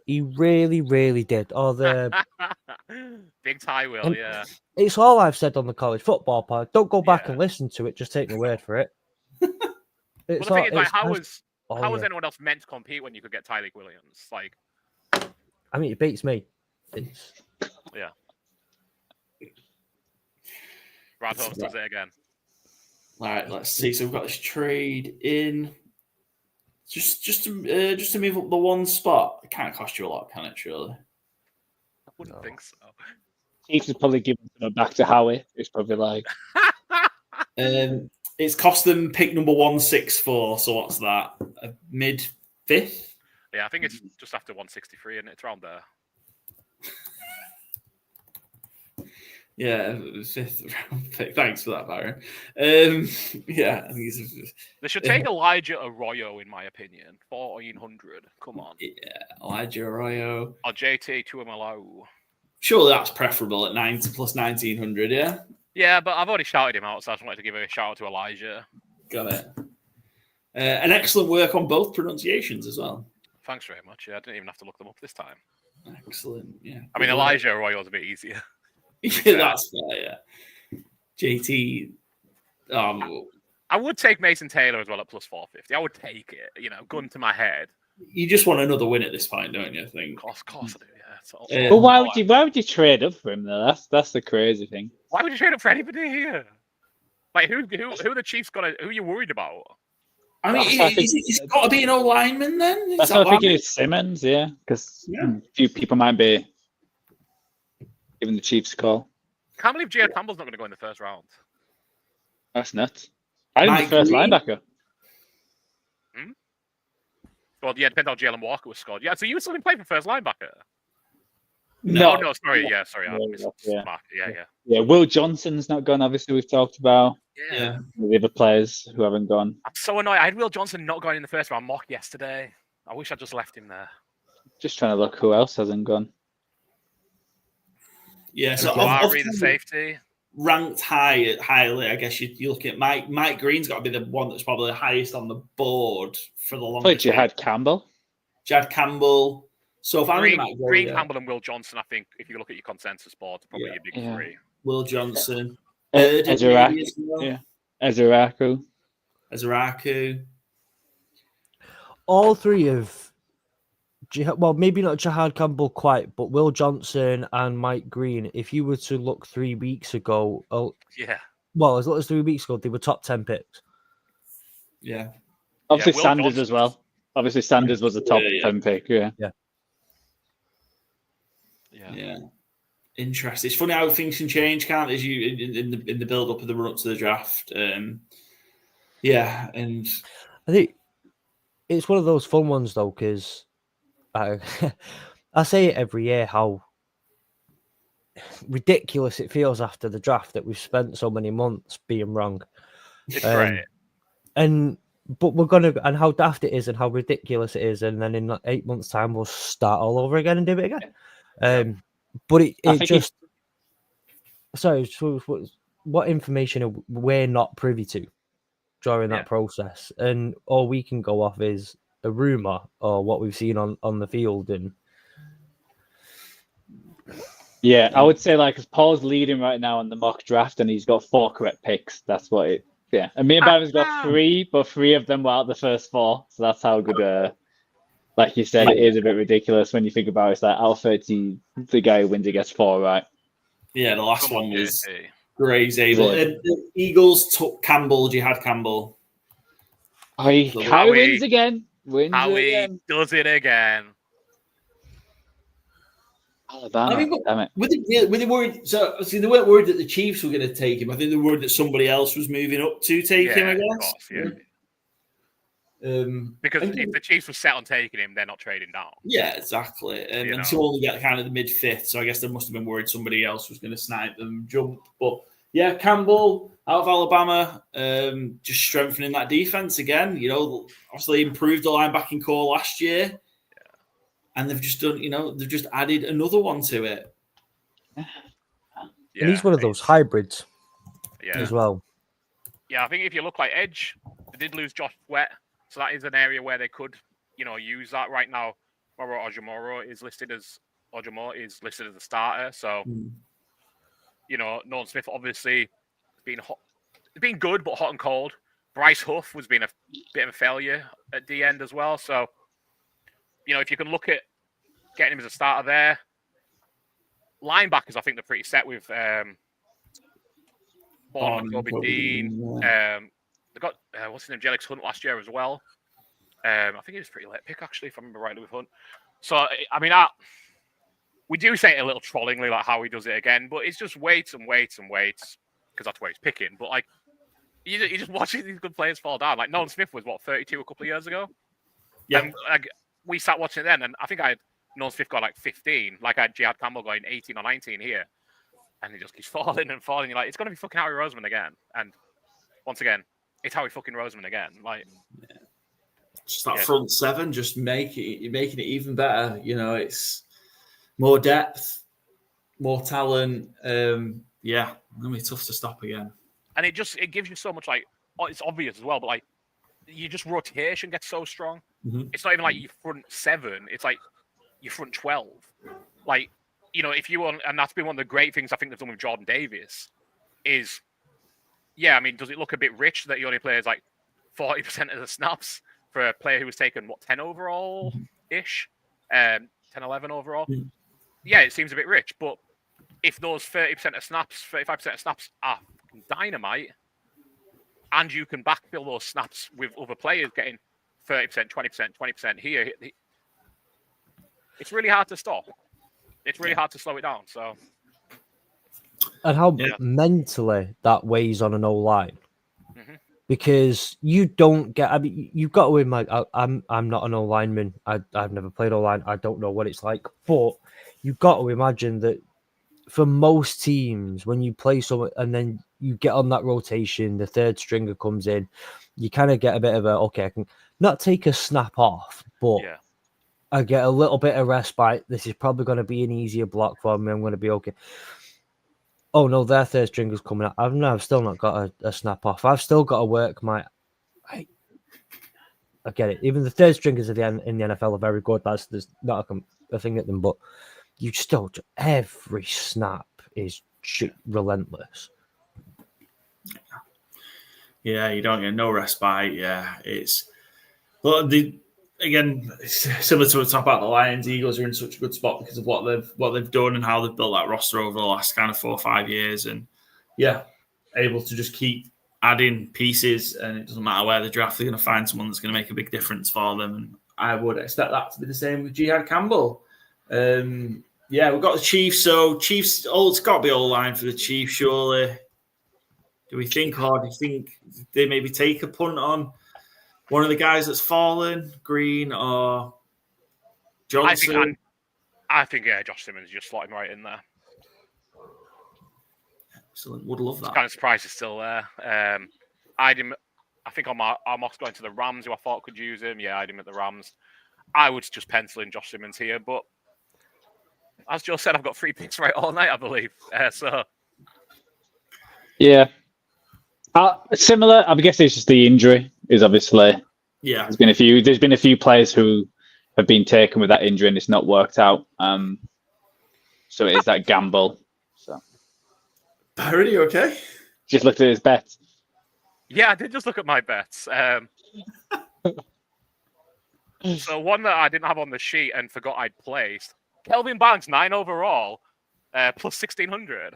He really, really did. Or the Big Ty will, And- yeah. it's all I've said on the college football part. Don't go back and listen to it. Just take my word for it. Well, the thing is, like, how was yeah. anyone else meant to compete when you could get Tylee Williams? Like, I mean, it beats me. It's yeah. Brad Holmes does it again. All right, let's see. So we've got this trade in. Just to move up the one spot. It can't cost you a lot, can it? Surely. I wouldn't think so. Chiefs is probably giving them back to Howie. It's probably like It's cost them pick number 164. So what's that? A mid fifth? Yeah, I think it's just after 163, and it's around there. Yeah, fifth round pick. Thanks for that, Byron. Yeah, I think They should take Elijah Arroyo, in my opinion. 1400. Come on. Yeah, Elijah Arroyo. Or JT Tuimoloau. Surely that's preferable at 90 plus 1900. Yeah. Yeah, but I've already shouted him out, so I just wanted to give a shout out to Elijah. Got it. And excellent work on both pronunciations as well. Thanks very much. Yeah, I didn't even have to look them up this time. Excellent. Yeah. I mean, Elijah Arroyo's a bit easier. Yeah, that's fair. Yeah. JT. I would take Mason Taylor as well at plus 450. I would take it. Gun to my head. You just want another win at this point, don't you? I think. Of course I do. Yeah. But why would you trade up for him though? That's the crazy thing. Why would you trade up for anybody here? Like who are the Chiefs gonna? Who are you worried about? I mean, it's got to be an old lineman then. That's what I think it is Simmons, yeah, because a few people might be giving the Chiefs a call. Can't believe Jalen Campbell's not going to go in the first round. That's nuts. I think the first linebacker. Well, yeah, depends how Jalen Walker was scored. Yeah, so you still didn't play for first linebacker? No, sorry. Yeah, sorry. Yeah, Will Johnson's not gone. Obviously, we've talked about. Yeah. The other players who haven't gone. I'm so annoyed. I had Will Johnson not going in the first round mock yesterday. I wish I just left him there. Just trying to look who else hasn't gone. Yeah, so the safety ranked highly. I guess you look at Mike Green's got to be the one that's probably the highest on the board for the longest. Jihad Campbell. So if Green, Campbell, and Will Johnson, I think if you look at your consensus board, probably your big three. Will Johnson, Ezeraku. All three of well, maybe not Jihad Campbell quite, but Will Johnson and Mike Green. If you were to look 3 weeks ago, well, as little as 3 weeks ago, they were top 10 picks. Yeah, obviously Sanders as well. Obviously Sanders was a top 10 pick. Yeah. Interesting. It's funny how things can change, can't it? As you in the build up of the run up to the draft. And I think it's one of those fun ones though, because I say it every year how ridiculous it feels after the draft that we've spent so many months being wrong. It's great. But we're gonna, and how daft it is and how ridiculous it is, and then in 8 months' time we'll start all over again and do it again. But it just so what information are we're not privy to during that process, and all we can go off is a rumor or what we've seen on the field. And I would say as Paul's leading right now on the mock draft and he's got 4 correct picks. That's what it. Yeah, and me and Byron's got 3, but 3 of them were out the first 4. So that's how good. Like you said, it is a bit ridiculous when you think about it. It's like out of 30, the guy who wins it gets 4 right. Yeah, the last one was Gray's able. The Eagles took Jihad Campbell. Howie wins again. Howie does it again. Alabama. I mean, Damn it. were they worried? So, see, they weren't worried that the Chiefs were going to take him. I think they were worried that somebody else was moving up to take him, I Of guess. course, yeah. Because if the Chiefs were set on taking him, they're not trading down. Yeah, exactly. And to only get kind of the mid-fifth, so I guess they must have been worried somebody else was going to snipe them, jump. But yeah, Campbell out of Alabama, just strengthening that defense again. You know, obviously improved the linebacking core last year, and they've just done. You know, they've just added another one to it. And he's one of those hybrids as well. Yeah, I think if you look like edge, they did lose Josh Sweat, so that is an area where they could, use that. Right now, Moro Ojimoro is listed as a starter. So, Nolan Smith obviously been hot, been good but hot and cold. Bryce Huff was being a bit of a failure at the end as well. So, if you can look at getting him as a starter there, linebackers I think they're pretty set with. Bourne, Kobe Dean. They got what's his name, Jelix Hunt last year as well. I think he was a pretty late pick actually, if I remember rightly with Hunt. So I mean, we do say it a little trollingly, like how he does it again, but it's just waits and waits and waits because that's where he's picking. But like, you just watching these good players fall down. Like Nolan Smith was 32 a couple of years ago. Yeah, and, we sat watching it then, and I think I had Nolan Smith got like 15. Like I had Jihad Campbell going 18 or 19 here. And he just keeps falling and falling. You're like, it's going to be fucking Howie Roseman again. And once again, it's Howie fucking Roseman again. Like, just that front seven, just making it even better. It's more depth, more talent. It's going to be tough to stop again. And it gives you so much, like, it's obvious as well, but like, you just rotation gets so strong. Mm-hmm. It's not even like your front seven, it's like your front 12. Like, if you want, and that's been one of the great things I think they've done with Jordan Davis, is, I mean, does it look a bit rich that he only plays like 40% of the snaps for a player who was taken, 10 overall-ish? 10, 11 overall? Mm-hmm. Yeah, it seems a bit rich, but if those 30% of snaps, 35% of snaps are dynamite, and you can backfill those snaps with other players getting 30%, 20%, 20% here, it's really hard to stop. It's really hard to slow it down. So, and how mentally that weighs on an O-line, because you don't get. I mean, you've got to admit, I'm not an O-lineman. I've never played O-line. I don't know what it's like, but you've got to imagine that for most teams, when you play someone and then you get on that rotation, the third stringer comes in, you kind of get a bit of I can not take a snap off, but. Yeah. I get a little bit of respite. This is probably going to be an easier block for me. I'm going to be okay. Oh, no, their third stringer's coming out. I've still not got a snap off. I've still got to work I get it. Even the third stringers in the NFL are very good. There's not a thing at them, but you still, every snap is relentless. Yeah, you don't get no respite. Yeah, it's... But again, it's similar to what we talk about the Lions, Eagles are in such a good spot because of what they've done and how they've built that roster over the last kind of 4 or 5 years, and able to just keep adding pieces, and it doesn't matter where the draft, they're going to find someone that's going to make a big difference for them. And I would expect that to be the same with Jihad Campbell. We've got the Chiefs, so Chiefs. It's got to be all line for the Chiefs, surely. Do we think, or do you think they maybe take a punt on one of the guys that's fallen, Green or Johnson? I think Josh Simmons just slot him right in there. Excellent. Would love that. Kind of surprised he's still there. I think on our mock's going to the Rams, who I thought could use him. Yeah, I had him at the Rams. I would just pencil in Josh Simmons here, but as Joe said, I've got 3 picks right all night, I believe. Yeah. Similar. I guess it's just the injury is obviously. Yeah. There's been a few players who have been taken with that injury and it's not worked out. So it is that gamble. So. Byron, are you okay? Just looked at his bets. Yeah, I did just look at my bets. So one that I didn't have on the sheet and forgot I'd placed. Kelvin Banks, 9 overall, plus 1,600.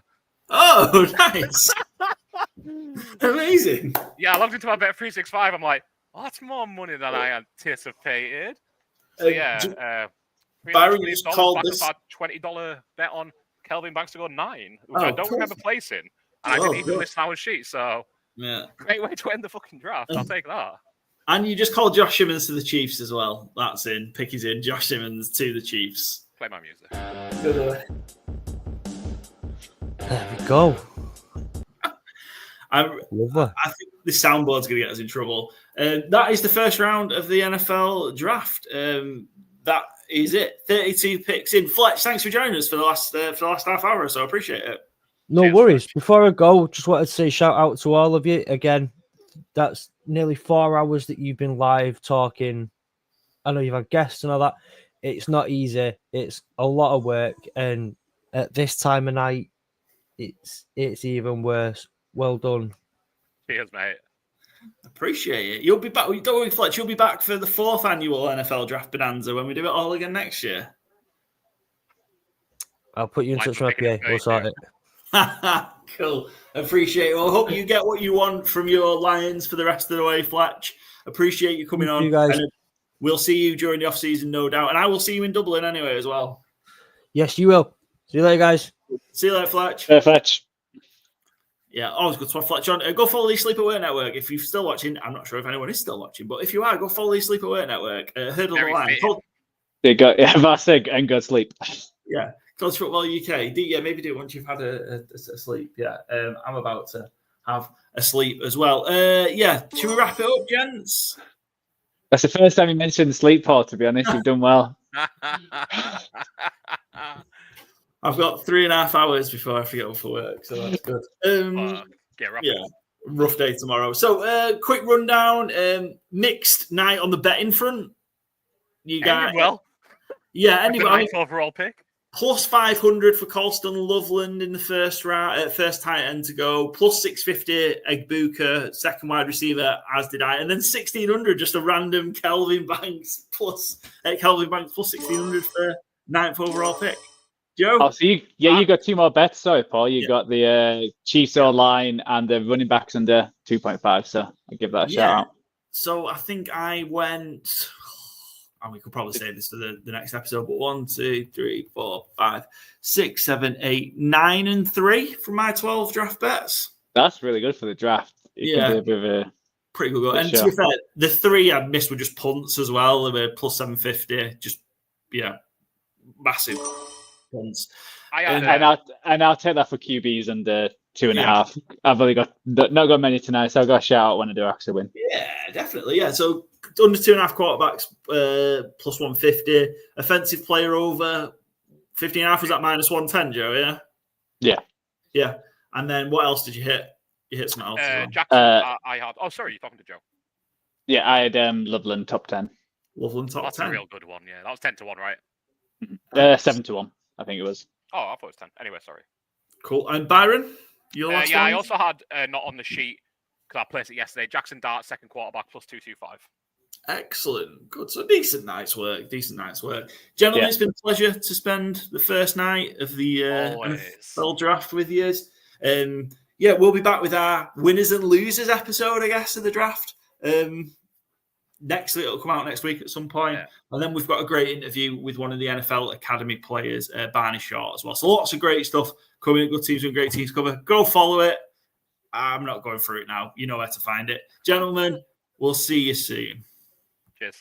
Oh, nice. Amazing. Yeah, I logged into my bet 365. I'm like, that's more money than I anticipated. So 365 Byron, you just called this. Our $20 bet on Kelvin Banks to go 9, which Oh, I don't remember placing, and I didn't even list our sheet. So, great way to end the fucking draft. I'll take that. And you just called Josh Simmons to the Chiefs as well. That's in. Picky's in. Josh Simmons to the Chiefs. Play my music. There we go. I think the soundboard's going to get us in trouble. That is the first round of the NFL draft. That is it. 32 picks in. Fletch, thanks for joining us for the last half hour or so. I appreciate it. No worries. Before I go, just wanted to say shout out to all of you. Again, that's nearly 4 hours that you've been live talking. I know you've had guests and all that. It's not easy. It's a lot of work. And at this time of night, it's even worse. Well done. Cheers, mate. Appreciate it. You'll be back. Don't worry, Fletch. You'll be back for the 4th annual NFL Draft Bonanza when we do it all again next year. I'll put you in touch with my PA. We'll sort it. Cool. Appreciate it. Well, I hope you get what you want from your Lions for the rest of the way, Fletch. Appreciate you coming on. You guys. And we'll see you during the off season, no doubt. And I will see you in Dublin anyway as well. Yes, you will. See you later, guys. See you later, Fletch. Fletch. Yeah, always good to have Fletch on. Go follow the Sleep at Work Network. If you're still watching, I'm not sure if anyone is still watching, but if you are, go follow the Sleep at Work Network. Hurdle the line. That's it, and go sleep. Yeah, College Football UK. Maybe do it once you've had a sleep. Yeah, I'm about to have a sleep as well. Should we wrap it up, gents? That's the first time you mentioned the sleep, Paul, to be honest. You've done well. I've got 3.5 hours before I have to get up for work, so that's good. Rough day tomorrow. So, quick rundown. Mixed night on the betting front. You got anybody overall pick. Plus 500 for Colston Loveland in the first round, first tight end to go. Plus 650 Egbuka, second wide receiver, as did I. And then 1600, just a random Kelvin Banks plus 1600 for 9th overall pick. Joe? Oh, so you got 2 more bets. Sorry, Paul. You got the Chiefs line and the running backs under 2.5. So I'll give that a shout out. So I think I went, and we could probably say this for the next episode, but 1, 2, 3, 4, 5, 6, 7, 8, 9, and 3 from my 12 draft bets. That's really good for the draft. It can be a bit of a pretty good goal. And to be fair, the 3 I missed were just punts as well. They were plus 750. Just massive. And I'll take that for QBs under 2.5. I've only not got many tonight, so I've got a shout out when I do actually win. Yeah, definitely. Yeah, so under 2.5 quarterbacks, plus 150. Offensive player over 15.5 was that minus 110, Joe? Yeah. And then what else did you hit? You hit something else. As well. Jackson, I had. Oh, sorry, you're talking to Joe. Yeah, I had Loveland top 10. Loveland top 10. That's a real good one. Yeah, that was 10-1, right? 7-1, I think it was. Oh, I thought it was 10. Anyway, sorry. Cool. And Byron, your last one? I also had not on the sheet because I placed it yesterday. Jackson Dart, second quarterback, plus 225. Excellent. Good. So decent night's work. Gentlemen, it's been a pleasure to spend the first night of the NFL draft with you. We'll be back with our winners and losers episode, I guess, of the draft. It'll come out next week at some point. Yeah. And then we've got a great interview with one of the NFL Academy players, Barney Short, as well. So lots of great stuff coming at Good Teams and Great Teams cover. Go follow it. I'm not going through it now. You know where to find it. Gentlemen, we'll see you soon. Cheers.